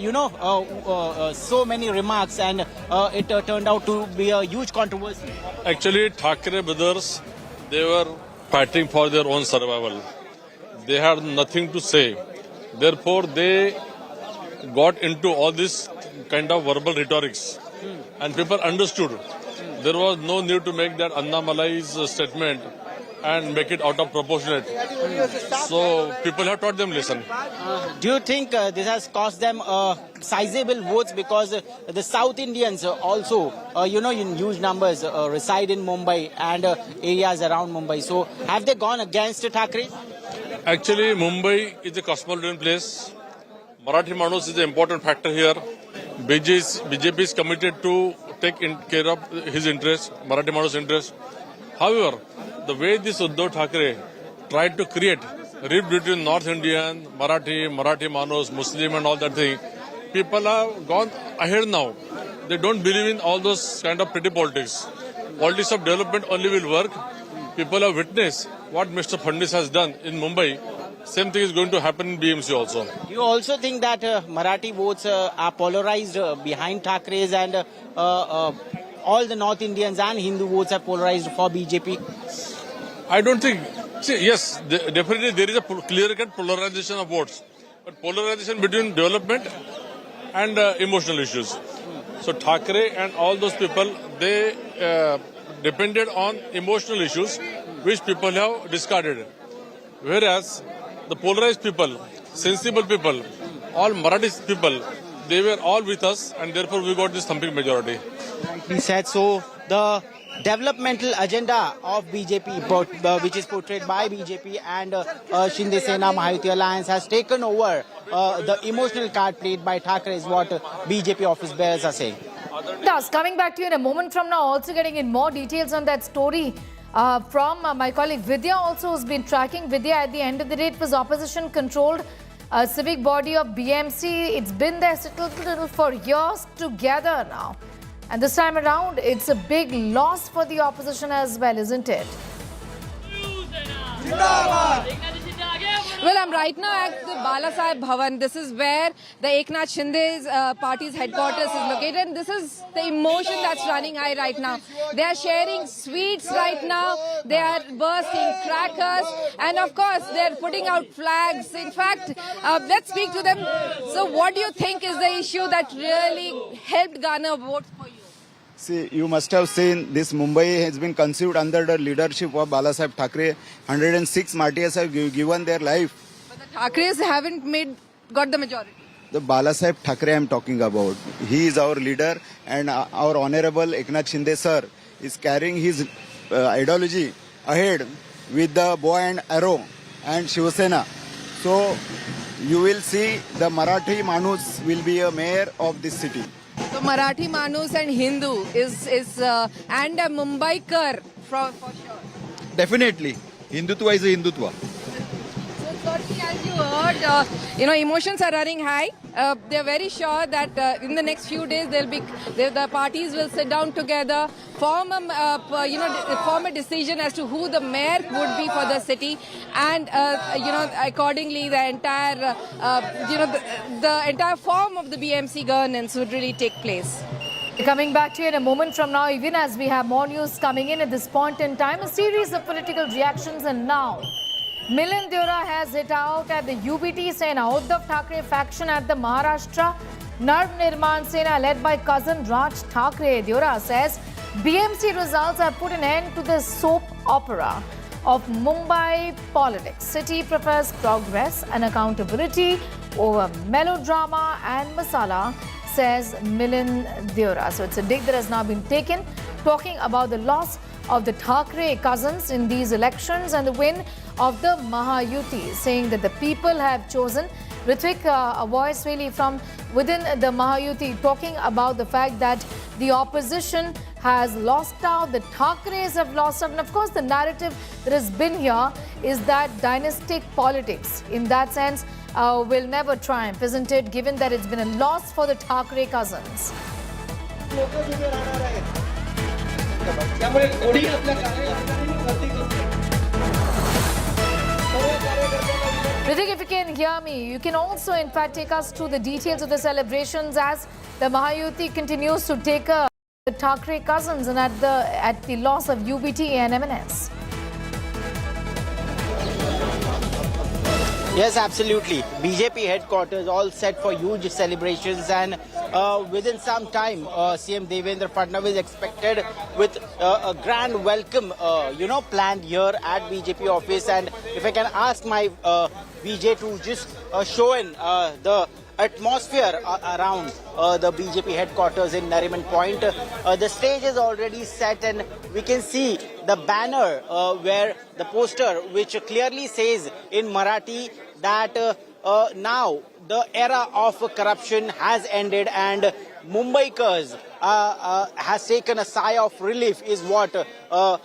so many remarks, and it turned out to be a huge controversy. Actually, Thackeray brothers They were fighting for their own survival. They had nothing to say. Therefore, they got into all this kind of verbal rhetorics. And people understood. There was no need to make that Annamalai's statement and make it out of proportionate. So people have taught them lesson. Do you think this has cost them sizable votes because the South Indians also, in huge numbers reside in Mumbai and areas around Mumbai. So have they gone against Thackeray? Actually, Mumbai is a cosmopolitan place. Marathi Manus is an important factor here. BJP is committed to take care of his interest, Marathi Manus' interest. However, the way this Uddhav Thackeray tried to create rift between North Indian, Marathi Manus, Muslim and all that thing, people have gone ahead now. They don't believe in all those kind of petty politics. Politics of development only will work. People have witnessed what Mr. Fadnavis has done in Mumbai. Same thing is going to happen in BMC also. Do you also think that Marathi votes are polarized behind Thackeray's and all the North Indians and Hindu votes are polarized for BJP? I don't think. See, yes, definitely there is a clear-cut polarization of votes. But polarization between development and emotional issues. So Thackeray and all those people, they depended on emotional issues which people have discarded. Whereas the polarized people, sensible people, all Marathi people, they were all with us and therefore we got this thumping majority. He said so. The developmental agenda of BJP, which is portrayed by BJP and Shinde Sena Mahayuti alliance, has taken over the emotional card played by Thackeray, is what BJP office bearers are saying. Thus, coming back to you in a moment from now, also getting in more details on that story from my colleague Vidya also has been tracking. Vidya, at the end of the day, it was opposition-controlled civic body of BMC. It's been there citadel for years together now. And this time around, it's a big loss for the opposition as well, isn't it? Well, I'm right now at the Balasaheb Bhavan. This is where the Eknath Shinde's party's headquarters is located. And this is the emotion that's running high right now. They are sharing sweets right now. They are bursting crackers. And of course, they're putting out flags. In fact, let's speak to them. So what do you think is the issue that really helped garner votes for you? See, you must have seen this Mumbai has been conceived under the leadership of Balasaheb Thackeray. 106 martyrs have given their life. But the Thackeray's haven't got the majority. The Balasaheb Thackeray I am talking about. He is our leader and our honorable Eknath Shinde sir is carrying his ideology ahead with the bow and arrow and Shiv Sena. So you will see the Marathi Manus will be a mayor of this city. So Marathi Manus and Hindu and a Mumbaikar for sure. Definitely. Hindutva is a Hindutva. So certainly, as you heard, emotions are running high. They're very sure that in the next few days the parties will sit down together, form a decision as to who the mayor would be for the city, and accordingly the entire the entire form of the BMC governance would really take place. Coming back to you in a moment from now, even as we have more news coming in at this point in time, a series of political reactions, and now Milind Deora has hit out at the UBT Sena Uddhav Thackeray faction at the Maharashtra Narv Nirman Sena led by cousin Raj Thackeray. Deora says BMC results have put an end to the soap opera of Mumbai politics. City prefers progress and accountability over melodrama and masala, says Milind Deora. So it's a dig that has now been taken, talking about the loss of the Thackeray cousins in these elections and the win of the Mahayuti, saying that the people have chosen. Ritvik, a voice really from within the Mahayuti, talking about the fact that the opposition has lost out, the Thackerays have lost out, and of course the narrative that has been here is that dynastic politics, in that sense, will never triumph, isn't it, given that it's been a loss for the Thackeray cousins. Ritik, if you can hear me, you can also in fact take us through the details of the celebrations as the Mahayuti continues to take the Thackeray cousins and at the loss of UBT and MNS. Yes, absolutely. BJP headquarters all set for huge celebrations, and within some time, CM Devendra Fadnavis expected with a grand welcome, planned here at BJP office. And if I can ask my VJ to just show in the atmosphere around the BJP headquarters in Nariman Point. The stage is already set, and we can see the banner where the poster which clearly says in Marathi that now the era of corruption has ended and Mumbaikars has taken a sigh of relief is what the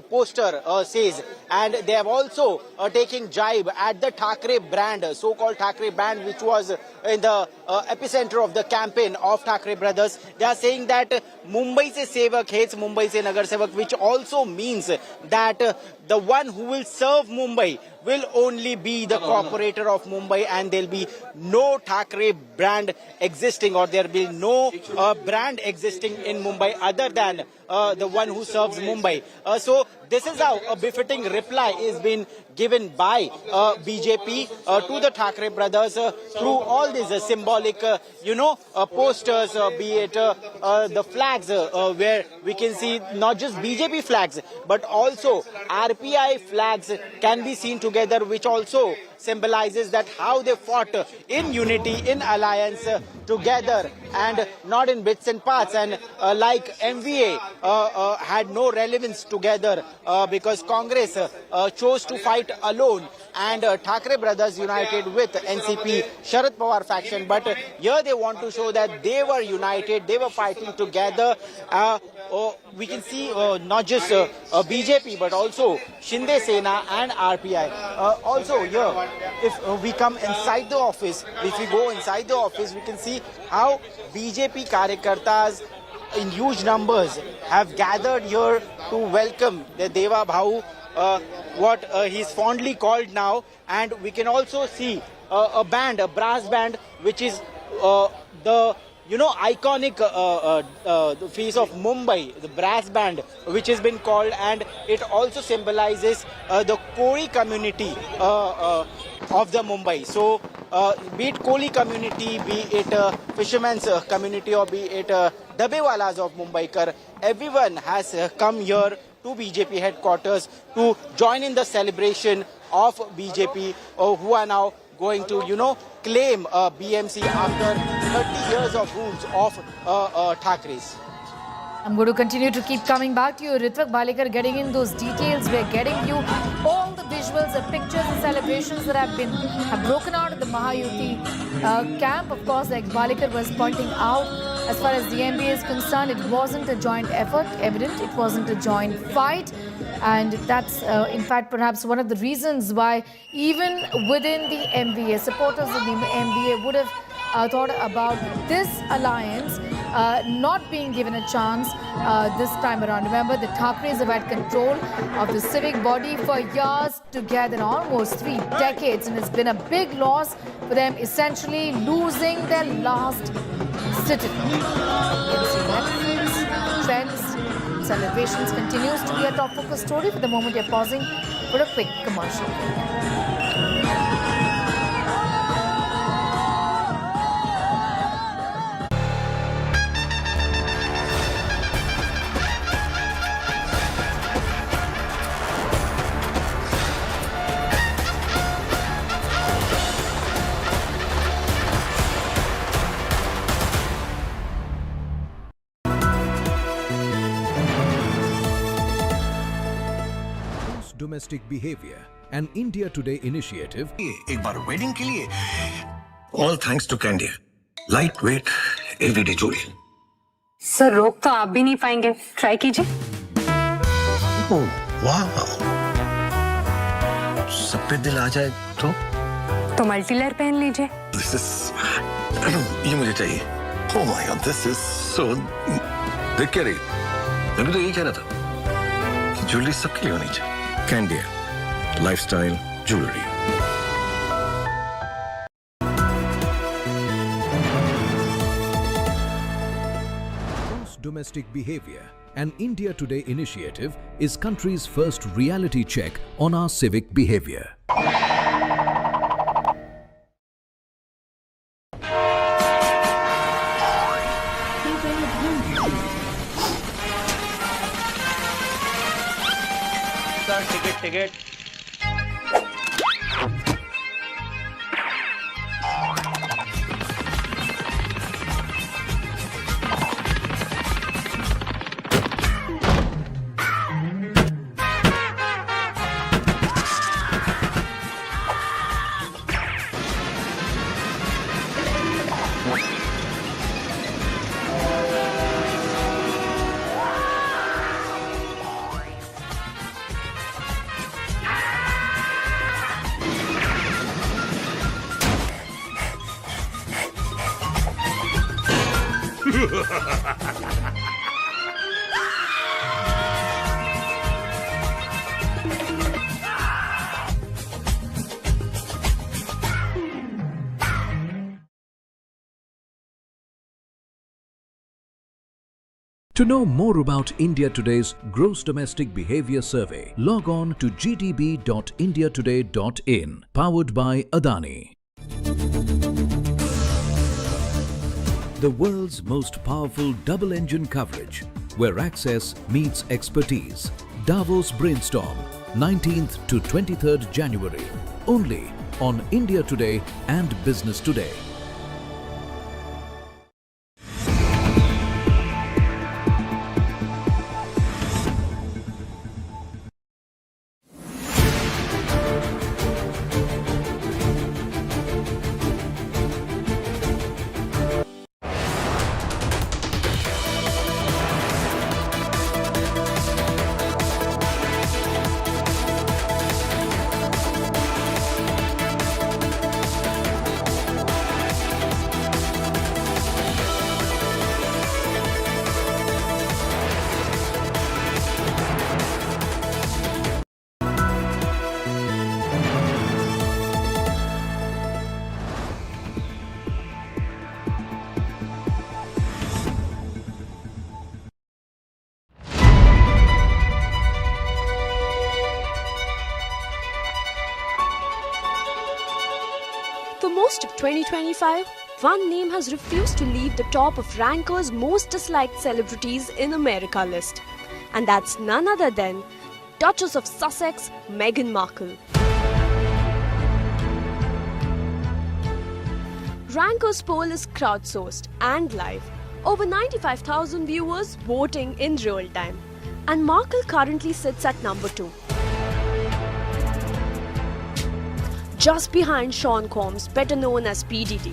poster says. And they have also taken jibe at the Thackeray brand, so-called Thackeray brand, which was in the epicenter of the campaign of Thackeray brothers. They are saying that Mumbai se sevak hates Mumbai se nagar sevak, which also means that the one who will serve Mumbai will only be the corporator of Mumbai, and there will be no Thackeray brand existing, or there will be no brand existing in Mumbai other than the one who serves Mumbai. So this is how a befitting reply is being given by BJP to the Thackeray brothers through all these symbolic, posters, be it the flags where we can see not just BJP flags but also RPI flags can be seen together, which also symbolizes that how they fought in unity, in alliance together and not in bits and parts. And like MVA had no relevance together because Congress chose to fight alone, and Thackeray brothers united with NCP Sharad Pawar faction. But here they want to show that they were united, they were fighting together. We can see not just BJP but also Shinde Sena and RPI. Also here, if we come inside the office, if we go inside the office, we can see how BJP Karyakartas in huge numbers have gathered here to welcome the Deva Bhau, what he's fondly called now. And we can also see a band, a brass band, which is the iconic the face of Mumbai, the brass band, which has been called, and it also symbolizes the Koli community of the Mumbai. So be it Koli community, be it fishermen's community, or be it Dabewalas of Mumbaikar, everyone has come here to BJP headquarters to join in the celebration of BJP, who are now going to, claim BMC after 30 years of rules of Thackeray's. I'm going to continue to keep coming back to you, Ritvik Balekar, getting in those details. We're getting you all the visuals, the pictures, and celebrations that have broken out of the Mahayuti camp. Of course, like Balekar was pointing out, as far as the MBA is concerned, it wasn't a joint effort, evident. It wasn't a joint fight. And that's, in fact, perhaps one of the reasons why even within the MBA, supporters of the MBA would have thought about this alliance not being given a chance this time around. Remember, the Thackeray's have had control of the civic body for years together, almost 3 decades, and it's been a big loss for them, essentially losing their last citadel. Trends, celebrations continues to be a top focus story. For the moment, we are pausing for a quick commercial break. Domestic behavior, an India Today initiative. एक बार wedding के लिए all thanks to Candy, lightweight everyday jewelry. Sir रोक तो आप भी नहीं पाएंगे, try कीजिए। ओह वाह, सब पे दिल आ जाए तो मल्टी लेयर पहन लीजिए। This is ये मुझे चाहिए। Oh my God, this is so देख क्या रही? मैं भी तो यही कह रहा था कि ज्वेलरी सबके लिए होनी चाहिए। Candy, lifestyle jewelry. Domestic behavior, an India Today initiative, is country's first reality check on our civic behavior. ticket. To know more about India Today's Gross Domestic Behavior Survey, log on to gdb.indiatoday.in, powered by Adani. The world's most powerful double-engine coverage, where access meets expertise. Davos Brainstorm, 19th to 23rd January, only on India Today and Business Today. For most of 2025, one name has refused to leave the top of Ranker's most disliked celebrities in America list. And that's none other than Duchess of Sussex, Meghan Markle. Ranker's poll is crowdsourced and live. Over 95,000 viewers voting in real time. And Markle currently sits at number 2. Just behind Sean Combs, better known as PDD,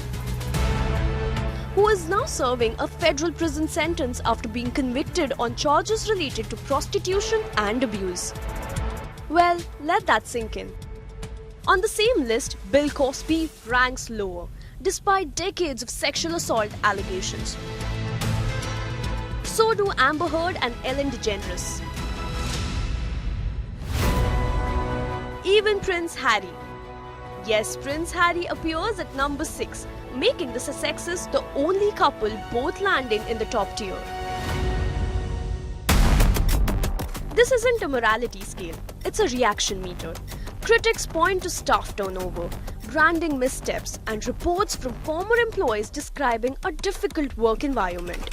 who is now serving a federal prison sentence after being convicted on charges related to prostitution and abuse. Well, let that sink in. On the same list, Bill Cosby ranks lower, despite decades of sexual assault allegations. So do Amber Heard and Ellen DeGeneres. Even Prince Harry. Yes, Prince Harry appears at number 6, making the Sussexes the only couple both landing in the top tier. This isn't a morality scale, it's a reaction meter. Critics point to staff turnover, branding missteps, and reports from former employees describing a difficult work environment.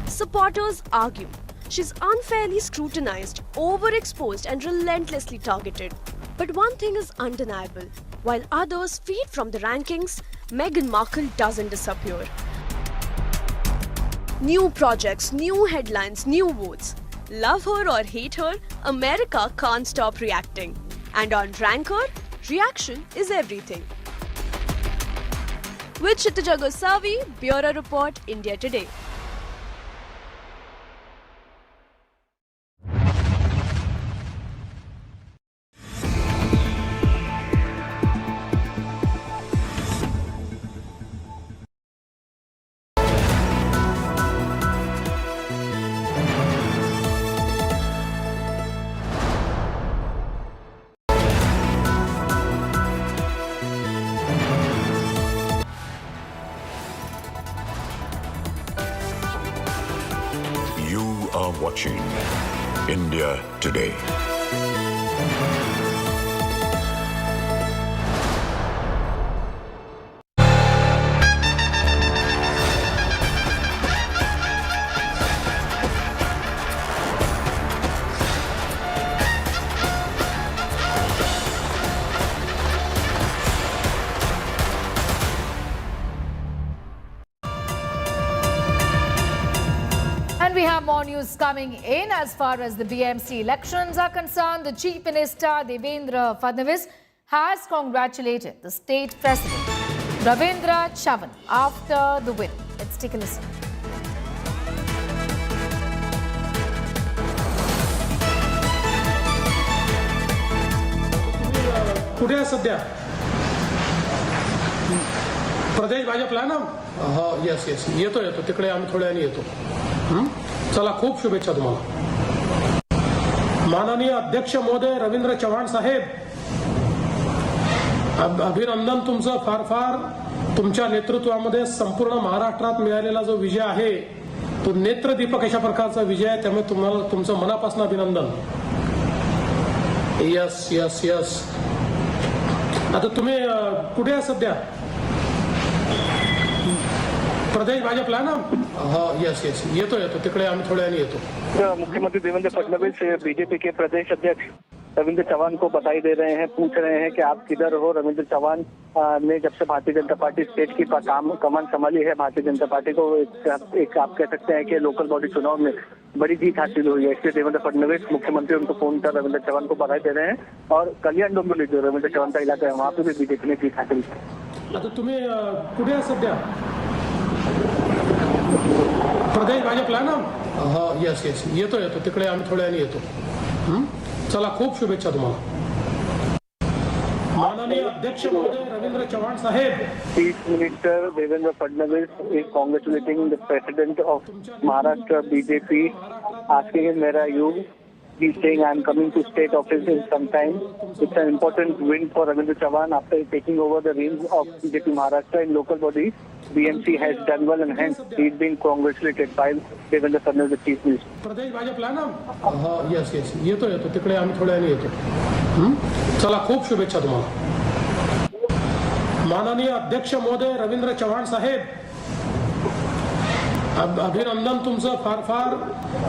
Supporters argue she's unfairly scrutinized, overexposed, and relentlessly targeted. But one thing is undeniable. While others feed from the rankings, Meghan Markle doesn't disappear. New projects, new headlines, new votes. Love her or hate her, America can't stop reacting. And on Ranker, reaction is everything. With Kshitija Gosavi, Bureau Report, India Today. Watching India Today. And we have more news coming in as far as the BMC elections are concerned. The Chief Minister Devendra Fadnavis has congratulated the state president Ravindra Chavan after the win. Let's take a listen. कुठे आहे सध्या प्रदेश भाजपला ना हा yes yes येतो तिकडे आम्ही थोड्या वेळाने येतो चला खूप शुभेच्छा तुम्हाला माननीय अध्यक्ष महोदय रवींद्र चव्हाण साहेब अभिनंदन तुमचं फार फार तुमच्या नेतृत्वामध्ये संपूर्ण महाराष्ट्रात मिळालेला जो विजय आहे तो नेत्रदीपक अशा प्रकारचा विजय आहे त्यामुळे तुम्हाला तुमचं मनापासून अभिनंदन यस यस यस आता तुम्ही कुठे आहे सध्या प्रदेश भाजपला ना हा यस यस येतो तिकडे आम्ही थोड्या वेळाने येतो मुख्यमंत्री देवेंद्र फडणवीस बीजेपी के प्रदेश अध्यक्ष रविंद्र चौहान को बधाई दे रहे हैं, पूछ रहे हैं कि आप किधर हो। रविंद्र चौहान ने जब से भारतीय जनता पार्टी स्टेट की कमान संभाली है भारतीय जनता पार्टी को एक आप कह सकते हैं कि लोकल बॉडी चुनाव में बड़ी जीत हासिल हुई है। इसलिए देवेंद्र फडणवीस मुख्यमंत्री उनको फोन कर रविंद्र चौहान को बधाई दे रहे हैं और कल्याण डोंबिवली जो रविंद्र चौहान का इलाका है वहाँ पे भी बीजेपी ने जीत हासिल की। आता तुम्ही कुठे आहे सध्या प्रदेश भाजपला ना हा यस यस येतो तिकडे आम्ही थोड्या वेळाने येतो चला खूप शुभेच्छा तुम्हाला माननीय अध्यक्ष महोदय रवींद्र चव्हाण साहेब chief minister Devendra Fadnavis is congratulating the president of Maharashtra BJP asking him where are you. He's saying I'm coming to state office in some time. It's an important win for Ravindra Chavan after taking over the reins of BJP Maharashtra in local body. BMC has done well and hence he's been congratulated by Devendra Fadnavis, the chief minister. प्रदेश भाजपला ना हा yes yes येतो तिकडे आम्ही थोड्या वेळाने येतो चला खूप शुभेच्छा तुम्हाला माननीय अध्यक्ष महोदय रवींद्र चव्हाण साहेब अभिनंदन तुमचं फार फार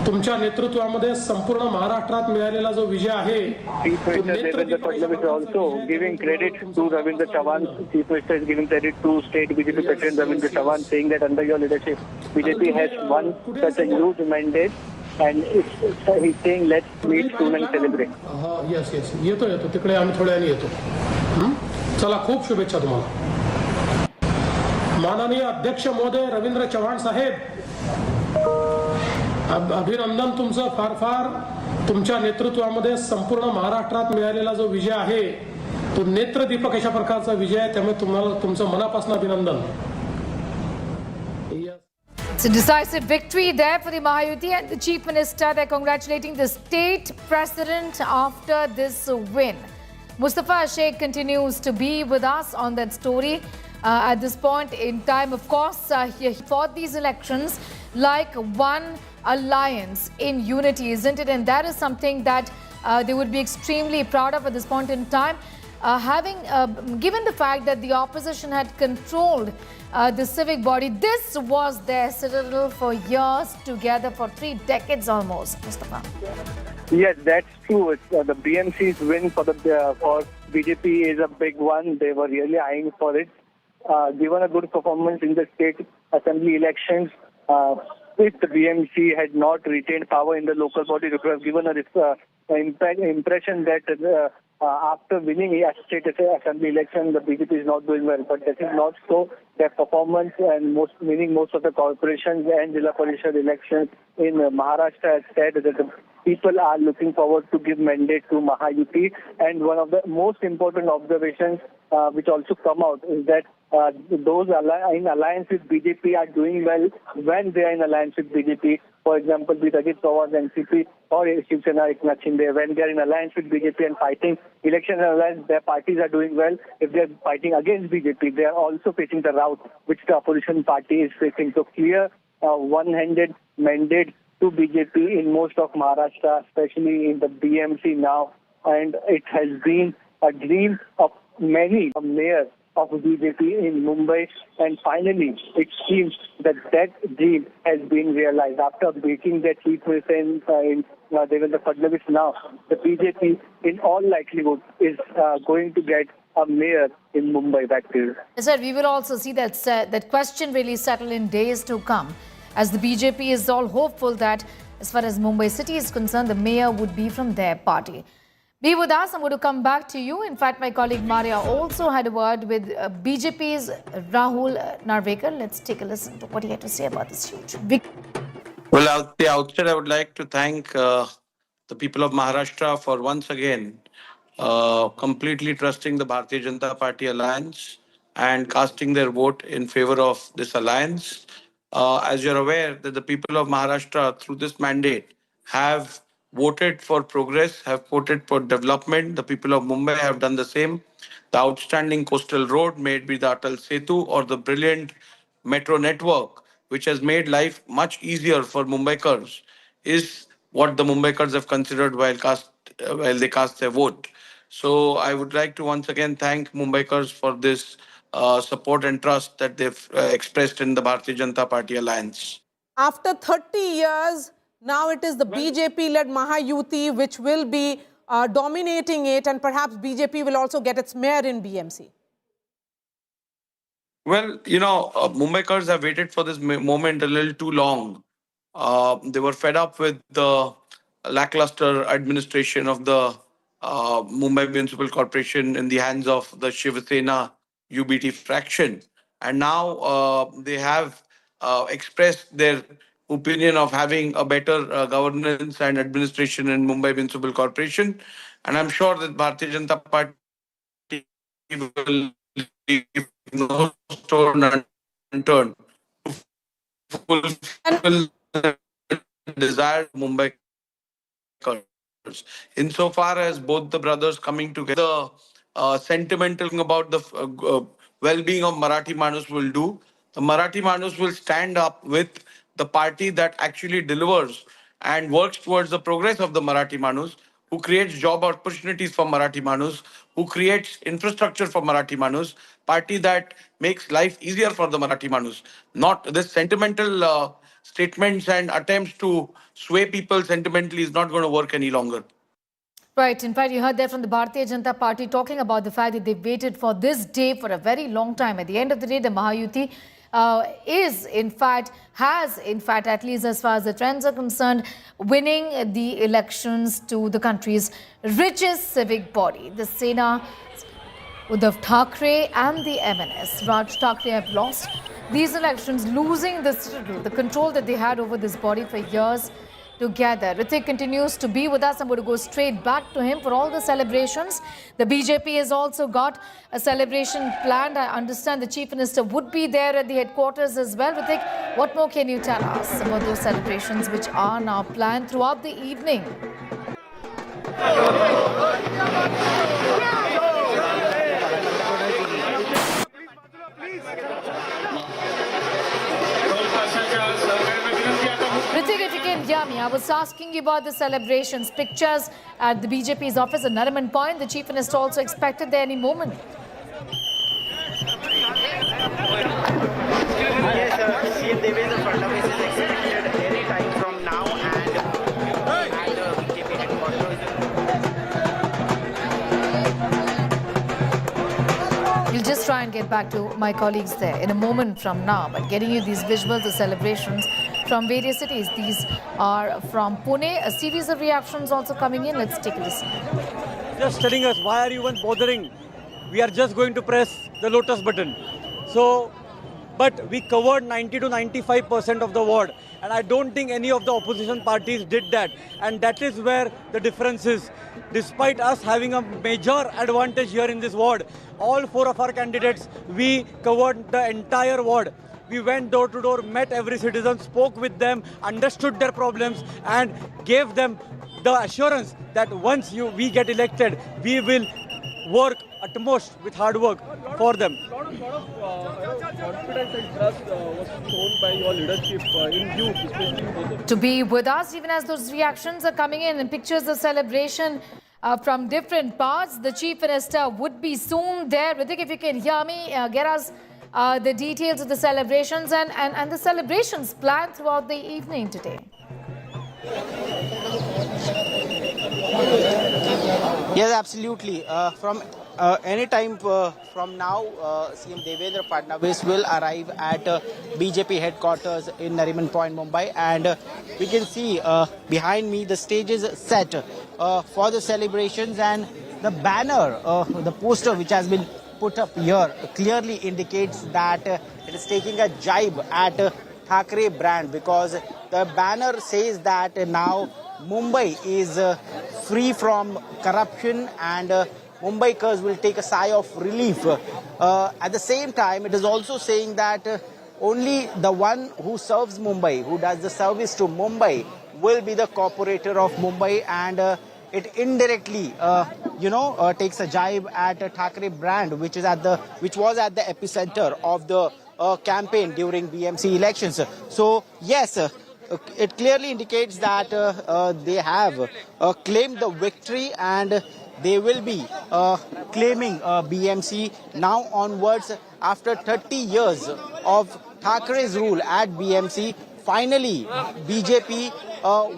तुमच्या नेतृत्वामध्ये संपूर्ण महाराष्ट्रात मिळालेला जो विजय आहे Chief Minister Devendra Fadnavis also giving credit to Ravindra Chavan. Chief Minister is giving credit to State BJP President Ravindra Chavan, saying that under your leadership, BJP has won such a huge mandate, and he's saying let's meet soon and celebrate. Yes yes येतो तिकडे आम्ही थोड्या वेळाने येतो चला खूप शुभेच्छा तुम्हाला माननीय अध्यक्ष महोदय रवींद्र चव्हाण साहेब अभिनंदन तुमचं फार फार तुमच्या नेतृत्वामध्ये संपूर्ण महाराष्ट्रात मिळालेला जो विजय आहे तो नेत्रदीपक अशा प्रकारचा विजय आहे त्यामुळे तुम्हाला तुमचं मनापासून अभिनंदन It's a decisive victory there for the Mahayuti and the Chief Minister. They're congratulating the state president after this win. Mustafa Sheikh continues to be with us on that story. At this point in time, of course, he fought these elections like one alliance in unity, isn't it? And that is something that they would be extremely proud of at this point in time. Given the fact that the opposition had controlled the civic body, this was their citadel for years together, for 3 decades almost, Mustafa. Yes, that's true. The BMC's win for BJP is a big one. They were really eyeing for it. Given a good performance in the state assembly elections, if the BMC had not retained power in the local body, it would have given an impression that after winning a state assembly election, the BJP is not doing well. But that is not so. Their performance and most of the corporations and Jilla Parishad elections in Maharashtra has said that the people are looking forward to give mandate to Mahayuti. And one of the most important observations which also come out is that those in alliance with BJP are doing well when they are in alliance with BJP. For example, with Ajit Pawar, NCP or Shiv Sena Eknath Shinde, when they are in alliance with BJP and fighting election alliance, their parties are doing well. If they are fighting against BJP, they are also facing the rout which the opposition party is facing. So clear one-handed mandate to BJP in most of Maharashtra, especially in the BMC now. And it has been a dream of many mayors of BJP in Mumbai, and finally it seems that dream has been realized. After beating the chief minister in Devendra Fadnavis, now the BJP in all likelihood is going to get a mayor in Mumbai back there. Sir, we will also see that question really settle in days to come. as the BJP is all hopeful that as far as Mumbai city is concerned, the mayor would be from their party. Be with us. I'm going to come back to you. In fact, my colleague Maria also had a word with BJP's Rahul Narvekar. Let's take a listen to what he had to say about this huge victory. Well, at the outset, I would like to thank the people of Maharashtra for once again completely trusting the Bharatiya Janata Party alliance and casting their vote in favor of this alliance. As you're aware that the people of Maharashtra through this mandate have voted for progress, have voted for development. The people of Mumbai have done the same. The outstanding coastal road made by the Atal Setu or the brilliant metro network, which has made life much easier for Mumbaikars, is what the Mumbaikars have considered while they cast their vote. So I would like to once again thank Mumbaikars for this support and trust that they've expressed in the Bharatiya Janata Party alliance. After 30 years, now it is the BJP-led Mahayuti which will be dominating it, and perhaps BJP will also get its mayor in BMC. Well, Mumbaikars have waited for this moment a little too long. They were fed up with the lackluster administration of the Mumbai Municipal Corporation in the hands of the Shiv Sena UBT fraction. And now they have expressed their opinion of having a better governance and administration in Mumbai Municipal Corporation. And I'm sure that Bharatiya Janata Party will leave no stone unturned to fulfill the desire of Mumbai. Insofar as both the brothers coming together, sentimental about the well-being of Marathi Manus will do. The Marathi Manus will stand up with the party that actually delivers and works towards the progress of the Marathi Manus, who creates job opportunities for Marathi Manus, who creates infrastructure for Marathi Manus, party that makes life easier for the Marathi Manus. Not this sentimental statements and attempts to sway people sentimentally is not going to work any longer. Right. In fact, you heard that from the Bharatiya Janata Party talking about the fact that they've waited for this day for a very long time. At the end of the day, the Mahayuti has in fact, at least as far as the trends are concerned, winning the elections to the country's richest civic body. The Sena, Uddhav Thackeray and the MNS, Raj Thackeray, have lost these elections, losing the citadel, the control that they had over this body for years together. Ritik continues to be with us. I'm going to go straight back to him for all the celebrations. The BJP has also got a celebration planned. I understand the Chief Minister would be there at the headquarters as well. Ritik, what more can you tell us about those celebrations which are now planned throughout the evening? Ritik, if you can hear me, I was asking you about the celebrations, pictures at the BJP's office at Nariman Point. The Chief Minister also expected there any moment. Yes, CM Devendra Fadnavis is expected any time from now and at the BJP headquarters. We'll just try and get back to my colleagues there in a moment from now, but getting you these visuals, the celebrations from various cities. These are from Pune. A series of reactions also coming in. Let's take a listen. Just telling us, why are you even bothering? We are just going to press the lotus button. So, but we covered 90 to 95% of the ward, and I don't think any of the opposition parties did that. And that is where the difference is. Despite us having a major advantage here in this ward, all four of our candidates, we covered the entire ward. We went door to door, met every citizen, spoke with them, understood their problems, and gave them the assurance that once we get elected, we will work utmost with hard work for them. A lot of confidence and trust was shown by your leadership in you, especially to be with us, even as those reactions are coming in and pictures of celebration from different parts. The Chief Minister would be soon there. Ritik, if you can hear me, get us the details of the celebrations and the celebrations planned throughout the evening today. Yes, absolutely. From any time from now, CM Devendra Fadnavis will arrive at BJP headquarters in Nariman Point, Mumbai, and we can see behind me the stage is set for the celebrations, and the banner, the poster which has been put up here clearly indicates that it is taking a jibe at Thackeray brand, because the banner says that now Mumbai is free from corruption and Mumbaikars will take a sigh of relief. At the same time, it is also saying that only the one who serves Mumbai, who does the service to Mumbai, will be the corporator of Mumbai, and it indirectly, takes a jibe at Thackeray brand, which was at the epicenter of the campaign during BMC elections. So yes, it clearly indicates that they have claimed the victory, and they will be claiming BMC now onwards. After 30 years of Thackeray's rule at BMC, finally BJP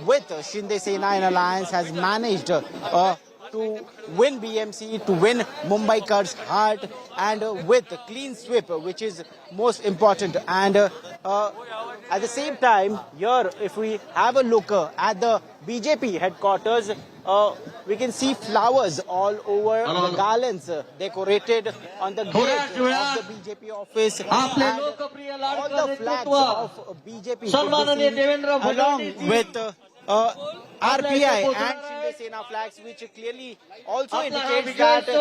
with Shinde Sena in alliance has managed to win BMC, to win Mumbaikars' heart, and with a clean sweep, which is most important. And at the same time, here, if we have a look at the BJP headquarters, we can see flowers all over, the garlands decorated on the gate of the BJP office, and all the flags of BJP along with RPI and Shinde Sena flags, which clearly also indicates that the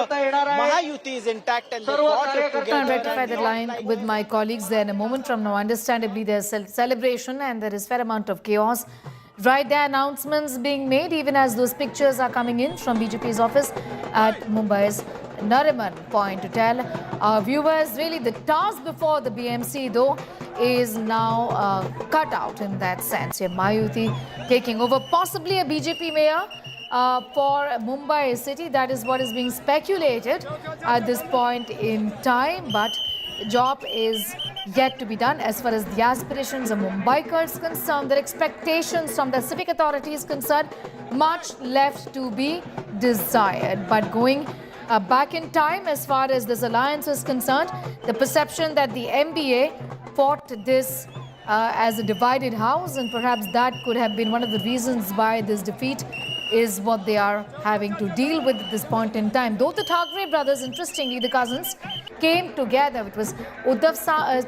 Mahayuti is intact and they fought it together. I'll rectify that line with my colleagues there in a moment from now. Understandably, there's a celebration and there is a fair amount of chaos. Right there, announcements being made even as those pictures are coming in from BJP's office at Mumbai's Nariman Point to tell our viewers really the task before the BMC though is now cut out in that sense. Yeah, Mahayuti taking over, possibly a BJP mayor for Mumbai city. That is what is being speculated at this point in time, but the job is yet to be done as far as the aspirations of Mumbaikars concerned. Their expectations from the civic authorities concerned, much left to be desired. But going back in time as far as this alliance is concerned, the perception that the MBA fought this as a divided house, and perhaps that could have been one of the reasons why this defeat is what they are having to deal with at this point in time. Though the Thackeray brothers, interestingly, the cousins, came together. It was Uddhav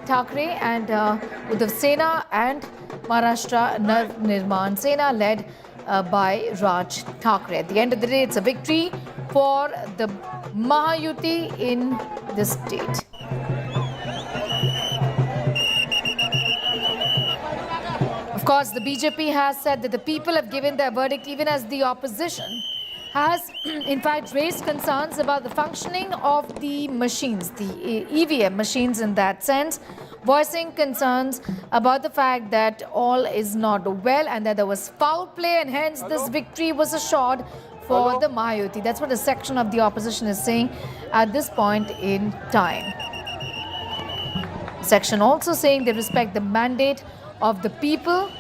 Thackeray and Uddhav Sena and Maharashtra Nirman Sena, led by Raj Thackeray. At the end of the day, it's a victory for the Mahayuti in the state. Of course, the BJP has said that the people have given their verdict, even as the opposition has in fact raised concerns about the functioning of the machines, the EVM machines in that sense, voicing concerns about the fact that all is not well and that there was foul play, and hence this victory was assured for the Mahayuti. That's what a section of the opposition is saying at this point in time. Section also saying they respect the mandate of the people.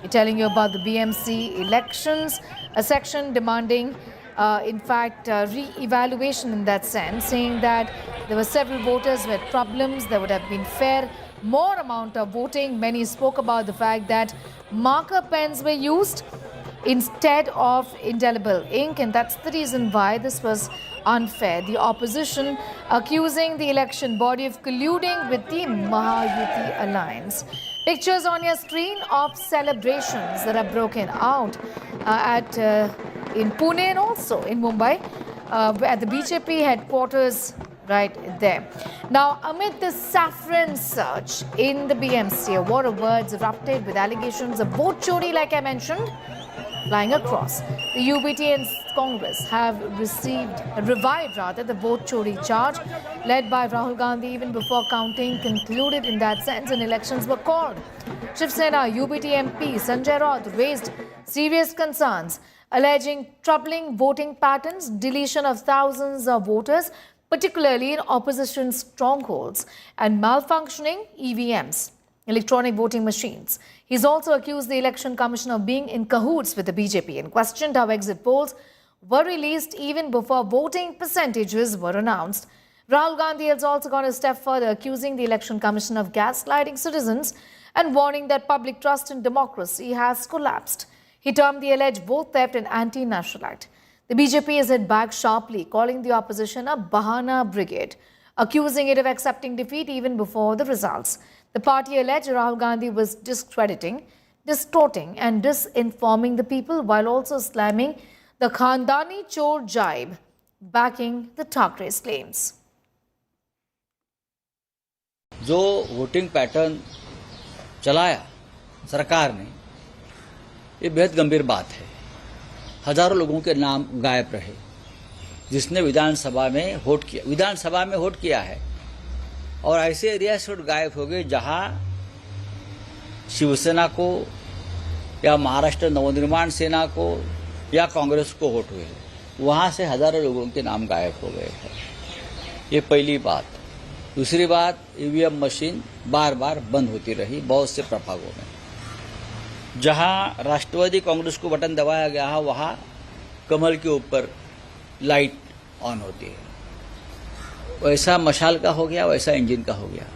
We're telling you about the BMC elections. A section demanding, in fact, re-evaluation in that sense, saying that there were several voters who had problems. There would have been more amount of voting. Many spoke about the fact that marker pens were used instead of indelible ink, and that's the reason why this was unfair. The opposition accusing the election body of colluding with the Mahayuti alliance. Pictures on your screen of celebrations that are broken out in Pune and also in Mumbai at the BJP headquarters right there. Now, amid the Saffron surge in the BMC, a war of words erupted with allegations of vote chori, like I mentioned, flying across. The UBT and Congress have revived the vote chori charge led by Rahul Gandhi even before counting concluded in that sense and elections were called. Shiv Sena UBT MP Sanjay Raut raised serious concerns alleging troubling voting patterns, deletion of thousands of voters, particularly in opposition strongholds, and malfunctioning EVMs, electronic voting machines. He's also accused the Election Commission of being in cahoots with the BJP and questioned how exit polls were released even before voting percentages were announced. Rahul Gandhi has also gone a step further, accusing the Election Commission of gaslighting citizens and warning that public trust in democracy has collapsed. He termed the alleged vote theft an anti-national act. The BJP has hit back sharply, calling the opposition a Bahana brigade, accusing it of accepting defeat even before the results. The party alleged Rahul Gandhi was discrediting, distorting and disinforming the people while also slamming the Khandani Chor jibe, backing the Thackeray's claims. जो voting pattern चलाया सरकार ने, ये बेहद गंभीर बात है। हजारों लोगों के नाम गायब रहे जिसने विधानसभा में वोट किया है, और ऐसे एरिया से वोट गायब हो गए जहां शिवसेना को या महाराष्ट्र नवनिर्माण सेना को या कांग्रेस को वोट हुए, वहां से हजारों लोगों के नाम गायब हो गए हैं। ये पहली बात। दूसरी बात, ईवीएम मशीन बार बार बंद होती रही बहुत से प्रभागों में। जहां राष्ट्रवादी कांग्रेस को बटन दबाया गया है, वहां कमल के ऊपर लाइट ऑन होती है। वैसा मशाल का हो गया, वैसा इंजन का हो गया।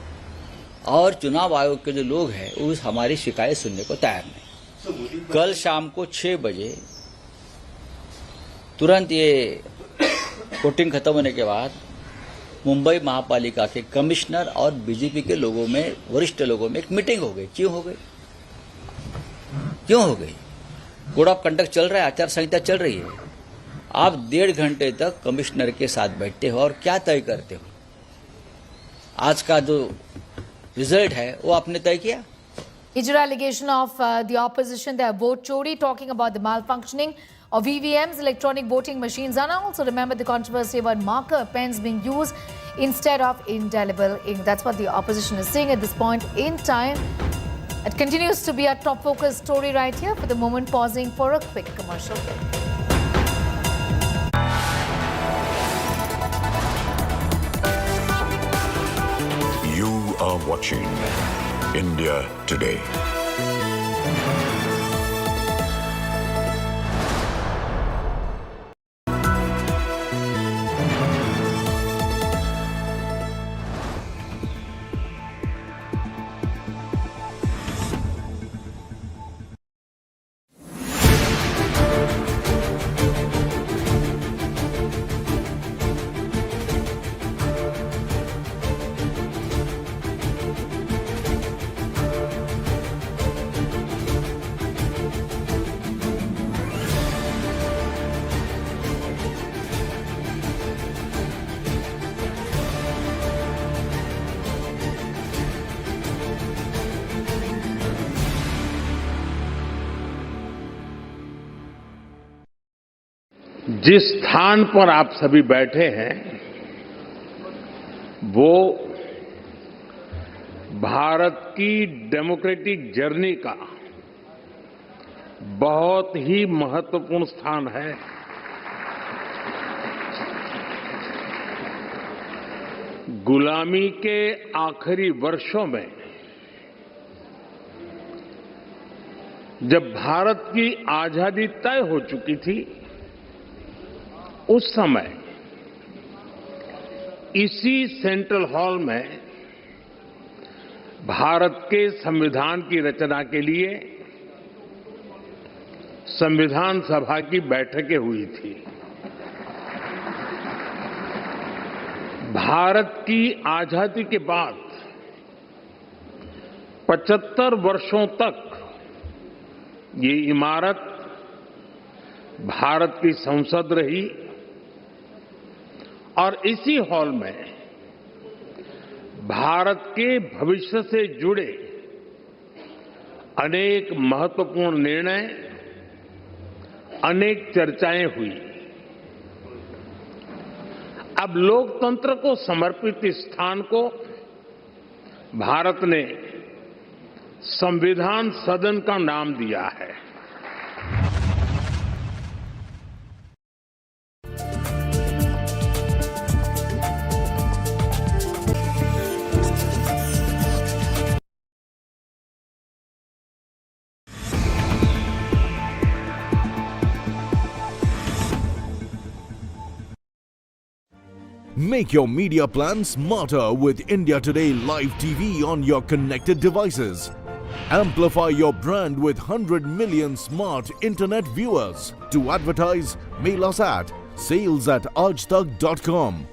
और चुनाव आयोग के जो लोग हैं उस हमारी शिकायत सुनने को तैयार नहीं। कल शाम को 6 बजे तुरंत ये वोटिंग खत्म होने के बाद मुंबई महापालिका के कमिश्नर और बीजेपी के लोगों में, वरिष्ठ लोगों में एक मीटिंग हो गई। क्यों हो गई? कोड ऑफ कंडक्ट चल रहा है, आचार संहिता चल रही है। आप 1.5 घंटे तक कमिश्नर के साथ बैठते हो और क्या तय करते हो? आज का जो रिजल्ट है वो आपने तय किया? Major allegation of the opposition, their vote chori, talking about the malfunctioning of EVMs, electronic voting machines, and also remember the controversy about marker pens being used instead of indelible ink. That's what the opposition is saying at this point in time. It continues to be a top focus story right here. For the moment, pausing for a quick commercial break. You are watching India Today. जिस स्थान पर आप सभी बैठे हैं वो भारत की democratic journey का बहुत ही महत्वपूर्ण स्थान है। गुलामी के आखिरी वर्षों में जब भारत की आजादी तय हो चुकी थी, उस समय इसी सेंट्रल हॉल में भारत के संविधान की रचना के लिए संविधान सभा की बैठकें हुई थी। भारत की आजादी के बाद 75 वर्षों तक ये इमारत भारत की संसद रही और इसी हॉल में भारत के भविष्य से जुड़े अनेक महत्वपूर्ण निर्णय, अनेक चर्चाएं हुई। अब लोकतंत्र को समर्पित इस स्थान को भारत ने संविधान सदन का नाम दिया है। Make your media plan smarter with India Today Live TV on your connected devices. Amplify your brand with 100 million smart internet viewers. To advertise, mail us at sales@aajtak.com.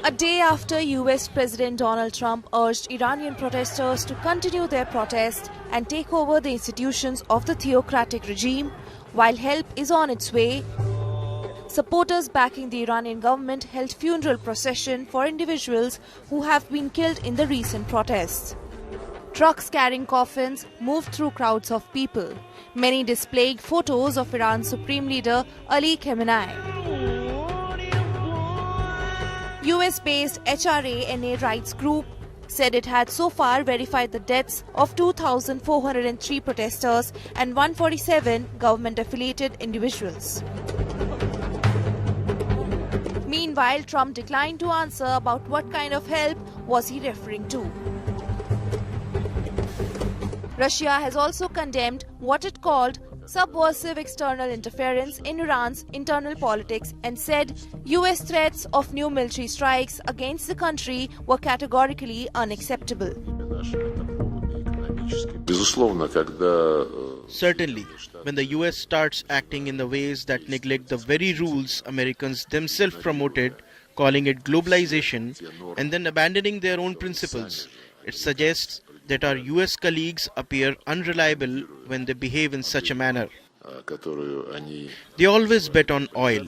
A day after US President Donald Trump urged Iranian protesters to continue their protest and take over the institutions of the theocratic regime, while help is on its way, supporters backing the Iranian government held funeral procession for individuals who have been killed in the recent protests. Trucks carrying coffins moved through crowds of people, many displaying photos of Iran's Supreme Leader Ali Khamenei. US-based HRA-NA rights group said it had so far verified the deaths of 2,403 protesters and 147 government-affiliated individuals. Meanwhile, Trump declined to answer about what kind of help was he referring to. Russia has also condemned what it called subversive external interference in Iran's internal politics and said US threats of new military strikes against the country were categorically unacceptable. Certainly, when the US starts acting in the ways that neglect the very rules Americans themselves promoted, calling it globalization, and then abandoning their own principles, it suggests that our US colleagues appear unreliable when they behave in such a manner. They always bet on oil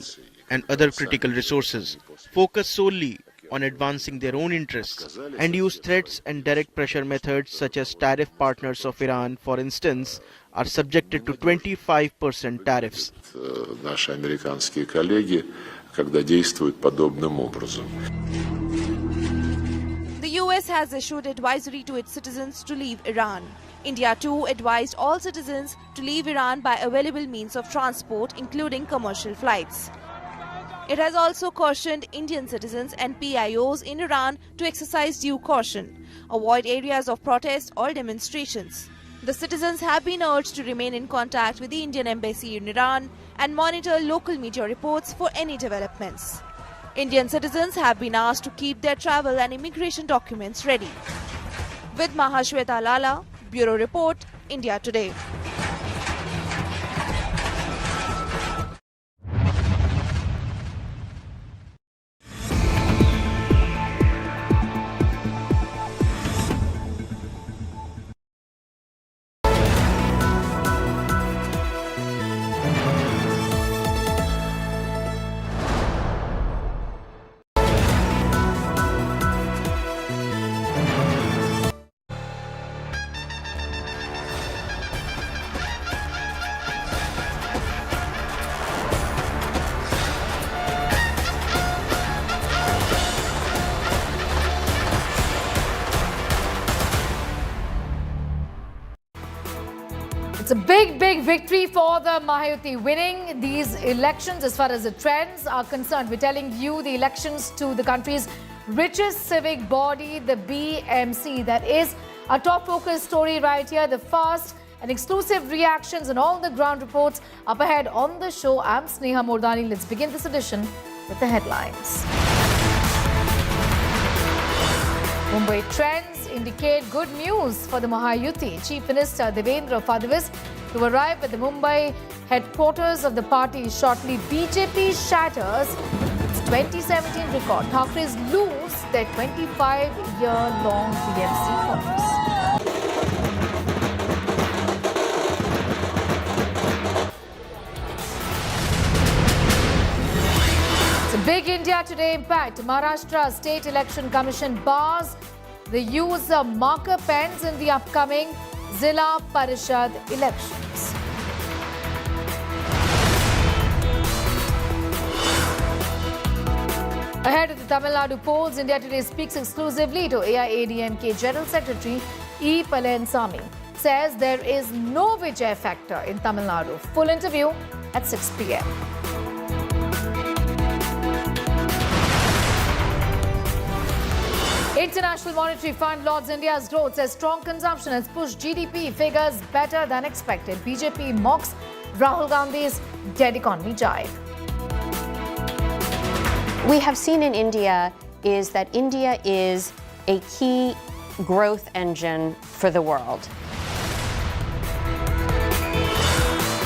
and other critical resources, focus solely on advancing their own interests, and use threats and direct pressure methods such as tariff partners of Iran, for instance, are subjected to 25% tariffs. Наши американские коллеги, когда действуют подобным образом. The US has issued advisory to its citizens to leave Iran. India too advised all citizens to leave Iran by available means of transport, including commercial flights. It has also cautioned Indian citizens and PIOs in Iran to exercise due caution, avoid areas of protest or demonstrations. The citizens have been urged to remain in contact with the Indian embassy in Iran and monitor local media reports for any developments. Indian citizens have been asked to keep their travel and immigration documents ready. With Mahashweta Lala, Bureau Report, India Today. It's a big victory for the Mahayuti, winning these elections. As far as the trends are concerned, we're telling you the elections to the country's richest civic body, the BMC. That is our top focus story right here. The fast and exclusive reactions and all the ground reports up ahead on the show. I'm Sneha Mordani. Let's begin this edition with the headlines. Mumbai trends indicate good news for the Mahayuti. Chief Minister Devendra Fadnavis to arrive at the Mumbai headquarters of the party shortly. BJP shatters its 2017 record. Thackerays lose their 25-year-long BMC caucus. It's a big India Today impact. Maharashtra State Election Commission bars the use of marker pens in the upcoming Zilla Parishad elections. Ahead of the Tamil Nadu polls, India Today speaks exclusively to AIADMK General Secretary E. Palaniswamy. Says there is no Vijay factor in Tamil Nadu. Full interview at 6 p.m. International Monetary Fund lauds India's growth, says strong consumption has pushed GDP figures better than expected. BJP mocks Rahul Gandhi's dead economy jibe. We have seen in India is that India is a key growth engine for the world.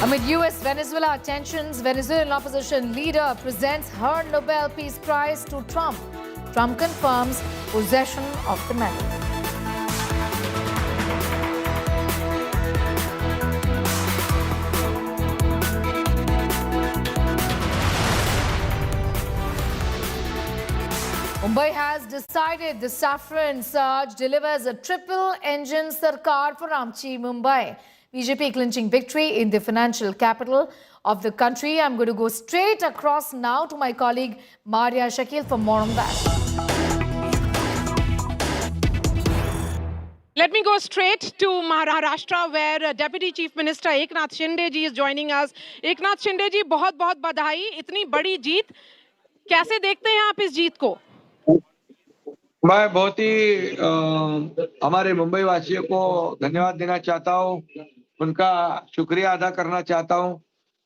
Amid US-Venezuela tensions, Venezuelan opposition leader presents her Nobel Peace Prize to Trump. Trump confirms possession of the medal. Mumbai has decided the Saffron surge delivers a triple-engine sarkar for Amchi Mumbai. BJP clinching victory in the financial capital of the country. I'm going to go straight across now to my colleague Maria Shakil for more on that. Let me go straight to Maharashtra, where Deputy Chief Minister Eknath Shinde ji is joining us. Eknath Shinde ji, बहुत-बहुत बधाई, इतनी बड़ी जीत. कैसे देखते हैं आप इस जीत को? मैं बहुत ही हमारे मुंबई वासियों को धन्यवाद देना चाहता हूँ, उनका शुक्रिया अदा करना चाहता हूँ,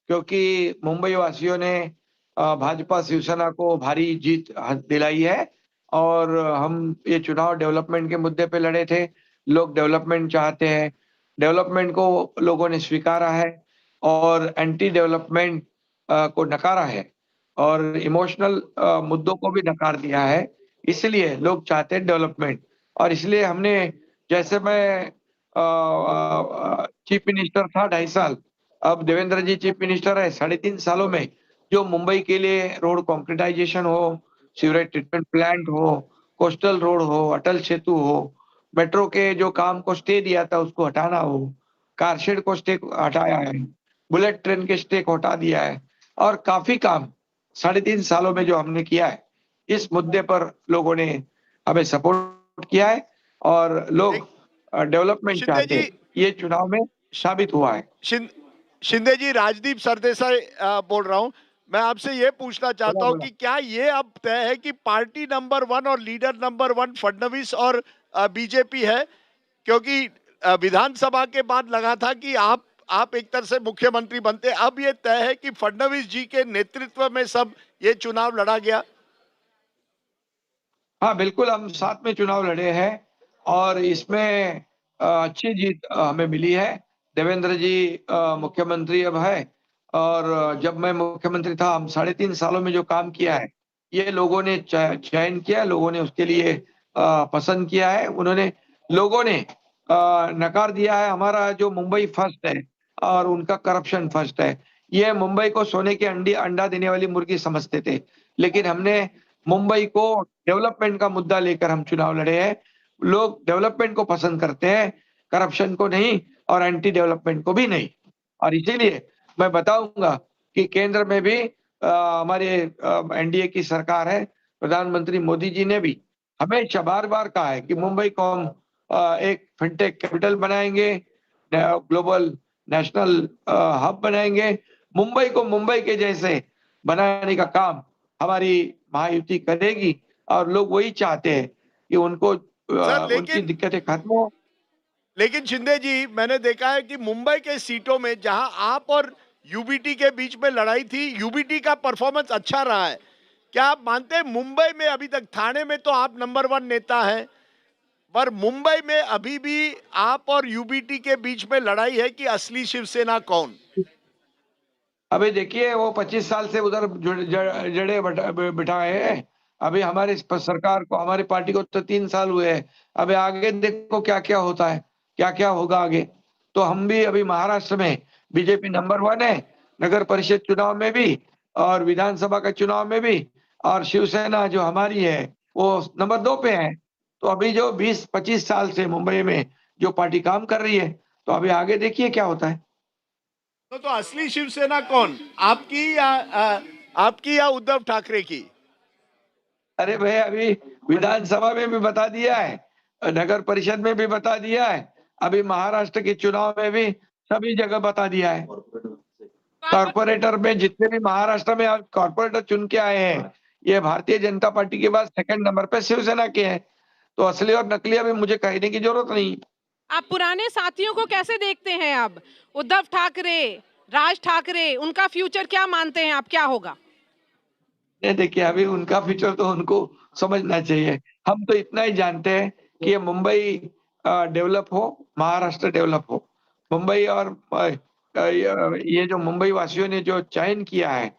क्योंकि मुंबई वासियों ने भाजपा शिवसेना को भारी जीत दिलाई है और हम ये चुनाव डेवलपमेंट के मुद्दे पे लड़े थे। लोग डेवलपमेंट चाहते हैं, डेवलपमेंट को लोगों ने स्वीकारा है और एंटी डेवलपमेंट को नकारा है और इमोशनल मुद्दों को भी नकार दिया है। इसलिए लोग चाहते हैं डेवलपमेंट और इसलिए हमने, जैसे मैं चीफ मिनिस्टर था 2.5 साल, अब देवेंद्र जी चीफ मिनिस्टर है, 3.5 सालों में जो मुंबई के लिए रोड कॉन्क्रीटाइजेशन हो, सीवरेज ट्रीटमेंट प्लांट हो, कोस्टल रोड हो, अटल सेतु हो, मेट्रो के जो काम को स्टे दिया था उसको हटाना हो, कारशेड को स्टे हटाया है, बुलेट ट्रेन के स्टे को हटा दिया है और काफी काम 3.5 सालों में जो हमने किया है, इस मुद्दे पर लोगों ने हमें सपोर्ट किया है और लोग डेवलपमेंट चाहते हैं। ये चुनाव में साबित हुआ है। शिंदे जी, राजदीप सरदेसाई बोल रहा हूं। मैं आपसे ये पूछना चाहता हूं कि क्या ये अब तय है कि पार्टी नंबर 1 और लीडर नंबर 1 फडणवीस और बीजेपी है? क्योंकि विधानसभा के बाद लगा था कि आप एक तरह से मुख्यमंत्री बनते, अब ये तय है कि फडणवीस जी के नेतृत्व में सब ये चुनाव लड़ा गया। हाँ बिल्कुल, हम साथ में चुनाव लड़े हैं और इसमें अच्छी जीत हमें मिली है। देवेंद्र जी मुख्यमंत्री अब है और जब मैं मुख्यमंत्री था, हम 3.5 सालों में जो काम किया है ये लोगों ने चयन किया, लोगों ने उसके लिए पसंद किया है। लोगों ने नकार दिया है हमारा जो मुंबई फर्स्ट है और उनका करप्शन फर्स्ट है। ये मुंबई को सोने के अंडा देने वाली मुर्गी समझते थे, लेकिन हमने मुंबई को डेवलपमेंट का मुद्दा लेकर हम चुनाव लड़े हैं। लोग डेवलपमेंट को पसंद करते हैं, करप्शन को नहीं और एंटी डेवलपमेंट को भी नहीं। और इसीलिए मैं बताऊंगा कि केंद्र में भी हमारे एनडीए की सरकार है, प्रधानमंत्री मोदी जी ने भी हमेशा बार-बार कहा है कि मुंबई को हम एक फिनटेक कैपिटल बनाएंगे, ग्लोबल नेशनल हब बनाएंगे। मुंबई को मुंबई के जैसे बनाने का काम हमारी महायुति करेगी और लोग वही चाहते हैं कि उनकी दिक्कतें खत्म हो। लेकिन शिंदे जी, मैंने देखा है कि मुंबई के सीटों में जहां आप और यूबीटी के बीच में लड़ाई थी, यूबीटी का परफॉर्मेंस अच्छा रहा है। क्या आप मानते हैं मुंबई में अभी तक, थाने में तो आप नंबर 1 नेता हैं, पर मुंबई में अभी भी आप और यूबीटी के बीच में लड़ाई है कि असली शिवसेना कौन? अभी देखिए, वो 25 साल से उधर जड़े बिठाए हैं। अभी हमारी सरकार को, हमारी पार्टी को तो 3 साल हुए हैं। अभी आगे देखो क्या क्या होता है, क्या क्या होगा आगे। तो हम भी अभी महाराष्ट्र में बीजेपी नंबर 1 है, नगर परिषद चुनाव में भी और विधानसभा का चुनाव में भी, और शिवसेना जो हमारी है वो नंबर 2 पे है। तो अभी जो 20-25 साल से मुंबई में जो पार्टी काम कर रही है, तो अभी आगे देखिए क्या होता है। तो असली शिवसेना कौन, आपकी या उद्धव ठाकरे की? अरे भाई अभी विधानसभा में भी बता दिया है, नगर परिषद में भी बता दिया है, अभी महाराष्ट्र के चुनाव में भी सभी जगह बता दिया है। कॉर्पोरेटर में जितने भी महाराष्ट्र में कॉर्पोरेटर चुन के आए हैं, ये भारतीय जनता पार्टी के बाद सेकंड नंबर पे शिवसेना के हैं। तो असली और नकली अभी मुझे कहने की जरूरत नहीं। आप पुराने साथियों को कैसे देखते हैं? अब उद्धव ठाकरे, राज ठाकरे, उनका फ्यूचर क्या मानते हैं आप, क्या होगा? नहीं देखिए, अभी उनका फ्यूचर तो उनको समझना चाहिए। हम तो इतना ही जानते हैं कि ये मुंबई डेवलप हो, महाराष्ट्र डेवलप हो। मुंबई और ये जो मुंबई वासियों ने जो चयन किया है,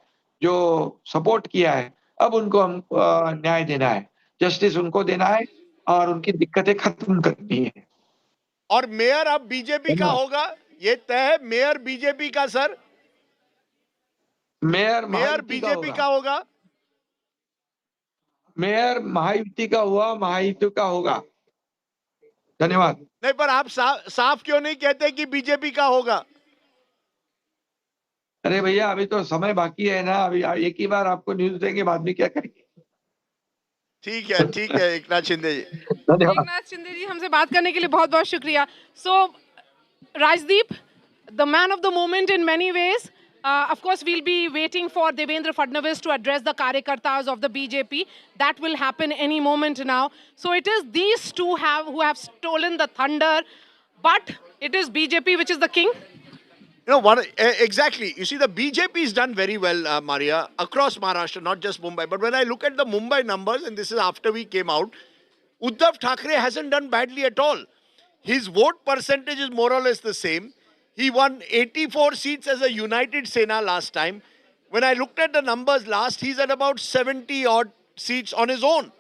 जो सपोर्ट किया है, अब उनको हम न्याय देना है, जस्टिस उनको देना है और उनकी दिक्कतें खत्म करनी है। और मेयर अब बीजेपी का होगा, ये तय है? मेयर बीजेपी का सर? मेयर बीजेपी का होगा? मेयर महायुति का हुआ, महायुति का होगा। धन्यवाद। नहीं, पर आप साफ क्यों नहीं कहते कि बीजेपी का होगा? अरे भैया अभी तो समय बाकी है ना, अभी एक ही बार आपको न्यूज देंगे, बाद में क्या करेंगे। ठीक है एक नाथ शिंदे जी। धन्यवाद। एक नाथ शिंदे जी, हमसे बात करने के लिए बहुत बहुत शुक्रिया। सो Rajdeep, the man of the moment in many ways. Of course, we'll be waiting for Devendra Fadnavis to address the Karyakartas of the BJP. That will happen any moment now. So it is these two who have stolen the thunder, but it is BJP which is the king. Exactly. You see, the BJP has done very well, Maria, across Maharashtra, not just Mumbai. But when I look at the Mumbai numbers, and this is after we came out, Uddhav Thackeray hasn't done badly at all. His vote percentage is more or less the same. He won 84 seats as a United Sena last time. When I looked at the numbers last, he's at about 70 odd seats on his own.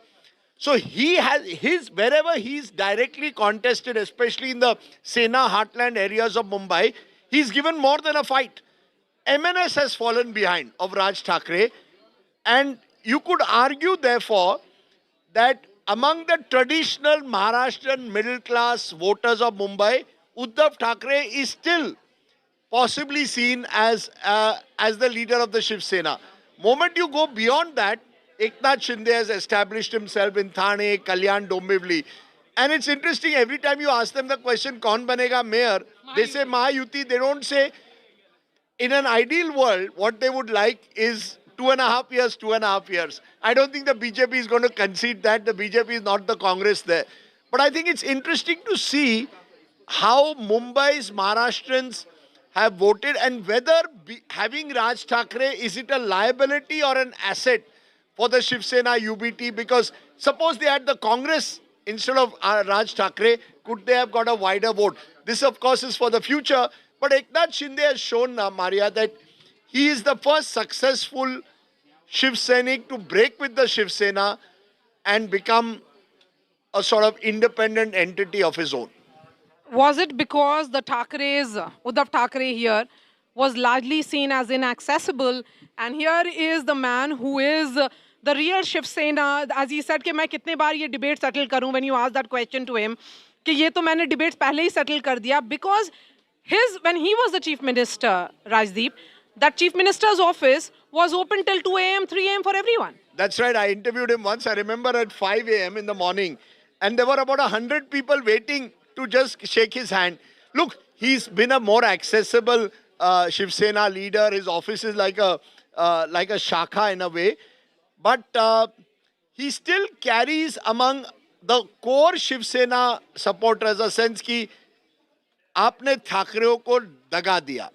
So he has wherever he's directly contested, especially in the Sena heartland areas of Mumbai, he's given more than a fight. MNS has fallen behind of Raj Thackeray. And you could argue, therefore, that among the traditional Maharashtrian middle class voters of Mumbai, Uddhav Thackeray is still possibly seen as the leader of the Shiv Sena. Moment you go beyond that, Eknath Shinde has established himself in Thane, Kalyan, Dombivli. And it's interesting, every time you ask them the question, kaun banega mayor, they say Mahayuti. They don't say, in an ideal world, what they would like is 2.5 years. I don't think the BJP is going to concede that. The BJP is not the Congress there. But I think it's interesting to see how Mumbai's Maharashtrians have voted and whether having Raj Thackeray, is it a liability or an asset for the Shiv Sena UBT? Because suppose they had the Congress instead of Raj Thackeray, could they have got a wider vote? This, of course, is for the future. But Eknath Shinde has shown, Maria, that he is the first successful Shiv Sainik to break with the Shiv Sena and become a sort of independent entity of his own. Was it because the Thackerays, Uddhav Thackeray here, was largely seen as inaccessible? And here is the man who is the real Shiv Sena. As he said, कि मैं कितने बार ये debate settle करूं, when you asked that question to him, कि ये तो मैंने debates पहले ही settle कर दिया, because when he was the chief minister, Rajdeep, that chief minister's office was open till 2 a.m., 3 a.m. for everyone. That's right. I interviewed him once. I remember at 5 a.m. in the morning. And there were about 100 people waiting to just shake his hand. Look, he's been a more accessible Shiv Sena leader. His office is like a shakha in a way. But he still carries among the core Shiv Sena supporters a sense कि आपने ठाकरेओं को दगा दिया.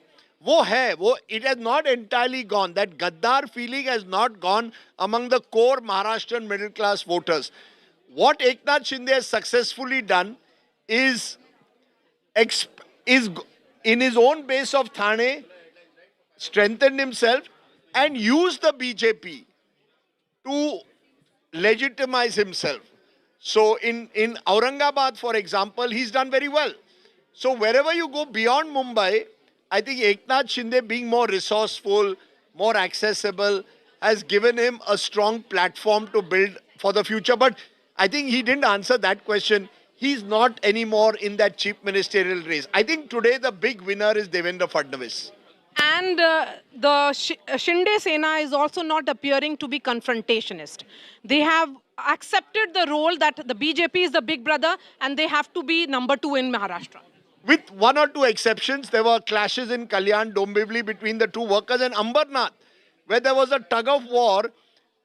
It has not entirely gone. That Gaddar feeling has not gone among the core Maharashtrian middle class voters. What Eknath Shinde has successfully done is in his own base of Thane, strengthened himself and used the BJP to legitimize himself. So in Aurangabad, for example, he's done very well. So wherever you go beyond Mumbai, I think Eknath Shinde being more resourceful, more accessible, has given him a strong platform to build for the future. But I think he didn't answer that question. he's not anymore in that chief ministerial race. I think today the big winner is Devendra Fadnavis. And the Shinde Sena is also not appearing to be confrontationist. They have accepted the role that the BJP is the big brother and they have to be number 2 in Maharashtra. With one or two exceptions, there were clashes in Kalyan, Dombivli between the two workers, and Ambernath, where there was a tug of war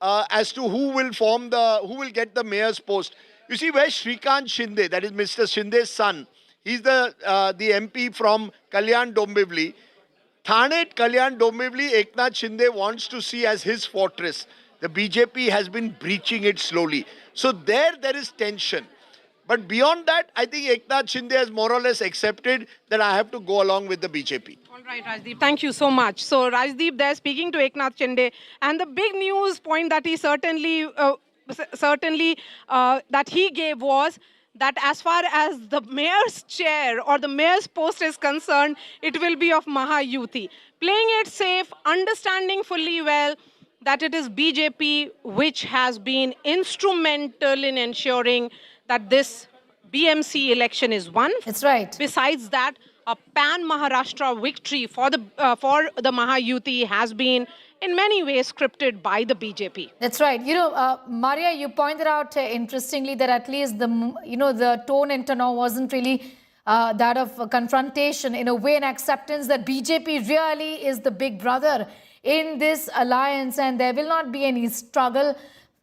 as to who will get the mayor's post. You see, where Shrikant Shinde, that is Mr. Shinde's son, he's the MP from Kalyan, Dombivli. Thane, Kalyan, Dombivli, Eknath Shinde wants to see as his fortress. The BJP has been breaching it slowly. So there is tension. But beyond that, I think Eknath Shinde has more or less accepted that I have to go along with the BJP. All right, Rajdeep, thank you so much. So Rajdeep there speaking to Eknath Shinde, and the big news point that he certainly that he gave was that as far as the mayor's chair or the mayor's post is concerned, it will be of Mahayuti. Playing it safe, understanding fully well that it is BJP which has been instrumental in ensuring that this BMC election is won. That's right. Besides that, a pan-Maharashtra victory for the Mahayuti has been in many ways scripted by the BJP. That's right. You know, Maria, you pointed out interestingly that at least the tone and tenor wasn't really that of confrontation, in a way, an acceptance that BJP really is the big brother in this alliance and there will not be any struggle.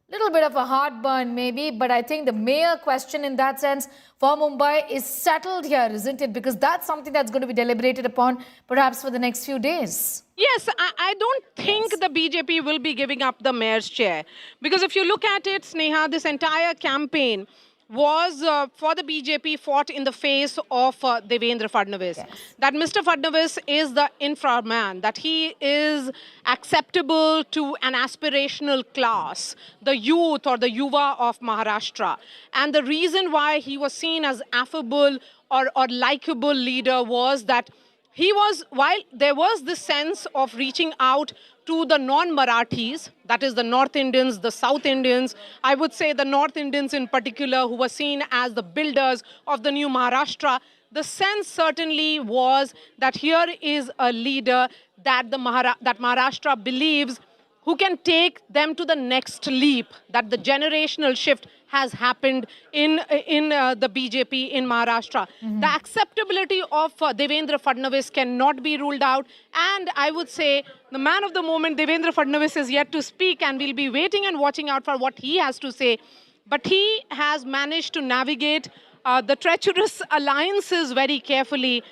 Little bit of a heartburn maybe, but I think the mayor question in that sense for Mumbai is settled here, isn't it? Because that's something that's going to be deliberated upon perhaps for the next few days. Yes, I don't think the BJP will be giving up the mayor's chair. Because if you look at it, Sneha, this entire campaign was for the BJP fought in the face of Devendra Fadnavis. Yes. That Mr. Fadnavis is the infra man, that he is acceptable to an aspirational class, the youth or the yuva of Maharashtra. And the reason why he was seen as affable or likable leader was that he was, while there was this sense of reaching out to the non-Marathis, that is the North Indians, the South Indians, I would say the North Indians in particular, who were seen as the builders of the new Maharashtra, the sense certainly was that here is a leader that Maharashtra believes who can take them to the next leap, that the generational shift has happened in the BJP in Maharashtra. Mm-hmm. The acceptability of Devendra Fadnavis cannot be ruled out. And I would say the man of the moment, Devendra Fadnavis, is yet to speak, and we'll be waiting and watching out for what he has to say. But he has managed to navigate the treacherous alliances very carefully,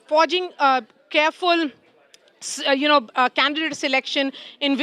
forging careful candidate selection in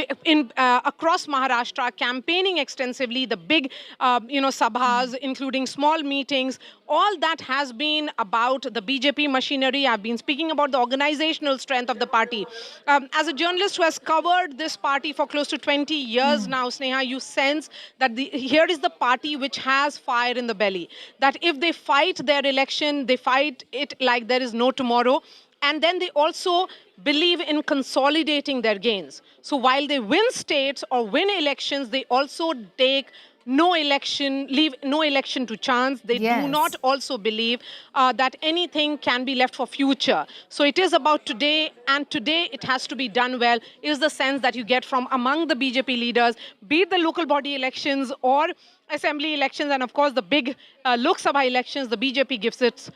across Maharashtra, campaigning extensively, the big, sabhas, including small meetings. All that has been about the BJP machinery. I've been speaking about the organizational strength of the party. As a journalist who has covered this party for close to 20 years now, Sneha, you sense that here is the party which has fire in the belly. That if they fight their election, they fight it like there is no tomorrow. And then they also believe in consolidating their gains. So while they win states or win elections, they also take leave no election to chance. They do not also believe that anything can be left for future. So it is about today, and today it has to be done well, is the sense that you get from among the BJP leaders, be it the local body elections or assembly elections, and of course the big Lok Sabha elections. The BJP gives its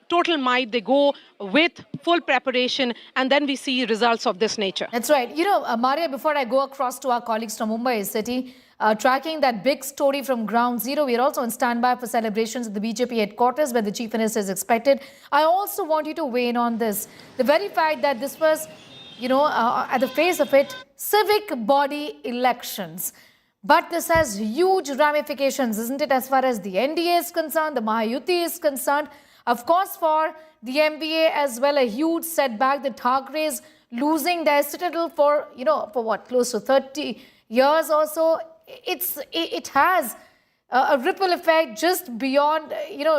total might. They go with full preparation, and then we see results of this nature. That's right. You know, Maria, before I go across to our colleagues from Mumbai city, tracking that big story from ground zero, we are also on standby for celebrations at the BJP headquarters where the Chief Minister is expected. I also want you to weigh in on this. The very fact that this was, at the face of it, civic body elections. But this has huge ramifications, isn't it, as far as the NDA is concerned, the Mahayuti is concerned. Of course, for the MBA as well, a huge setback. The Thackerays losing their citadel for what, close to 30 years or so. It has a ripple effect just beyond,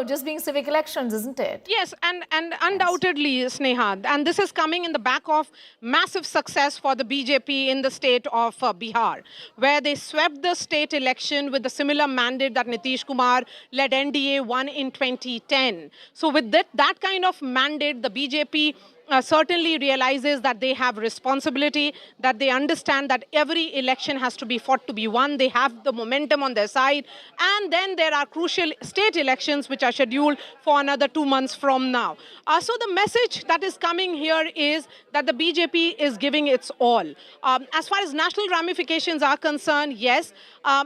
just being civic elections, isn't it? Yes, and undoubtedly, Sneha, and this is coming in the back of massive success for the BJP in the state of Bihar, where they swept the state election with a similar mandate that Nitish Kumar led NDA won in 2010. So with that kind of mandate, the BJP certainly realizes that they have responsibility, that they understand that every election has to be fought to be won. They have the momentum on their side. And then there are crucial state elections which are scheduled for another 2 months from now. So the message that is coming here is that the BJP is giving its all. As far as national ramifications are concerned, yes,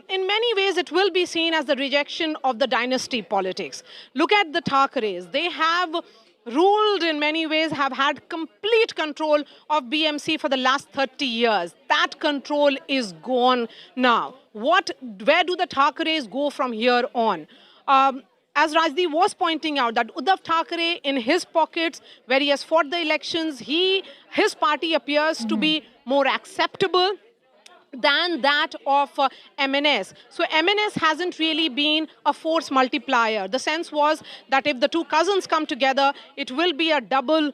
in many ways it will be seen as the rejection of the dynasty politics. Look at the Thackerays. They have ruled in many ways, have had complete control of BMC for the last 30 years. That control is gone now. Where do the Thackerays go from here on? As Rajdeep was pointing out, that Uddhav Thackray in his pockets, where he has fought the elections, his party appears to be more acceptable than that of MNS. So MNS hasn't really been a force multiplier. The sense was that if the two cousins come together, it will be a double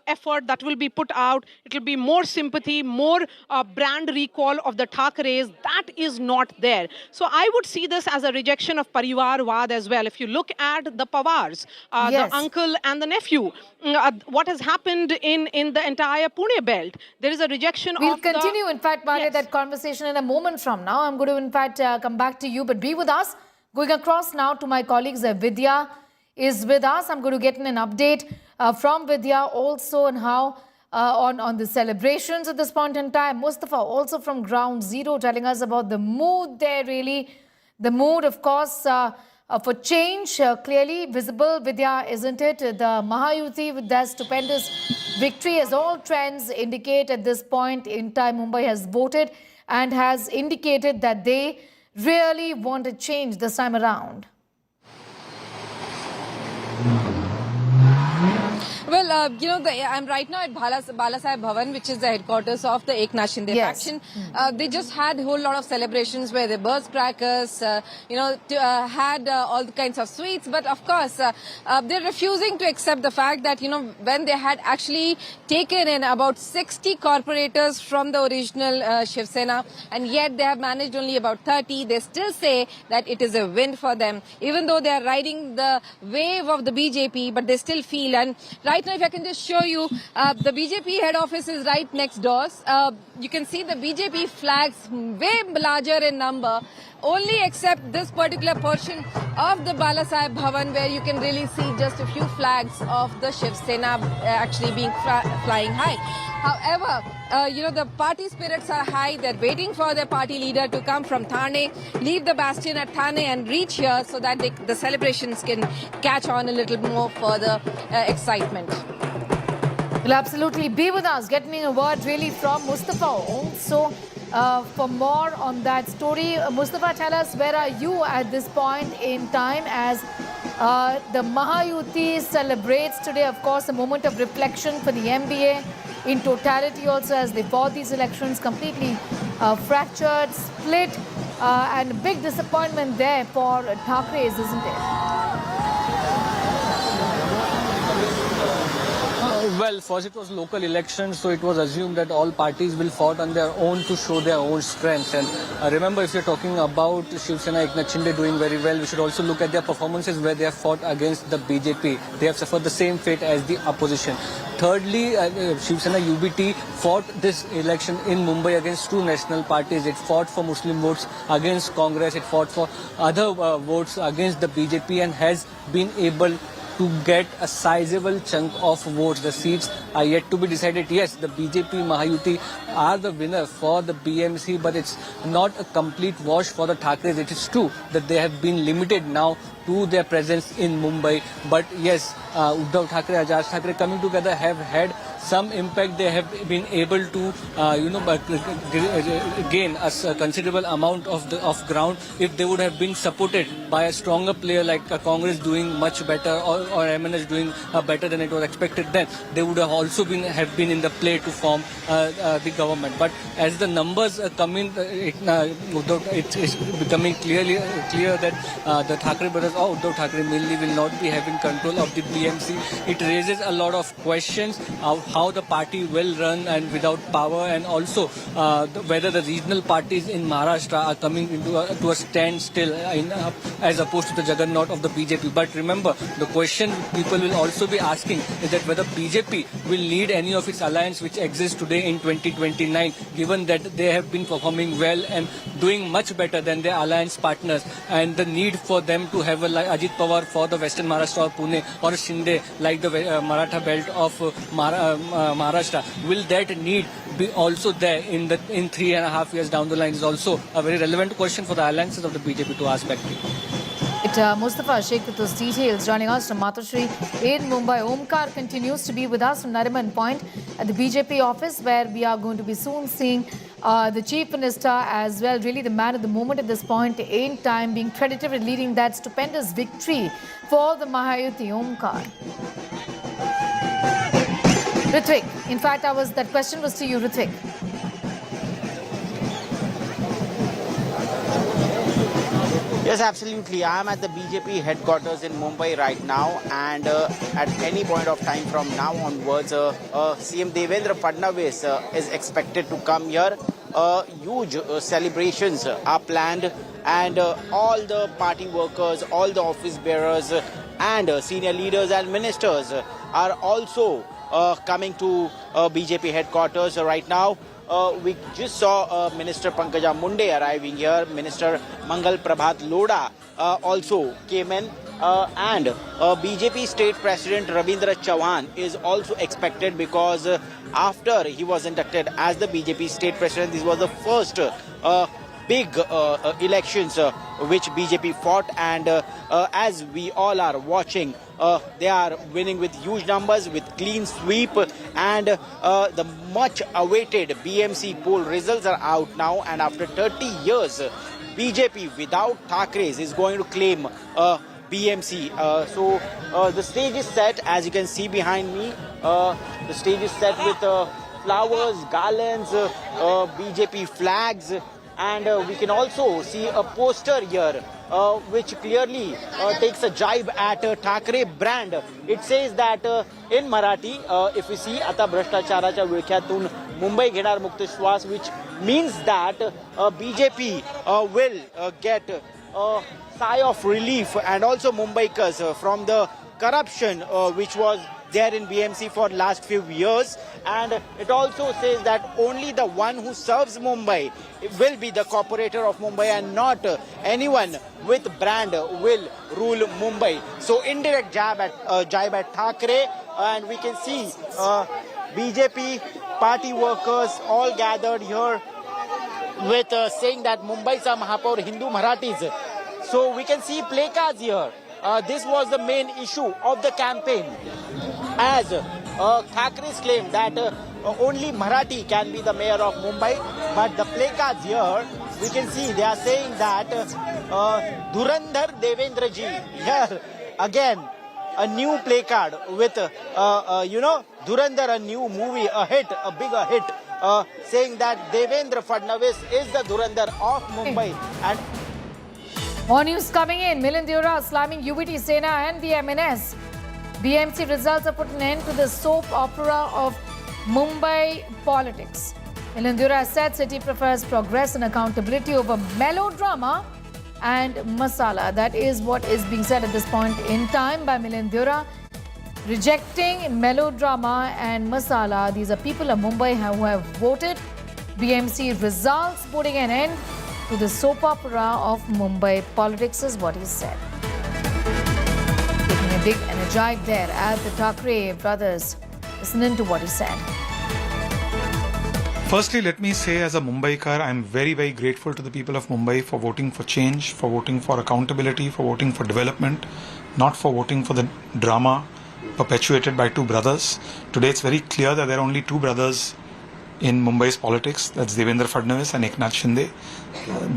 effort that will be put out. It will be more sympathy, more brand recall of the Thackeраys. That is not there. So I would see this as a rejection of Parivarwad as well. If you look at the Pawars, the uncle and the nephew, what has happened in the entire Pune belt, there is a rejection We'll continue, in fact, Bhalia, that conversation in a moment from now. I'm going to, in fact, come back to you, but be with us. Going across now to my colleagues, Vidya is with us. I'm going to get an update from Vidya also on how, on the celebrations at this point in time. Mustafa also from ground zero telling us about the mood there, really. The mood, of course, for change, clearly visible, Vidya, isn't it? The Mahayuti with their stupendous victory, as all trends indicate at this point in time, Mumbai has voted and has indicated that they really want a change this time around. Well, I'm right now at Balasaheb Bhavan, which is the headquarters of the Eknath Shinde faction. They just had a whole lot of celebrations where they burst crackers, had all kinds of sweets. But of course, they're refusing to accept the fact that, when they had actually taken in about 60 corporators from the original Shiv Sena, and yet they have managed only about 30, they still say that it is a win for them, even though they are riding the wave of the BJP, but they still feel. And right now, if I can just show you, the BJP head office is right next door. You can see the BJP flags way larger in number, only except this particular portion of the Balasaheb Bhavan, where you can really see just a few flags of the Shiv Sena actually being flying high. However, the party spirits are high. They're waiting for their party leader to come from Thane, leave the bastion at Thane and reach here so that the celebrations can catch on a little more further excitement. Will absolutely be with us. Get me a word really from Mustafa also for more on that story. Mustafa, tell us, where are you at this point in time as the Mahayuti celebrates today, of course, a moment of reflection for the MBA in totality also, as they fought these elections completely fractured, split, and a big disappointment there for Thackeray's, isn't it? Well, first it was local elections, so it was assumed that all parties will fight on their own to show their own strength. And remember, if you're talking about Shiv Sena Eknath Shinde doing very well, we should also look at their performances where they have fought against the BJP. They have suffered the same fate as the opposition. Thirdly, Shiv Sena UBT fought this election in Mumbai against two national parties. It fought for Muslim votes against Congress. It fought for other votes against the BJP and has been able to get a sizable chunk of votes. The seats are yet to be decided. Yes, the BJP Mahayuti are the winner for the BMC, but it's not a complete wash for the Thackeраys. It is true that they have been limited now to their presence in Mumbai. But yes, Uddhav Thackeray, Raj Thackeray coming together have had some impact. They have been able to, gain a considerable amount of ground. If they would have been supported by a stronger player like Congress doing much better or MNS doing better than it was expected, then they would have also have been in the play to form the government. But as the numbers come in, it's becoming clear that the Thackeray brothers or Uddhav Thackeray mainly will not be having control of the BMC. It raises a lot of questions of how the party will run and without power, and also whether the regional parties in Maharashtra are coming into a standstill as opposed to the juggernaut of the BJP. But remember, the question people will also be asking is that whether BJP will need any of its alliance which exists today in 2029, given that they have been performing well and doing much better than their alliance partners, and the need for them to have like Ajit Pawar for the Western Maharashtra or Pune, or Shinde like the Maratha belt of Maharashtra. Will that need be also there in 3.5 years down the line is also a very relevant question for the alliances of the BJP to ask back to. Mustafa Sheikh with those details. Joining us from Matoshri in Mumbai. Omkar continues to be with us from Nariman Point at the BJP office, where we are going to be soon seeing the Chief Minister as well, really the man of the moment at this point in time, being credited with leading that stupendous victory for the Mahayuti. Omkar. Ritwik, in fact, that question was to you, Ritwik. Yes, absolutely. I am at the BJP headquarters in Mumbai right now, and at any point of time from now onwards, CM Devendra Fadnavis is expected to come here. Huge celebrations are planned, and all the party workers, all the office bearers, and senior leaders and ministers are also coming to BJP headquarters right now. We just saw Minister Pankaja Munde arriving here. Minister Mangal Prabhat Loda also came in. And BJP State President Rabindra Chavan is also expected, because after he was inducted as the BJP State President, this was the first big elections which BJP fought, and as we all are watching, they are winning with huge numbers, with clean sweep, and the much awaited BMC poll results are out now, and after 30 years BJP without Thackeray's is going to claim BMC. So the stage is set, as you can see behind me. The stage is set with flowers, garlands, BJP flags, and we can also see a poster here which clearly takes a jibe at Thackeray brand. It says that in Marathi, if we see आता भ्रष्टाचाराच्या विळख्यातून मुंबई घेणार मुक्त श्वास, which means that BJP will get a sigh of relief, and also Mumbaikars from the corruption which was there in BMC for last few years. And it also says that only the one who serves Mumbai will be the corporator of Mumbai, and not anyone with brand will rule Mumbai. So indirect jibe at Thackeray, and we can see BJP party workers all gathered here with saying that Mumbai sa Mahapaur Hindu Marathis. So we can see placards here. This was the main issue of the campaign, as Thackeray's claim that only Marathi can be the mayor of Mumbai. But the placards here, we can see they are saying that Dhurandhar Devendra ji. Here again a new placard with Dhurandhar, a new movie, a hit, a bigger hit, saying that Devendra Fadnavis is the Dhurandhar of Mumbai. And more news coming in. Milind Deora slamming UBT Sena and the MNS. BMC results have put an end to the soap opera of Mumbai politics. Milind Deora said city prefers progress and accountability over melodrama and masala. That is what is being said at this point in time by Milind Deora, rejecting melodrama and masala. These are people of Mumbai who have voted. BMC results putting an end to the soap opera of Mumbai politics, is what he said. Taking a dig and a jibe there at the Thackeray brothers. Listen to what he said. Firstly, let me say, as a Mumbaikar, I am very, very grateful to the people of Mumbai for voting for change, for voting for accountability, for voting for development, not for voting for the drama perpetuated by two brothers. Today it's very clear that there are only two brothers in Mumbai's politics. That's Devendra Fadnavis and Eknath Shinde.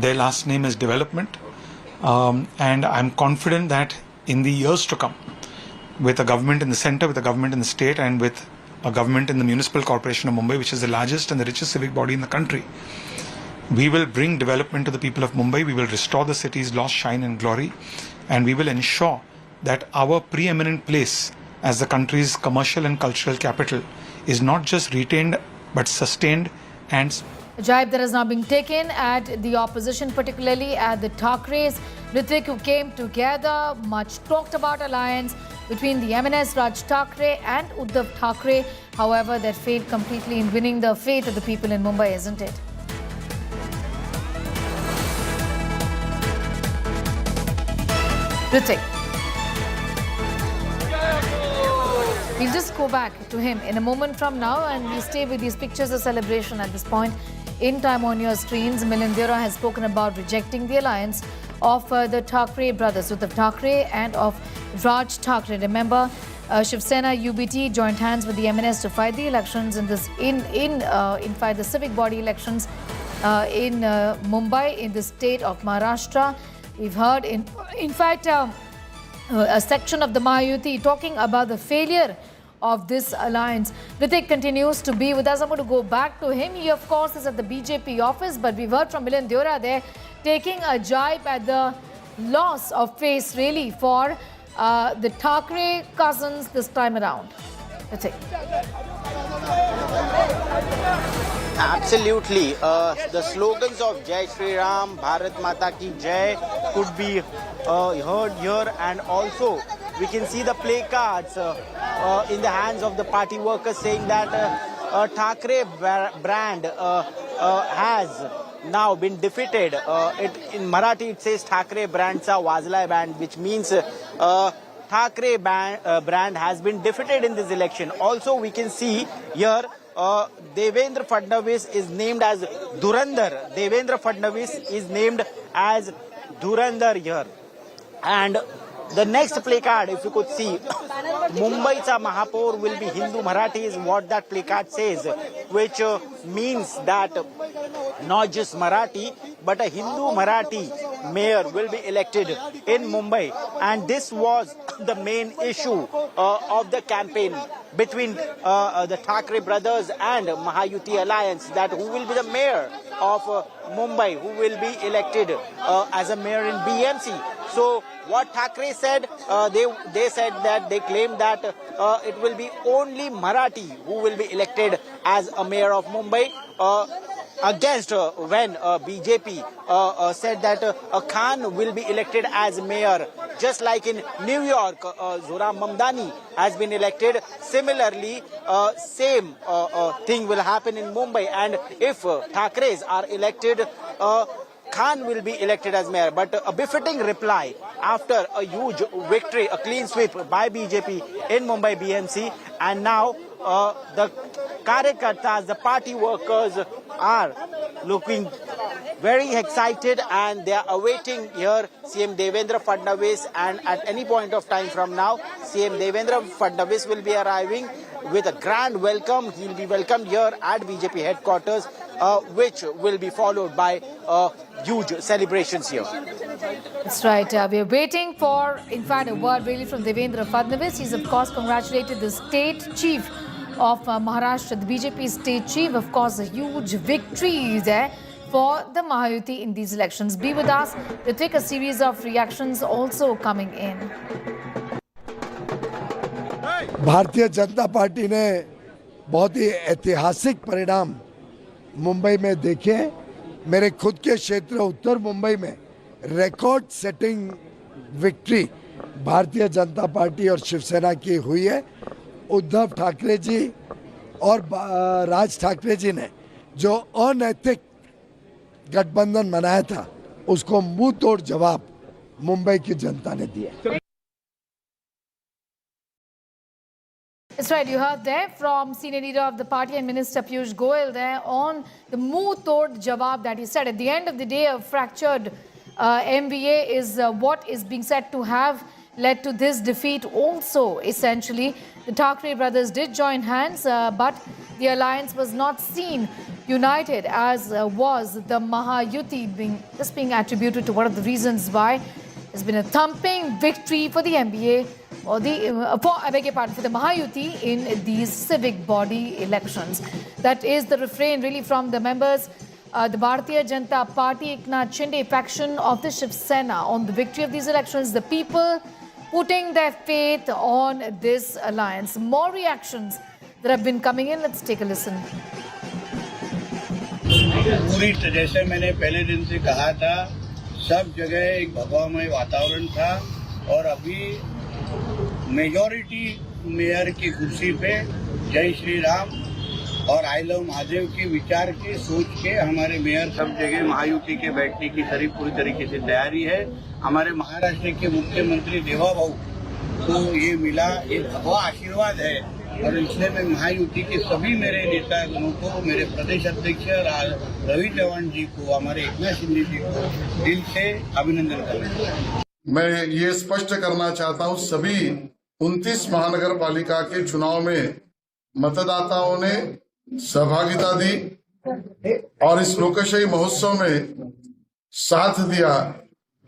Their last name is development. And I'm confident that in the years to come, with a government in the center, with a government in the state, and with a government in the municipal corporation of Mumbai, which is the largest and the richest civic body in the country, we will bring development to the people of Mumbai. We will restore the city's lost shine and glory, and we will ensure that our preeminent place as the country's commercial and cultural capital is not just retained but sustained and A jibe that has now been taken at the opposition, particularly at the Thackerays. Hrithik, who came together, much talked about alliance between the MNS Raj Thackeray and Uddhav Thackeray. However, that failed completely in winning the faith of the people in Mumbai, isn't it? Hrithik. We'll just go back to him in a moment from now, and we stay with these pictures of celebration at this point. In time on your screens, Milind Deora has spoken about rejecting the alliance of the Thackeray brothers, Uddhav Thackeray and of Raj Thackeray. Remember, Shiv Sena UBT joined hands with the MNS to fight the elections in fight the civic body elections in Mumbai, in the state of Maharashtra. We've heard in fact a section of the Mahayuti talking about the failure of this alliance. Hrithik continues to be with us. I'm going to go back to him. He, of course, is at the BJP office, but we've heard from Milind Deora there taking a jibe at the loss of face, really, for the Thackeray cousins this time around. Hrithik. Absolutely. The slogans of Jai Shri Ram, Bharat Mata Ki Jai could be heard here, and also we can see the placards in the hands of the party workers saying that Thackeray brand has now been defeated. In Marathi it says Thackeray brandचा वाजलाय band, which means Thackeray brand has been defeated in this election. Also we can see here Devendra Fadnavis is named as Dhurandhar. Devendra Fadnavis is named as Dhurandhar here. And the next placard, if you could see, Mumbai's Mahapaur will be Hindu Marathi is what that placard says, which means that not just Marathi, but a Hindu Marathi mayor will be elected in Mumbai. And this was the main issue of the campaign between the Thackeray brothers and Mahayuti alliance, that who will be the mayor of Mumbai, who will be elected as a mayor in BMC. So what Thackeray said, they said that they claimed that it will be only Marathi who will be elected as a mayor of Mumbai. Against when BJP said that Khan will be elected as mayor, just like in New York, Zoram Mamdani has been elected. Similarly, same thing will happen in Mumbai, and if Thackeray's are elected, Khan will be elected as mayor. But a befitting reply after a huge victory, a clean sweep by BJP in Mumbai BMC, and now the Karyakartas, the party workers are looking very excited, and they are awaiting here CM Devendra Fadnavis, and at any point of time from now, CM Devendra Fadnavis will be arriving with a grand welcome. He will be welcomed here at BJP headquarters, which will be followed by huge celebrations here. That's right. We are waiting for, in fact, a word really from Devendra Fadnavis. He's, of course, congratulated the state chief of Maharashtra, the BJP state chief. Of course, a huge victory there for the Mahayuti in these elections. Be with us to take a series of reactions also coming in. Bharatiya Janata party ने बहुत ही ऐतिहासिक परिणाम मुंबई में देखे। मेरे खुद के क्षेत्र उत्तर मुंबई में record setting victory Bharatiya Janata party और शिवसेना की हुई है। उद्धव ठाकरे जी और राज ठाकरे जी ने जो अनैतिक गठबंधन बनाया था, उसको मुंह तोड़ जवाब मुंबई की जनता ने दिया। That's right, you heard there from senior leader of the party and Minister Piyush Goyal there on the muh tod jawab that he said. At the end of the day, a fractured MVA is what is being said to have led to this defeat also. Essentially, the Thackeray brothers did join hands, but the alliance was not seen united, as was the Mahayuti, being attributed to one of the reasons why there's been a thumping victory for the MBA or for the Mahayuti in these civic body elections. That is the refrain really from the members. The Bharatiya Janata Party Eknath Shinde faction of the Shiv Sena on the victory of these elections. The people putting their faith on this alliance. More reactions that have been coming in. Let's take a listen. पूरी जैसे मैंने पहले दिन से कहा था, सब जगह एक भगवामय वातावरण था और अभी मेजॉरिटी मेयर की कुर्सी पे जय श्री राम और आई लव महादेव के विचार के सोच के हमारे मेयर सब जगह महायुति के बैठने की पूरी तरीके से तैयारी है। हमारे महाराष्ट्र के मुख्यमंत्री देवा भाऊ को ये मिला, एक भगवा आशीर्वाद है और इसलिए मैं महायुति के सभी मेरे नेतागणों को, मेरे प्रदेश अध्यक्ष रवि चौहान जी को, हमारे एकनाथ शिंदे जी को दिल से अभिनंदन करना हूँ। मैं ये स्पष्ट करना चाहता हूँ, सभी 29 महानगर पालिका के चुनाव में मतदाताओं ने सहभागिता दी और इस लोकशाही महोत्सव में साथ दिया,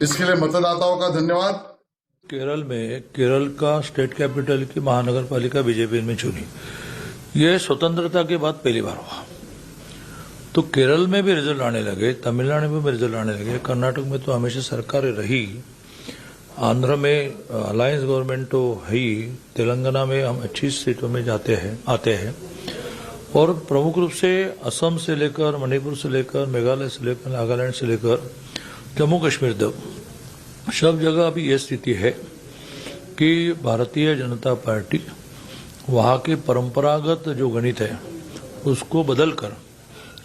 इसके लिए मतदाताओं का धन्यवाद। केरल में केरल का स्टेट कैपिटल की महानगर पालिका बीजेपी में चुनी, ये स्वतंत्रता के बाद पहली बार हुआ। तो केरल में भी रिजल्ट आने लगे, तमिलनाडु में भी रिजल्ट आने लगे, कर्नाटक में तो हमेशा सरकारें रही, आंध्र में अलायंस गवर्नमेंट तो है ही, तेलंगाना में हम अच्छी सीटों में आते हैं और प्रमुख रूप से असम से लेकर मणिपुर से लेकर मेघालय से लेकर नागालैंड से लेकर जम्मू कश्मीर तक सब जगह अभी ये स्थिति है कि भारतीय जनता पार्टी वहाँ के परंपरागत जो गणित है उसको बदलकर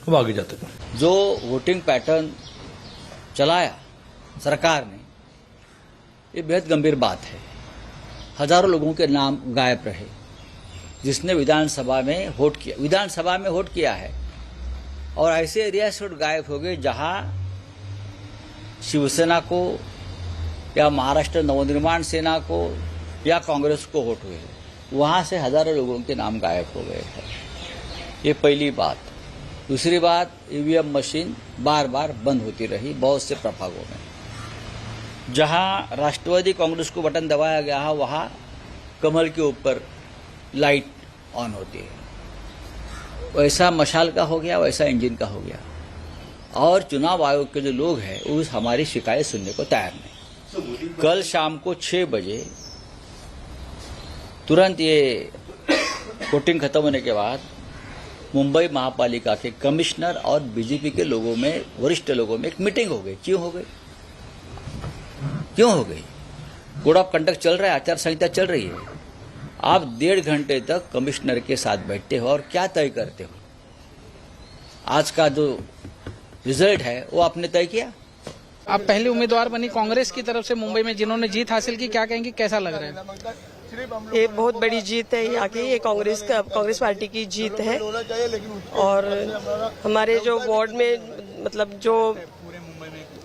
अब आगे जाते हैं। जो वोटिंग पैटर्न चलाया सरकार ने, ये बेहद गंभीर बात है। हजारों लोगों के नाम गायब रहे जिसने विधानसभा में वोट किया है और ऐसे एरिया से गायब हो गए जहां शिवसेना को या महाराष्ट्र नवनिर्माण सेना को या कांग्रेस को वोट हुए, वहां से हजारों लोगों के नाम गायब हो गए हैं। ये पहली बात। दूसरी बात, ईवीएम मशीन बार बार बंद होती रही बहुत से प्रभागों में। जहां राष्ट्रवादी कांग्रेस को बटन दबाया गया है वहां कमल के ऊपर लाइट ऑन होती है। वैसा मशाल का हो गया, वैसा इंजन का हो गया। और चुनाव आयोग के जो लोग हैं उस हमारी शिकायत सुनने को तैयार नहीं। कल शाम को 6 बजे तुरंत ये वोटिंग खत्म होने के बाद मुंबई महापालिका के कमिश्नर और बीजेपी के लोगों में, वरिष्ठ लोगों में एक मीटिंग हो गई। क्यों हो गई? कोड ऑफ कंडक्ट चल रहा है, आचार संहिता चल रही है। आप 1.5 घंटे तक कमिश्नर के साथ बैठते हो और क्या तय करते हो? आज का जो रिजल्ट है वो आपने तय किया। आप पहले उम्मीदवार बनी कांग्रेस की तरफ से मुंबई में, जिन्होंने जीत हासिल की, क्या कहेंगे, कैसा लग रहा है? ये बहुत बड़ी जीत है यहाँ की, ये कांग्रेस पार्टी की जीत है और हमारे जो वार्ड में मतलब जो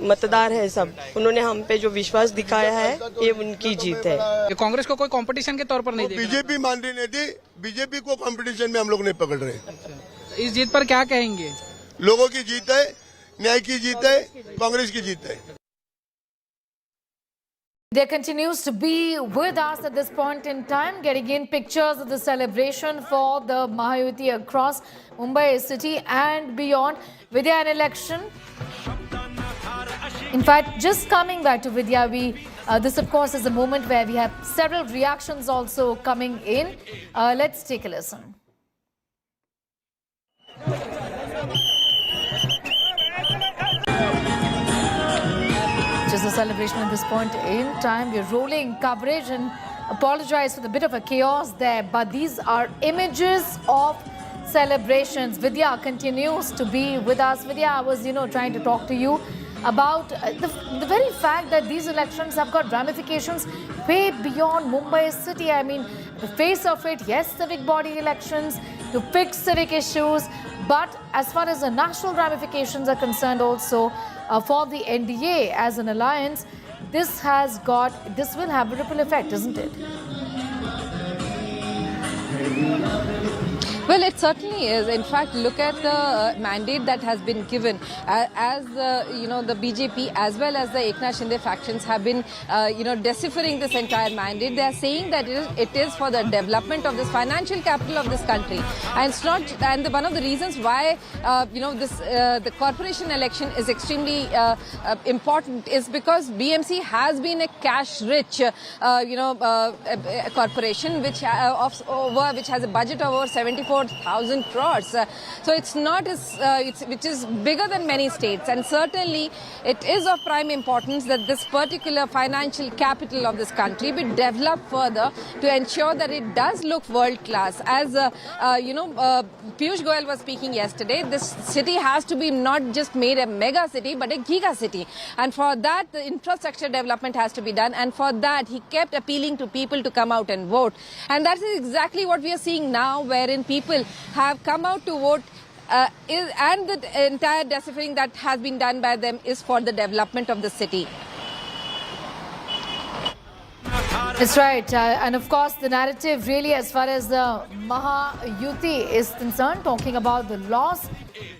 मतदार है सब, उन्होंने हम पे जो विश्वास दिखाया है ये उनकी जीत है। कांग्रेस को कोई कंपटीशन के तौर पर नहीं देखा? बीजेपी मान रही नहीं थी, बीजेपी को कंपटीशन में हम लोग नहीं पकड़ रहे। इस जीत पर क्या कहेंगे? लोगों की जीत है, न्याय की जीत है, कांग्रेस की जीत है। There continues to be with us at this point in time, getting in pictures of the celebration for the Mahayuti across Mumbai city and beyond. Vidya, an election. In fact, just coming back to Vidya, this of course is a moment where we have several reactions also coming in. Let's take a listen. Just a celebration at this point in time. We're rolling coverage and apologize for the bit of a chaos there, but these are images of celebrations. Vidya continues to be with us. Vidya, I was, trying to talk to you about the very fact that these elections have got ramifications way beyond Mumbai city. I mean, the face of it, yes, civic body elections to fix civic issues, but as far as the national ramifications are concerned also, for the NDA as an alliance, this will have a ripple effect, isn't it? Well, it certainly is. In fact, look at the mandate that has been given. As the BJP as well as the Eknath Shinde factions have been, deciphering this entire mandate. They are saying that it is for the development of this financial capital of this country, and it's not. And one of the reasons why the corporation election is extremely important is because BMC has been a cash-rich, corporation which has a budget of over 74,000 crores. So it's not which is bigger than many states, and certainly it is of prime importance that this particular financial capital of this country be developed further to ensure that it does look world class. As Piyush Goyal was speaking yesterday, this city has to be not just made a mega city but a giga city, and for that the infrastructure development has to be done, and for that he kept appealing to people to come out and vote, and that is exactly what we are seeing now, wherein people have come out to vote, and the entire deciphering that has been done by them is for the development of the city. That's right. And of course, the narrative really, as far as the Mahayuti is concerned, talking about the loss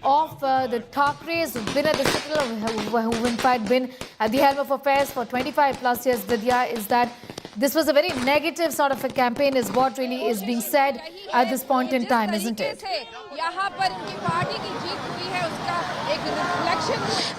of the Thackeray's who've been at the citadel, who've in fact been at the helm of affairs for 25 plus years, Vidya, is that this was a very negative sort of a campaign is what really is being said at this point in time, isn't it?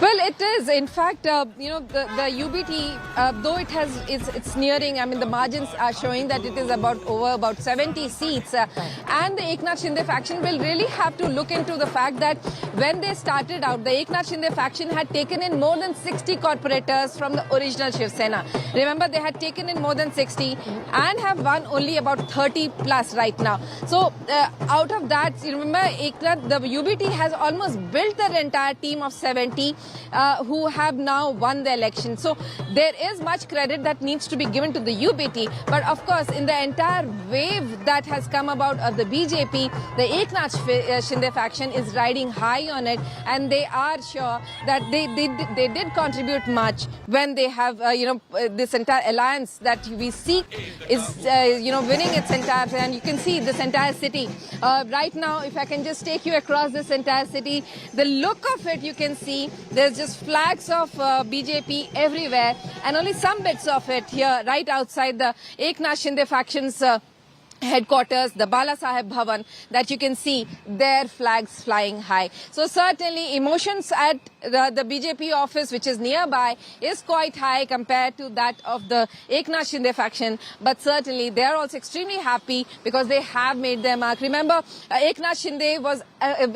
Well, it is. In fact, the UBT, though it's nearing, I mean, the margins are showing that it is about 70 seats. And the Eknath Shinde faction will really have to look into the fact that when they started out, the Eknath Shinde faction had taken in more than 60 corporators from the original Shiv Sena. Remember, they had taken in more than 60 and have won only about 30 plus right now. So out of that, you remember, Eknath, the UBT has almost built their entire team of 70 who have now won the election. So there is much credit that needs to be given to the UBT. But of course, in the entire wave that has come about of the BJP, the Eknath Shinde faction is riding high on it, and they are sure that they did contribute much when they have this entire alliance that we seek is winning its entire, and you can see this entire city right now. If I can just take you across this entire city, the look of it, you can see there's just flags of BJP everywhere, and only some bits of it here right outside the Eknath Shinde faction's headquarters, the Bala Saheb Bhavan, that you can see their flags flying high. So certainly emotions at the BJP office, which is nearby, is quite high compared to that of the Eknath Shinde faction. But certainly they are also extremely happy because they have made their mark. Remember, Eknath Shinde was,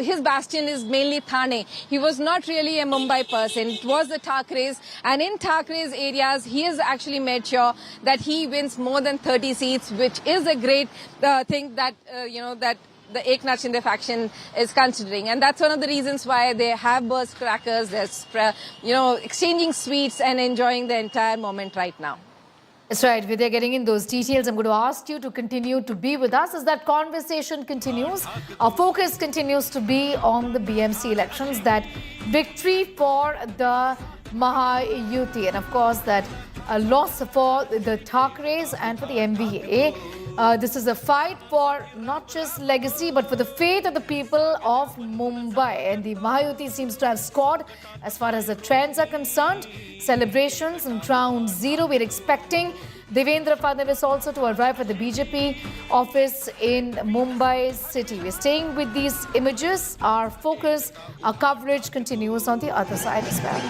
his bastion is mainly Thane. He was not really a Mumbai person. It was the Thackerays. And in Thackeray's areas, he has actually made sure that he wins more than 30 seats, which is a great thing that, that the Eknath Shinde faction is considering. And that's one of the reasons why they have burst crackers, they're, exchanging sweets and enjoying the entire moment right now. That's right. Vidya, getting in those details, I'm going to ask you to continue to be with us as that conversation continues. Our focus continues to be on the BMC elections, that victory for the Mahayuti, and of course that loss for the Thackerays and for the MVA. This is a fight for not just legacy but for the fate of the people of Mumbai, and the Mahayuti seems to have scored as far as the trends are concerned. Celebrations in ground zero. We're expecting Devendra Fadnavis also to arrive at the BJP office in Mumbai city. We're staying with these images. Our focus, our coverage continues on the other side as well.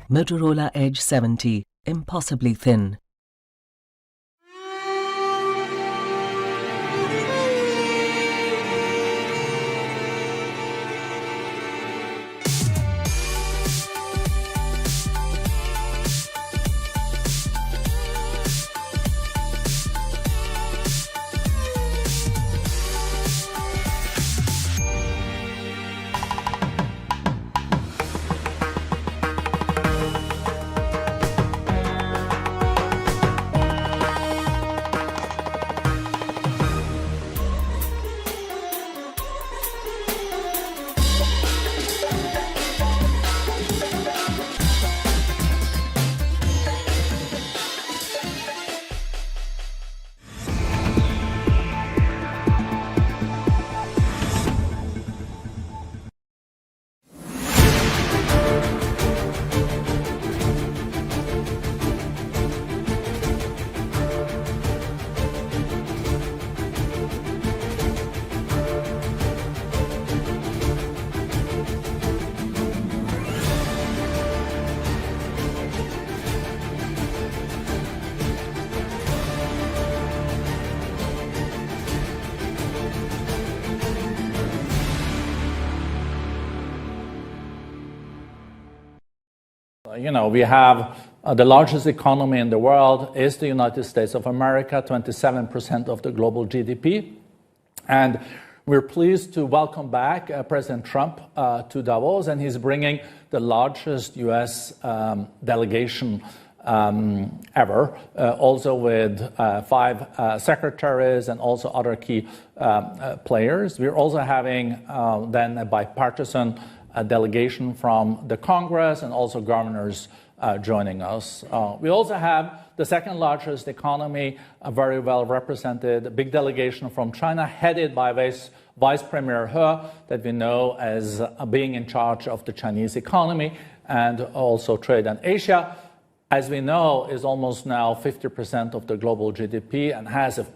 Motorola Edge 70, impossibly thin. we have the largest economy in the world is the United States of America, 27% of the global GDP. And we're pleased to welcome back President Trump to Davos, and he's bringing the largest U.S. delegation ever, also with 5 secretaries and also other key players. We're also having then a bipartisan delegation from the Congress and also governors joining us. We also have the second largest economy, very well represented, a big delegation from China headed by Vice Premier He, that we know as being in charge of the Chinese economy and also trade. And Asia, as we know, is almost now 50% of the global GDP and has a